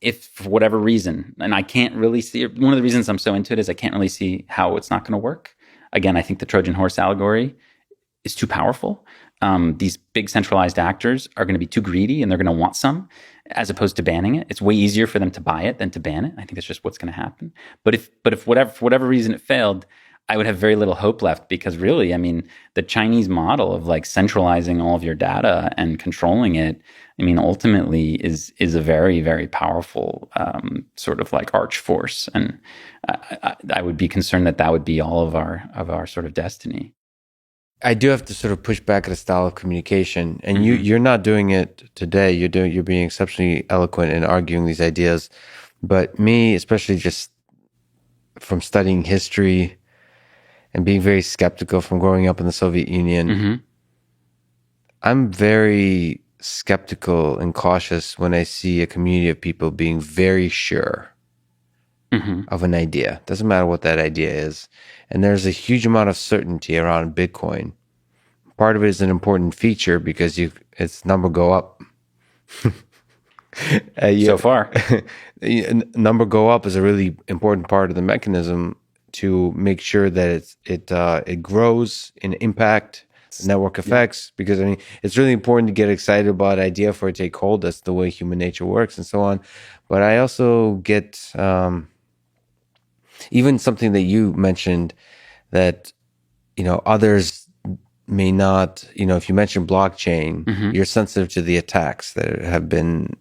If for whatever reason, and I can't really see, one of the reasons I'm so into it is I can't really see how it's not going to work. Again, I think the Trojan horse allegory is too powerful. These big centralized actors are going to be too greedy, and they're going to want some, as opposed to banning it. It's way easier for them to buy it than to ban it. I think that's just what's going to happen. But if for whatever reason it failed, I would have very little hope left, because really, I mean, the Chinese model of centralizing all of your data and controlling it, I mean, ultimately is a very, very powerful sort of arch force. And I would be concerned that would be all of our sort of destiny. I do have to sort of push back at a style of communication, and you're not doing it today. You're being exceptionally eloquent in arguing these ideas. But me, especially just from studying history and being very skeptical from growing up in the Soviet Union, I'm very skeptical and cautious when I see a community of people being very sure of an idea. Doesn't matter what that idea is. And there's a huge amount of certainty around Bitcoin. Part of it is an important feature because its number go up. So far. Number go up is a really important part of the mechanism to make sure that it grows in impact, network effects, because I mean, it's really important to get excited about an idea for it to take hold. That's the way human nature works and so on. But I also get even something that you mentioned that, others may not, if you mention blockchain, you're sensitive to the attacks that have been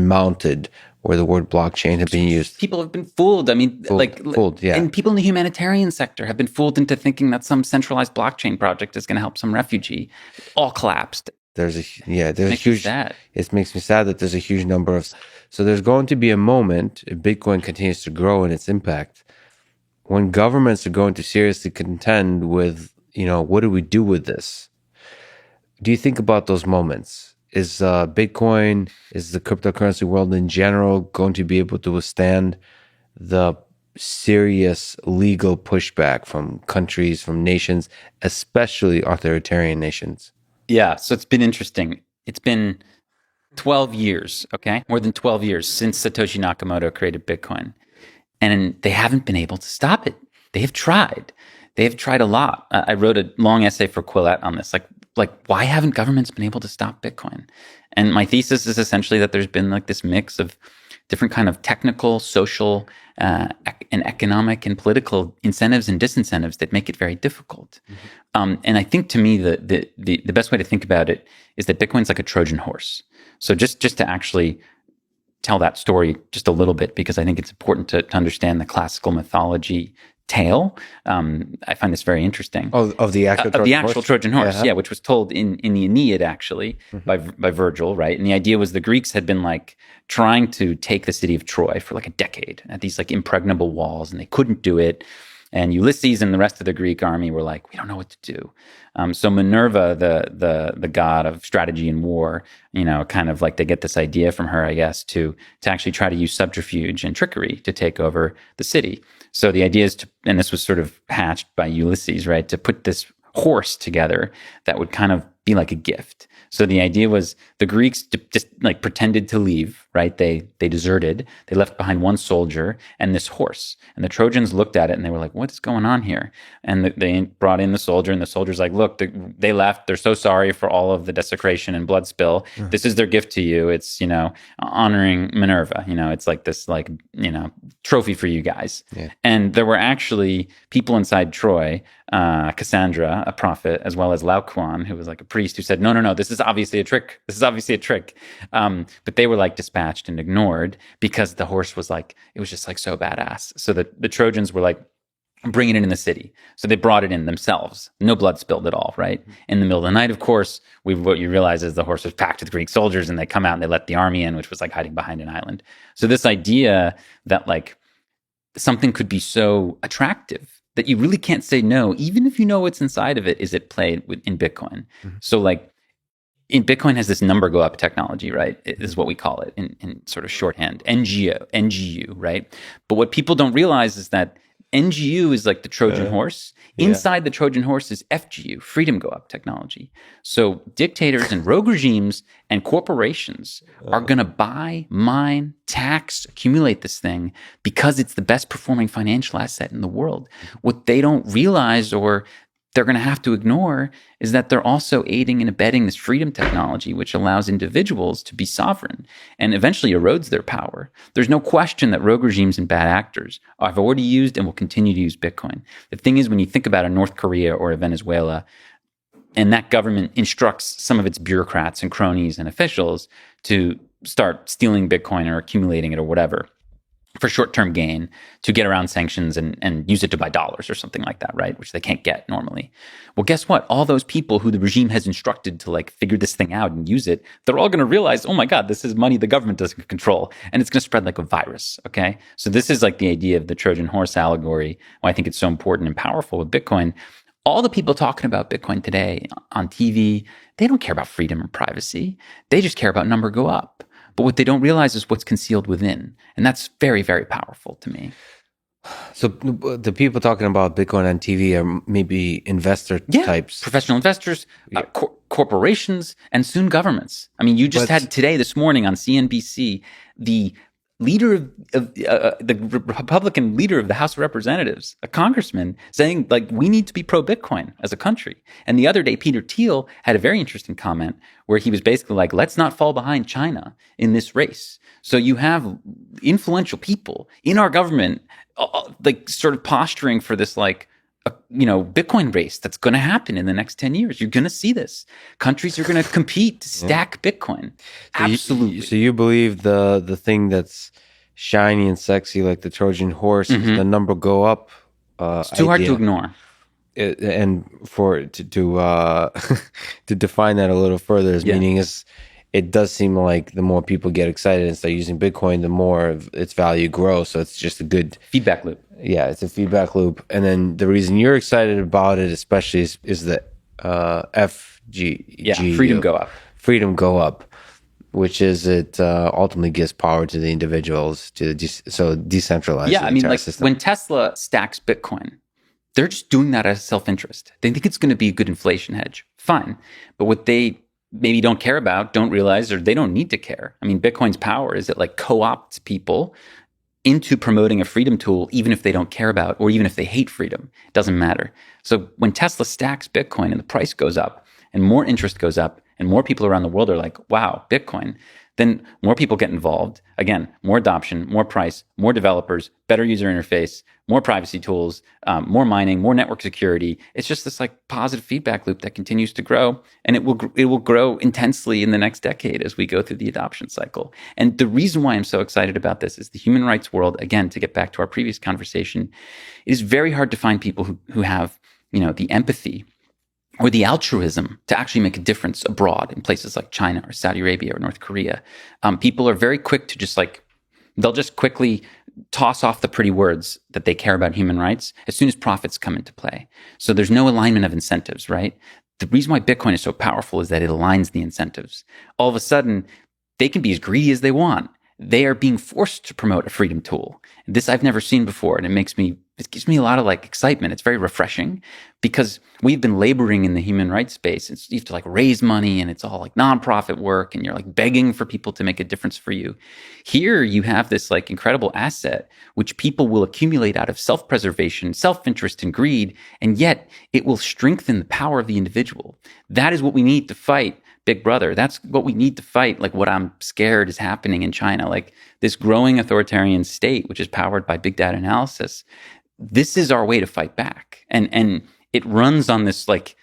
mounted where the word blockchain have been used. People have been fooled. I mean, fooled, yeah. And people in the humanitarian sector have been fooled into thinking that some centralized blockchain project is going to help some refugee. All collapsed. There's a huge. It makes me sad that there's a huge number of. So there's going to be a moment if Bitcoin continues to grow in its impact, when governments are going to seriously contend with, what do we do with this? Do you think about those moments? Is Bitcoin, is the cryptocurrency world in general going to be able to withstand the serious legal pushback from countries, from nations, especially authoritarian nations? Yeah, so it's been interesting. It's been 12 years, okay? More than 12 years since Satoshi Nakamoto created Bitcoin. And they haven't been able to stop it. They have tried. They have tried a lot. I wrote a long essay for Quillette on this. Like, why haven't governments been able to stop Bitcoin? And my thesis is essentially that there's been this mix of different kind of technical, social, and economic and political incentives and disincentives that make it very difficult. And I think to me, the best way to think about it is that Bitcoin's like a Trojan horse. So just to actually tell that story just a little bit, because I think it's important to understand the classical mythology tale. I find this very interesting. Of the actual Trojan horse, yeah, which was told in the Aeneid actually by Virgil, right? And the idea was the Greeks had been like trying to take the city of Troy for like a decade at these like impregnable walls, and they couldn't do it. And Ulysses and the rest of the Greek army were like, we don't know what to do. So Minerva, the god of strategy and war, kind of like they get this idea from her, I guess, to actually try to use subterfuge and trickery to take over the city. So the idea is and this was sort of hatched by Ulysses, right, to put this horse together that would kind of be like a gift. So the idea was the Greeks just like pretended to leave, right? They deserted. They left behind one soldier and this horse. And the Trojans looked at it and they were like, what's going on here? And they brought in the soldier, and the soldier's like, look, they left. They're so sorry for all of the desecration and blood spill. This is their gift to you. It's, honoring Minerva. It's like this, trophy for you guys. Yeah. And there were actually people inside Troy, Cassandra, a prophet, as well as Laocoon, who was like a priest, who said, no, this is obviously a trick. This is obviously a trick. But they were like dispatched and ignored because the horse was like, it was just like so badass. So the Trojans were like, bring it in the city. So they brought it in themselves. No blood spilled at all, right? In the middle of the night, of course, what you realize is the horse was packed with Greek soldiers, and they come out and they let the army in, which was like hiding behind an island. So this idea that like something could be so attractive that you really can't say no, even if you know what's inside of it, is at play in Bitcoin. So like in Bitcoin has this number go up technology, right? It is what we call it in sort of shorthand, NGU, right? But what people don't realize is that NGU is like the Trojan horse. Inside the Trojan horse is FGU, freedom go up technology. So dictators and rogue regimes and corporations are going to buy, mine, tax, accumulate this thing because it's the best performing financial asset in the world. What they don't realize, or they're going to have to ignore, is that they're also aiding and abetting this freedom technology, which allows individuals to be sovereign and eventually erodes their power. There's no question that rogue regimes and bad actors have already used and will continue to use Bitcoin. The thing is, when you think about a North Korea or a Venezuela, and that government instructs some of its bureaucrats and cronies and officials to start stealing Bitcoin or accumulating it or whatever, for short-term gain, to get around sanctions and use it to buy dollars or something like that, right? Which they can't get normally. Well, guess what? All those people who the regime has instructed to like figure this thing out and use it, they're all going to realize, oh my God, this is money the government doesn't control, and it's going to spread like a virus, okay? So this is like the idea of the Trojan horse allegory, why I think it's so important and powerful with Bitcoin. All the people talking about Bitcoin today on TV, they don't care about freedom or privacy. They just care about number go up. But what they don't realize is what's concealed within. And that's very, very powerful to me. So the people talking about Bitcoin on TV are maybe investor types. Professional investors, corporations, and soon governments. I mean, you just had today, this morning on CNBC, the leader of the Republican leader of the House of Representatives, a congressman, saying like we need to be pro-Bitcoin as a country. And the other day, Peter Thiel had a very interesting comment where he was basically like, let's not fall behind China in this race. So you have influential people in our government, like sort of posturing for this like, Bitcoin race that's going to happen in the next 10 years. You're going to see this. Countries are going to compete to stack Bitcoin. Absolutely. So you believe the thing that's shiny and sexy, like the Trojan horse, is the number go up? It's too hard to ignore. And for to to define that a little further, meaning is, it does seem like the more people get excited and start using Bitcoin, the more its value grows. So it's just a good feedback loop. Yeah, it's a feedback loop. And then the reason you're excited about it, especially, is the freedom go up. Freedom go up, which is it ultimately gives power to the individuals to decentralize. Yeah, I mean, like system. When Tesla stacks Bitcoin, they're just doing that out of self-interest. They think it's going to be a good inflation hedge. Fine. But what they maybe don't care about, don't realize, or they don't need to care. I mean, Bitcoin's power is it like co-opts people into promoting a freedom tool, even if they don't care about, or even if they hate freedom. It doesn't matter. So when Tesla stacks Bitcoin and the price goes up and more interest goes up and more people around the world are like, wow, Bitcoin, then more people get involved. Again, more adoption, more price, more developers, better user interface, more privacy tools, more mining, more network security. It's just this like positive feedback loop that continues to grow, and it will grow intensely in the next decade as we go through the adoption cycle. And the reason why I'm so excited about this is the human rights world, again, to get back to our previous conversation, it is very hard to find people who have, the empathy or the altruism to actually make a difference abroad in places like China or Saudi Arabia or North Korea. People are very quick to they'll just quickly toss off the pretty words that they care about human rights as soon as profits come into play. So there's no alignment of incentives, right? The reason why Bitcoin is so powerful is that it aligns the incentives. All of a sudden, they can be as greedy as they want. They are being forced to promote a freedom tool. This I've never seen before, and it gives me a lot of like excitement. It's very refreshing because we've been laboring in the human rights space. You have to like raise money, and it's all like nonprofit work, and you're like begging for people to make a difference for you. Here you have this like incredible asset, which people will accumulate out of self-preservation, self-interest, and greed, and yet it will strengthen the power of the individual. That is what we need to fight Big Brother. That's what we need to fight. Like what I'm scared is happening in China, like this growing authoritarian state, which is powered by big data analysis. This is our way to fight back. And it runs on this like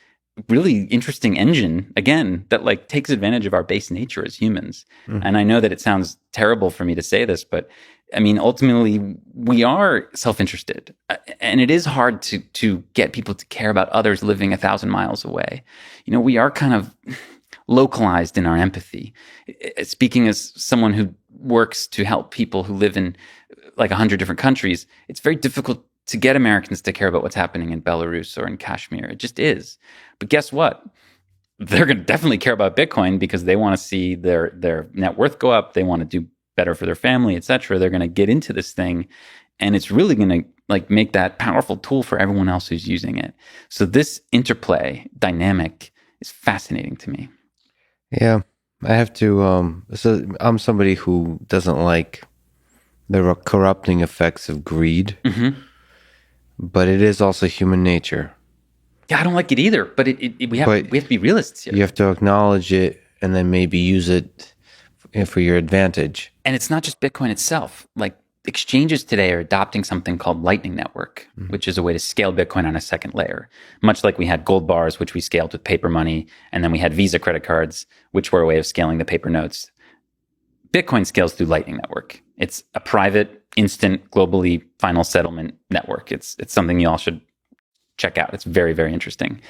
really interesting engine, again, that like takes advantage of our base nature as humans. Mm-hmm. And I know that it sounds terrible for me to say this, but I mean, ultimately we are self-interested, and it is hard to get people to care about others living 1,000 miles away. We are kind of localized in our empathy. Speaking as someone who works to help people who live in like 100 different countries, it's very difficult to get Americans to care about what's happening in Belarus or in Kashmir. It just is. But guess what? They're going to definitely care about Bitcoin because they want to see their net worth go up. They want to do better for their family, etc. They're going to get into this thing, and it's really going to like make that powerful tool for everyone else who's using it. So this interplay dynamic is fascinating to me. Yeah, I have to. So I'm somebody who doesn't like the corrupting effects of greed, mm-hmm. but it is also human nature. Yeah, I don't like it either. But we have to be realists here. You have to acknowledge it and then maybe use it for your advantage. And it's not just Bitcoin itself. Like exchanges today are adopting something called Lightning Network, mm-hmm. which is a way to scale Bitcoin on a second layer. Much like we had gold bars, which we scaled with paper money, and then we had Visa credit cards, which were a way of scaling the paper notes. Bitcoin scales through Lightning Network. It's a private, instant, globally final settlement network. It's something you all should check out. It's very, very interesting.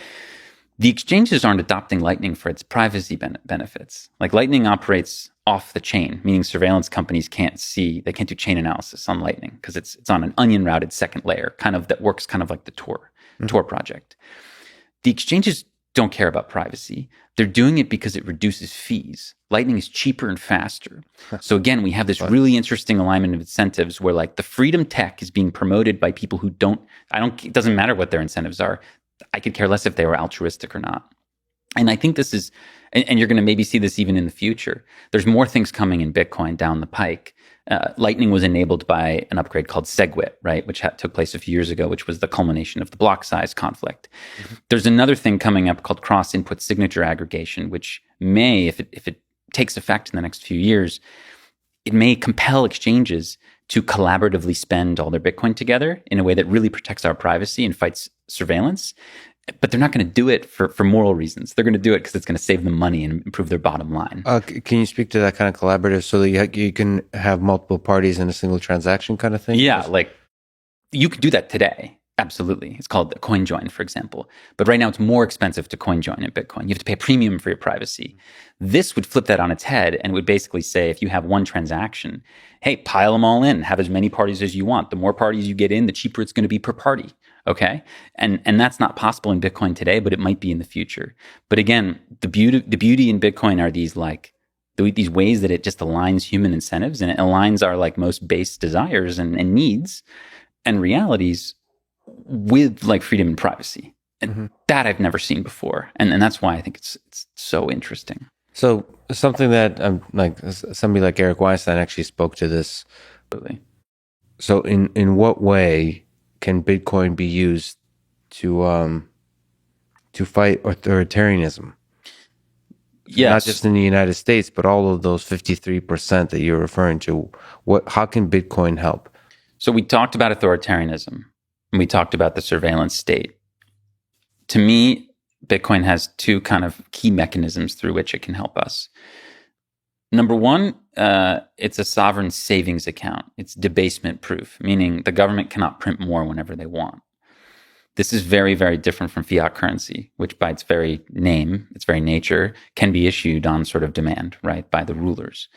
The exchanges aren't adopting Lightning for its privacy benefits. Like Lightning operates off the chain, meaning surveillance companies can't do chain analysis on Lightning because it's on an onion routed second layer, kind of that works kind of like the Tor project. The exchanges don't care about privacy. They're doing it because it reduces fees. Lightning is cheaper and faster. So again, we have this really interesting alignment of incentives where like the freedom tech is being promoted by people who it doesn't matter what their incentives are. I could care less if they were altruistic or not. And I think this is, and you're going to maybe see this even in the future. There's more things coming in Bitcoin down the pike. Lightning was enabled by an upgrade called SegWit, right, which took place a few years ago, which was the culmination of the block size conflict. Mm-hmm. There's another thing coming up called cross-input signature aggregation, which may, if it takes effect in the next few years, it may compel exchanges to collaboratively spend all their Bitcoin together in a way that really protects our privacy and fights surveillance. But they're not going to do it for moral reasons. They're going to do it because it's going to save them money and improve their bottom line. Can you speak to that kind of collaborative so that you can have multiple parties in a single transaction kind of thing? Yeah, like you could do that today. Absolutely. It's called a coin join, for example. But right now it's more expensive to coin join in Bitcoin. You have to pay a premium for your privacy. This would flip that on its head and would basically say, if you have one transaction, hey, pile them all in, have as many parties as you want. The more parties you get in, the cheaper it's going to be per party. Okay. And that's not possible in Bitcoin today, but it might be in the future. But again, the beauty in Bitcoin are these these ways that it just aligns human incentives and it aligns our like most base desires and needs and realities with like freedom and privacy. And that I've never seen before. And that's why I think it's so interesting. So something that like somebody like Eric Weinstein actually spoke to this. Absolutely. So in what way can Bitcoin be used to fight authoritarianism? Yes. Not just in the United States, but all of those 53% that you're referring to. How can Bitcoin help? So we talked about authoritarianism, and we talked about the surveillance state. To me, Bitcoin has two kind of key mechanisms through which it can help us. Number one, it's a sovereign savings account. It's debasement proof, meaning the government cannot print more whenever they want. This is very, very different from fiat currency, which by its very name, its very nature, can be issued on sort of demand, right, by the rulers.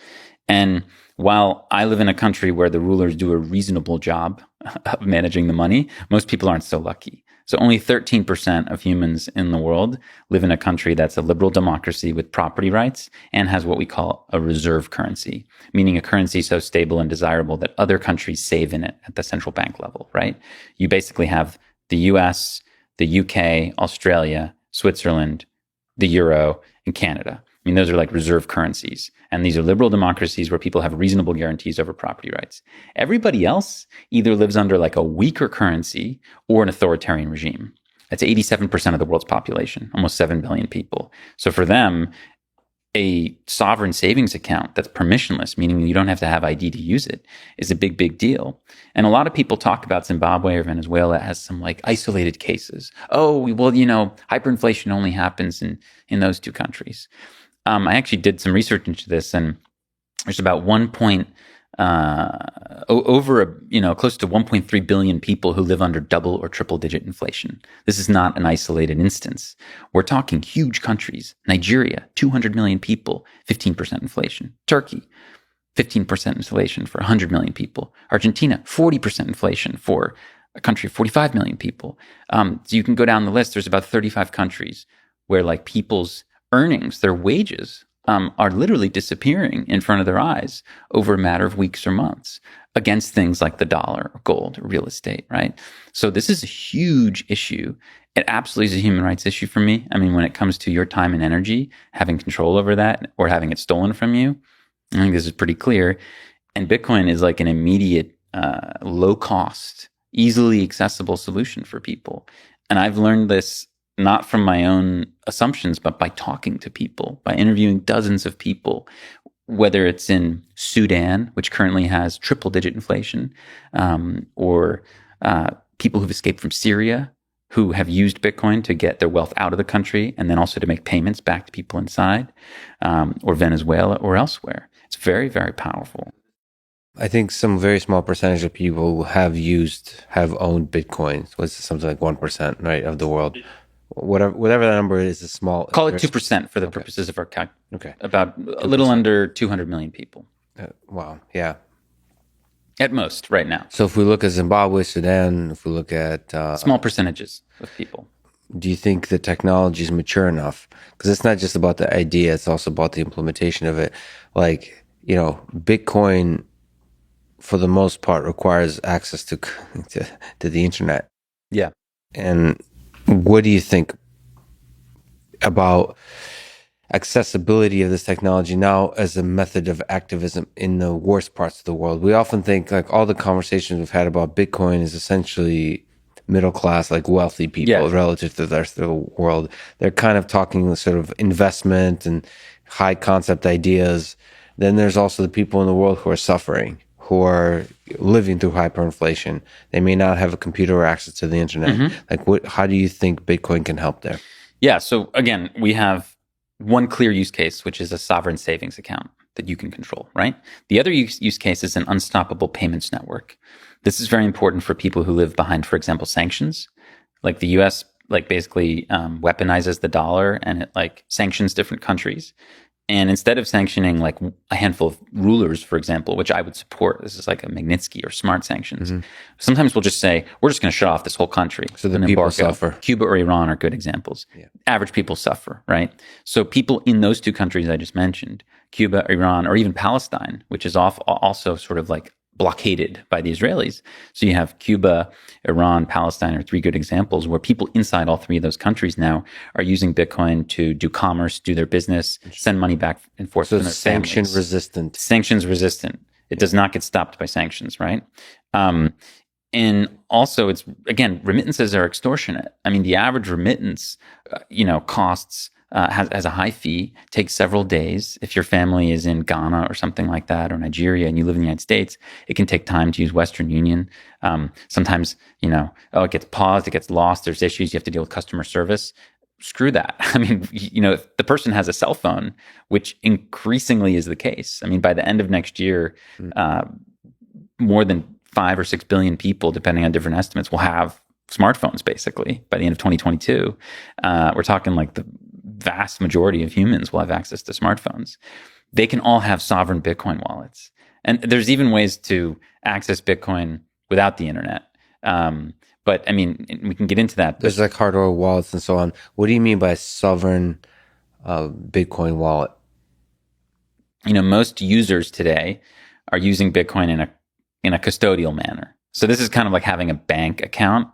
And while I live in a country where the rulers do a reasonable job of managing the money, most people aren't so lucky. So only 13% of humans in the world live in a country that's a liberal democracy with property rights and has what we call a reserve currency, meaning a currency so stable and desirable that other countries save in it at the central bank level, right? You basically have the US, the UK, Australia, Switzerland, the euro, and Canada. I mean, those are like reserve currencies. And these are liberal democracies where people have reasonable guarantees over property rights. Everybody else either lives under like a weaker currency or an authoritarian regime. That's 87% of the world's population, almost 7 billion people. So for them, a sovereign savings account that's permissionless, meaning you don't have to have ID to use it, is a big, big deal. And a lot of people talk about Zimbabwe or Venezuela as some like isolated cases. Oh, well, you know, hyperinflation only happens in those two countries. I actually did some research into this, and there's about close to 1.3 billion people who live under double or triple digit inflation. This is not an isolated instance. We're talking huge countries. Nigeria, 200 million people, 15% inflation. Turkey, 15% inflation for 100 million people. Argentina, 40% inflation for a country of 45 million people. So you can go down the list. There's about 35 countries where like people's earnings, their wages, are literally disappearing in front of their eyes over a matter of weeks or months against things like the dollar, or gold, or real estate, right? So this is a huge issue. It absolutely is a human rights issue for me. I mean, when it comes to your time and energy, having control over that or having it stolen from you, I think this is pretty clear. And Bitcoin is like an immediate, low cost, easily accessible solution for people. And I've learned this not from my own assumptions, but by talking to people, by interviewing dozens of people, whether it's in Sudan, which currently has triple digit inflation, or people who've escaped from Syria, who have used Bitcoin to get their wealth out of the country and then also to make payments back to people inside, or Venezuela or elsewhere. It's very, very powerful. I think some very small percentage of people have owned Bitcoin. What's something like 1%, right, of the world? Whatever that number is small. Call it 2% for the purposes of our calc. Okay. About a little under 200 million people. Wow. Yeah. At most right now. So if we look at Zimbabwe, Sudan, if we look at... small percentages of people. Do you think the technology is mature enough? Because it's not just about the idea, it's also about the implementation of it. Like, you know, Bitcoin, for the most part, requires access to the internet. Yeah. And what do you think about accessibility of this technology now as a method of activism in the worst parts of the world? We often think like all the conversations we've had about Bitcoin is essentially middle class, like wealthy people relative to the rest of the world. They're kind of talking sort of investment and high concept ideas. Then there's also the people in the world who are suffering, who are living through hyperinflation. They may not have a computer or access to the internet. Mm-hmm. Like, how do you think Bitcoin can help there? Yeah. So again, we have one clear use case, which is a sovereign savings account that you can control, right? The other use case is an unstoppable payments network. This is very important for people who live behind, for example, sanctions. Like the US, like basically weaponizes the dollar and it like sanctions different countries. And instead of sanctioning like a handful of rulers, for example, which I would support, this is like a Magnitsky or smart sanctions. Mm-hmm. Sometimes we'll just say, we're just going to shut off this whole country. So the people suffer. Cuba or Iran are good examples. Yeah. Average people suffer, right? So people in those two countries I just mentioned, Cuba, Iran, or even Palestine, which is also sort of like blockaded by the Israelis. So you have Cuba, Iran, Palestine are three good examples where people inside all three of those countries now are using Bitcoin to do commerce, do their business, send money back and forth to their sanction families. resistant. Sanctions resistant. It does not get stopped by sanctions, right? And also it's, again, remittances are extortionate. I mean, the average remittance, costs has a high fee, takes several days. If your family is in Ghana or something like that, or Nigeria, and you live in the United States, it can take time to use Western Union. Sometimes, it gets paused, it gets lost, there's issues, you have to deal with customer service. Screw that. I mean, if the person has a cell phone, which increasingly is the case. I mean, by the end of next year, more than 5 or 6 billion people, depending on different estimates, will have smartphones basically by the end of 2022. We're talking like the vast majority of humans will have access to smartphones. They can all have sovereign Bitcoin wallets. And there's even ways to access Bitcoin without the internet. But I mean, we can get into that. There's like hardware wallets and so on. What do you mean by sovereign Bitcoin wallet? Most users today are using Bitcoin in a custodial manner. So this is kind of like having a bank account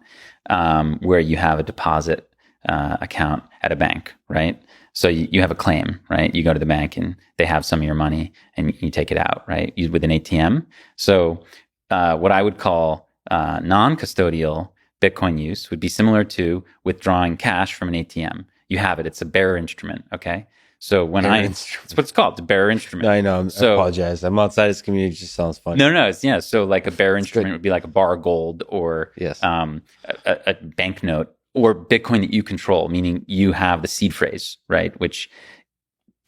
where you have a deposit account at a bank, right? So you have a claim, right? You go to the bank and they have some of your money and you take it out, right? With an ATM. So what I would call non-custodial Bitcoin use would be similar to withdrawing cash from an ATM. You have it. It's a bearer instrument, okay? So that's what it's called, the bearer instrument. I know. I apologize. I'm outside this community. It just sounds funny. No. So like a bearer instrument would be like a bar of gold or a banknote or Bitcoin that you control, meaning you have the seed phrase, right? Which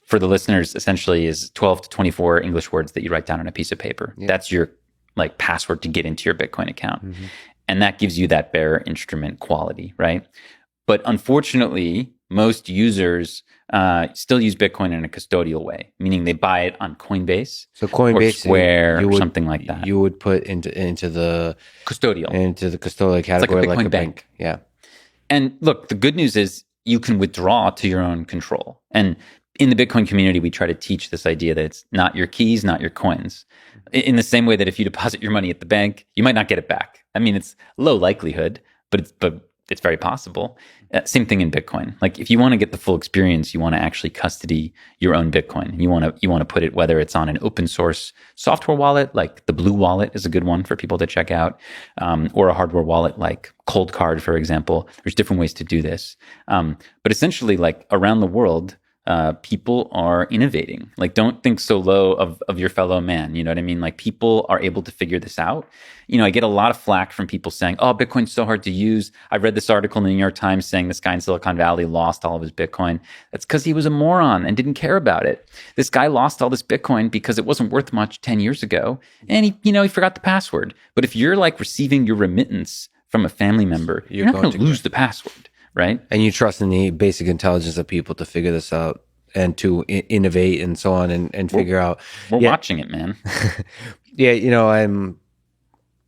for the listeners essentially is 12 to 24 English words that you write down on a piece of paper. Yeah. That's your like password to get into your Bitcoin account. Mm-hmm. And that gives you that bearer instrument quality, right? But unfortunately, most users still use Bitcoin in a custodial way, meaning they buy it on Coinbase, so Coinbase, or Square, or something like that. You would put into the custodial category, it's like a Bitcoin bank. Yeah. And look, the good news is you can withdraw to your own control. And in the Bitcoin community, we try to teach this idea that it's not your keys, not your coins. In the same way that if you deposit your money at the bank, you might not get it back. I mean, it's low likelihood, but it's very possible. Same thing in Bitcoin. Like if you want to get the full experience, you want to actually custody your own Bitcoin. You want to put it, whether it's on an open source software wallet, like the Blue Wallet is a good one for people to check out, or a hardware wallet like Cold Card, for example. There's different ways to do this. But essentially, like around the world, people are innovating. Like, don't think so low of your fellow man. You know what I mean? Like, people are able to figure this out. I get a lot of flack from people saying, oh, Bitcoin's so hard to use. I read this article in the New York Times saying this guy in Silicon Valley lost all of his Bitcoin. That's because he was a moron and didn't care about it. This guy lost all this Bitcoin because it wasn't worth much 10 years ago. And he forgot the password. But if you're like receiving your remittance from a family member, you're not going to lose the password. Right. And you trust in the basic intelligence of people to figure this out and to innovate and so on and figure out. We're watching it, man. Yeah.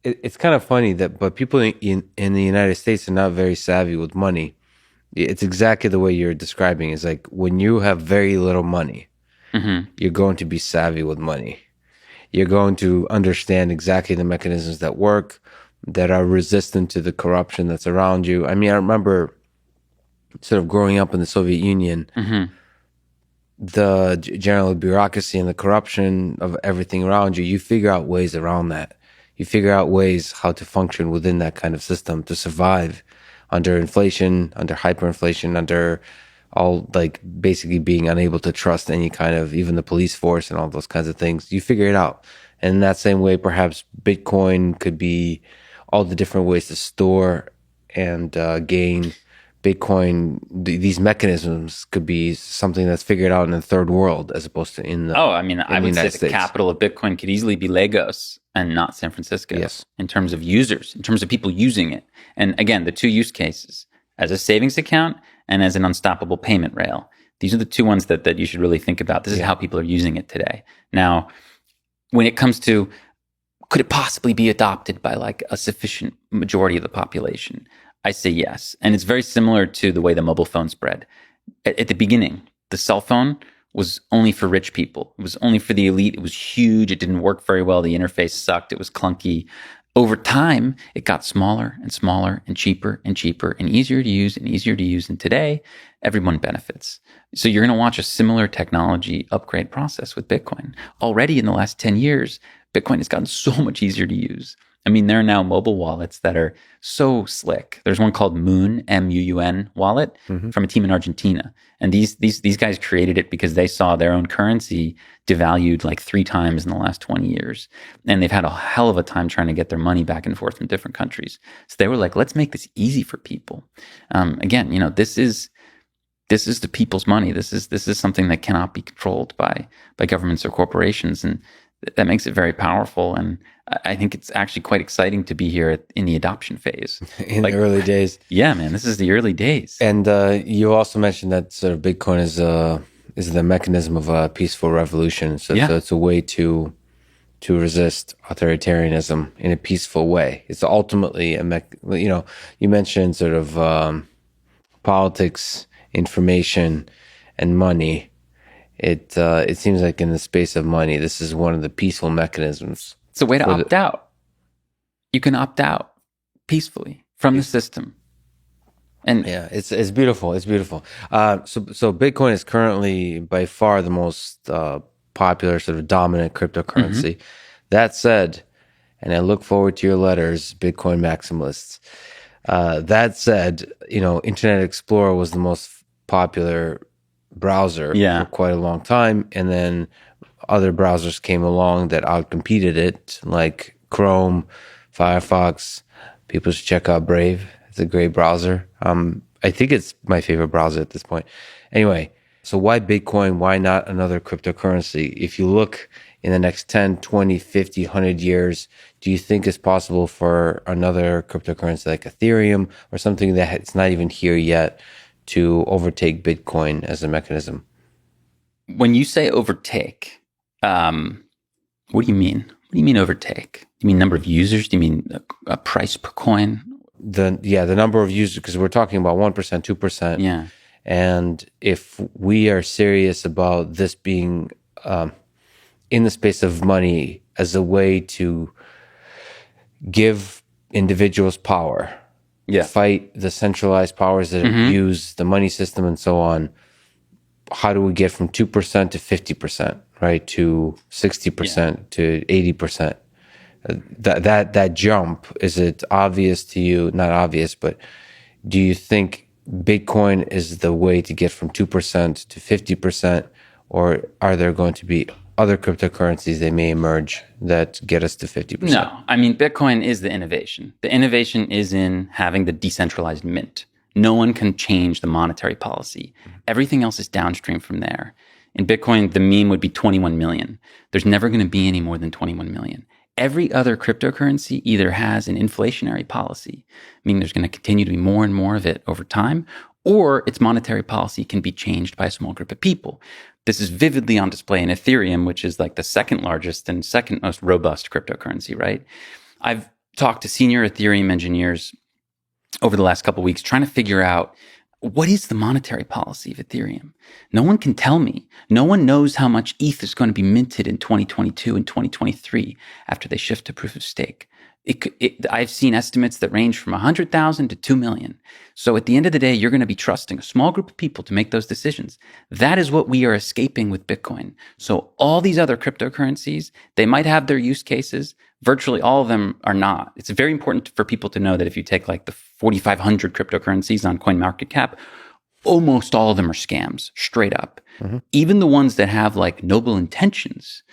It's kind of funny but people in the United States are not very savvy with money. It's exactly the way you're describing. It's like when you have very little money, mm-hmm. you're going to be savvy with money. You're going to understand exactly the mechanisms that work, that are resistant to the corruption that's around you. I mean, I remember sort of growing up in the Soviet Union, mm-hmm. the general bureaucracy and the corruption of everything around you, you figure out ways around that. You figure out ways how to function within that kind of system to survive under inflation, under hyperinflation, under all like basically being unable to trust any kind of, even the police force and all those kinds of things. You figure it out. And in that same way, perhaps Bitcoin could be all the different ways to store and gain Bitcoin. These mechanisms could be something that's figured out in the third world as opposed to in the I would say the capital of Bitcoin could easily be Lagos and not San Francisco. Yes. In terms of users, in terms of people using it. And again, the two use cases, as a savings account and as an unstoppable payment rail. These are the two ones that you should really think about. This is how people are using it today. Now, when it comes to, could it possibly be adopted by like a sufficient majority of the population? I say yes. And it's very similar to the way the mobile phone spread. At the beginning, the cell phone was only for rich people. It was only for the elite. It was huge. It didn't work very well. The interface sucked. It was clunky. Over time, it got smaller and smaller and cheaper and cheaper and easier to use and easier to use. And today, everyone benefits. So you're going to watch a similar technology upgrade process with Bitcoin. Already in the last 10 years, Bitcoin has gotten so much easier to use. I mean, there are now mobile wallets that are so slick. There's one called Moon, MUUN wallet from a team in Argentina. And these guys created it because they saw their own currency devalued like 3 times in the last 20 years. And they've had a hell of a time trying to get their money back and forth from different countries. So they were like, let's make this easy for people. Again, this is the people's money. This is something that cannot be controlled by governments or corporations. And that makes it very powerful. And I think it's actually quite exciting to be here in the adoption phase. In the early days. Yeah, man, this is the early days. And you also mentioned that sort of Bitcoin is the mechanism of a peaceful revolution. So it's a way to resist authoritarianism in a peaceful way. It's ultimately you mentioned sort of politics, information, and money. It seems like in the space of money, this is one of the peaceful mechanisms. It's a way to opt out. You can opt out peacefully from the system. And yeah, it's beautiful. It's beautiful. So Bitcoin is currently by far the most popular sort of dominant cryptocurrency. That said, and I look forward to your letters, Bitcoin maximalists. That said, Internet Explorer was the most popular browser for quite a long time, and then other browsers came along that outcompeted it, like Chrome, Firefox. People should check out Brave. It's a great browser. I think it's my favorite browser at this point. Anyway, so why Bitcoin? Why not another cryptocurrency? If you look in the next 10, 20, 50, 100 years, do you think it's possible for another cryptocurrency like Ethereum or something that's not even here yet to overtake Bitcoin as a mechanism? When you say overtake, what do you mean? What do you mean overtake? Do you mean number of users? Do you mean a price per coin? The number of users, because we're talking about 1%, 2%. Yeah. And if we are serious about this being in the space of money as a way to give individuals power, fight the centralized powers that use the money system and so on, how do we get from 2% to 50%, right? To 60% to 80%? That jump, is it obvious to you? Not obvious, but do you think Bitcoin is the way to get from 2% to 50%, or are there going to be other cryptocurrencies that may emerge that get us to 50%? No, I mean, Bitcoin is the innovation. The innovation is in having the decentralized mint. No one can change the monetary policy. Everything else is downstream from there. In Bitcoin, the mean would be 21 million. There's never going to be any more than 21 million. Every other cryptocurrency either has an inflationary policy, meaning there's going to continue to be more and more of it over time, or its monetary policy can be changed by a small group of people. This is vividly on display in Ethereum, which is like the second largest and second most robust cryptocurrency, right? I've talked to senior Ethereum engineers over the last couple of weeks trying to figure out, what is the monetary policy of Ethereum? No one can tell me. No one knows how much ETH is going to be minted in 2022 and 2023 after they shift to proof of stake. I've seen estimates that range from 100,000 to 2 million. So at the end of the day, you're going to be trusting a small group of people to make those decisions. That is what we are escaping with Bitcoin. So all these other cryptocurrencies, they might have their use cases. Virtually all of them are not. It's very important for people to know that if you take like the 4,500 cryptocurrencies on CoinMarketCap, almost all of them are scams, straight up. Even the ones that have like noble intentions,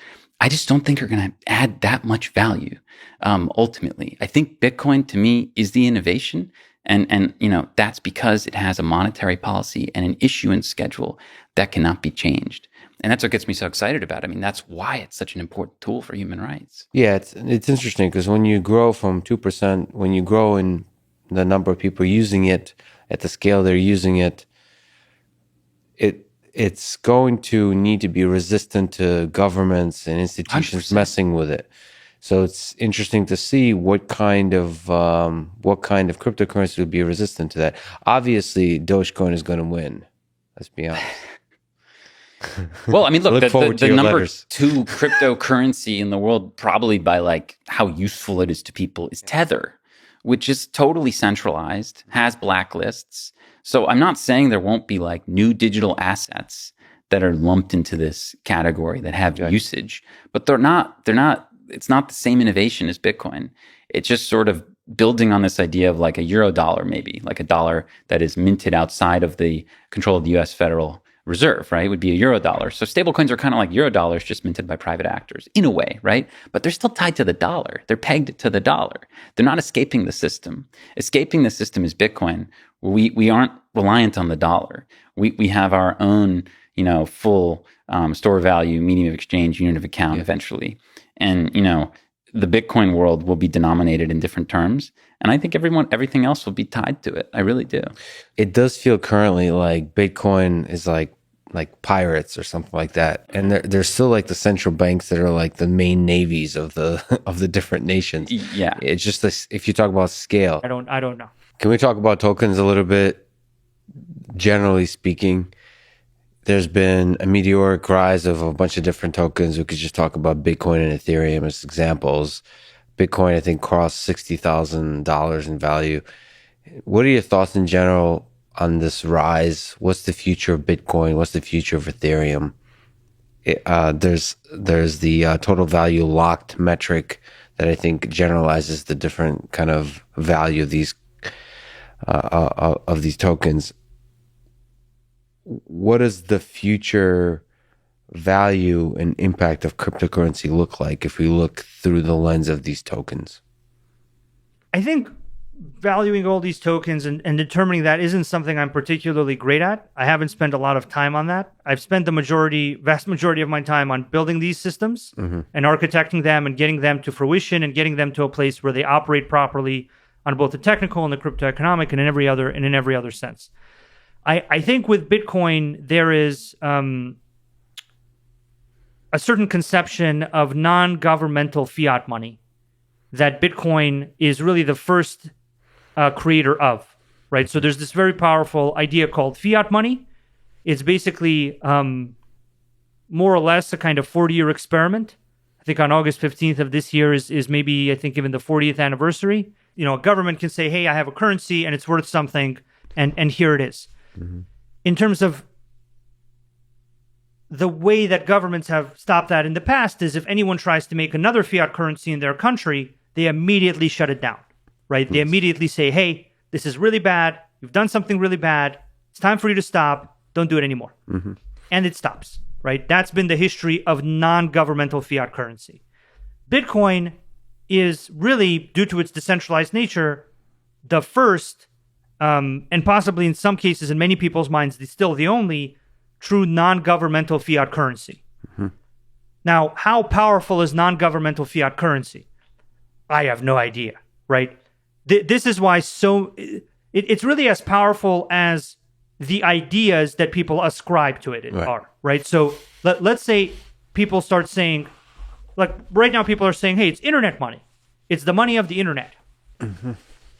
I just don't think are going to add that much value. Ultimately, I think Bitcoin to me is the innovation, and that's because it has a monetary policy and an issuance schedule that cannot be changed. And that's what gets me so excited about it. I mean, that's why it's such an important tool for human rights. Yeah, it's interesting because when you grow from 2%, when you grow in the number of people using it at the scale they're using it, it's going to need to be resistant to governments and institutions 100%. messing with it. So it's interesting to see what kind of cryptocurrency would be resistant to that. Obviously, Dogecoin is going to win. Let's be honest. Well, I mean, look, the number letters. 2 cryptocurrency in the world, probably by like how useful it is to people, is Tether, which is totally centralized, has blacklists. So I'm not saying there won't be like new digital assets that are lumped into this category that have usage, but they're not it's not the same innovation as Bitcoin. It's just sort of building on this idea of like a euro dollar, maybe like a dollar that is minted outside of the control of the US Federal Reserve, right? It would be a euro dollar. So stablecoins are kind of like euro dollars, just minted by private actors in a way, right? But they're still tied to the dollar. They're pegged to the dollar. They're not escaping the system. Escaping the system is Bitcoin. We aren't reliant on the dollar. We have our own, full store value, medium of exchange, unit of account eventually. And, the Bitcoin world will be denominated in different terms. And I think everything else will be tied to it. I really do. It does feel currently like Bitcoin is like pirates or something like that. And there's still like the central banks that are like the main navies of the of the different nations. Yeah. It's just this, if you talk about scale. I don't know. Can we talk about tokens a little bit? Generally speaking, there's been a meteoric rise of a bunch of different tokens. We could just talk about Bitcoin and Ethereum as examples. Bitcoin, I think, crossed $60,000 in value. What are your thoughts in general on this rise? What's the future of Bitcoin? What's the future of Ethereum? There's the total value locked metric that I think generalizes the different kind of value of these tokens. What does the future value and impact of cryptocurrency look like if we look through the lens of these tokens? I think valuing all these tokens and determining that isn't something I'm particularly great at. I haven't spent a lot of time on that. I've spent the vast majority of my time on building these systems and architecting them and getting them to fruition and getting them to a place where they operate properly on both the technical and the cryptoeconomic and in every other sense. I think with Bitcoin, there is a certain conception of non-governmental fiat money that Bitcoin is really the first creator of, right? So there's this very powerful idea called fiat money. It's basically more or less a kind of 40-year experiment. I think on August 15th of this year is maybe, I think, even the 40th anniversary. A government can say, hey, I have a currency and it's worth something, and here it is. In terms of the way that governments have stopped that in the past is if anyone tries to make another fiat currency in their country, they immediately shut it down, right? They immediately say, hey, this is really bad. You've done something really bad. It's time for you to stop. Don't do it anymore. And it stops, right? That's been the history of non-governmental fiat currency. Bitcoin is really, due to its decentralized nature, the first and possibly in some cases, in many people's minds, still the only true non-governmental fiat currency. Now, how powerful is non-governmental fiat currency? I have no idea, right? This is why it's really as powerful as the ideas that people ascribe to it are, right? So let's say people start saying, like right now people are saying, hey, it's internet money. It's the money of the internet.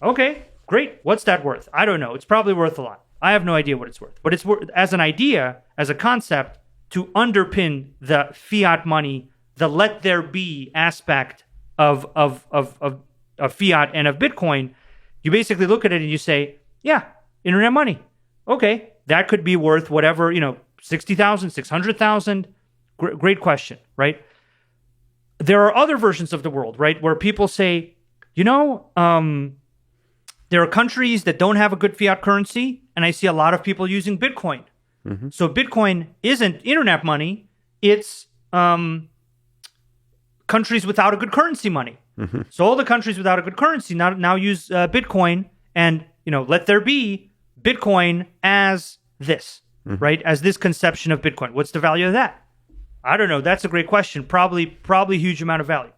Okay. Great. What's that worth? I don't know. It's probably worth a lot. I have no idea what it's worth. But it's worth as an idea, as a concept, to underpin the fiat money, the let there be aspect of fiat and of Bitcoin. You basically look at it and you say, yeah, internet money. Okay, that could be worth whatever, 60,000, 600,000. Great question, right? There are other versions of the world, right, where people say, there are countries that don't have a good fiat currency, and I see a lot of people using Bitcoin. So Bitcoin isn't internet money; it's countries without a good currency money. So all the countries without a good currency now use Bitcoin, and let there be Bitcoin as this, right? As this conception of Bitcoin. What's the value of that? I don't know. That's a great question. Probably a huge amount of value.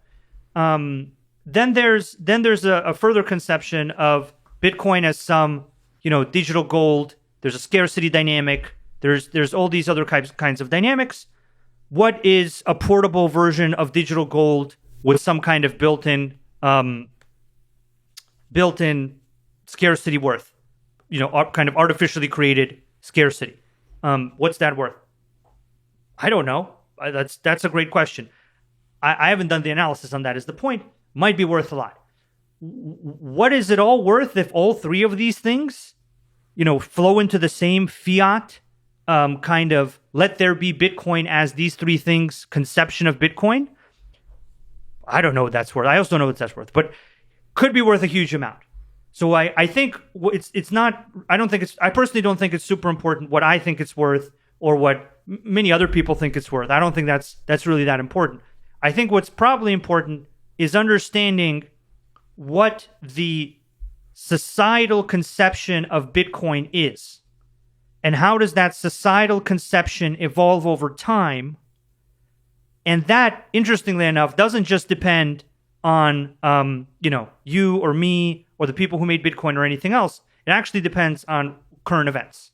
Then there's a further conception of Bitcoin as some, digital gold. There's a scarcity dynamic. There's all these other kinds of dynamics. What is a portable version of digital gold with some kind of built-in scarcity worth? Kind of artificially created scarcity. What's that worth? I don't know. That's a great question. I haven't done the analysis on that. Is the point? Might be worth a lot. What is it all worth if all three of these things, flow into the same fiat kind of let there be Bitcoin as these three things conception of Bitcoin? I don't know what that's worth. I also don't know what that's worth, but could be worth a huge amount. So I think it's not, I personally don't think it's super important what I think it's worth or what many other people think it's worth. I don't think that's really that important. I think what's probably important is understanding what the societal conception of Bitcoin is. And how does that societal conception evolve over time? And that, interestingly enough, doesn't just depend on you or me or the people who made Bitcoin or anything else. It actually depends on current events.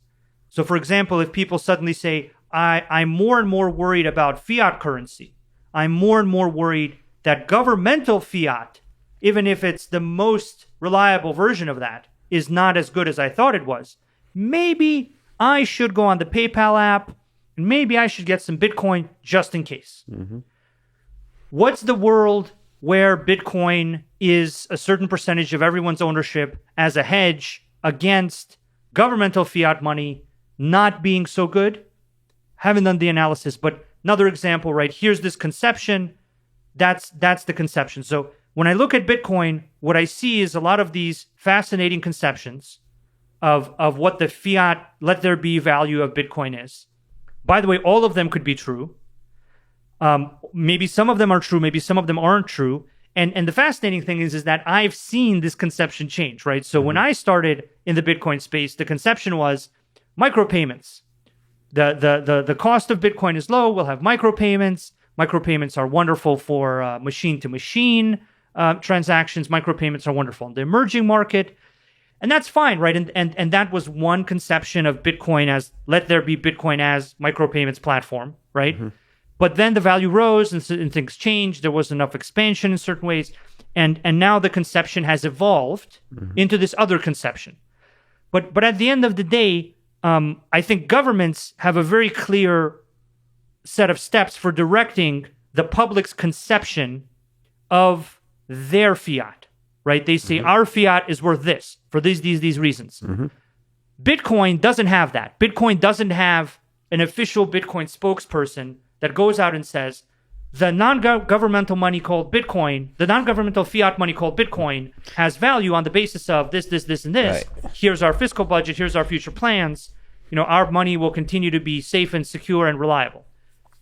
So, for example, if people suddenly say, I'm more and more worried about fiat currency, I'm more and more worried that governmental fiat, even if it's the most reliable version of that, is not as good as I thought it was, maybe I should go on the PayPal app and maybe I should get some Bitcoin just in case. Mm-hmm. What's the world where Bitcoin is a certain percentage of everyone's ownership as a hedge against governmental fiat money not being so good? Haven't done the analysis, but another example, right? Here's this conception. That's the conception. So when I look at Bitcoin, what I see is a lot of these fascinating conceptions of what the fiat let there be value of Bitcoin is. By the way, all of them could be true. Maybe some of them are true, maybe some of them aren't true. And the fascinating thing is that I've seen this conception change, right? So when I started in the Bitcoin space, the conception was micropayments. The cost of Bitcoin is low, we'll have micropayments. Micropayments are wonderful for machine-to-machine transactions. Micropayments are wonderful in the emerging market. And that's fine, right? And that was one conception of Bitcoin as, let there be Bitcoin as micropayments platform, right? Mm-hmm. But then the value rose and things changed. There was enough expansion in certain ways. And now the conception has evolved into this other conception. But at the end of the day, I think governments have a very clear set of steps for directing the public's conception of their fiat, right? They say our fiat is worth this for these reasons. Mm-hmm. Bitcoin doesn't have that. Bitcoin doesn't have an official Bitcoin spokesperson that goes out and says, the non-governmental money called Bitcoin, the non-governmental fiat money called Bitcoin has value on the basis of this, and this. Right. Here's our fiscal budget. Here's our future plans. Our money will continue to be safe and secure and reliable.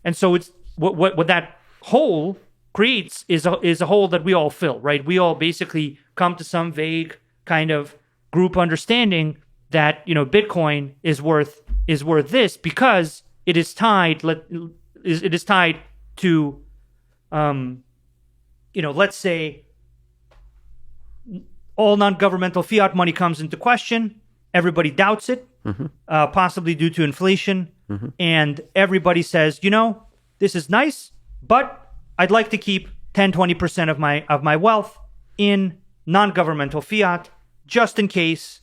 And so it's what that hole creates is a hole that we all fill, right? We all basically come to some vague kind of group understanding that Bitcoin is worth this because it is tied to let's say all non-governmental fiat money comes into question. Everybody doubts it, possibly due to inflation. Mm-hmm. And everybody says, this is nice, but I'd like to keep 10-20% of my wealth in non-governmental fiat just in case.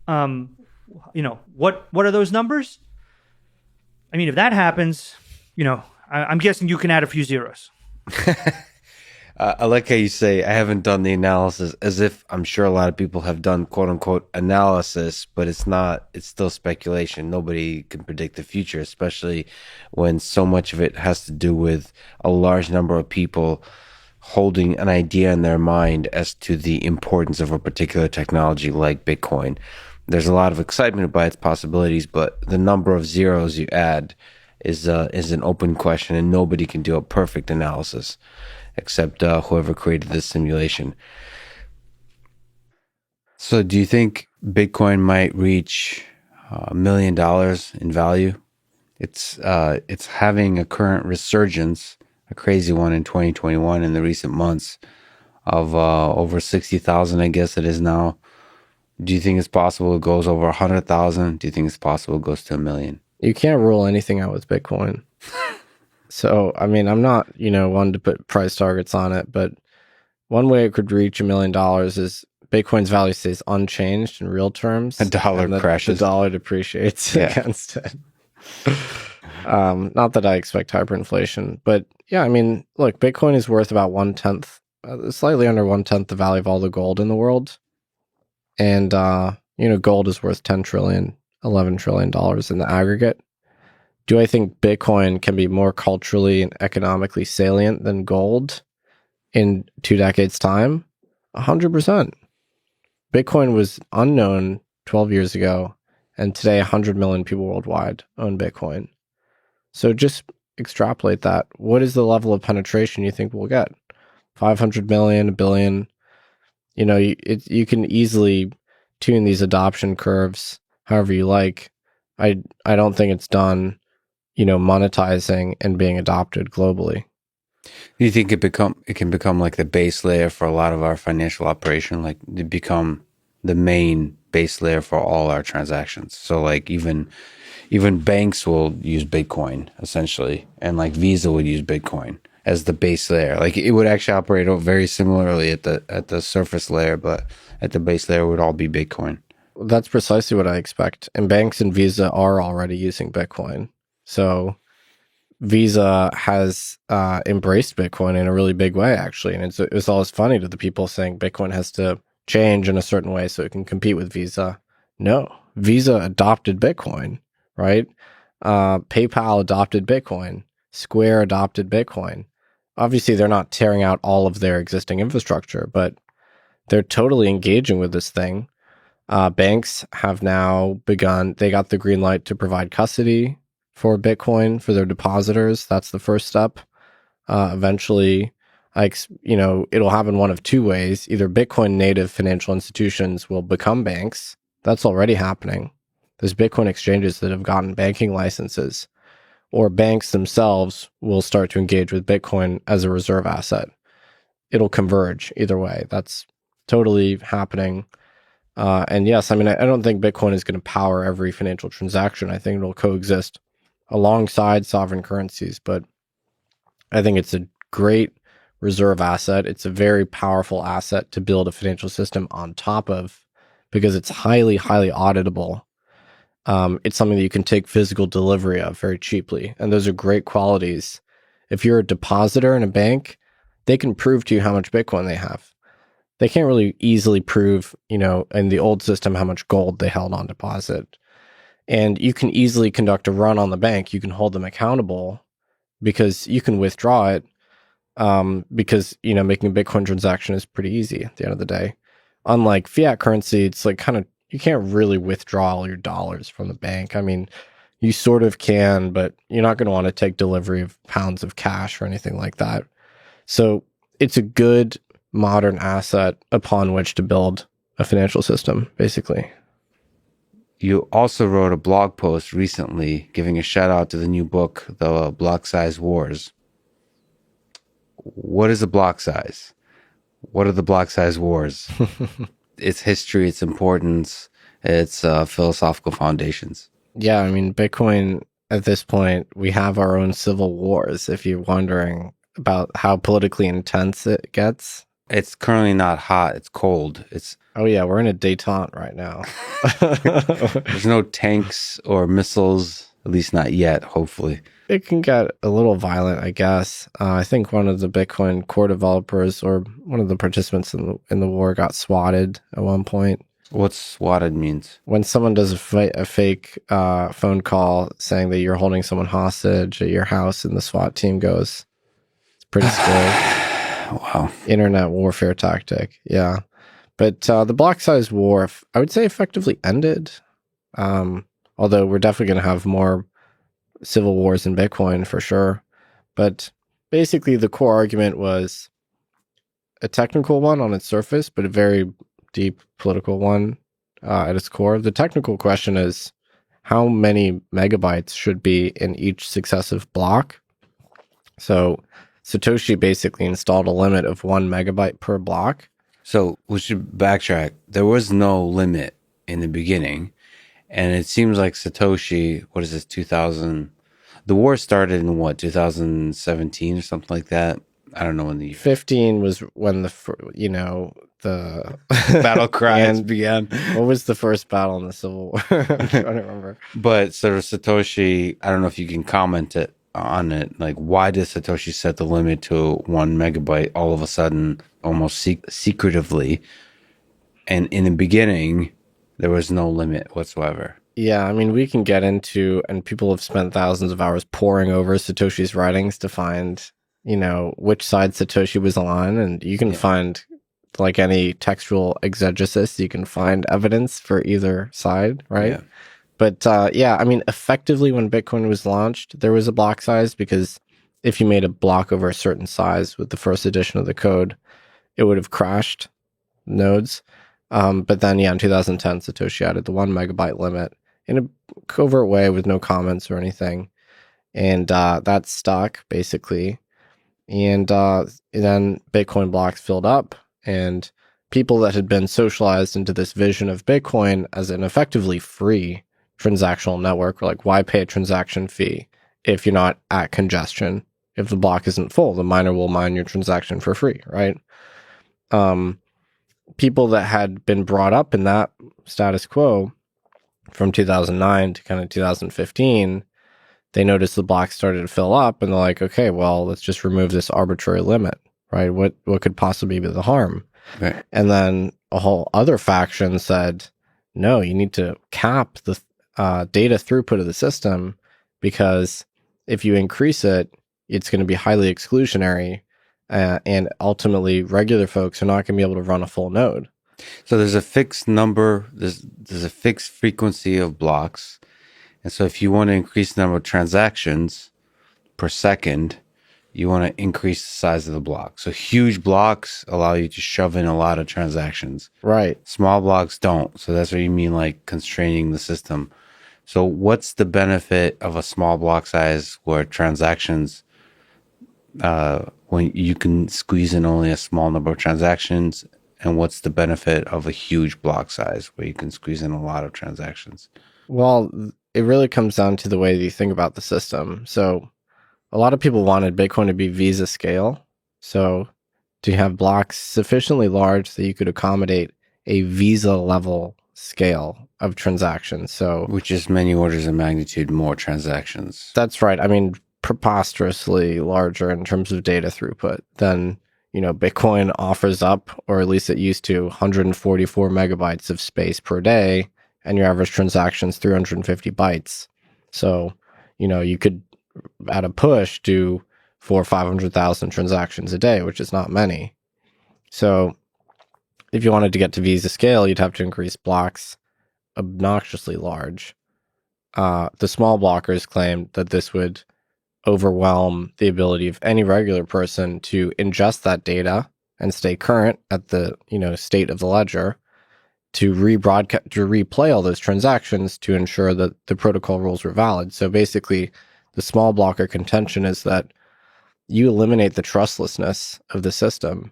What are those numbers? I mean, if that happens, I'm guessing you can add a few zeros. I like how you say, I haven't done the analysis, as if I'm sure a lot of people have done quote unquote analysis, but it's still speculation. Nobody can predict the future, especially when so much of it has to do with a large number of people holding an idea in their mind as to the importance of a particular technology like Bitcoin. There's a lot of excitement about its possibilities, but the number of zeros you add is an open question, and nobody can do a perfect analysis except whoever created this simulation. So do you think Bitcoin might reach $1 million in value? It's having a current resurgence, a crazy one in 2021 in the recent months of over 60,000, I guess it is now. Do you think it's possible it goes over 100,000? Do you think it's possible it goes to 1 million? You can't rule anything out with Bitcoin. So, I mean, I'm not, one to put price targets on it, but one way it could reach $1 million is Bitcoin's value stays unchanged in real terms. The dollar crashes. The dollar depreciates against it. Not that I expect hyperinflation, but yeah, I mean, look, Bitcoin is worth about 1/10, slightly under 1/10 the value of all the gold in the world. And, gold is worth 10 trillion, $11 trillion in the aggregate. Do I think Bitcoin can be more culturally and economically salient than gold? in 2 decades' time? 100%. Bitcoin was unknown 12 years ago, and today 100 million people worldwide own Bitcoin. So just extrapolate that. What is the level of penetration you think we'll get? 500 million, a billion? You know, you can easily tune these adoption curves however you like. I don't think it's done, you know, monetizing and being adopted globally. Do you think it can become like the base layer for a lot of our financial operation, like to become the main base layer for all our transactions? So like even banks will use Bitcoin essentially, and like Visa would use Bitcoin as the base layer. Like it would actually operate very similarly at the surface layer, but at the base layer would all be Bitcoin. That's precisely what I expect. And banks and Visa are already using Bitcoin. So Visa has embraced Bitcoin in a really big way, actually. And it's always funny to the people saying Bitcoin has to change in a certain way so it can compete with Visa. No, Visa adopted Bitcoin, right? PayPal adopted Bitcoin. Square adopted Bitcoin. Obviously, they're not tearing out all of their existing infrastructure, but they're totally engaging with this thing. Banks have now begun, they got the green light to provide custody for Bitcoin for their depositors. That's the first step. Eventually, it'll happen one of two ways. Either Bitcoin native financial institutions will become banks. That's already happening. There's Bitcoin exchanges that have gotten banking licenses, or banks themselves will start to engage with Bitcoin as a reserve asset. It'll converge either way. That's totally happening. And yes, I mean, I don't think Bitcoin is going to power every financial transaction. I think it'll coexist alongside sovereign currencies, but I think it's a great reserve asset. It's a very powerful asset to build a financial system on top of, because it's highly, highly auditable. It's something that you can take physical delivery of very cheaply. And those are great qualities. If you're a depositor in a bank, they can prove to you how much Bitcoin they have. They can't really easily prove, in the old system, how much gold they held on deposit. And you can easily conduct a run on the bank. You can hold them accountable because you can withdraw it because, making a Bitcoin transaction is pretty easy at the end of the day. Unlike fiat currency, it's like you can't really withdraw all your dollars from the bank. I mean, you sort of can, but you're not going to want to take delivery of pounds of cash or anything like that. So it's a good modern asset upon which to build a financial system, basically. You also wrote a blog post recently giving a shout out to the new book, The Block Size Wars. What is a block size? What are the block size wars? Its history, its importance, its philosophical foundations. Yeah, I mean, Bitcoin, at this point, we have our own civil wars, if you're wondering about how politically intense it gets. It's currently not hot, it's cold. Oh yeah, we're in a détente right now. There's no tanks or missiles, at least not yet, hopefully. It can get a little violent, I guess. I think one of the Bitcoin core developers or one of the participants in the war got swatted at one point. What swatted means? When someone does a fake phone call saying that you're holding someone hostage at your house and the SWAT team goes. It's pretty scary. Wow. Internet warfare tactic, yeah. But the block size war, I would say, effectively ended. Although we're definitely going to have more civil wars in Bitcoin for sure. But basically the core argument was a technical one on its surface, but a very deep political one at its core. The technical question is how many megabytes should be in each successive block? So Satoshi basically installed a limit of 1 megabyte per block. So we should backtrack. There was no limit in the beginning. And it seems like Satoshi, what is this, 2000? The war started in what, 2017 or something like that? I don't know when the 15 was when the battle cries began. What was the first battle in the Civil War? I'm trying to remember. But sort of Satoshi, I don't know if you can comment on it. Like, why did Satoshi set the limit to 1 megabyte all of a sudden, almost secretively? And in the beginning, there was no limit whatsoever. Yeah, I mean, we can get into, and people have spent thousands of hours poring over Satoshi's writings to find which side Satoshi was on, and you can find, like any textual exegesis, you can find evidence for either side, right? Yeah. But effectively when Bitcoin was launched, there was a block size, because if you made a block over a certain size with the first edition of the code, it would have crashed nodes. But then, in 2010, Satoshi added the 1 megabyte limit in a covert way with no comments or anything. And that stuck, basically. And then Bitcoin blocks filled up, and people that had been socialized into this vision of Bitcoin as an effectively free transactional network were like, why pay a transaction fee if you're not at congestion? If the block isn't full, the miner will mine your transaction for free, right? People that had been brought up in that status quo from 2009 to kind of 2015, they noticed the blocks started to fill up, and they're like, okay, well, let's just remove this arbitrary limit, right? What could possibly be the harm? Right. And then a whole other faction said, no, you need to cap the data throughput of the system, because if you increase it, it's going to be highly exclusionary, and ultimately regular folks are not going to be able to run a full node. So there's a fixed number, there's a fixed frequency of blocks. And so if you want to increase the number of transactions per second, you want to increase the size of the block. So huge blocks allow you to shove in a lot of transactions. Right. Small blocks don't. So that's what you mean, like constraining the system. So what's the benefit of a small block size where transactions, when you can squeeze in only a small number of transactions? And what's the benefit of a huge block size where you can squeeze in a lot of transactions? Well, it really comes down to the way that you think about the system. So a lot of people wanted Bitcoin to be Visa scale. So to have blocks sufficiently large that you could accommodate a Visa level scale of transactions. So, which is many orders of magnitude more transactions. That's right. I mean, preposterously larger in terms of data throughput than, Bitcoin offers up, or at least it used to, 144 megabytes of space per day, and your average transaction's 350 bytes. So, you could, at a push, do 400,000 or 500,000 transactions a day, which is not many. So if you wanted to get to Visa scale, you'd have to increase blocks obnoxiously large. The small blockers claimed that this would overwhelm the ability of any regular person to ingest that data and stay current at the state of the ledger, to replay all those transactions to ensure that the protocol rules were valid. So basically, the small blocker contention is that you eliminate the trustlessness of the system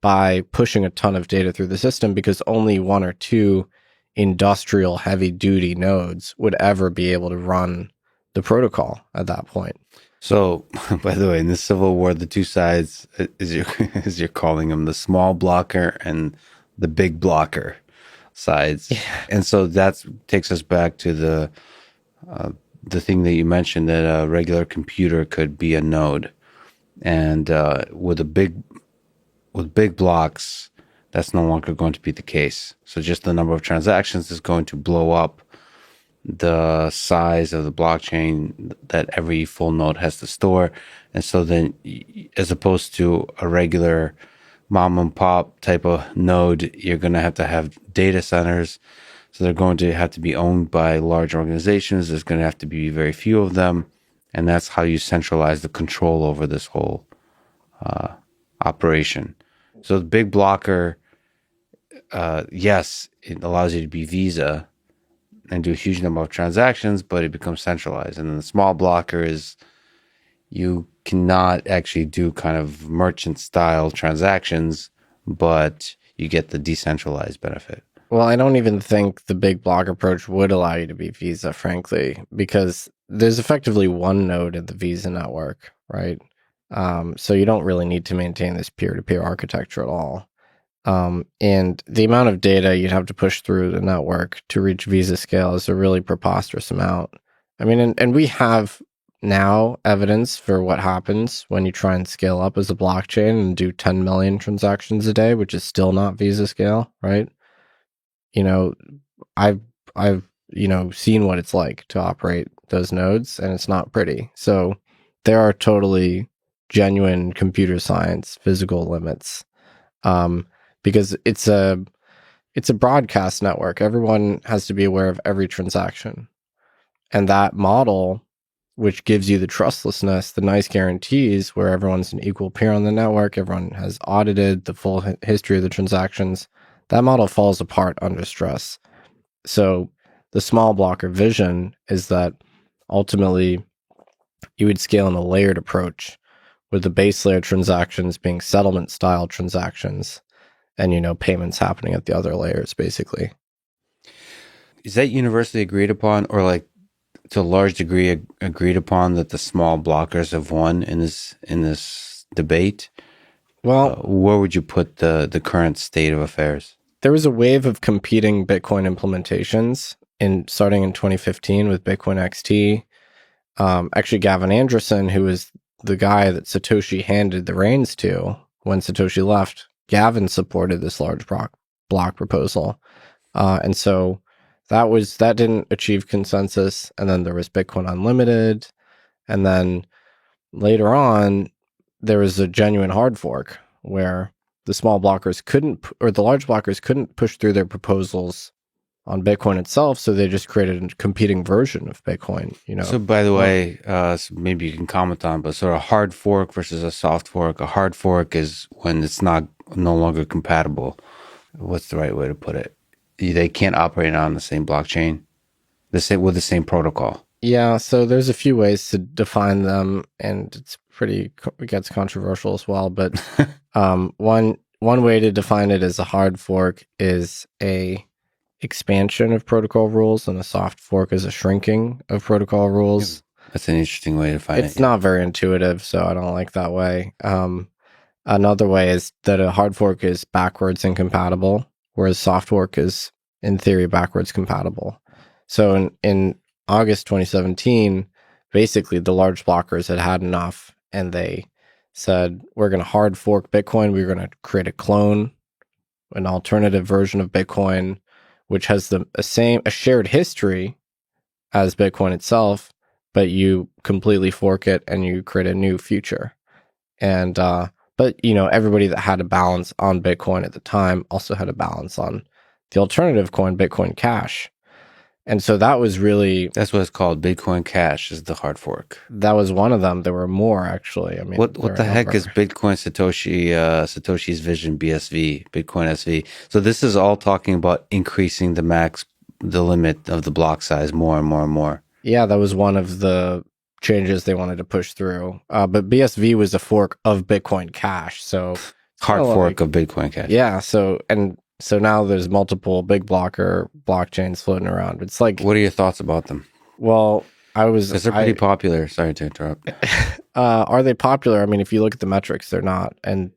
by pushing a ton of data through the system, because only one or two industrial heavy-duty nodes would ever be able to run the protocol at that point. So, by the way, in the Civil War, the two sides, as you're calling them, the small blocker and the big blocker sides. Yeah. And so that takes us back to the thing that you mentioned, that a regular computer could be a node. And with big blocks, that's no longer going to be the case. So just the number of transactions is going to blow up the size of the blockchain that every full node has to store. And so then, as opposed to a regular mom and pop type of node, you're going to have data centers. So they're going to have to be owned by large organizations. There's going to have to be very few of them. And that's how you centralize the control over this whole operation. So the big blocker, yes, it allows you to be Visa and do a huge number of transactions, but it becomes centralized. And then the small blocker is, you cannot actually do kind of merchant style transactions, but you get the decentralized benefit. Well, I don't even think the big block approach would allow you to be Visa, frankly, because there's effectively one node in the Visa network, right? So you don't really need to maintain this peer-to-peer architecture at all. And the amount of data you'd have to push through the network to reach Visa scale is a really preposterous amount. I mean, and we have now evidence for what happens when you try and scale up as a blockchain and do 10 million transactions a day, which is still not Visa scale, right? I've seen what it's like to operate those nodes, and it's not pretty. So there are totally genuine computer science, physical limits, because it's a broadcast network. Everyone has to be aware of every transaction, and that model, which gives you the trustlessness, the nice guarantees, where everyone's an equal peer on the network, everyone has audited the full history of the transactions. That model falls apart under stress. So the small blocker vision is that ultimately you would scale in a layered approach, with the base layer transactions being settlement style transactions and, payments happening at the other layers, basically. Is that universally agreed upon, or like to a large degree agreed upon, that the small blockers have won in this debate? Well, where would you put the current state of affairs? There was a wave of competing Bitcoin implementations starting in 2015 with Bitcoin XT. Actually, Gavin Anderson, who was the guy that Satoshi handed the reins to when Satoshi left, Gavin supported this large block proposal. And so that didn't achieve consensus. And then there was Bitcoin Unlimited. And then later on, there was a genuine hard fork where the small blockers the large blockers couldn't push through their proposals on Bitcoin itself, so they just created a competing version of Bitcoin. So, by the way, so maybe you can comment on, but sort of hard fork versus a soft fork. A hard fork is when it's no longer compatible. What's the right way to put it? They can't operate on the same blockchain, with the same protocol. Yeah, so there's a few ways to define them, and it gets controversial as well. But one way to define it as a hard fork is a expansion of protocol rules, and a soft fork is a shrinking of protocol rules. That's an interesting way to define it. It's not very intuitive, so I don't like that way. Another way is that a hard fork is backwards incompatible, whereas soft fork is, in theory, backwards compatible. So in August 2017, basically the large blockers had enough, and they said, we're going to hard fork Bitcoin. We're going to create a clone, an alternative version of Bitcoin, which has a shared history as Bitcoin itself, but you completely fork it and you create a new future. And but everybody that had a balance on Bitcoin at the time also had a balance on the alternative coin, Bitcoin Cash. And so that's what it's called. Bitcoin Cash is the hard fork. That was one of them. There were more, actually. I mean, what the heck is Bitcoin Satoshi's Vision BSV, Bitcoin SV? So this is all talking about increasing the limit of the block size more and more and more. Yeah, that was one of the changes they wanted to push through. But BSV was a fork of Bitcoin Cash, so hard fork of Bitcoin Cash. Yeah. So now there's multiple big blocker blockchains floating around. It's like, what are your thoughts about them? Well, because they're pretty popular. Sorry to interrupt. Are they popular? I mean, if you look at the metrics, they're not, and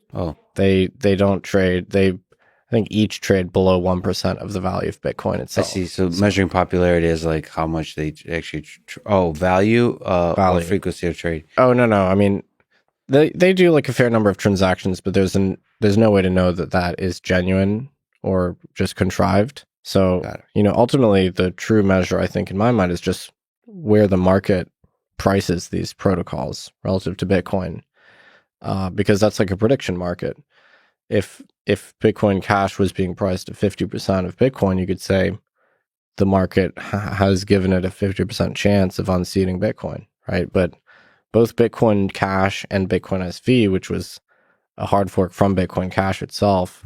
they don't trade. I think each trade below 1% of the value of Bitcoin itself. I see. So measuring popularity is like how much they actually value. Or frequency of trade. Oh no. I mean, they do like a fair number of transactions, but there's no way to know that is genuine or just contrived. So, ultimately the true measure, I think, in my mind, is just where the market prices these protocols relative to Bitcoin. Because that's like a prediction market. If Bitcoin Cash was being priced at 50% of Bitcoin, you could say the market has given it a 50% chance of unseating Bitcoin, right? But both Bitcoin Cash and Bitcoin SV, which was a hard fork from Bitcoin Cash itself,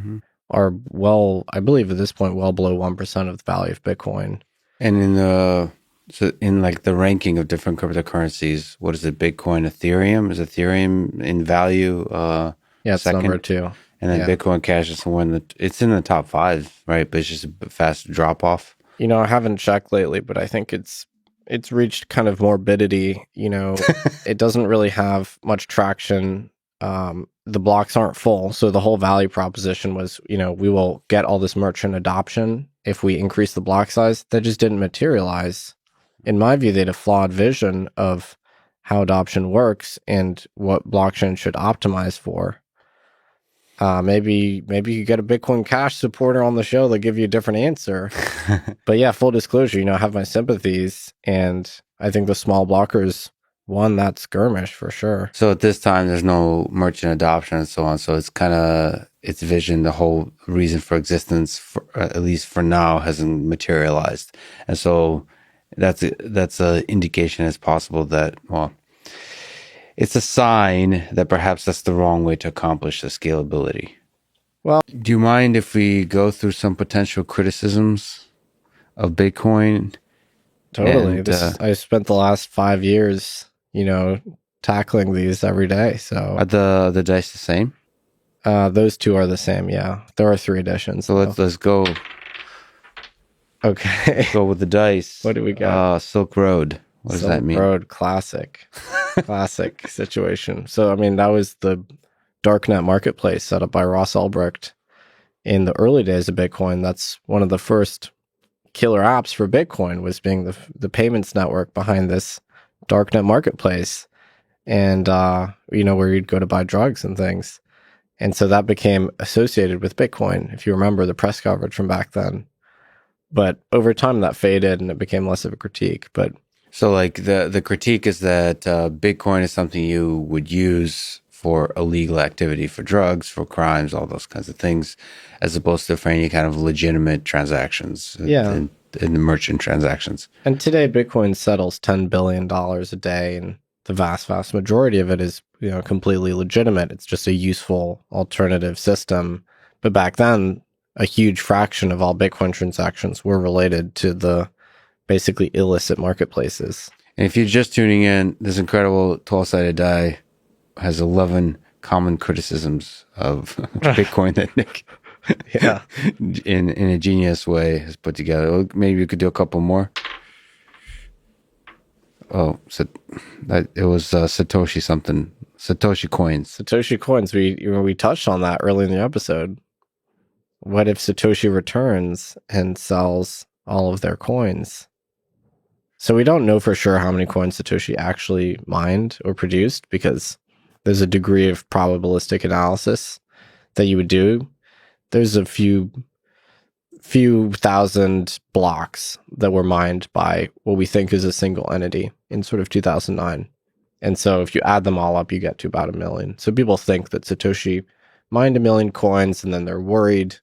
are I believe at this point, well below 1% of the value of Bitcoin. And in like the ranking of different cryptocurrencies, what is it? Bitcoin, Ethereum? Is Ethereum in value? It's second? number 2. And then Bitcoin Cash is it's in the top 5, right? But it's just a fast drop off. I haven't checked lately, but I think it's reached kind of morbidity. It doesn't really have much traction. The blocks aren't full. So the whole value proposition was, we will get all this merchant adoption if we increase the block size. That just didn't materialize. In my view, they had a flawed vision of how adoption works and what blockchain should optimize for. Maybe you get a Bitcoin Cash supporter on the show. They'll give you a different answer. But yeah, full disclosure, I have my sympathies, and I think the small blockers won that skirmish for sure. So at this time, there's no merchant adoption and so on. So it's kind of its vision, the whole reason for existence, at least for now, hasn't materialized. And so that's a indication as possible that, well, it's a sign that perhaps that's the wrong way to accomplish the scalability. Well, do you mind if we go through some potential criticisms of Bitcoin? Totally. And, I spent the last 5 years, tackling these every day. So are the dice the same? Those two are the same. Yeah, there are 3 editions. So let's go. Okay, let's go with the dice. What do we got? Silk Road. What does that mean? Silk Road, classic situation. So that was the darknet marketplace set up by Ross Ulbricht in the early days of Bitcoin. That's one of the first killer apps for Bitcoin, was being the payments network behind this darknet marketplace, and where you'd go to buy drugs and things. And so that became associated with Bitcoin, if you remember the press coverage from back then. But over time that faded and it became less of a critique. But so like the critique is that Bitcoin is something you would use for illegal activity, for drugs, for crimes, all those kinds of things, as opposed to for any kind of legitimate transactions. Yeah. In the merchant transactions. And today Bitcoin settles $10 billion a day, and the vast majority of it is completely legitimate. It's just a useful alternative system. But back then, a huge fraction of all Bitcoin transactions were related to the basically illicit marketplaces. And if you're just tuning in, this incredible 12-sided die has 11 common criticisms of Bitcoin that Nic, in a genius way, has put together. Maybe we could do a couple more. Oh, so it was Satoshi something. Satoshi coins. Satoshi coins. We touched on that early in the episode. What if Satoshi returns and sells all of their coins? So we don't know for sure how many coins Satoshi actually mined or produced, because there's a degree of probabilistic analysis that you would do. There's a few thousand blocks that were mined by what we think is a single entity in sort of 2009. And so if you add them all up, you get to about 1 million. So people think that Satoshi mined 1 million coins, and then they're worried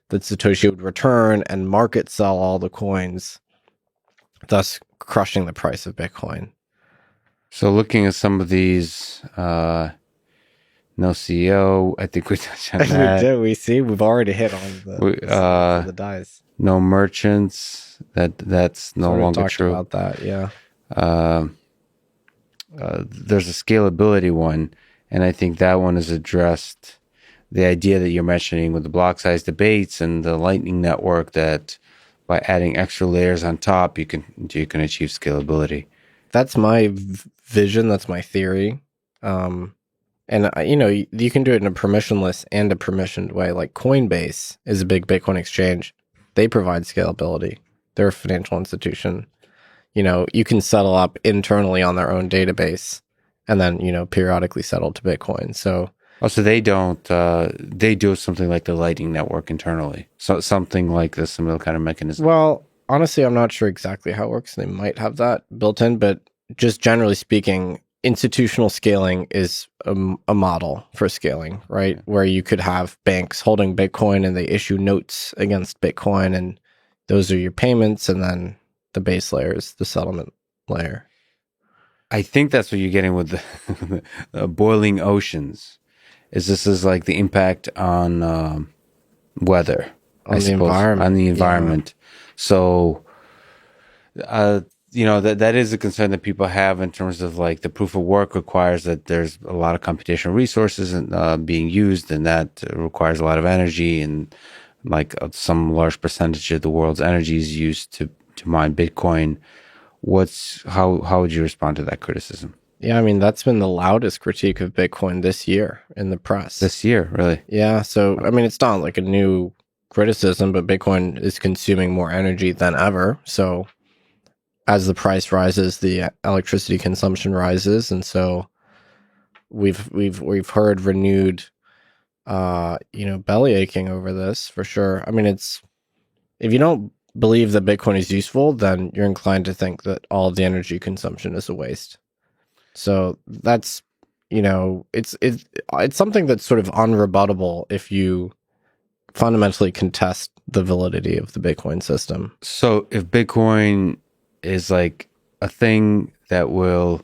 that Satoshi would return and market sell all the coins, thus crushing the price of Bitcoin. So looking at some of these, no CEO, I think we touched on that. We've already hit on the dice. No merchants, that's no longer true. About that, yeah. There's a scalability one, and I think that one is addressed. The idea that you're mentioning with the block size debates and the Lightning Network, that by adding extra layers on top, you can achieve scalability. That's my vision. That's my theory. And you can do it in a permissionless and a permissioned way. Like Coinbase is a big Bitcoin exchange. They provide scalability. They're a financial institution. You can settle up internally on their own database and then, periodically settle to Bitcoin. So they don't, they do something like the Lightning Network internally. So something like this, similar kind of mechanism. Well, honestly, I'm not sure exactly how it works. They might have that built in, but just generally speaking, institutional scaling is a model for scaling, right? Where you could have banks holding Bitcoin and they issue notes against Bitcoin, and those are your payments, and then the base layer is the settlement layer. I think that's what you're getting with the boiling oceans. This is like the impact on weather, on the environment. Yeah. So, that is a concern that people have in terms of like the proof of work requires that there's a lot of computational resources being used, and that requires a lot of energy, and like some large percentage of the world's energy is used to mine Bitcoin. How would you respond to that criticism? Yeah, that's been the loudest critique of Bitcoin this year in the press. This year, really? Yeah, so, it's not like a new criticism, but Bitcoin is consuming more energy than ever. So as the price rises, the electricity consumption rises. And so we've heard renewed, belly aching over this for sure. If you don't believe that Bitcoin is useful, then you're inclined to think that all of the energy consumption is a waste. So that's, it's something that's sort of unrebuttable if you fundamentally contest the validity of the Bitcoin system. So if Bitcoin is like a thing that will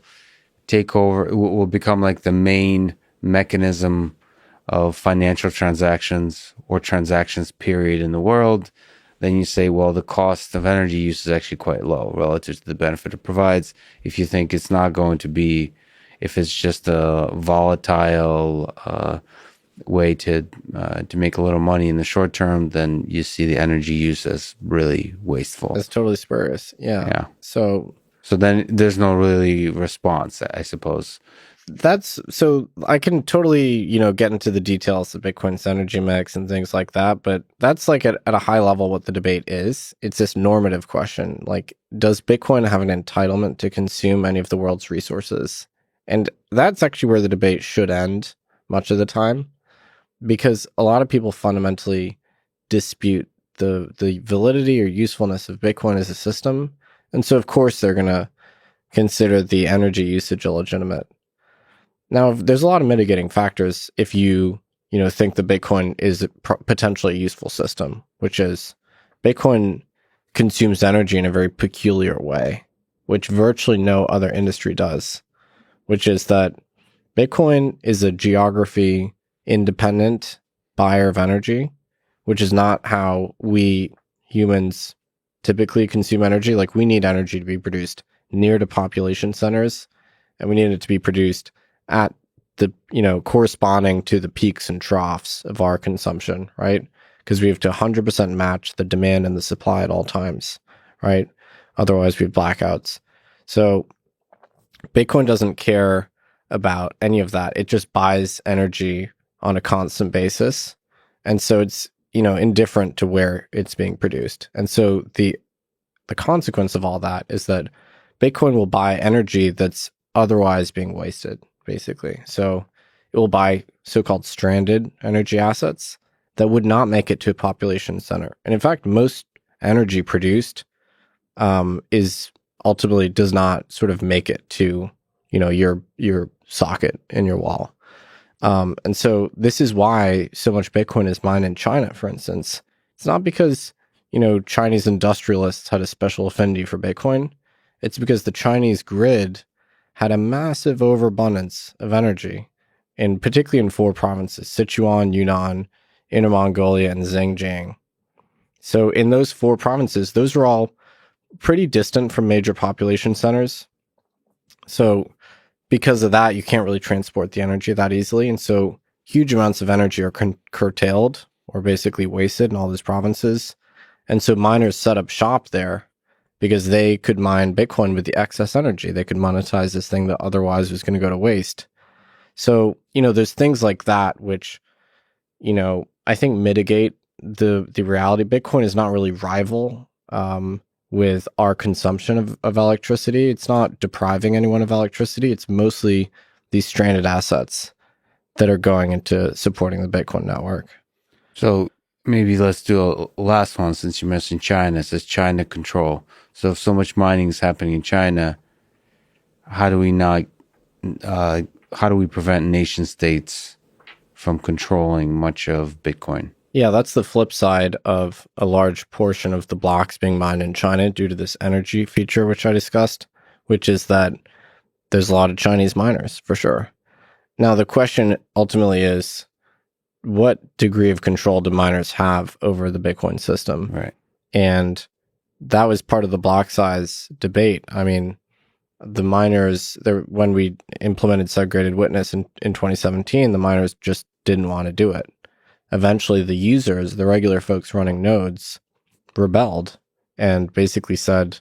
take over, will become like the main mechanism of financial transactions or transactions period in the world, then you say, well, the cost of energy use is actually quite low relative to the benefit it provides. If you think it's not going to be, if it's just a volatile way to make a little money in the short term, then you see the energy use as really wasteful. It's totally spurious. Yeah. So then there's no really response, I suppose. So I can totally, get into the details of Bitcoin's energy mix and things like that, but that's like at a high level what the debate is. It's this normative question. Like, does Bitcoin have an entitlement to consume any of the world's resources? And that's actually where the debate should end much of the time, because a lot of people fundamentally dispute the validity or usefulness of Bitcoin as a system. And so, of course, they're going to consider the energy usage illegitimate. Now, there's a lot of mitigating factors if you think that Bitcoin is potentially a useful system, which is Bitcoin consumes energy in a very peculiar way, which virtually no other industry does, which is that Bitcoin is a geography independent buyer of energy, which is not how we humans typically consume energy. Like, we need energy to be produced near to population centers, and we need it to be produced at the, corresponding to the peaks and troughs of our consumption, right? Because we have to 100% match the demand and the supply at all times, right? Otherwise, we have blackouts. So Bitcoin doesn't care about any of that. It just buys energy on a constant basis. And so it's, indifferent to where it's being produced. And so the consequence of all that is that Bitcoin will buy energy that's otherwise being wasted, basically. So it will buy so-called stranded energy assets that would not make it to a population center. And in fact, most energy produced is ultimately does not sort of make it to, your socket in your wall. And so this is why so much Bitcoin is mined in China, for instance. It's not because, Chinese industrialists had a special affinity for Bitcoin. It's because the Chinese grid had a massive overabundance of energy, and particularly in 4 provinces: Sichuan, Yunnan, Inner Mongolia, and Xinjiang. So in those 4 provinces, those are all pretty distant from major population centers. So because of that, you can't really transport the energy that easily. And so huge amounts of energy are curtailed or basically wasted in all these provinces. And so miners set up shop there because they could mine Bitcoin with the excess energy. They could monetize this thing that otherwise was going to go to waste. So, there's things like that, which, I think mitigate the reality. Bitcoin is not really rival with our consumption of electricity. It's not depriving anyone of electricity. It's mostly these stranded assets that are going into supporting the Bitcoin network. So maybe let's do a last one, since you mentioned China. It says China control. So if so much mining is happening in China, how do we prevent nation states from controlling much of Bitcoin? Yeah, that's the flip side of a large portion of the blocks being mined in China due to this energy feature, which I discussed, which is that there's a lot of Chinese miners, for sure. Now, the question ultimately is, what degree of control do miners have over the Bitcoin system? Right. And that was part of the block size debate. I mean, the miners, when we implemented segregated witness in 2017, the miners just didn't want to do it. Eventually, the users, the regular folks running nodes, rebelled and basically said,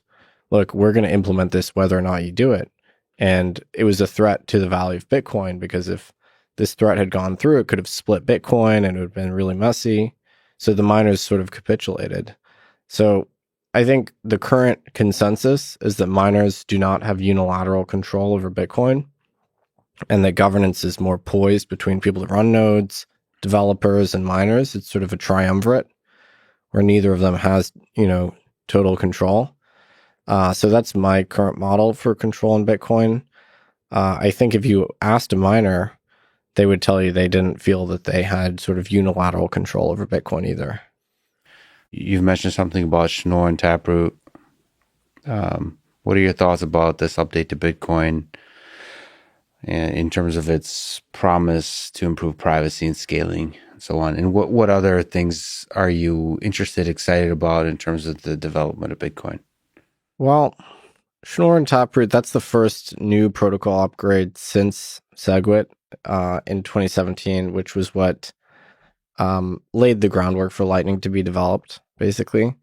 look, we're going to implement this whether or not you do it. And it was a threat to the value of Bitcoin, because if this threat had gone through, it could have split Bitcoin and it would have been really messy. So the miners sort of capitulated. So I think the current consensus is that miners do not have unilateral control over Bitcoin, and that governance is more poised between people that run nodes, developers, and miners. It's sort of a triumvirate where neither of them has, total control. So that's my current model for control in Bitcoin. I think if you asked a miner, they would tell you they didn't feel that they had sort of unilateral control over Bitcoin either. You've mentioned something about Schnorr and Taproot. What are your thoughts about this update to Bitcoin in terms of its promise to improve privacy and scaling and so on? And what other things are you interested, excited about in terms of the development of Bitcoin? Well, Schnorr and Taproot, that's the first new protocol upgrade since SegWit in 2017, which was what laid the groundwork for Lightning to be developed, basically.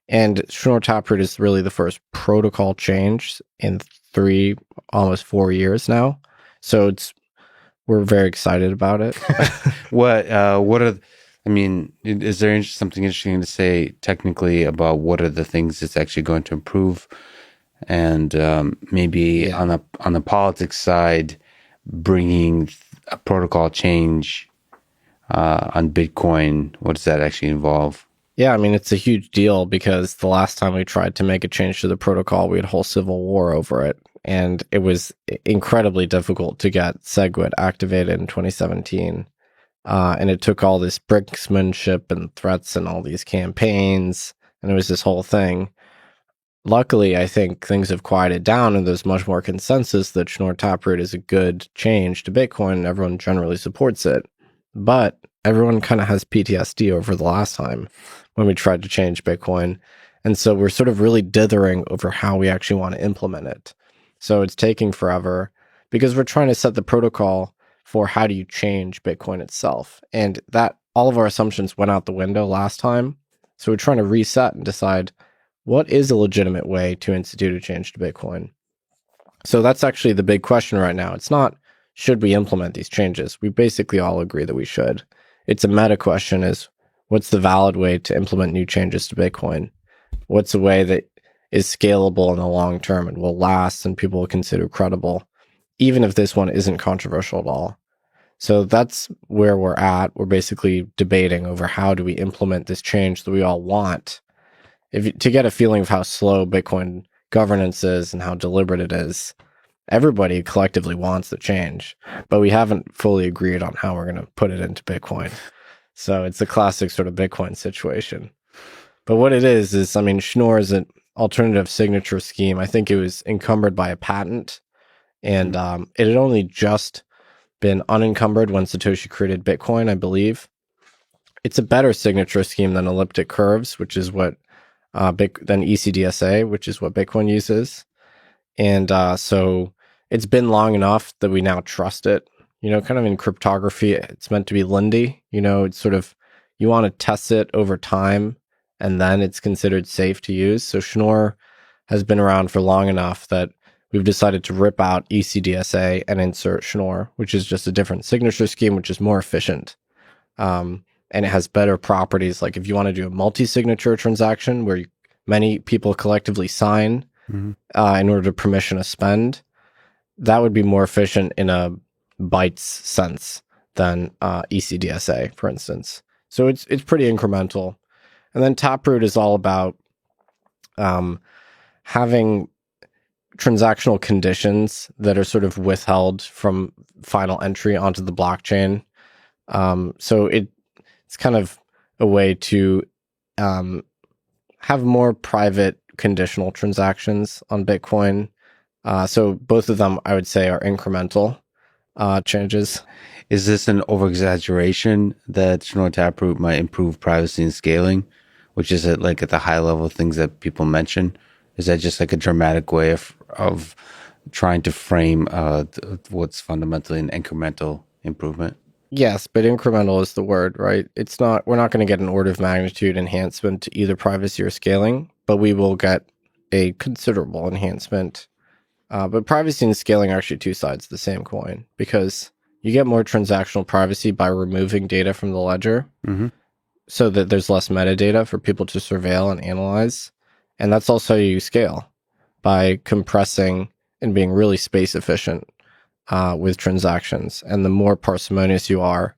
And Schnorr Taproot is really the first protocol change in 3, almost 4 years now. So we're very excited about it. Is there something interesting to say technically about what are the things it's actually going to improve? And maybe on the politics side, bringing a protocol change on Bitcoin, what does that actually involve? Yeah, I mean, it's a huge deal because the last time we tried to make a change to the protocol, we had a whole civil war over it. And it was incredibly difficult to get SegWit activated in 2017. And it took all this brinksmanship and threats and all these campaigns. And it was this whole thing. Luckily, I think things have quieted down and there's much more consensus that Schnorr Taproot is a good change to Bitcoin and everyone generally supports it. But everyone kind of has PTSD over the last time when we tried to change Bitcoin. And so we're sort of really dithering over how we actually want to implement it. So it's taking forever because we're trying to set the protocol for how do you change Bitcoin itself. And that all of our assumptions went out the window last time. So we're trying to reset and decide what is a legitimate way to institute a change to Bitcoin. So that's actually the big question right now. It's not, should we implement these changes? We basically all agree that we should. It's a meta question is, what's the valid way to implement new changes to Bitcoin? What's a way that is scalable in the long term and will last and people will consider credible, even if this one isn't controversial at all? So that's where we're at. We're basically debating over how do we implement this change that we all want. To get a feeling of how slow Bitcoin governance is and how deliberate it is, everybody collectively wants the change, but we haven't fully agreed on how we're going to put it into Bitcoin. So it's a classic sort of Bitcoin situation. But what it is, I mean, Schnorr is an alternative signature scheme. I think it was encumbered by a patent, and it had only just been unencumbered when Satoshi created Bitcoin, I believe. It's a better signature scheme than elliptic curves, which is what than ECDSA, which is what Bitcoin uses. And so it's been long enough that we now trust it. You know, kind of in cryptography, it's meant to be Lindy. You know, it's sort of, you want to test it over time, and then it's considered safe to use. So Schnorr has been around for long enough that we've decided to rip out ECDSA and insert Schnorr, which is just a different signature scheme, which is more efficient. And it has better properties. Like if you want to do a multi-signature transaction where many people collectively sign in order to permission a spend, that would be more efficient in a bytes sense than ECDSA, for instance. So it's pretty incremental. And then Taproot is all about having transactional conditions that are sort of withheld from final entry onto the blockchain. So it's kind of a way to have more private conditional transactions on Bitcoin. So both of them, I would say, are incremental changes. Is this an over-exaggeration that Schnorr Taproot might improve privacy and scaling, which is at the high level things that people mention? Is that just like a dramatic way of trying to frame what's fundamentally an incremental improvement? Yes, but incremental is the word, right? We're not going to get an order of magnitude enhancement to either privacy or scaling, but we will get a considerable enhancement. But privacy and scaling are actually two sides of the same coin, because you get more transactional privacy by removing data from the ledger so that there's less metadata for people to surveil and analyze. And that's also how you scale, by compressing and being really space efficient with transactions. And the more parsimonious you are,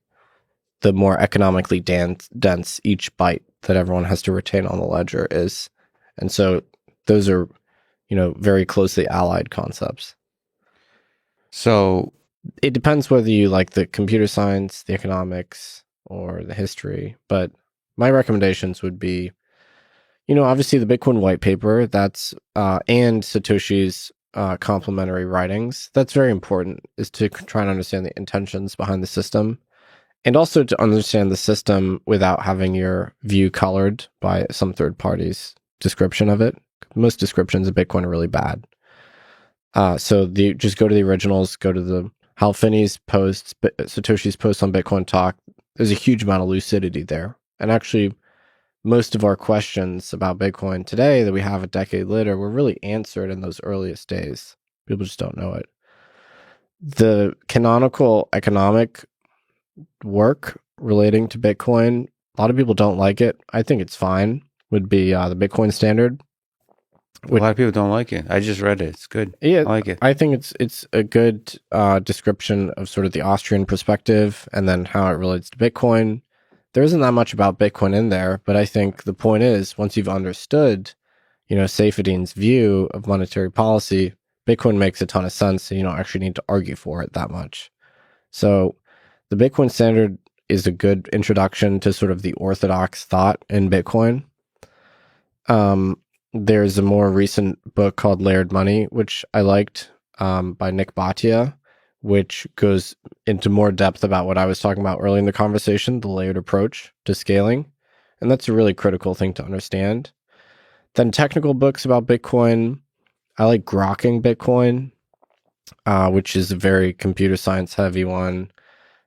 the more economically dense each byte that everyone has to retain on the ledger is. And so those are, very closely allied concepts. So it depends whether you like the computer science, the economics, or the history. But my recommendations would be, obviously the Bitcoin white paper, that's and Satoshi's complementary writings. That's very important, is to try and understand the intentions behind the system, and also to understand the system without having your view colored by some third party's description of it. Most descriptions of Bitcoin are really bad. So just go to the originals, go to the Hal Finney's posts, Satoshi's posts on Bitcoin Talk. There's a huge amount of lucidity there. And actually, most of our questions about Bitcoin today that we have a decade later were really answered in those earliest days. People just don't know it. The canonical economic work relating to Bitcoin, a lot of people don't like it. I think it's fine. Would be the Bitcoin Standard. A lot of people don't like it. I just read it. It's good. Yeah, I like it. I think it's a good description of sort of the Austrian perspective and then how it relates to Bitcoin. There isn't that much about Bitcoin in there, but I think the point is, once you've understood, Saifedean's view of monetary policy, Bitcoin makes a ton of sense, so you don't actually need to argue for it that much. So the Bitcoin Standard is a good introduction to sort of the orthodox thought in Bitcoin. There's a more recent book called Layered Money, which I liked, by Nic Carter, which goes into more depth about what I was talking about early in the conversation, the layered approach to scaling. And that's a really critical thing to understand. Then technical books about Bitcoin. I like Grokking Bitcoin, which is a very computer science heavy one.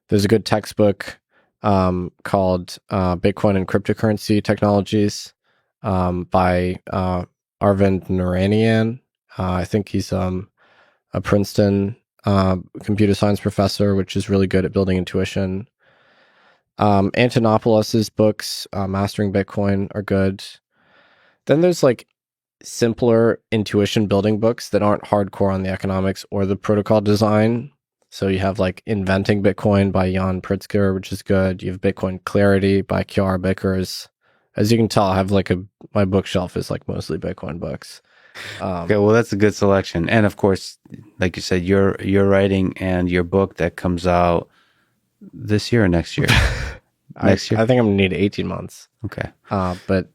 There's a good textbook called Bitcoin and Cryptocurrency Technologies by Arvind Naranian. I think he's a Princeton computer science professor, which is really good at building intuition. Antonopoulos's books, Mastering Bitcoin, are good. Then there's like simpler intuition building books that aren't hardcore on the economics or the protocol design. So you have like Inventing Bitcoin by Jan Pritzker, which is good. You have Bitcoin Clarity by Kiara Bickers. As you can tell, I have my bookshelf is like mostly Bitcoin books. Okay, well, that's a good selection. And of course, like you said, your writing and your book that comes out this year or next year? Next year? I think I'm going to need 18 months. Okay. But,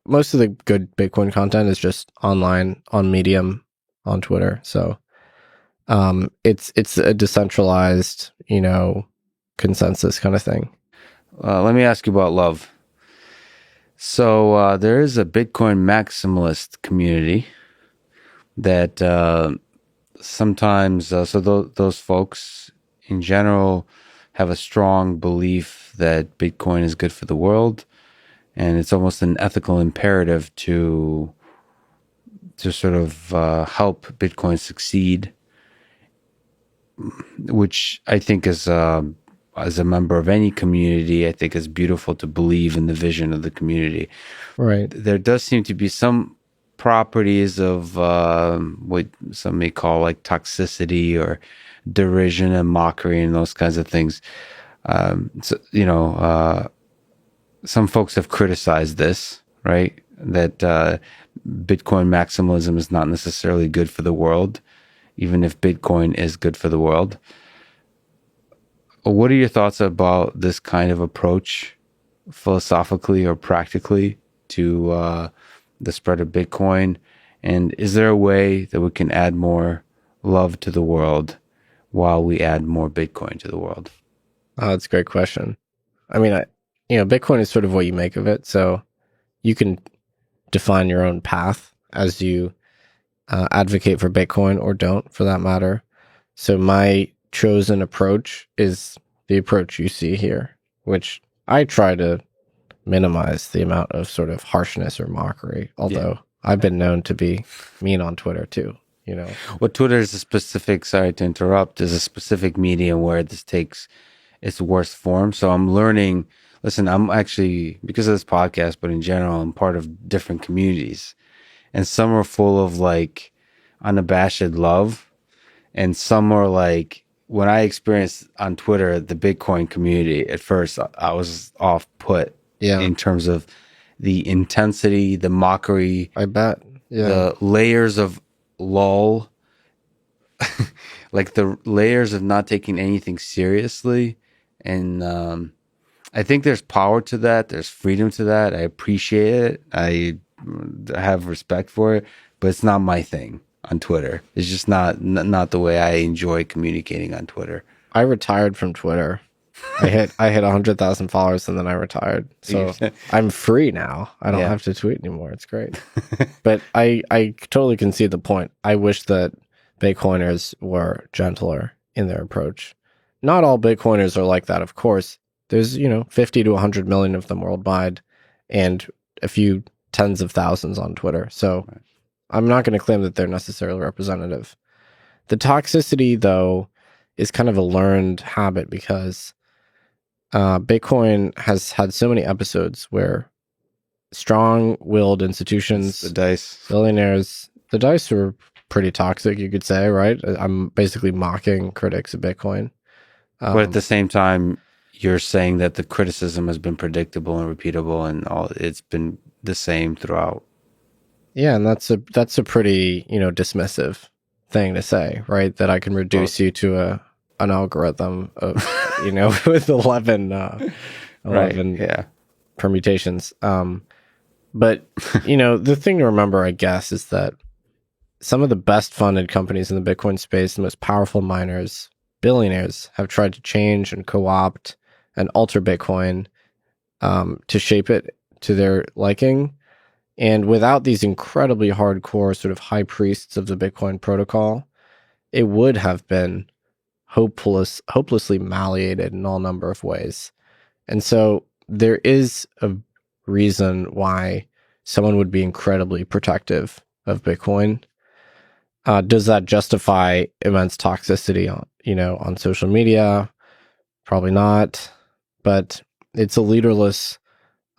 most of the good Bitcoin content is just online, on Medium, on Twitter. So it's a decentralized, consensus kind of thing. Let me ask you about love. So there is a Bitcoin maximalist community that sometimes, those folks in general have a strong belief that Bitcoin is good for the world, and it's almost an ethical imperative to sort of help Bitcoin succeed, which I think is as a member of any community, I think it's beautiful to believe in the vision of the community. Right. There does seem to be some properties of what some may call like toxicity or derision and mockery and those kinds of things. Some folks have criticized this, right? That Bitcoin maximalism is not necessarily good for the world, even if Bitcoin is good for the world. What are your thoughts about this kind of approach, philosophically or practically, to the spread of Bitcoin? And is there a way that we can add more love to the world while we add more Bitcoin to the world? Oh, that's a great question. I mean, Bitcoin is sort of what you make of it. So you can define your own path as you advocate for Bitcoin or don't, for that matter. So my chosen approach is the approach you see here, which I try to minimize the amount of sort of harshness or mockery, although I've been known to be mean on Twitter too, Well, Twitter is sorry to interrupt, is a specific medium where this takes its worst form. So I'm learning, listen, I'm actually, because of this podcast, but in general, I'm part of different communities, and some are full of like unabashed love, and some are like, when I experienced on Twitter the Bitcoin community, at first I was off put in terms of the intensity, the mockery. I bet. Yeah. The layers of lol. like the layers of not taking anything seriously. And I think there's power to that. There's freedom to that. I appreciate it. I have respect for it, but it's not my thing on Twitter. It's just not the way I enjoy communicating on Twitter. I retired from Twitter. I hit 100,000 followers and then I retired. So I'm free now. I don't have to tweet anymore. It's great. But I totally concede the point. I wish that Bitcoiners were gentler in their approach. Not all Bitcoiners are like that, of course. There's, 50 to 100 million of them worldwide and a few tens of thousands on Twitter. So I'm not going to claim that they're necessarily representative. The toxicity, though, is kind of a learned habit because Bitcoin has had so many episodes where strong-willed institutions, the dice, billionaires, the dice were pretty toxic, you could say, right? I'm basically mocking critics of Bitcoin. But at the same time, you're saying that the criticism has been predictable and repeatable and it's been the same throughout. Yeah, and that's a pretty, dismissive thing to say, right? That I can reduce you to an algorithm of, with 11 permutations. But, the thing to remember, I guess, is that some of the best funded companies in the Bitcoin space, the most powerful miners, billionaires, have tried to change and co-opt and alter Bitcoin to shape it to their liking. And without these incredibly hardcore sort of high priests of the Bitcoin protocol, it would have been hopelessly malleated in all number of ways. And so there is a reason why someone would be incredibly protective of Bitcoin. Does that justify immense toxicity on social media? Probably not. But it's a leaderless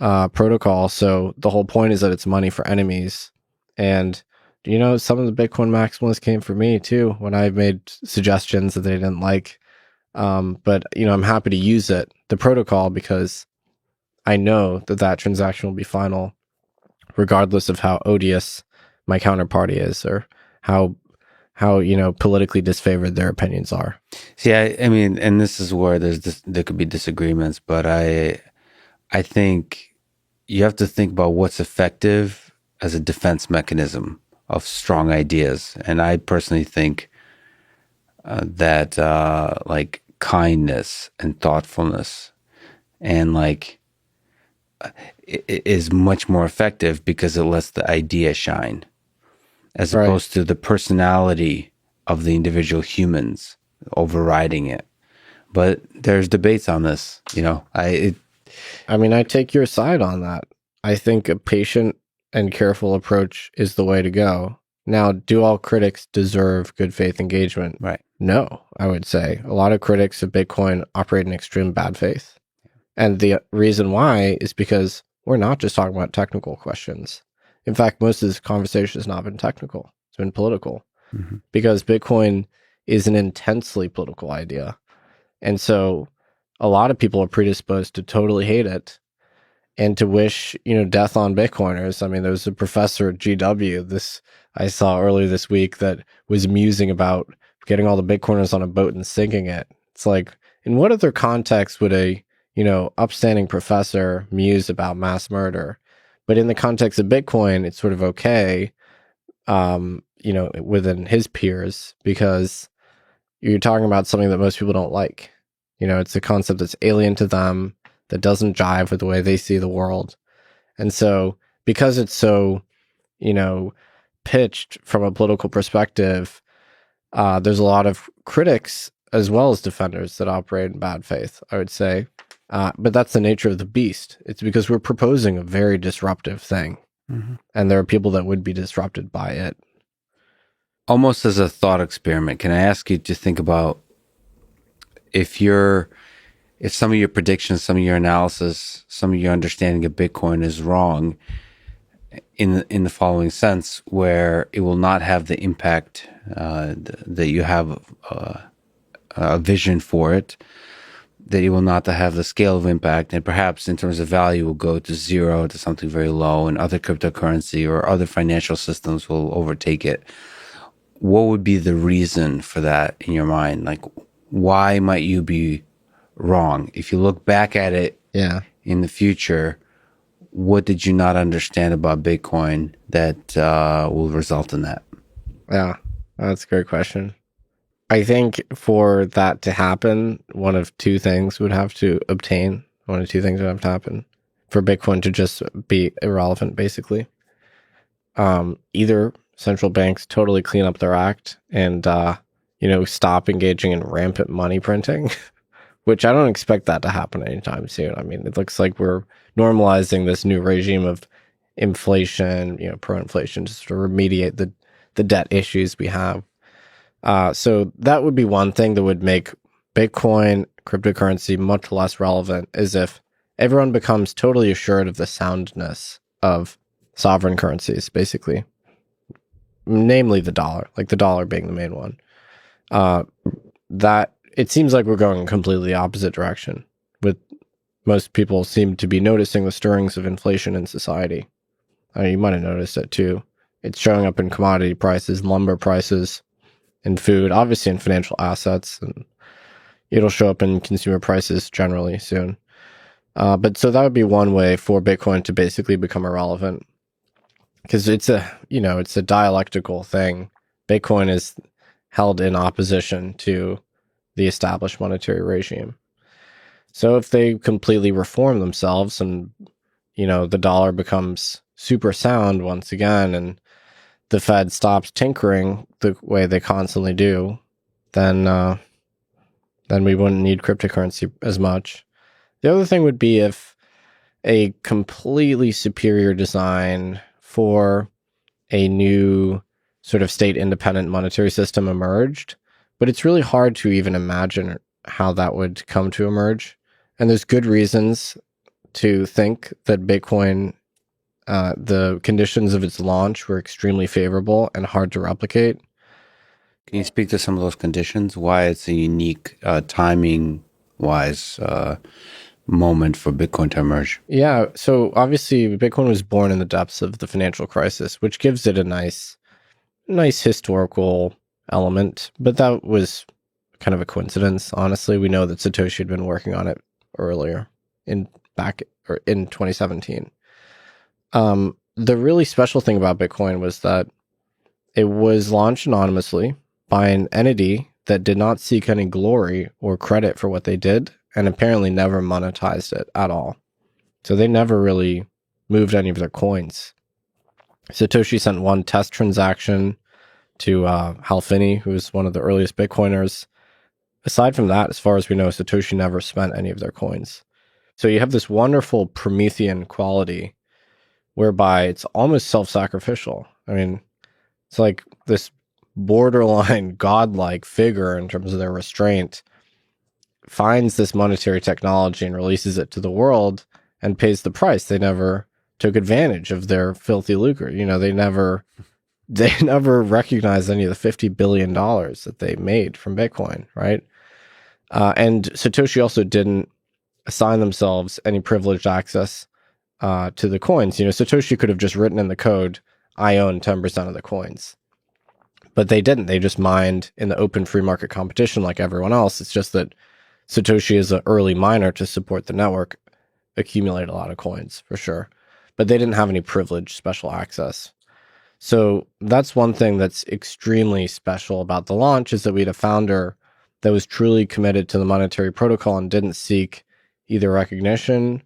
protocol, so the whole point is that it's money for enemies. And some of the Bitcoin maximalists came for me too when I made suggestions that they didn't like. But I'm happy to use the protocol, because I know that transaction will be final, regardless of how odious my counterparty is or how politically disfavored their opinions are. See, I mean, and this is where there could be disagreements, but I think you have to think about what's effective as a defense mechanism of strong ideas. And I personally think that like kindness and thoughtfulness and is much more effective because it lets the idea shine, as opposed to the personality of the individual humans overriding it. But there's debates on this, I take your side on that. I think a patient and careful approach is the way to go. Now, do all critics deserve good faith engagement? Right. No, I would say. A lot of critics of Bitcoin operate in extreme bad faith. And the reason why is because we're not just talking about technical questions. In fact, most of this conversation has not been technical. It's been political. Mm-hmm. Because Bitcoin is an intensely political idea. And so a lot of people are predisposed to totally hate it and to wish, death on Bitcoiners. I mean, there was a professor at GW I saw earlier this week that was musing about getting all the Bitcoiners on a boat and sinking it. It's like, in what other context would a, upstanding professor muse about mass murder? But in the context of Bitcoin, it's sort of okay, within his peers, because you're talking about something that most people don't like. It's a concept that's alien to them, that doesn't jive with the way they see the world. And so because it's so, pitched from a political perspective, there's a lot of critics as well as defenders that operate in bad faith, I would say. But that's the nature of the beast. It's because we're proposing a very disruptive thing. Mm-hmm. And there are people that would be disrupted by it. Almost as a thought experiment, can I ask you to think about if some of your predictions, some of your analysis, some of your understanding of Bitcoin is wrong in the following sense, where it will not have the impact that you have a vision for it, that it will not have the scale of impact, and perhaps in terms of value will go to zero, to something very low, and other cryptocurrency or other financial systems will overtake it. what would be the reason for that in your mind? Like, why might you be wrong? If you look back at it in the future, what did you not understand about Bitcoin that will result in that? Yeah, that's a great question. I think for that to happen, one of two things would have to happen for Bitcoin to just be irrelevant, basically. Either central banks totally clean up their act and, stop engaging in rampant money printing, which I don't expect that to happen anytime soon. I mean, it looks like we're normalizing this new regime of inflation, pro-inflation, just to remediate the debt issues we have. So that would be one thing that would make Bitcoin, cryptocurrency, much less relevant, is if everyone becomes totally assured of the soundness of sovereign currencies, basically, namely the dollar, like the dollar being the main one. That it seems like we're going in completely the opposite direction. With most people seem to be noticing the stirrings of inflation in society. You might have noticed it too. It's showing up in commodity prices, lumber prices, in food, obviously in financial assets, and it'll show up in consumer prices generally soon. But so that would be one way for Bitcoin to basically become irrelevant, because it's a dialectical thing. Bitcoin is held in opposition to the established monetary regime. So if they completely reform themselves and, the dollar becomes super sound once again, and the Fed stops tinkering the way they constantly do, then we wouldn't need cryptocurrency as much. The other thing would be if a completely superior design for a new sort of state-independent monetary system emerged, but it's really hard to even imagine how that would come to emerge. And there's good reasons to think that Bitcoin, the conditions of its launch were extremely favorable and hard to replicate. Can you speak to some of those conditions? Why it's a unique timing-wise moment for Bitcoin to emerge? Yeah, so obviously Bitcoin was born in the depths of the financial crisis, which gives it a nice historical element, but that was kind of a coincidence. Honestly, we know that Satoshi had been working on it earlier in 2017. The really special thing about Bitcoin was that it was launched anonymously by an entity that did not seek any glory or credit for what they did, and apparently never monetized it at all. So they never really moved any of their coins. Satoshi sent one test transaction to Hal Finney, who was one of the earliest Bitcoiners. Aside from that, as far as we know, Satoshi never spent any of their coins. So you have this wonderful Promethean quality whereby it's almost self-sacrificial. I mean, it's like this borderline godlike figure in terms of their restraint finds this monetary technology and releases it to the world and pays the price. They never took advantage of their filthy lucre. They never recognized any of the $50 billion that they made from Bitcoin, right? And Satoshi also didn't assign themselves any privileged access to the coins. Satoshi could have just written in the code, I own 10% of the coins. But they didn't. They just mined in the open free market competition like everyone else. It's just that Satoshi is an early miner to support the network, accumulate a lot of coins for sure. But they didn't have any privileged special access. So that's one thing that's extremely special about the launch, is that we had a founder that was truly committed to the monetary protocol and didn't seek either recognition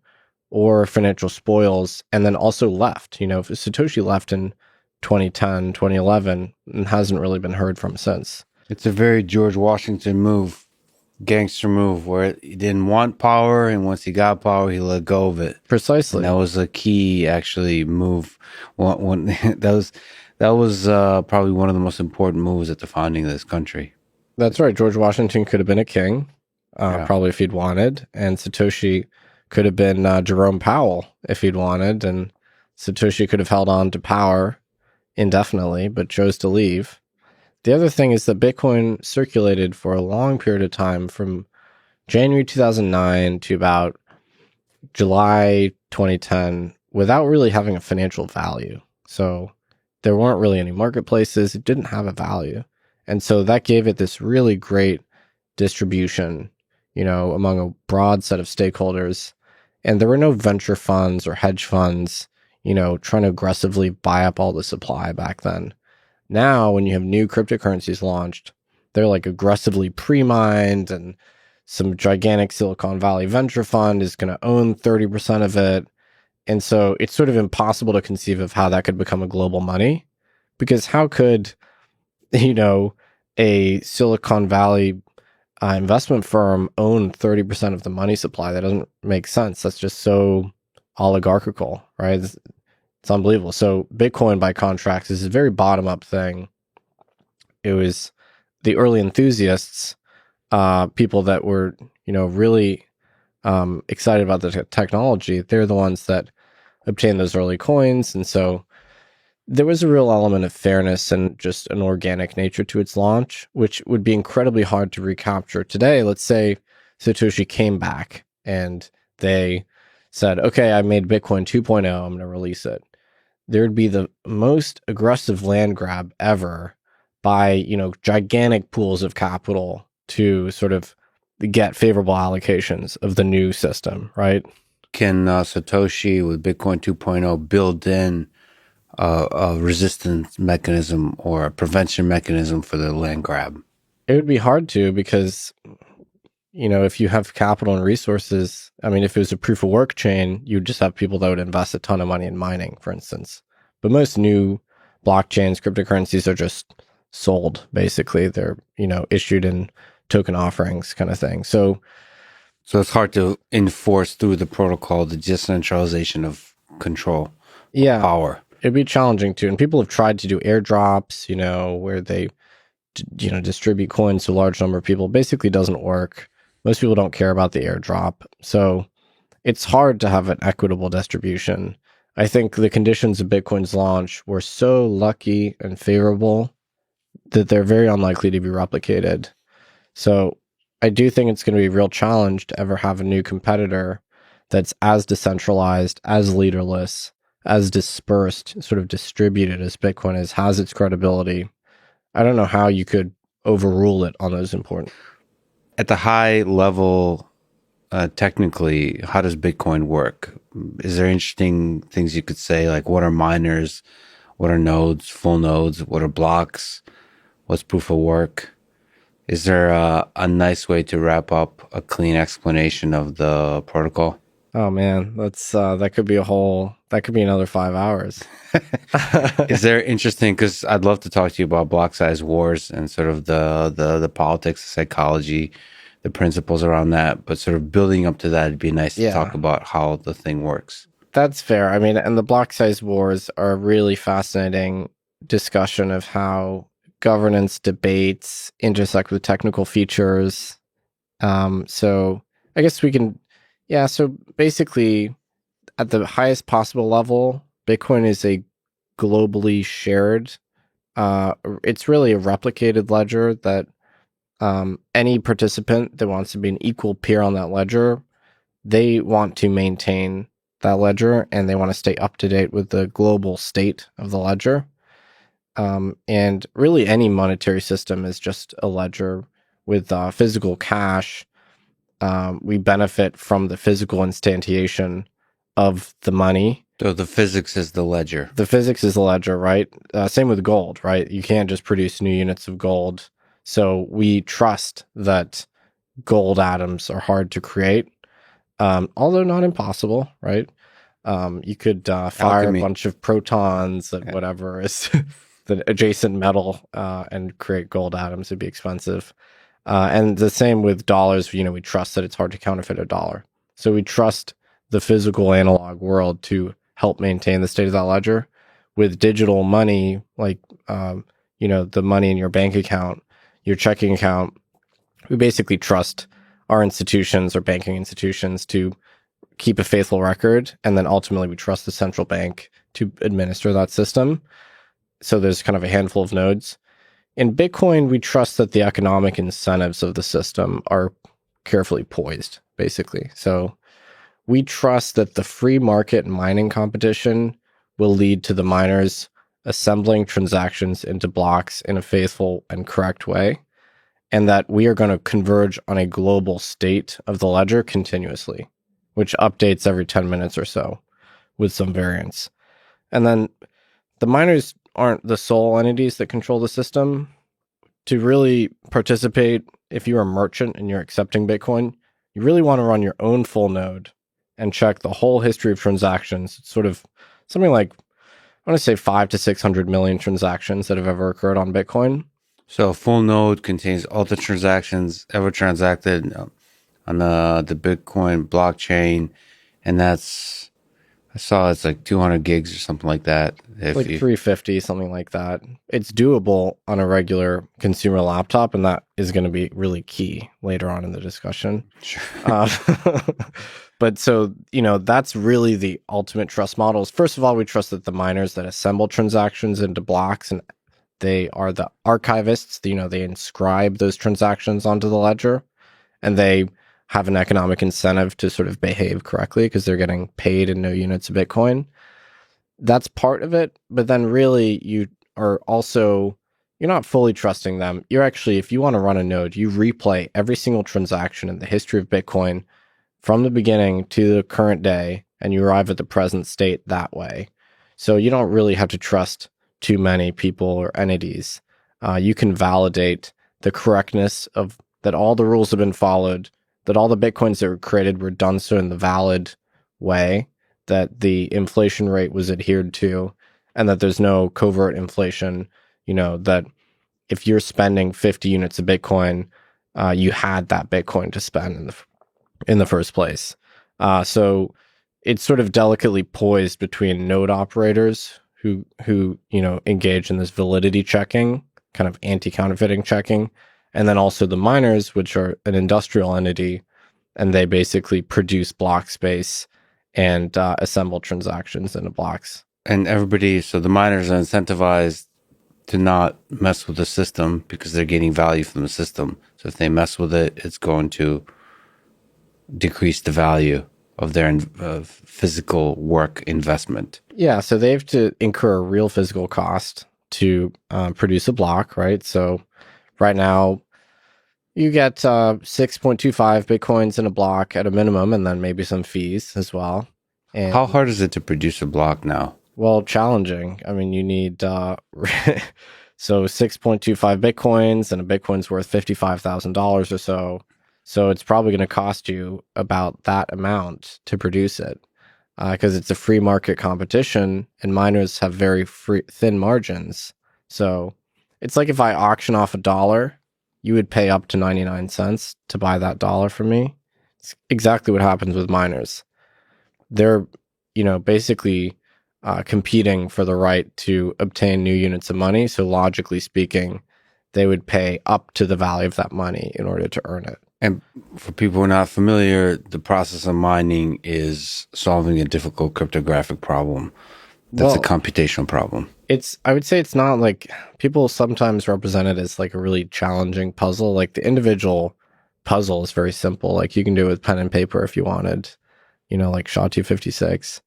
or financial spoils, and then also left. Satoshi left in 2010, 2011, and hasn't really been heard from since. It's a very George Washington move, gangster move, where he didn't want power, and once he got power, he let go of it. Precisely. And that was a key, actually, move. That was probably one of the most important moves at the founding of this country. That's right. George Washington could have been a king, probably if he'd wanted, and Satoshi could have been Jerome Powell if he'd wanted, and Satoshi could have held on to power indefinitely, but chose to leave. The other thing is that Bitcoin circulated for a long period of time, from January 2009 to about July 2010, without really having a financial value. So There weren't really any marketplaces. It didn't have a value. And so that gave it this really great distribution, among a broad set of stakeholders. And there were no venture funds or hedge funds, trying to aggressively buy up all the supply back then. Now, when you have new cryptocurrencies launched, they're like aggressively pre-mined, and some gigantic Silicon Valley venture fund is going to own 30% of it. And so it's sort of impossible to conceive of how that could become a global money, because how could, a Silicon Valley investment firm own 30% of the money supply? That doesn't make sense. That's just so oligarchical, right? It's unbelievable. So Bitcoin, by contrast, is a very bottom-up thing. It was the early enthusiasts, people that were, really excited about the technology. They're the ones that obtained those early coins. And so there was a real element of fairness and just an organic nature to its launch, which would be incredibly hard to recapture today. Let's say Satoshi came back and they said, okay, I made Bitcoin 2.0, I'm going to release it. There'd be the most aggressive land grab ever by, gigantic pools of capital to sort of get favorable allocations of the new system, right? Can Satoshi with Bitcoin 2.0 build in a resistance mechanism or a prevention mechanism for the land grab? It would be hard to, because, if you have capital and resources, if it was a proof of work chain, you'd just have people that would invest a ton of money in mining, for instance. But most new blockchains, cryptocurrencies, are just sold, basically. They're, issued in token offerings kind of thing. So it's hard to enforce through the protocol, the decentralization of control, power. It'd be challenging too. And people have tried to do airdrops, where they, distribute coins to a large number of people. Basically doesn't work. Most people don't care about the airdrop. So it's hard to have an equitable distribution. I think the conditions of Bitcoin's launch were so lucky and favorable that they're very unlikely to be replicated. So I do think it's going to be a real challenge to ever have a new competitor that's as decentralized, as leaderless, as dispersed, sort of distributed as Bitcoin is, has its credibility. I don't know how you could overrule it on those important. At the high level, technically, how does Bitcoin work? Is there interesting things you could say, like what are miners, what are nodes, full nodes, what are blocks, what's proof of work? Is there a nice way to wrap up a clean explanation of the protocol? Oh man, that could be another 5 hours. Is there interesting, because I'd love to talk to you about block size wars and sort of the politics, the psychology, the principles around that, but sort of building up to that, it'd be nice to talk about how the thing works. That's fair. And the block size wars are a really fascinating discussion of how governance debates intersect with technical features. So I guess we can, so basically at the highest possible level, Bitcoin is a globally shared, it's really a replicated ledger that any participant that wants to be an equal peer on that ledger, they want to maintain that ledger and they want to stay up to date with the global state of the ledger. And really any monetary system is just a ledger with physical cash. We benefit from the physical instantiation of the money. So the physics is the ledger. The physics is the ledger, right? Same with gold, right? You can't just produce new units of gold. So we trust that gold atoms are hard to create, although not impossible, right? You could fire a bunch of protons at whatever is the adjacent metal and create gold atoms. It'd be expensive. And the same with dollars. We trust that it's hard to counterfeit a dollar. So we trust the physical analog world to help maintain the state of that ledger. With digital money, like the money in your bank account, your checking account, we basically trust our institutions or banking institutions to keep a faithful record, and then ultimately we trust the central bank to administer that system. So there's kind of a handful of nodes. In Bitcoin, we trust that the economic incentives of the system are carefully poised, basically. So we trust that the free market mining competition will lead to the miners assembling transactions into blocks in a faithful and correct way, and that we are going to converge on a global state of the ledger continuously, which updates every 10 minutes or so with some variance. And then the miners aren't the sole entities that control the system. To really participate, if you're a merchant and you're accepting Bitcoin, you really want to run your own full node and check the whole history of transactions. It's sort of something like, I want to say 500 to 600 million transactions that have ever occurred on Bitcoin. So a full node contains all the transactions ever transacted on the Bitcoin blockchain, and that's, I saw it's like 200 gigs or something like that. Like 350, something like that. It's doable on a regular consumer laptop, and that is going to be really key later on in the discussion. Sure. But so, that's really the ultimate trust models. First of all, we trust that the miners that assemble transactions into blocks, and they are the archivists, they inscribe those transactions onto the ledger, and they have an economic incentive to sort of behave correctly because they're getting paid in no units of Bitcoin. That's part of it. But then really you're not fully trusting them. You're actually, if you want to run a node, you replay every single transaction in the history of Bitcoin from the beginning to the current day, and you arrive at the present state that way. So you don't really have to trust too many people or entities. You can validate the correctness of that all the rules have been followed, that all the Bitcoins that were created were done so in the valid way, that the inflation rate was adhered to, and that there's no covert inflation, that if you're spending 50 units of Bitcoin, you had that Bitcoin to spend in the first place. So it's sort of delicately poised between node operators who engage in this validity checking, kind of anti-counterfeiting checking, and then also the miners, which are an industrial entity, and they basically produce block space and assemble transactions into blocks. And everybody, so the miners are incentivized to not mess with the system because they're getting value from the system. So if they mess with it, it's going to decrease the value of their physical work investment. Yeah, so they have to incur a real physical cost to produce a block, right? So right now, you get 6.25 Bitcoins in a block at a minimum, and then maybe some fees as well. And how hard is it to produce a block now? Well, challenging. I mean, you need so 6.25 Bitcoins, and a Bitcoin's worth $55,000 or so. So it's probably going to cost you about that amount to produce it, because it's a free market competition, and miners have very thin margins. So it's like if I auction off $1, you would pay up to 99 cents to buy that dollar from me. It's exactly what happens with miners. They're, basically competing for the right to obtain new units of money. So logically speaking, they would pay up to the value of that money in order to earn it. And for people who are not familiar, the process of mining is solving a difficult cryptographic problem. That's a computational problem. I would say it's not like, people sometimes represent it as like a really challenging puzzle. Like the individual puzzle is very simple. Like you can do it with pen and paper if you wanted, like SHA-256.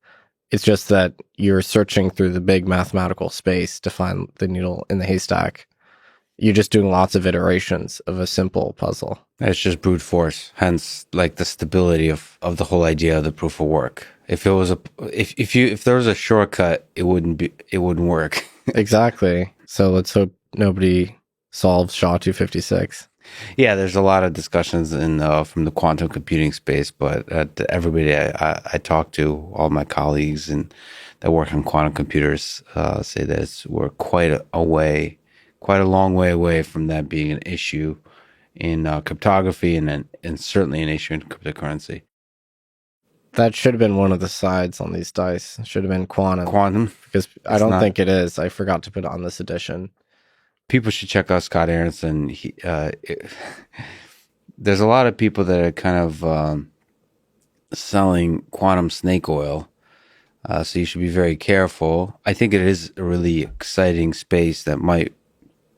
It's just that you're searching through the big mathematical space to find the needle in the haystack. You're just doing lots of iterations of a simple puzzle. It's just brute force, hence like the stability of the whole idea of the proof of work. If it was if there was a shortcut, it wouldn't work. Exactly. So let's hope nobody solves SHA-256. Yeah, there's a lot of discussions from the quantum computing space, but everybody I talk to, all my colleagues and that work on quantum computers, say that we're quite a long way away from that being an issue in cryptography and certainly an issue in cryptocurrency. That should have been one of the sides on these dice. It should have been quantum. Quantum? Because I don't think it is. I forgot to put it on this edition. People should check out Scott Aronson. There's a lot of people that are kind of selling quantum snake oil. So you should be very careful. I think it is a really exciting space that might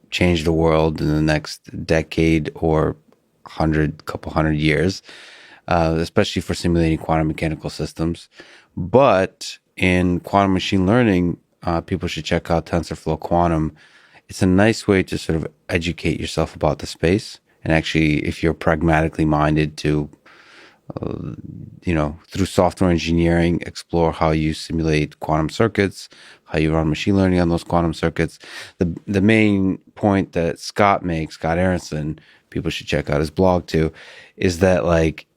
change the world in the next decade or couple hundred years, especially for simulating quantum mechanical systems. But in quantum machine learning, people should check out TensorFlow Quantum. It's a nice way to sort of educate yourself about the space. And actually, if you're pragmatically minded to, through software engineering, explore how you simulate quantum circuits, how you run machine learning on those quantum circuits. The main point that Scott Aronson, people should check out his blog too, is that like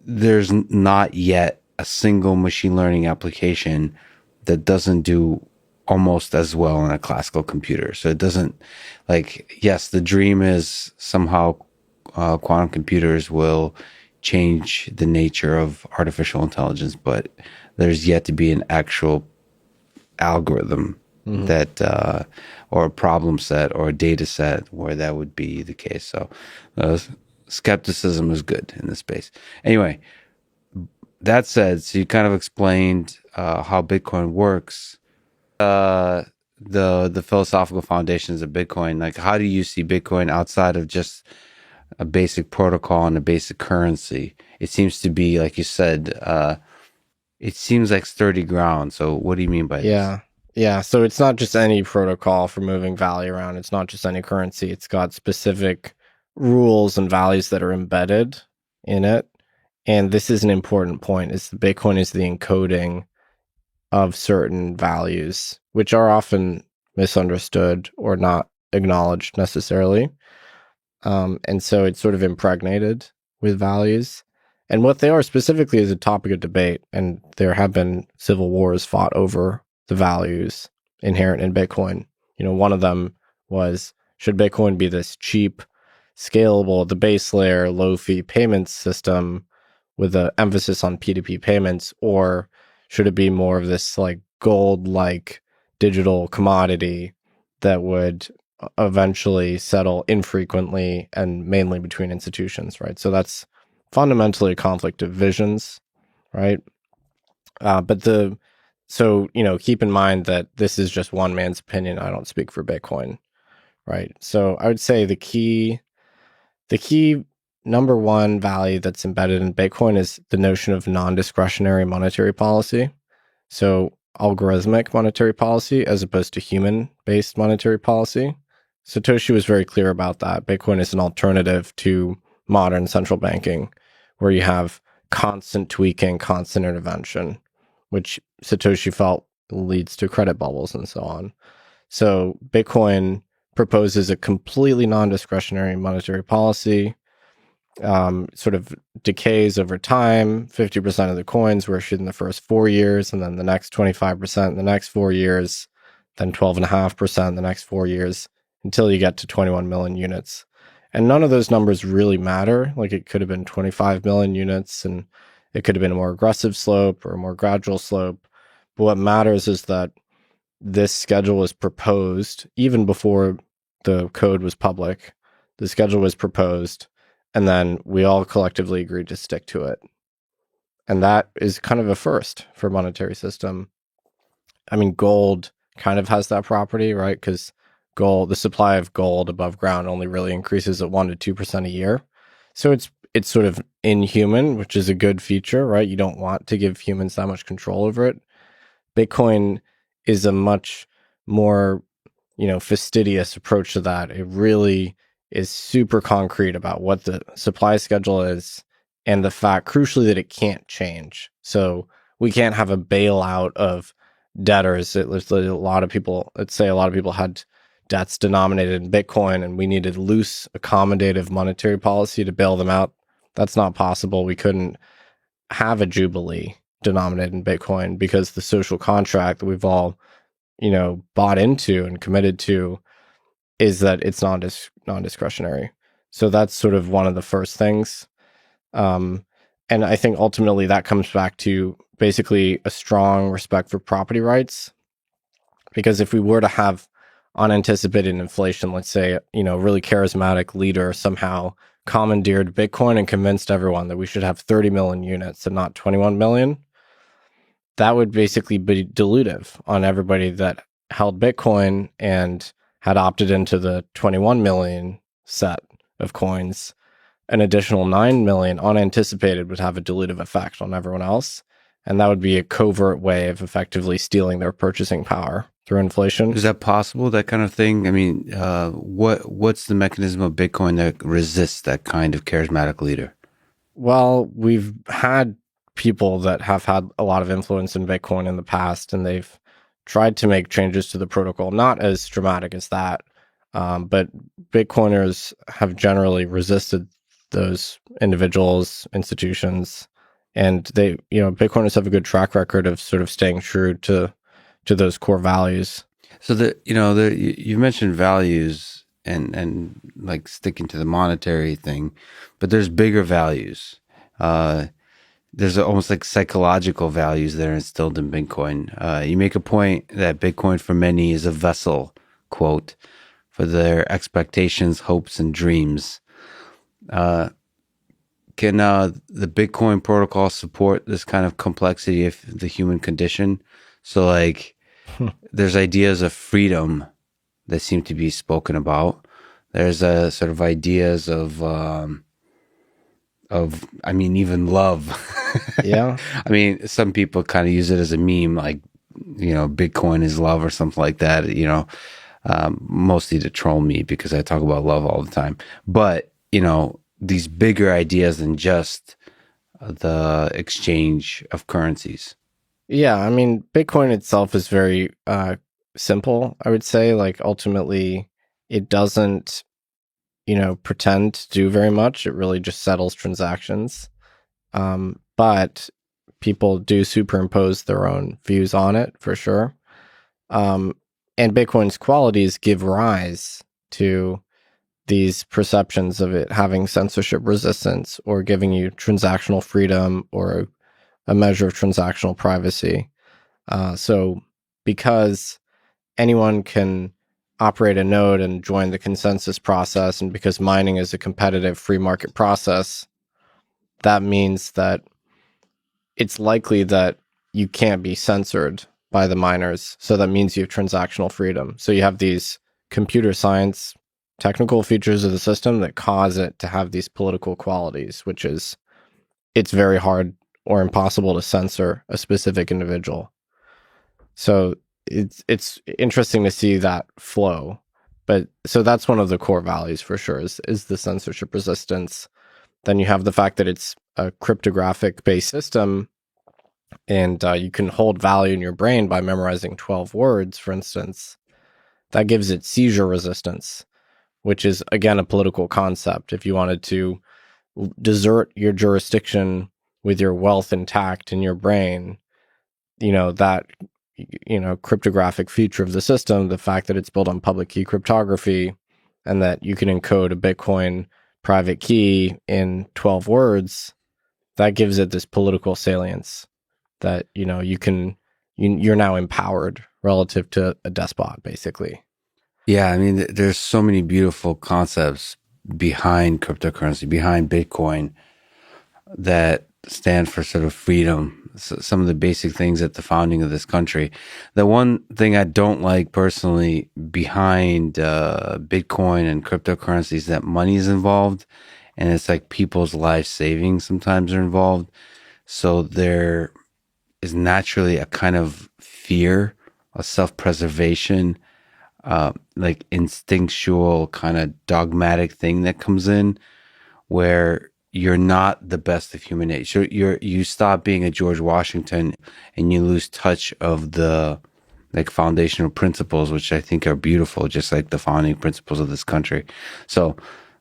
there's not yet a single machine learning application that doesn't do almost as well on a classical computer. So it doesn't, like, yes, the dream is somehow quantum computers will change the nature of artificial intelligence, but there's yet to be an actual algorithm that or a problem set or a data set where that would be the case. So skepticism is good in this space. Anyway, that said, so you kind of explained how Bitcoin works, the philosophical foundations of Bitcoin. Like, how do you see Bitcoin outside of just a basic protocol and a basic currency? It seems to be, like you said, it seems like sturdy ground. So what do you mean by this? Yeah. So it's not just any protocol for moving value around. It's not just any currency. It's got specific rules and values that are embedded in it. And this is an important point, is that Bitcoin is the encoding of certain values, which are often misunderstood or not acknowledged necessarily. And so it's sort of impregnated with values. And what they are specifically is a topic of debate. And there have been civil wars fought over the values inherent in Bitcoin. One of them was, should Bitcoin be this cheap, scalable, the base layer, low fee payments system with an emphasis on P2P payments, or should it be more of this like gold-like digital commodity that would eventually settle infrequently and mainly between institutions, right? So that's fundamentally a conflict of visions, right? So keep in mind that this is just one man's opinion. I don't speak for Bitcoin, right? So I would say the key number one value that's embedded in Bitcoin is the notion of non-discretionary monetary policy. So algorithmic monetary policy as opposed to human-based monetary policy. Satoshi was very clear about that. Bitcoin is an alternative to modern central banking, where you have constant tweaking, constant intervention, which Satoshi felt leads to credit bubbles and so on. So Bitcoin proposes a completely non-discretionary monetary policy, sort of decays over time. 50% of the coins were issued in the first 4 years, and then the next 25% in the next 4 years, then 12.5% in the next 4 years, until you get to 21 million units. And none of those numbers really matter. Like, it could have been 25 million units, and it could have been a more aggressive slope or a more gradual slope. But what matters is that this schedule was proposed even before the code was public. The schedule was proposed, and then we all collectively agreed to stick to it. And that is kind of a first for a monetary system. I mean, gold kind of has that property, right? Because the supply of gold above ground only really increases at 1% to 2% a year. So it's sort of inhuman, which is a good feature, right? You don't want to give humans that much control over it. Bitcoin is a much more, fastidious approach to that. It really is super concrete about what the supply schedule is, and the fact, crucially, that it can't change. So we can't have a bailout of debtors. Let's say a lot of people had debts denominated in Bitcoin, and we needed loose, accommodative monetary policy to bail them out. That's not possible. We couldn't have a jubilee denominated in Bitcoin, because the social contract that we've all, bought into and committed to is that it's non-discretionary. So that's sort of one of the first things. And I think ultimately that comes back to basically a strong respect for property rights. Because if we were to have unanticipated inflation, let's say, a really charismatic leader somehow commandeered Bitcoin and convinced everyone that we should have 30 million units and not 21 million, that would basically be dilutive on everybody that held Bitcoin and had opted into the 21 million set of coins. An additional 9 million unanticipated would have a dilutive effect on everyone else. And that would be a covert way of effectively stealing their purchasing power through inflation. Is that possible, that kind of thing? I mean, what's the mechanism of Bitcoin that resists that kind of charismatic leader? Well, we've had people that have had a lot of influence in Bitcoin in the past, and they've tried to make changes to the protocol, not as dramatic as that. But Bitcoiners have generally resisted those individuals, institutions, and they, Bitcoiners have a good track record of sort of staying true to those core values. So you mentioned values and like sticking to the monetary thing, but there's bigger values. There's almost like psychological values that are instilled in Bitcoin. You make a point that Bitcoin for many is a vessel, quote, for their expectations, hopes, and dreams. Can the Bitcoin protocol support this kind of complexity of the human condition? So like there's ideas of freedom that seem to be spoken about. There's sort of ideas of even love. Yeah. I mean, some people kind of use it as a meme, like, Bitcoin is love or something like that, mostly to troll me because I talk about love all the time. But, these bigger ideas than just the exchange of currencies. Yeah, I mean, Bitcoin itself is very simple, I would say. Like, ultimately, it doesn't, pretend to do very much. It really just settles transactions. But people do superimpose their own views on it, for sure. And Bitcoin's qualities give rise to these perceptions of it having censorship resistance or giving you transactional freedom or a measure of transactional privacy. So because anyone can operate a node and join the consensus process, and because mining is a competitive free market process, that means that it's likely that you can't be censored by the miners. So that means you have transactional freedom. So you have these computer science technical features of the system that cause it to have these political qualities, which is, it's very hard or impossible to censor a specific individual. So it's interesting to see that flow. But so that's one of the core values for sure, is the censorship resistance. Then you have the fact that it's a cryptographic based system, and you can hold value in your brain by memorizing 12 words, for instance. That gives it seizure resistance, which is, again, a political concept. If you wanted to desert your jurisdiction with your wealth intact in your brain, that, cryptographic feature of the system, the fact that it's built on public key cryptography and that you can encode a Bitcoin private key in 12 words, that gives it this political salience that, you're now empowered relative to a despot, basically. Yeah, I mean, there's so many beautiful concepts behind cryptocurrency, behind Bitcoin, that stand for sort of freedom. So some of the basic things at the founding of this country. The one thing I don't like personally behind Bitcoin and cryptocurrency is that money is involved, and it's like people's life savings sometimes are involved. So there is naturally a kind of fear, a self-preservation, like instinctual kind of dogmatic thing that comes in, where you're not the best of human nature. You stop being a George Washington and you lose touch of the like foundational principles, which I think are beautiful, just like the founding principles of this country. So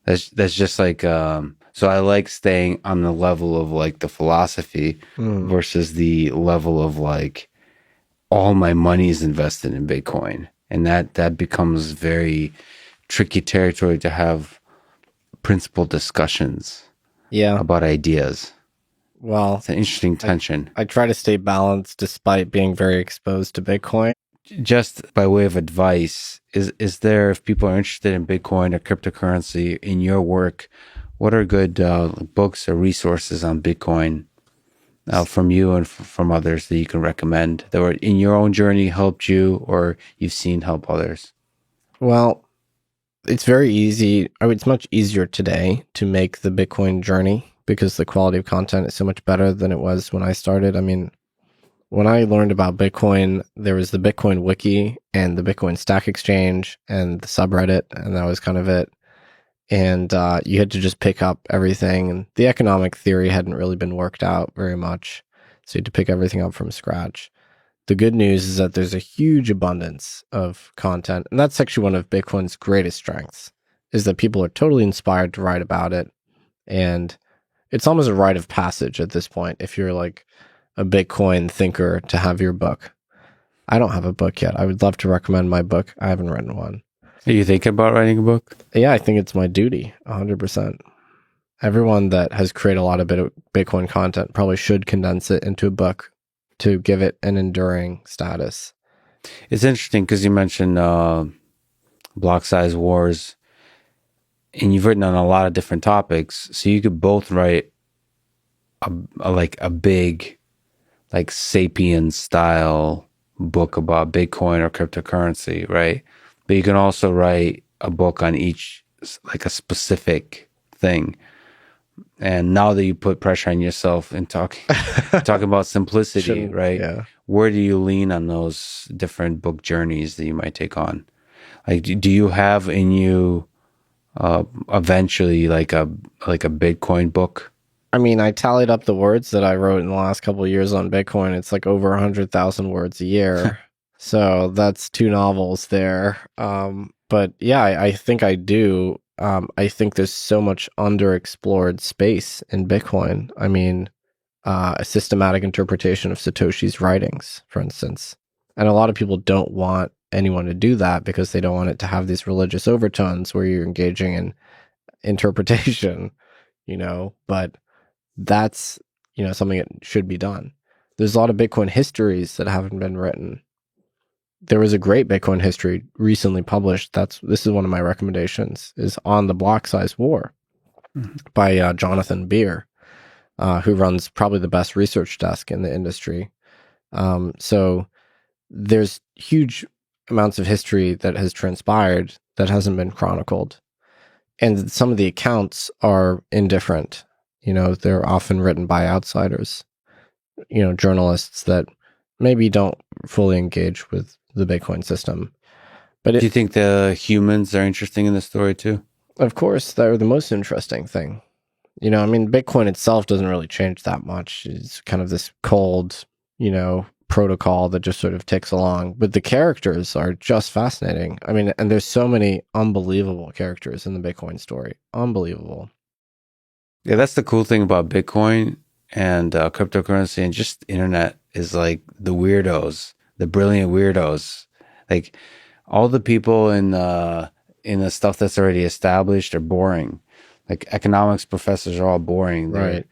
that's just like, so I like staying on the level of like the philosophy versus the level of like all my money is invested in Bitcoin. And that becomes very tricky territory to have principled discussions about ideas. Well, it's an interesting tension. I try to stay balanced despite being very exposed to Bitcoin. Just by way of advice, is there, if people are interested in Bitcoin or cryptocurrency in your work, what are good books or resources on Bitcoin from you and from others that you can recommend that were in your own journey helped you or you've seen help others? Well, it's very easy. It's much easier today to make the Bitcoin journey because the quality of content is so much better than it was when I started. I mean, when I learned about Bitcoin, there was the Bitcoin Wiki and the Bitcoin Stack Exchange and the subreddit, and that was kind of it. And you had to just pick up everything. And the economic theory hadn't really been worked out very much, so you had to pick everything up from scratch. The good news is that there's a huge abundance of content, and that's actually one of Bitcoin's greatest strengths, is that people are totally inspired to write about it. And it's almost a rite of passage at this point if you're like a Bitcoin thinker to have your book. I don't have a book yet. I would love to recommend my book. I haven't written one. Are you thinking about writing a book? Yeah, I think it's my duty, 100%. Everyone that has created a lot of Bitcoin content probably should condense it into a book to give it an enduring status. It's interesting because you mentioned block size wars, and you've written on a lot of different topics. So you could both write a big, like Sapiens style book about Bitcoin or cryptocurrency, right? But you can also write a book on each, like a specific thing. And now that you put pressure on yourself and talk about simplicity, right? Yeah. Where do you lean on those different book journeys that you might take on? Like, do you have in you eventually like a Bitcoin book? I mean, I tallied up the words that I wrote in the last couple of years on Bitcoin. It's like over 100,000 words a year. So that's 2 novels there. But yeah, I think I do. I think there's so much underexplored space in Bitcoin. I mean, a systematic interpretation of Satoshi's writings, for instance. And a lot of people don't want anyone to do that because they don't want it to have these religious overtones where you're engaging in interpretation, but that's, something that should be done. There's a lot of Bitcoin histories that haven't been written. There was a great Bitcoin history recently published. This is one of my recommendations, is On the Block Size War by Jonathan Beer, who runs probably the best research desk in the industry. So there's huge amounts of history that has transpired that hasn't been chronicled. And some of the accounts are indifferent. They're often written by outsiders, journalists that maybe don't fully engage with the Bitcoin system. But do you think the humans are interesting in the story too? Of course, they're the most interesting thing. Bitcoin itself doesn't really change that much. It's kind of this cold, protocol that just sort of ticks along. But the characters are just fascinating. And there's so many unbelievable characters in the Bitcoin story. Unbelievable. Yeah, that's the cool thing about Bitcoin and cryptocurrency and just internet is like the weirdos, the brilliant weirdos. Like all the people in the stuff that's already established are boring. Like economics professors are all boring, right?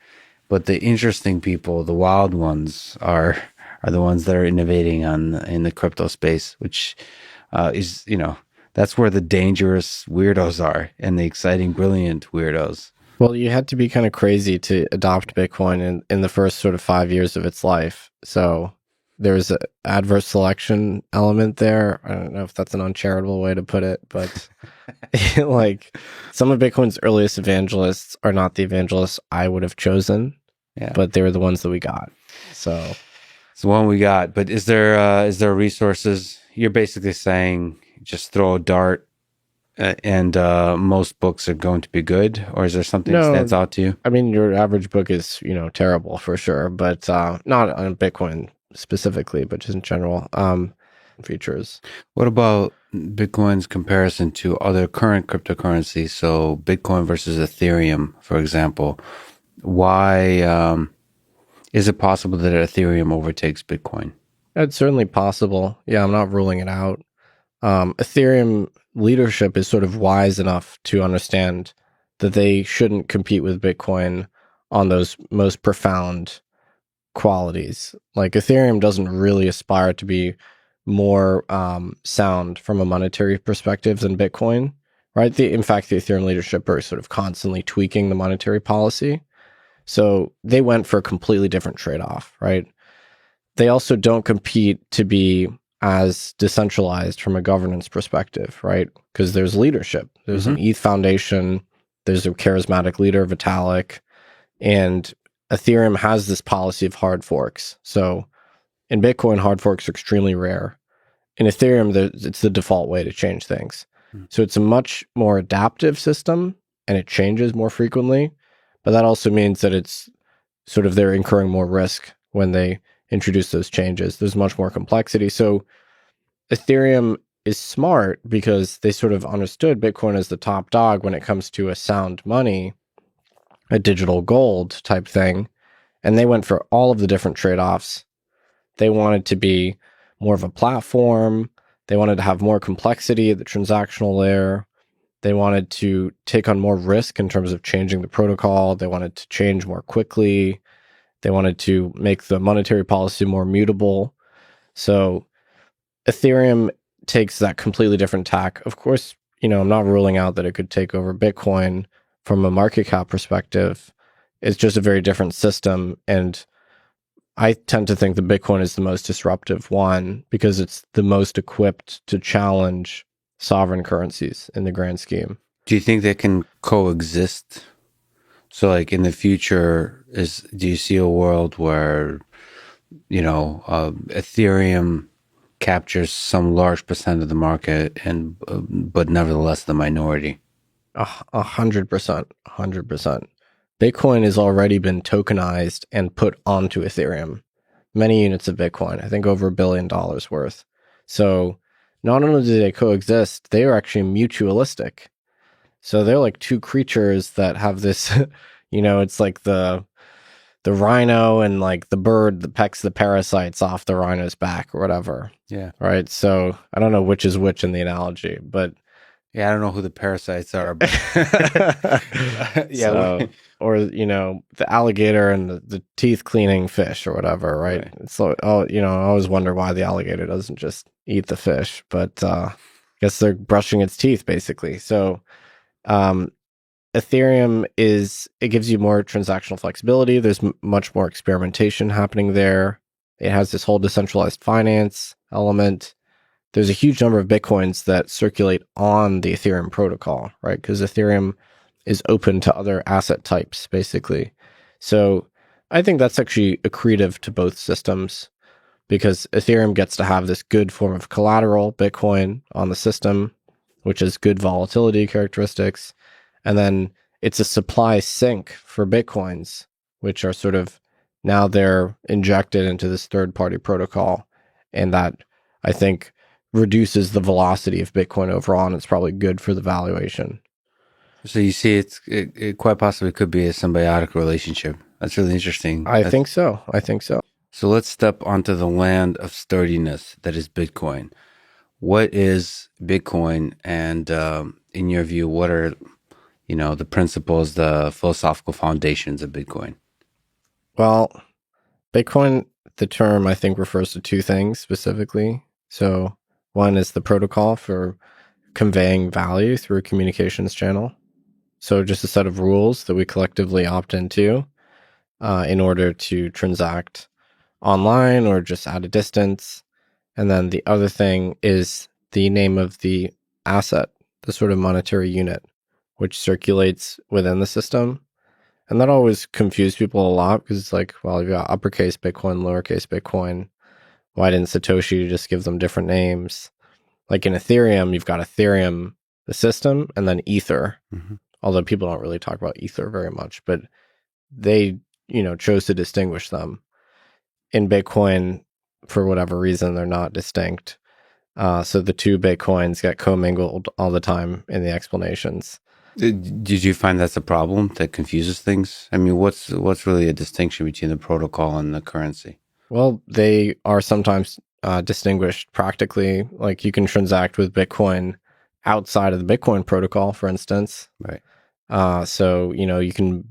But the interesting people, the wild ones, are the ones that are innovating in the crypto space, which is that's where the dangerous weirdos are and the exciting, brilliant weirdos. Well, you had to be kind of crazy to adopt Bitcoin in the first sort of 5 years of its life. So there's an adverse selection element there. I don't know if that's an uncharitable way to put it, but like some of Bitcoin's earliest evangelists are not the evangelists I would have chosen, but they were the ones that we got. So it's the one we got. But is there resources? You're basically saying just throw a dart and most books are going to be good, or is there something that stands out to you? Your average book is, terrible for sure, but not on Bitcoin specifically, but just in general features. What about Bitcoin's comparison to other current cryptocurrencies? So Bitcoin versus Ethereum, for example. Why is it possible that Ethereum overtakes Bitcoin? It's certainly possible. Yeah, I'm not ruling it out. Ethereum leadership is sort of wise enough to understand that they shouldn't compete with Bitcoin on those most profound qualities. Like Ethereum doesn't really aspire to be more sound from a monetary perspective than Bitcoin, right? In fact, the Ethereum leadership are sort of constantly tweaking the monetary policy. So they went for a completely different trade-off, right? They also don't compete to be as decentralized from a governance perspective, right? Because there's leadership. There's an ETH Foundation. There's a charismatic leader, Vitalik. And Ethereum has this policy of hard forks. So In Bitcoin, hard forks are extremely rare. In Ethereum, it's the default way to change things. So it's a much more adaptive system, and it changes more frequently. But that also means that it's sort of they're incurring more risk when they introduce those changes. There's much more complexity. So Ethereum is smart because they sort of understood Bitcoin as the top dog when it comes to a sound money, a digital gold type thing. And they went for all of the different trade-offs. They wanted to be more of a platform. They wanted to have more complexity at the transactional layer. They wanted to take on more risk in terms of changing the protocol. They wanted to change more quickly. They wanted to make the monetary policy more mutable. So Ethereum takes that completely different tack. Of course, I'm not ruling out that it could take over Bitcoin from a market cap perspective. It's just a very different system. And I tend to think that Bitcoin is the most disruptive one because it's the most equipped to challenge sovereign currencies in the grand scheme. Do you think they can coexist? So like in the future, do you see a world where, Ethereum captures some large percent of the market but nevertheless the minority? 100%. Bitcoin has already been tokenized and put onto Ethereum. Many units of Bitcoin, I think over $1 billion worth. So not only do they coexist, they are actually mutualistic. So they're like two creatures that have this, it's like the rhino and like the bird that pecks the parasites off the rhino's back or whatever. Yeah. Right. So I don't know which is which in the analogy, but yeah, I don't know who the parasites are. But yeah. So, or, the alligator and the teeth cleaning fish or whatever. Right. It's so, I always wonder why the alligator doesn't just eat the fish, but I guess they're brushing its teeth basically. So Ethereum it gives you more transactional flexibility. There's much more experimentation happening there. It has this whole decentralized finance element. There's a huge number of Bitcoins that circulate on the Ethereum protocol, right? Because Ethereum is open to other asset types, basically. So I think that's actually accretive to both systems because Ethereum gets to have this good form of collateral, Bitcoin, on the system, which has good volatility characteristics. And then it's a supply sink for Bitcoins, which are sort of now they're injected into this third-party protocol. And that, I think, reduces the velocity of Bitcoin overall, and it's probably good for the valuation. So you see, it quite possibly could be a symbiotic relationship. That's really interesting. I think so. So let's step onto the land of sturdiness that is Bitcoin. What is Bitcoin, and in your view, what are the principles, the philosophical foundations of Bitcoin? Well, Bitcoin, the term, I think, refers to two things specifically. So one is the protocol for conveying value through a communications channel. So just a set of rules that we collectively opt into in order to transact online or just at a distance. And then the other thing is the name of the asset, the sort of monetary unit, which circulates within the system. And that always confused people a lot because it's like, well, you've got uppercase Bitcoin, lowercase Bitcoin. Why didn't Satoshi just give them different names? Like in Ethereum, you've got Ethereum, the system, and then Ether. Mm-hmm. Although people don't really talk about Ether very much, but they, chose to distinguish them. In Bitcoin, for whatever reason, they're not distinct. So the two Bitcoins get commingled all the time in the explanations. Did you find that's a problem that confuses things? I mean, what's really a distinction between the protocol and the currency? Well, they are sometimes distinguished practically. Like you can transact with Bitcoin outside of the Bitcoin protocol, for instance. Right. So, you can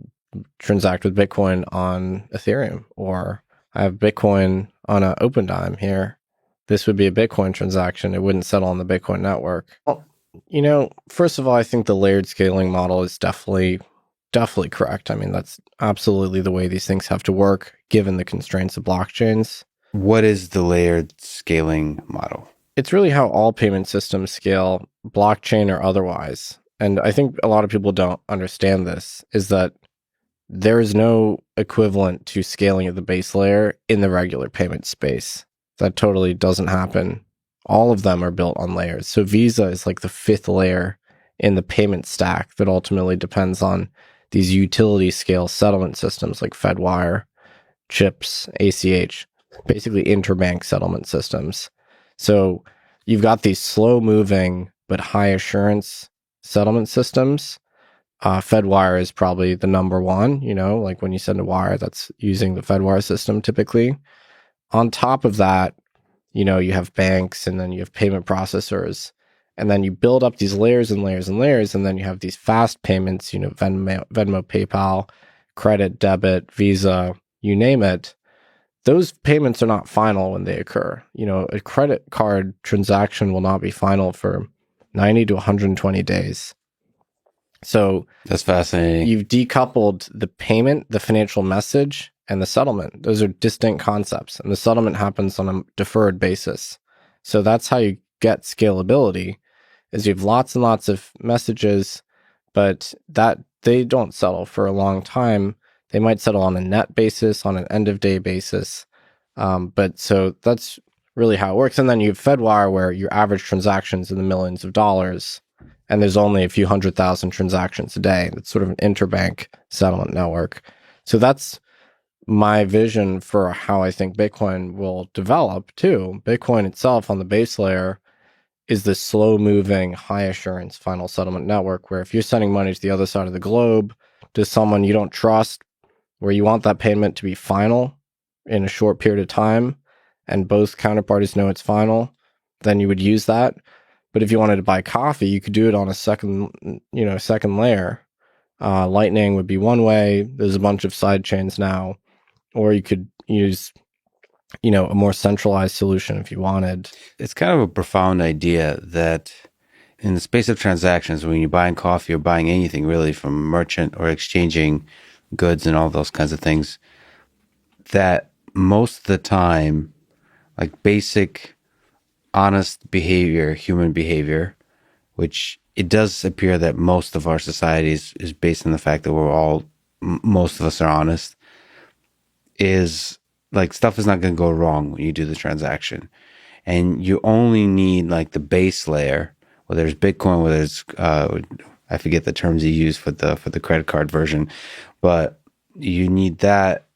transact with Bitcoin on Ethereum, or I have Bitcoin on an OpenDime here. This would be a Bitcoin transaction. It wouldn't settle on the Bitcoin network. Well, first of all, I think the layered scaling model is definitely correct. I mean, that's absolutely the way these things have to work, given the constraints of blockchains. What is the layered scaling model? It's really how all payment systems scale, blockchain or otherwise. And I think a lot of people don't understand this, is that there is no equivalent to scaling at the base layer in the regular payment space. that totally doesn't happen. All of them are built on layers. So Visa is like the 5th layer in the payment stack that ultimately depends on these utility scale settlement systems like Fedwire, CHIPS, ACH, basically interbank settlement systems. So you've got these slow moving but high assurance settlement systems. Fedwire is probably the number one, like when you send a wire, that's using the Fedwire system typically. On top of that, you have banks, and then you have payment processors, and then you build up these layers and layers and layers, and then you have these fast payments, Venmo, PayPal, credit, debit, Visa, you name it. Those payments are not final when they occur. A credit card transaction will not be final for 90 to 120 days. So that's fascinating. You've decoupled the payment, the financial message, and the settlement. Those are distinct concepts, and the settlement happens on a deferred basis. So that's how you get scalability, is you have lots and lots of messages, but that they don't settle for a long time. They might settle on a net basis, on an end of day basis. But so that's really how it works. And then you have Fedwire, where your average transactions in the millions of dollars, and there's only a few 100,000 transactions a day. It's sort of an interbank settlement network. So that's my vision for how I think Bitcoin will develop too. Bitcoin itself on the base layer is this slow moving, high assurance final settlement network, where if you're sending money to the other side of the globe to someone you don't trust, where you want that payment to be final in a short period of time, and both counterparties know it's final, then you would use that. But if you wanted to buy coffee, you could do it on a second layer. Lightning would be one way. There's a bunch of side chains now. Or you could use, a more centralized solution if you wanted. It's kind of a profound idea that in the space of transactions, when you're buying coffee or buying anything really from a merchant or exchanging goods and all those kinds of things, that most of the time, like basic, honest behavior, human behavior, which it does appear that most of our societies is based on the fact that most of us are honest, is like stuff is not going to go wrong when you do the transaction. And you only need like the base layer, whether it's Bitcoin, whether it's, I forget the terms you use for the credit card version, but you need that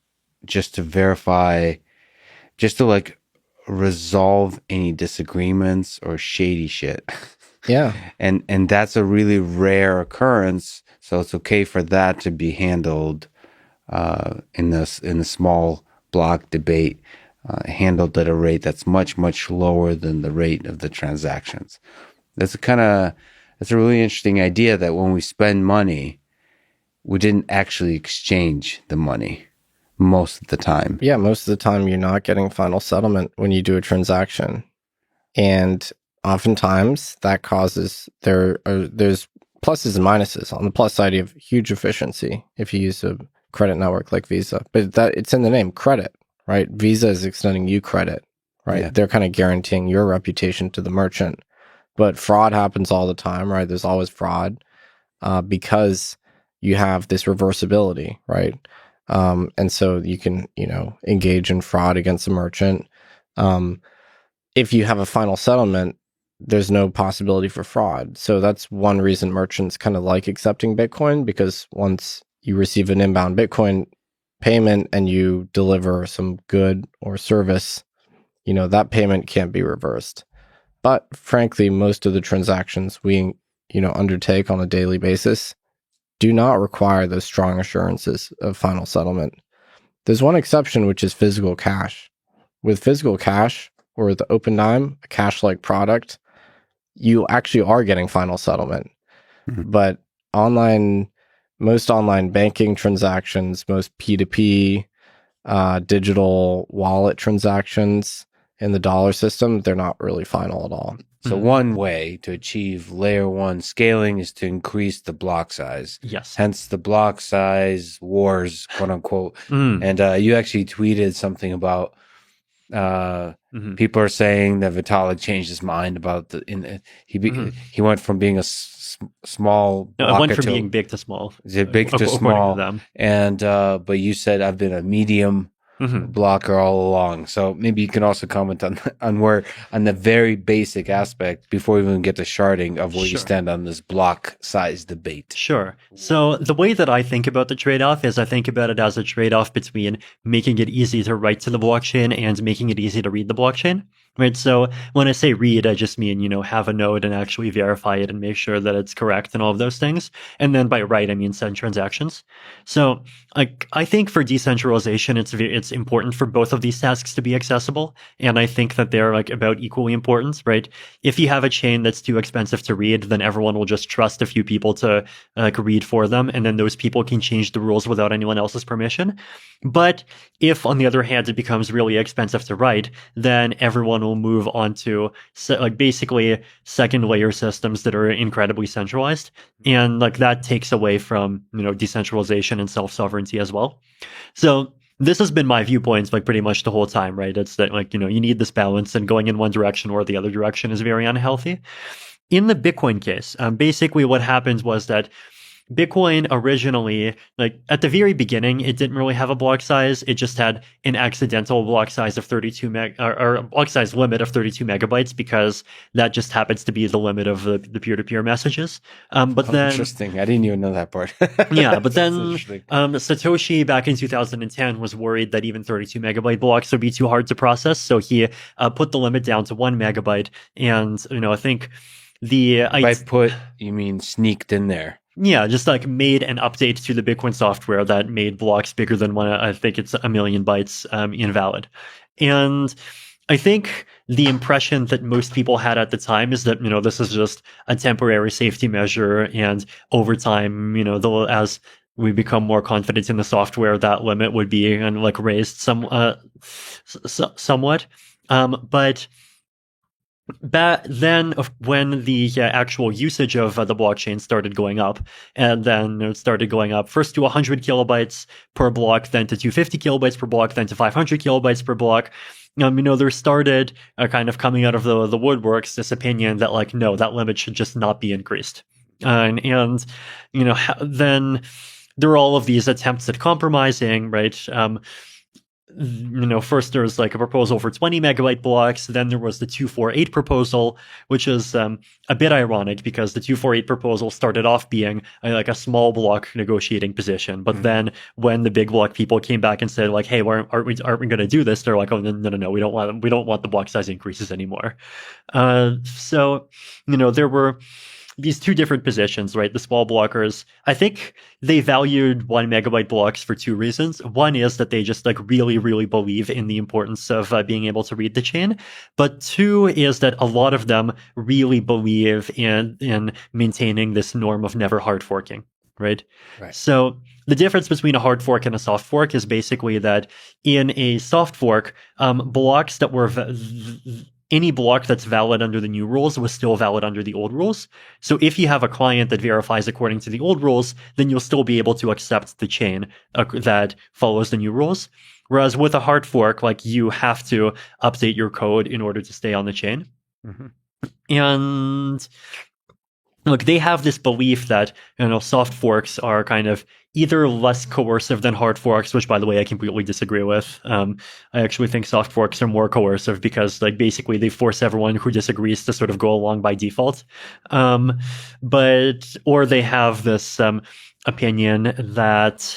just to verify, just to like resolve any disagreements or shady shit. Yeah. And that's a really rare occurrence. So it's okay for that to be handled in a small block debate, handled at a rate that's much, much lower than the rate of the transactions. That's a really interesting idea that when we spend money, we didn't actually exchange the money most of the time. Yeah, most of the time you're not getting final settlement when you do a transaction. And oftentimes that causes there's pluses and minuses. On the plus side, you have huge efficiency if you use a credit network like Visa, but that it's in the name, credit, right? Visa is extending you credit, right? Yeah. They're kind of guaranteeing your reputation to the merchant, but fraud happens all the time, right? There's always fraud because you have this reversibility, right? And so you can, engage in fraud against a merchant. If you have a final settlement, there's no possibility for fraud. So that's one reason merchants kind of like accepting Bitcoin, because once you receive an inbound Bitcoin payment and you deliver some good or service, that payment can't be reversed. But frankly, most of the transactions we, undertake on a daily basis do not require those strong assurances of final settlement. There's one exception, which is physical cash. With physical cash or with the open dime, a cash-like product, you actually are getting final settlement. Mm-hmm. But most online banking transactions, most P2P digital wallet transactions in the dollar system, they're not really final at all. So one way to achieve layer one scaling is to increase the block size. Yes. Hence the block size wars, quote unquote. And you actually tweeted something about people are saying that Vitalik changed his mind about he went from being a small. No, it went from being big to small. Is it big to small? And but you said I've been a medium blocker all along. So maybe you can also comment on the very basic aspect before we even get to sharding of where you stand on this block size debate. Sure. So the way that I think about the trade-off is I think about it as a trade-off between making it easy to write to the blockchain and making it easy to read the blockchain. Right. So when I say read, I just mean, have a node and actually verify it and make sure that it's correct and all of those things. And then by write, I mean send transactions. So I think for decentralization, it's important for both of these tasks to be accessible. And I think that they're about equally important, right? If you have a chain that's too expensive to read, then everyone will just trust a few people to read for them. And then those people can change the rules without anyone else's permission. But if, on the other hand, it becomes really expensive to write, then everyone will move on to basically second layer systems that are incredibly centralized. And that takes away from, decentralization and self-sovereignty as well. So this has been my viewpoints pretty much the whole time, right? It's that you need this balance, and going in one direction or the other direction is very unhealthy. In the Bitcoin case, basically what happened was that Bitcoin originally, at the very beginning, it didn't really have a block size. It just had an accidental block size of 32 or a block size limit of 32 megabytes, because that just happens to be the limit of the peer-to-peer messages. But then, interesting. I didn't even know that part. Yeah, but then Satoshi back in 2010 was worried that even 32 megabyte blocks would be too hard to process, so he put the limit down to 1 megabyte. And I think by put, you mean sneaked in there. Yeah, just made an update to the Bitcoin software that made blocks bigger than one. I think it's 1 million bytes invalid. And I think the impression that most people had at the time is that, this is just a temporary safety measure. And over time, as we become more confident in the software, that limit would be raised somewhat. But back then, when the actual usage of the blockchain started going up, and then it started going up first to 100 kilobytes per block, then to 250 kilobytes per block, then to 500 kilobytes per block, there started kind of coming out of the woodworks this opinion that no, that limit should just not be increased. And then there are all of these attempts at compromising, right? First there was a proposal for 20 megabyte blocks. Then there was the 248 proposal, which is a bit ironic because the 248 proposal started off being a small block negotiating position. But then when the big block people came back and said hey, aren't we going to do this? They're oh, no, we don't want the block size increases anymore. So there were these two different positions, right? The small blockers, I think they valued 1 megabyte blocks for two reasons. One is that they just really, really believe in the importance of being able to read the chain. But two is that a lot of them really believe in maintaining this norm of never hard forking, right? So the difference between a hard fork and a soft fork is basically that in a soft fork, blocks that were any block that's valid under the new rules was still valid under the old rules. So if you have a client that verifies according to the old rules, then you'll still be able to accept the chain that follows the new rules. Whereas with a hard fork, you have to update your code in order to stay on the chain. And look, they have this belief that, soft forks are kind of either less coercive than hard forks, which, by the way, I completely disagree with. I actually think soft forks are more coercive because, basically they force everyone who disagrees to sort of go along by default. Or they have this opinion that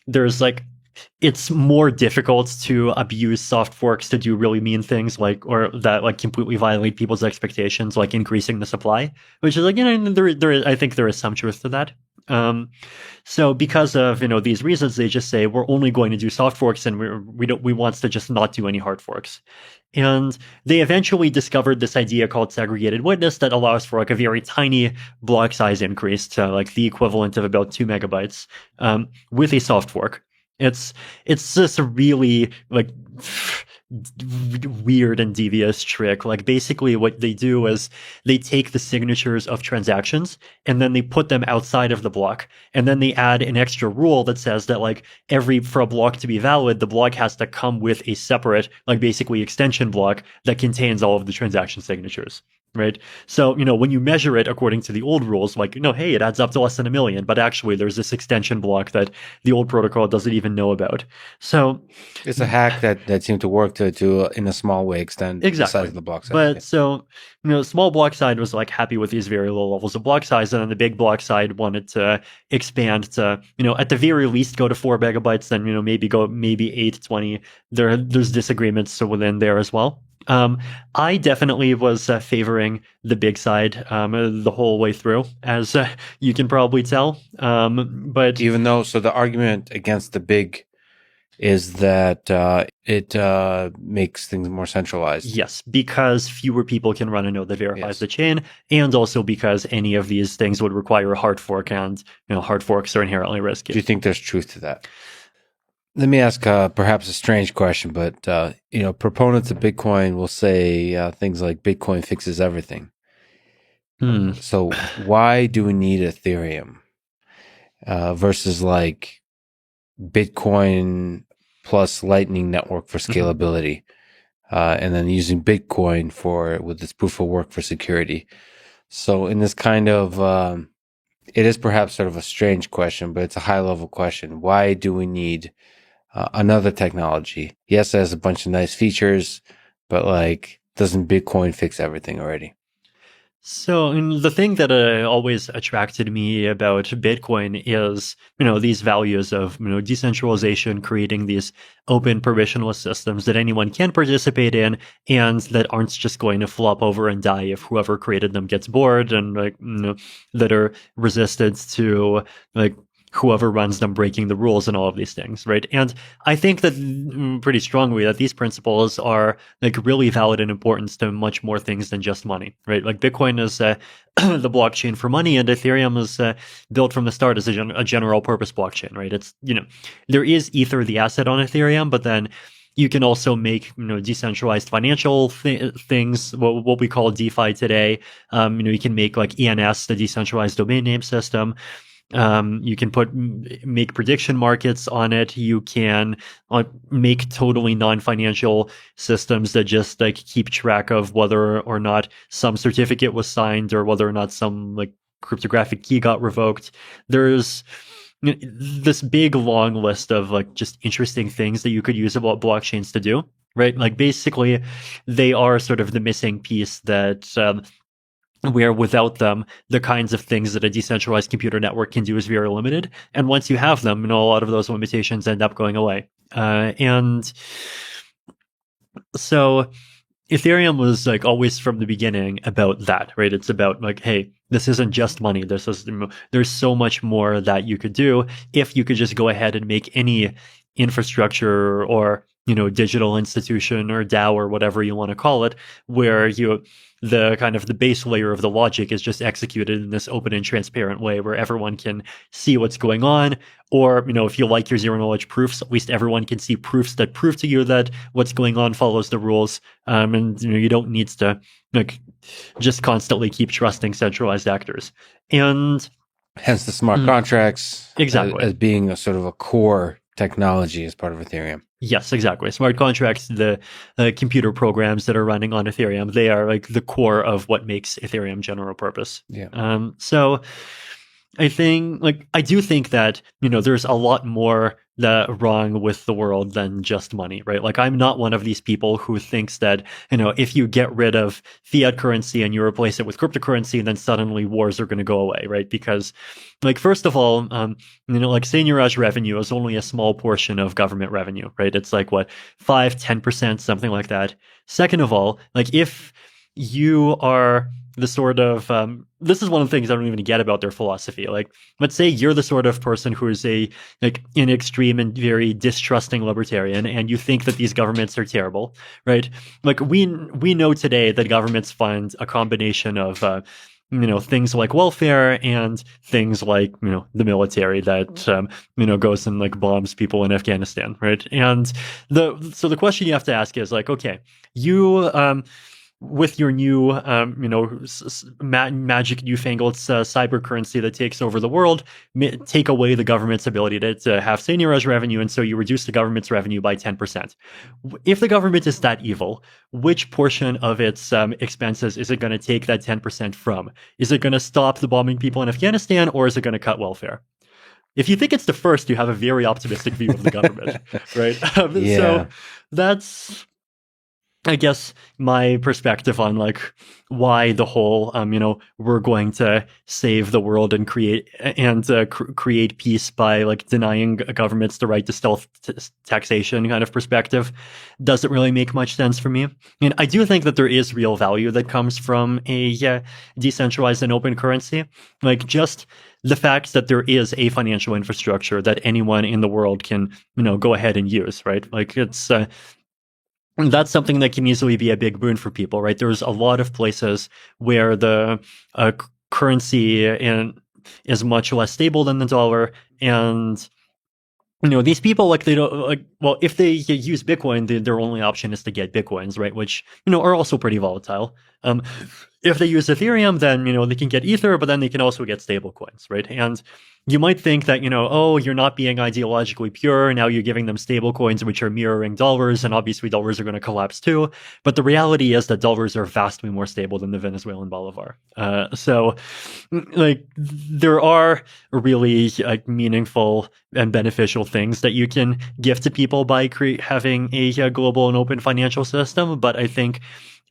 there's it's more difficult to abuse soft forks to do really mean things or that completely violate people's expectations, increasing the supply, which is I think there is some truth to that. So because of these reasons, they just say we're only going to do soft forks, and we want to just not do any hard forks. And they eventually discovered this idea called segregated witness that allows for a very tiny block size increase to the equivalent of about 2 megabytes with a soft fork. It's just a really weird and devious trick. Basically what they do is they take the signatures of transactions and then they put them outside of the block, and then they add an extra rule that says that for a block to be valid, the block has to come with a separate basically extension block that contains all of the transaction signatures. right? So, when you measure it according to the old rules, like, hey, it adds up to less than 1 million, but actually there's this extension block that the old protocol doesn't even know about. So it's a hack that seemed to work to in a small way extend the size of the block size. But so, small block size was like happy with these very low levels of block size, and then the big block side wanted to expand to, at the very least go to 4 megabytes, then, maybe 8, 20. There's disagreements within there as well. I definitely was favoring the big side the whole way through, as you can probably tell. But even though, so the argument against the big is that it makes things more centralized. Yes, because fewer people can run a node that verifies the chain, and also because any of these things would require a hard fork, and hard forks are inherently risky. Do you think there's truth to that? Let me ask perhaps a strange question, but proponents of Bitcoin will say things like Bitcoin fixes everything. So why do we need Ethereum versus like Bitcoin plus Lightning Network for scalability, and then using Bitcoin with this proof of work for security? So in this kind of, it is perhaps sort of a strange question, but it's a high level question. Why do we need another technology? Yes, it has a bunch of nice features, but like, doesn't Bitcoin fix everything already? So the thing that always attracted me about Bitcoin is, these values of, decentralization, creating these open permissionless systems that anyone can participate in, and that aren't just going to flop over and die if whoever created them gets bored, and that are resistant to whoever runs them breaking the rules and all of these things, right? And I think that pretty strongly that these principles are really valid and important to much more things than just money, right? Like Bitcoin is the blockchain for money, and Ethereum is built from the start as a general purpose blockchain, right? It's, there is Ether, the asset on Ethereum, but then you can also make, decentralized financial things, what we call DeFi today. You can make like ENS, the decentralized domain name system. You can make prediction markets on it. You can make totally non-financial systems that just keep track of whether or not some certificate was signed or whether or not some cryptographic key got revoked. There's this big long list of just interesting things that you could use about blockchains to do, right? Basically they are sort of the missing piece that where without them, the kinds of things that a decentralized computer network can do is very limited. And once you have them, a lot of those limitations end up going away. And so Ethereum was always from the beginning about that, right? It's about hey, this isn't just money. There's so much more that you could do if you could just go ahead and make any infrastructure or digital institution or DAO or whatever you want to call it, where the kind of the base layer of the logic is just executed in this open and transparent way where everyone can see what's going on. Or, if you like your zero knowledge proofs, at least everyone can see proofs that prove to you that what's going on follows the rules. And, you don't need to just constantly keep trusting centralized actors. And hence the smart contracts exactly as being a sort of a core technology as part of Ethereum. Yes, exactly. Smart contracts, the computer programs that are running on Ethereum, they are the core of what makes Ethereum general purpose. Yeah. So I think, I do think that, there's a lot more wrong with the world than just money, right? I'm not one of these people who thinks that, if you get rid of fiat currency and you replace it with cryptocurrency, then suddenly wars are going to go away, right? Because, first of all, seigniorage revenue is only a small portion of government revenue, right? It's 5-10%, something like that. Second of all, if you are the sort of this is one of the things I don't even get about their philosophy. Let's say you're the sort of person who is an extreme and very distrusting libertarian, and you think that these governments are terrible, right? We know today that governments fund a combination of things like welfare and things like the military that goes and bombs people in Afghanistan, right? And the question you have to ask is okay, you with your new, magic newfangled cyber currency that takes over the world, take away the government's ability to have seigniorage revenue, and so you reduce the government's revenue by 10%. If the government is that evil, which portion of its expenses is it going to take that 10% from? Is it going to stop the bombing people in Afghanistan, or is it going to cut welfare? If you think it's the first, you have a very optimistic view of the government, right? So that's, I guess, my perspective on like why the whole, we're going to save the world and create peace by like denying governments the right to stealth taxation kind of perspective doesn't really make much sense for me. And I do think that there is real value that comes from a decentralized and open currency, like just the fact that there is a financial infrastructure that anyone in the world can, go ahead and use, right? Like it's. That's something that can easily be a big boon for people, right? There's a lot of places where the currency is much less stable than the dollar, and these people, like, they don't, like, well, if they use Bitcoin, their only option is to get Bitcoins, right? Which, are also pretty volatile. If they use Ethereum, then, they can get Ether, but then they can also get stable coins, right? And you might think that, you're not being ideologically pure. Now you're giving them stable coins, which are mirroring dollars, and obviously dollars are going to collapse too. But the reality is that dollars are vastly more stable than the Venezuelan bolivar. So, like, there are really meaningful and beneficial things that you can give to people by having a global and open financial system. But I think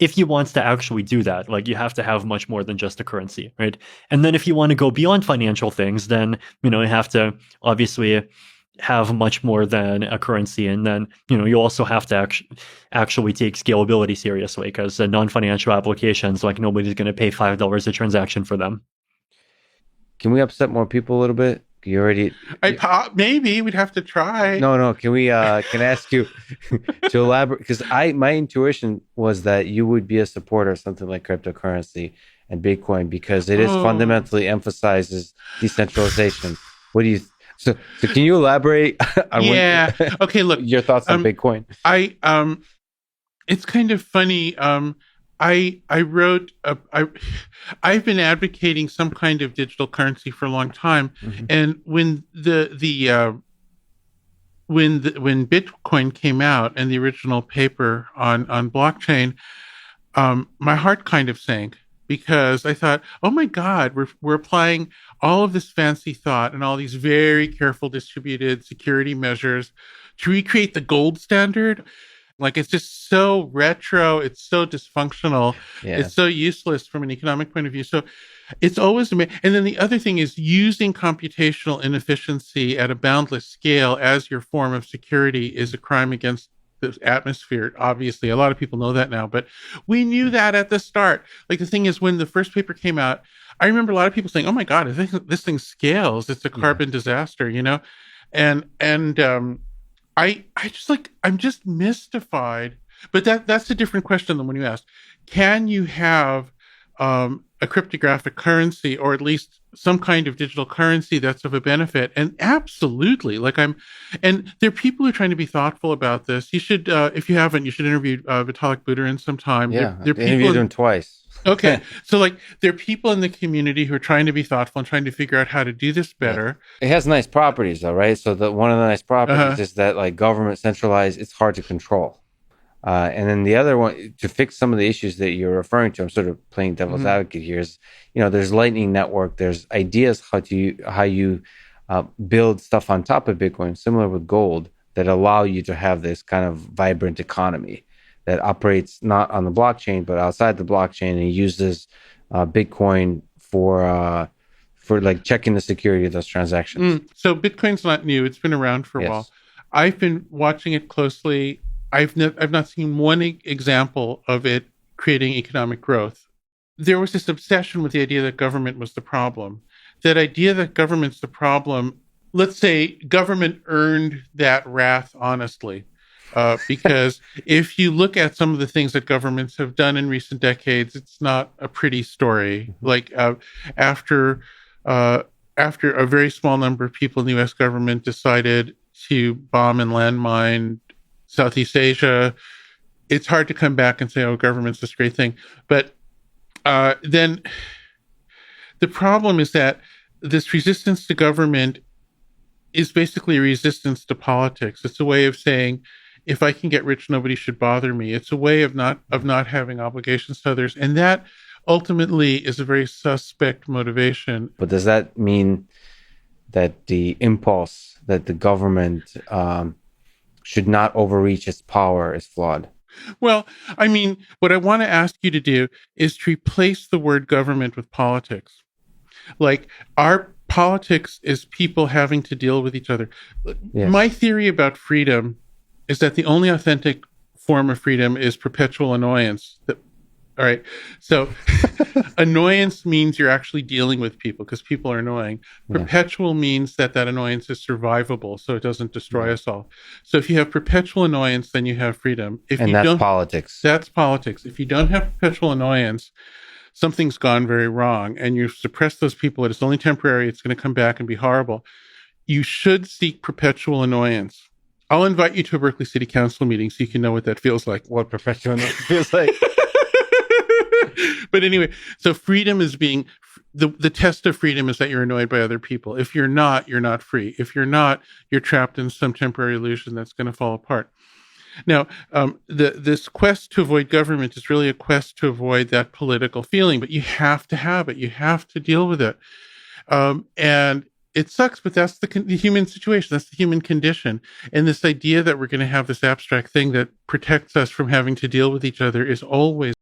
if you want to actually do that, like, you have to have much more than just a currency, right? And then if you want to go beyond financial things, then, you have to obviously have much more than a currency. And then, you also have to actually take scalability seriously, because non-financial applications, like, nobody's going to pay $5 a transaction for them. Can we upset more people a little bit? You already... maybe we'd have to try. No. Can we? Can I ask you to elaborate? Because my intuition was that you would be a supporter of something like cryptocurrency and Bitcoin, because it is fundamentally emphasizes decentralization. What do you? So can you elaborate? On Okay. Look, your thoughts on Bitcoin. It's kind of funny. I wrote. I've been advocating some kind of digital currency for a long time, and when when Bitcoin came out and the original paper on blockchain, my heart kind of sank, because I thought, oh my God, we're applying all of this fancy thought and all these very careful distributed security measures to recreate the gold standard. Like, it's just so retro. It's so dysfunctional. Yeah. It's so useless from an economic point of view. So it's always, and then the other thing is using computational inefficiency at a boundless scale as your form of security is a crime against the atmosphere. Obviously, a lot of people know that now, but we knew that at the start. Like, the thing is, when the first paper came out, I remember a lot of people saying, oh my God, this thing scales. It's a carbon disaster, and I'm just mystified. But that's a different question than when you asked, can you have a cryptographic currency, or at least some kind of digital currency that's of a benefit? And absolutely, and there are people who are trying to be thoughtful about this. You should, if you haven't, you should interview Vitalik Buterin sometime. Yeah, I interviewed him twice. Okay. So, there are people in the community who are trying to be thoughtful and trying to figure out how to do this better. It has nice properties, though, right? So one of the nice properties is that, like, government centralized, it's hard to control. And then the other one, to fix some of the issues that you're referring to, I'm sort of playing devil's advocate here, is, there's Lightning Network, there's ideas how you build stuff on top of Bitcoin, similar with gold, that allow you to have this kind of vibrant economy that operates not on the blockchain, but outside the blockchain, and uses Bitcoin for like checking the security of those transactions. So Bitcoin's not new; it's been around for a while. I've been watching it closely. I've not seen one example of it creating economic growth. There was this obsession with the idea that government was the problem. That idea that government's the problem. Let's say government earned that wrath honestly. Because if you look at some of the things that governments have done in recent decades, it's not a pretty story. Like, after a very small number of people in the U.S. government decided to bomb and landmine Southeast Asia, it's hard to come back and say, oh, government's this great thing. But then the problem is that this resistance to government is basically a resistance to politics. It's a way of saying, if I can get rich, nobody should bother me. It's a way of not having obligations to others. And that ultimately is a very suspect motivation. But does that mean that the impulse that the government should not overreach its power is flawed? Well, I mean, what I want to ask you to do is to replace the word government with politics. Like, our politics is people having to deal with each other. Yes. My theory about freedom is that the only authentic form of freedom is perpetual annoyance. All right. So annoyance means you're actually dealing with people because people are annoying. Yeah. Perpetual means that annoyance is survivable, so it doesn't destroy us all. So if you have perpetual annoyance, then you have freedom. And that's politics. That's politics. If you don't have perpetual annoyance, something's gone very wrong, and you suppress those people. It's only temporary. It's going to come back and be horrible. You should seek perpetual annoyance. I'll invite you to a Berkeley City Council meeting so you can know what that feels like. What perpetual annoyance feels like. But anyway, so freedom is being, the test of freedom is that you're annoyed by other people. If you're not free. If you're not, you're trapped in some temporary illusion that's going to fall apart. Now, this quest to avoid government is really a quest to avoid that political feeling, but you have to have it. You have to deal with it. And it sucks, but that's the human situation. That's the human condition. And this idea that we're going to have this abstract thing that protects us from having to deal with each other is always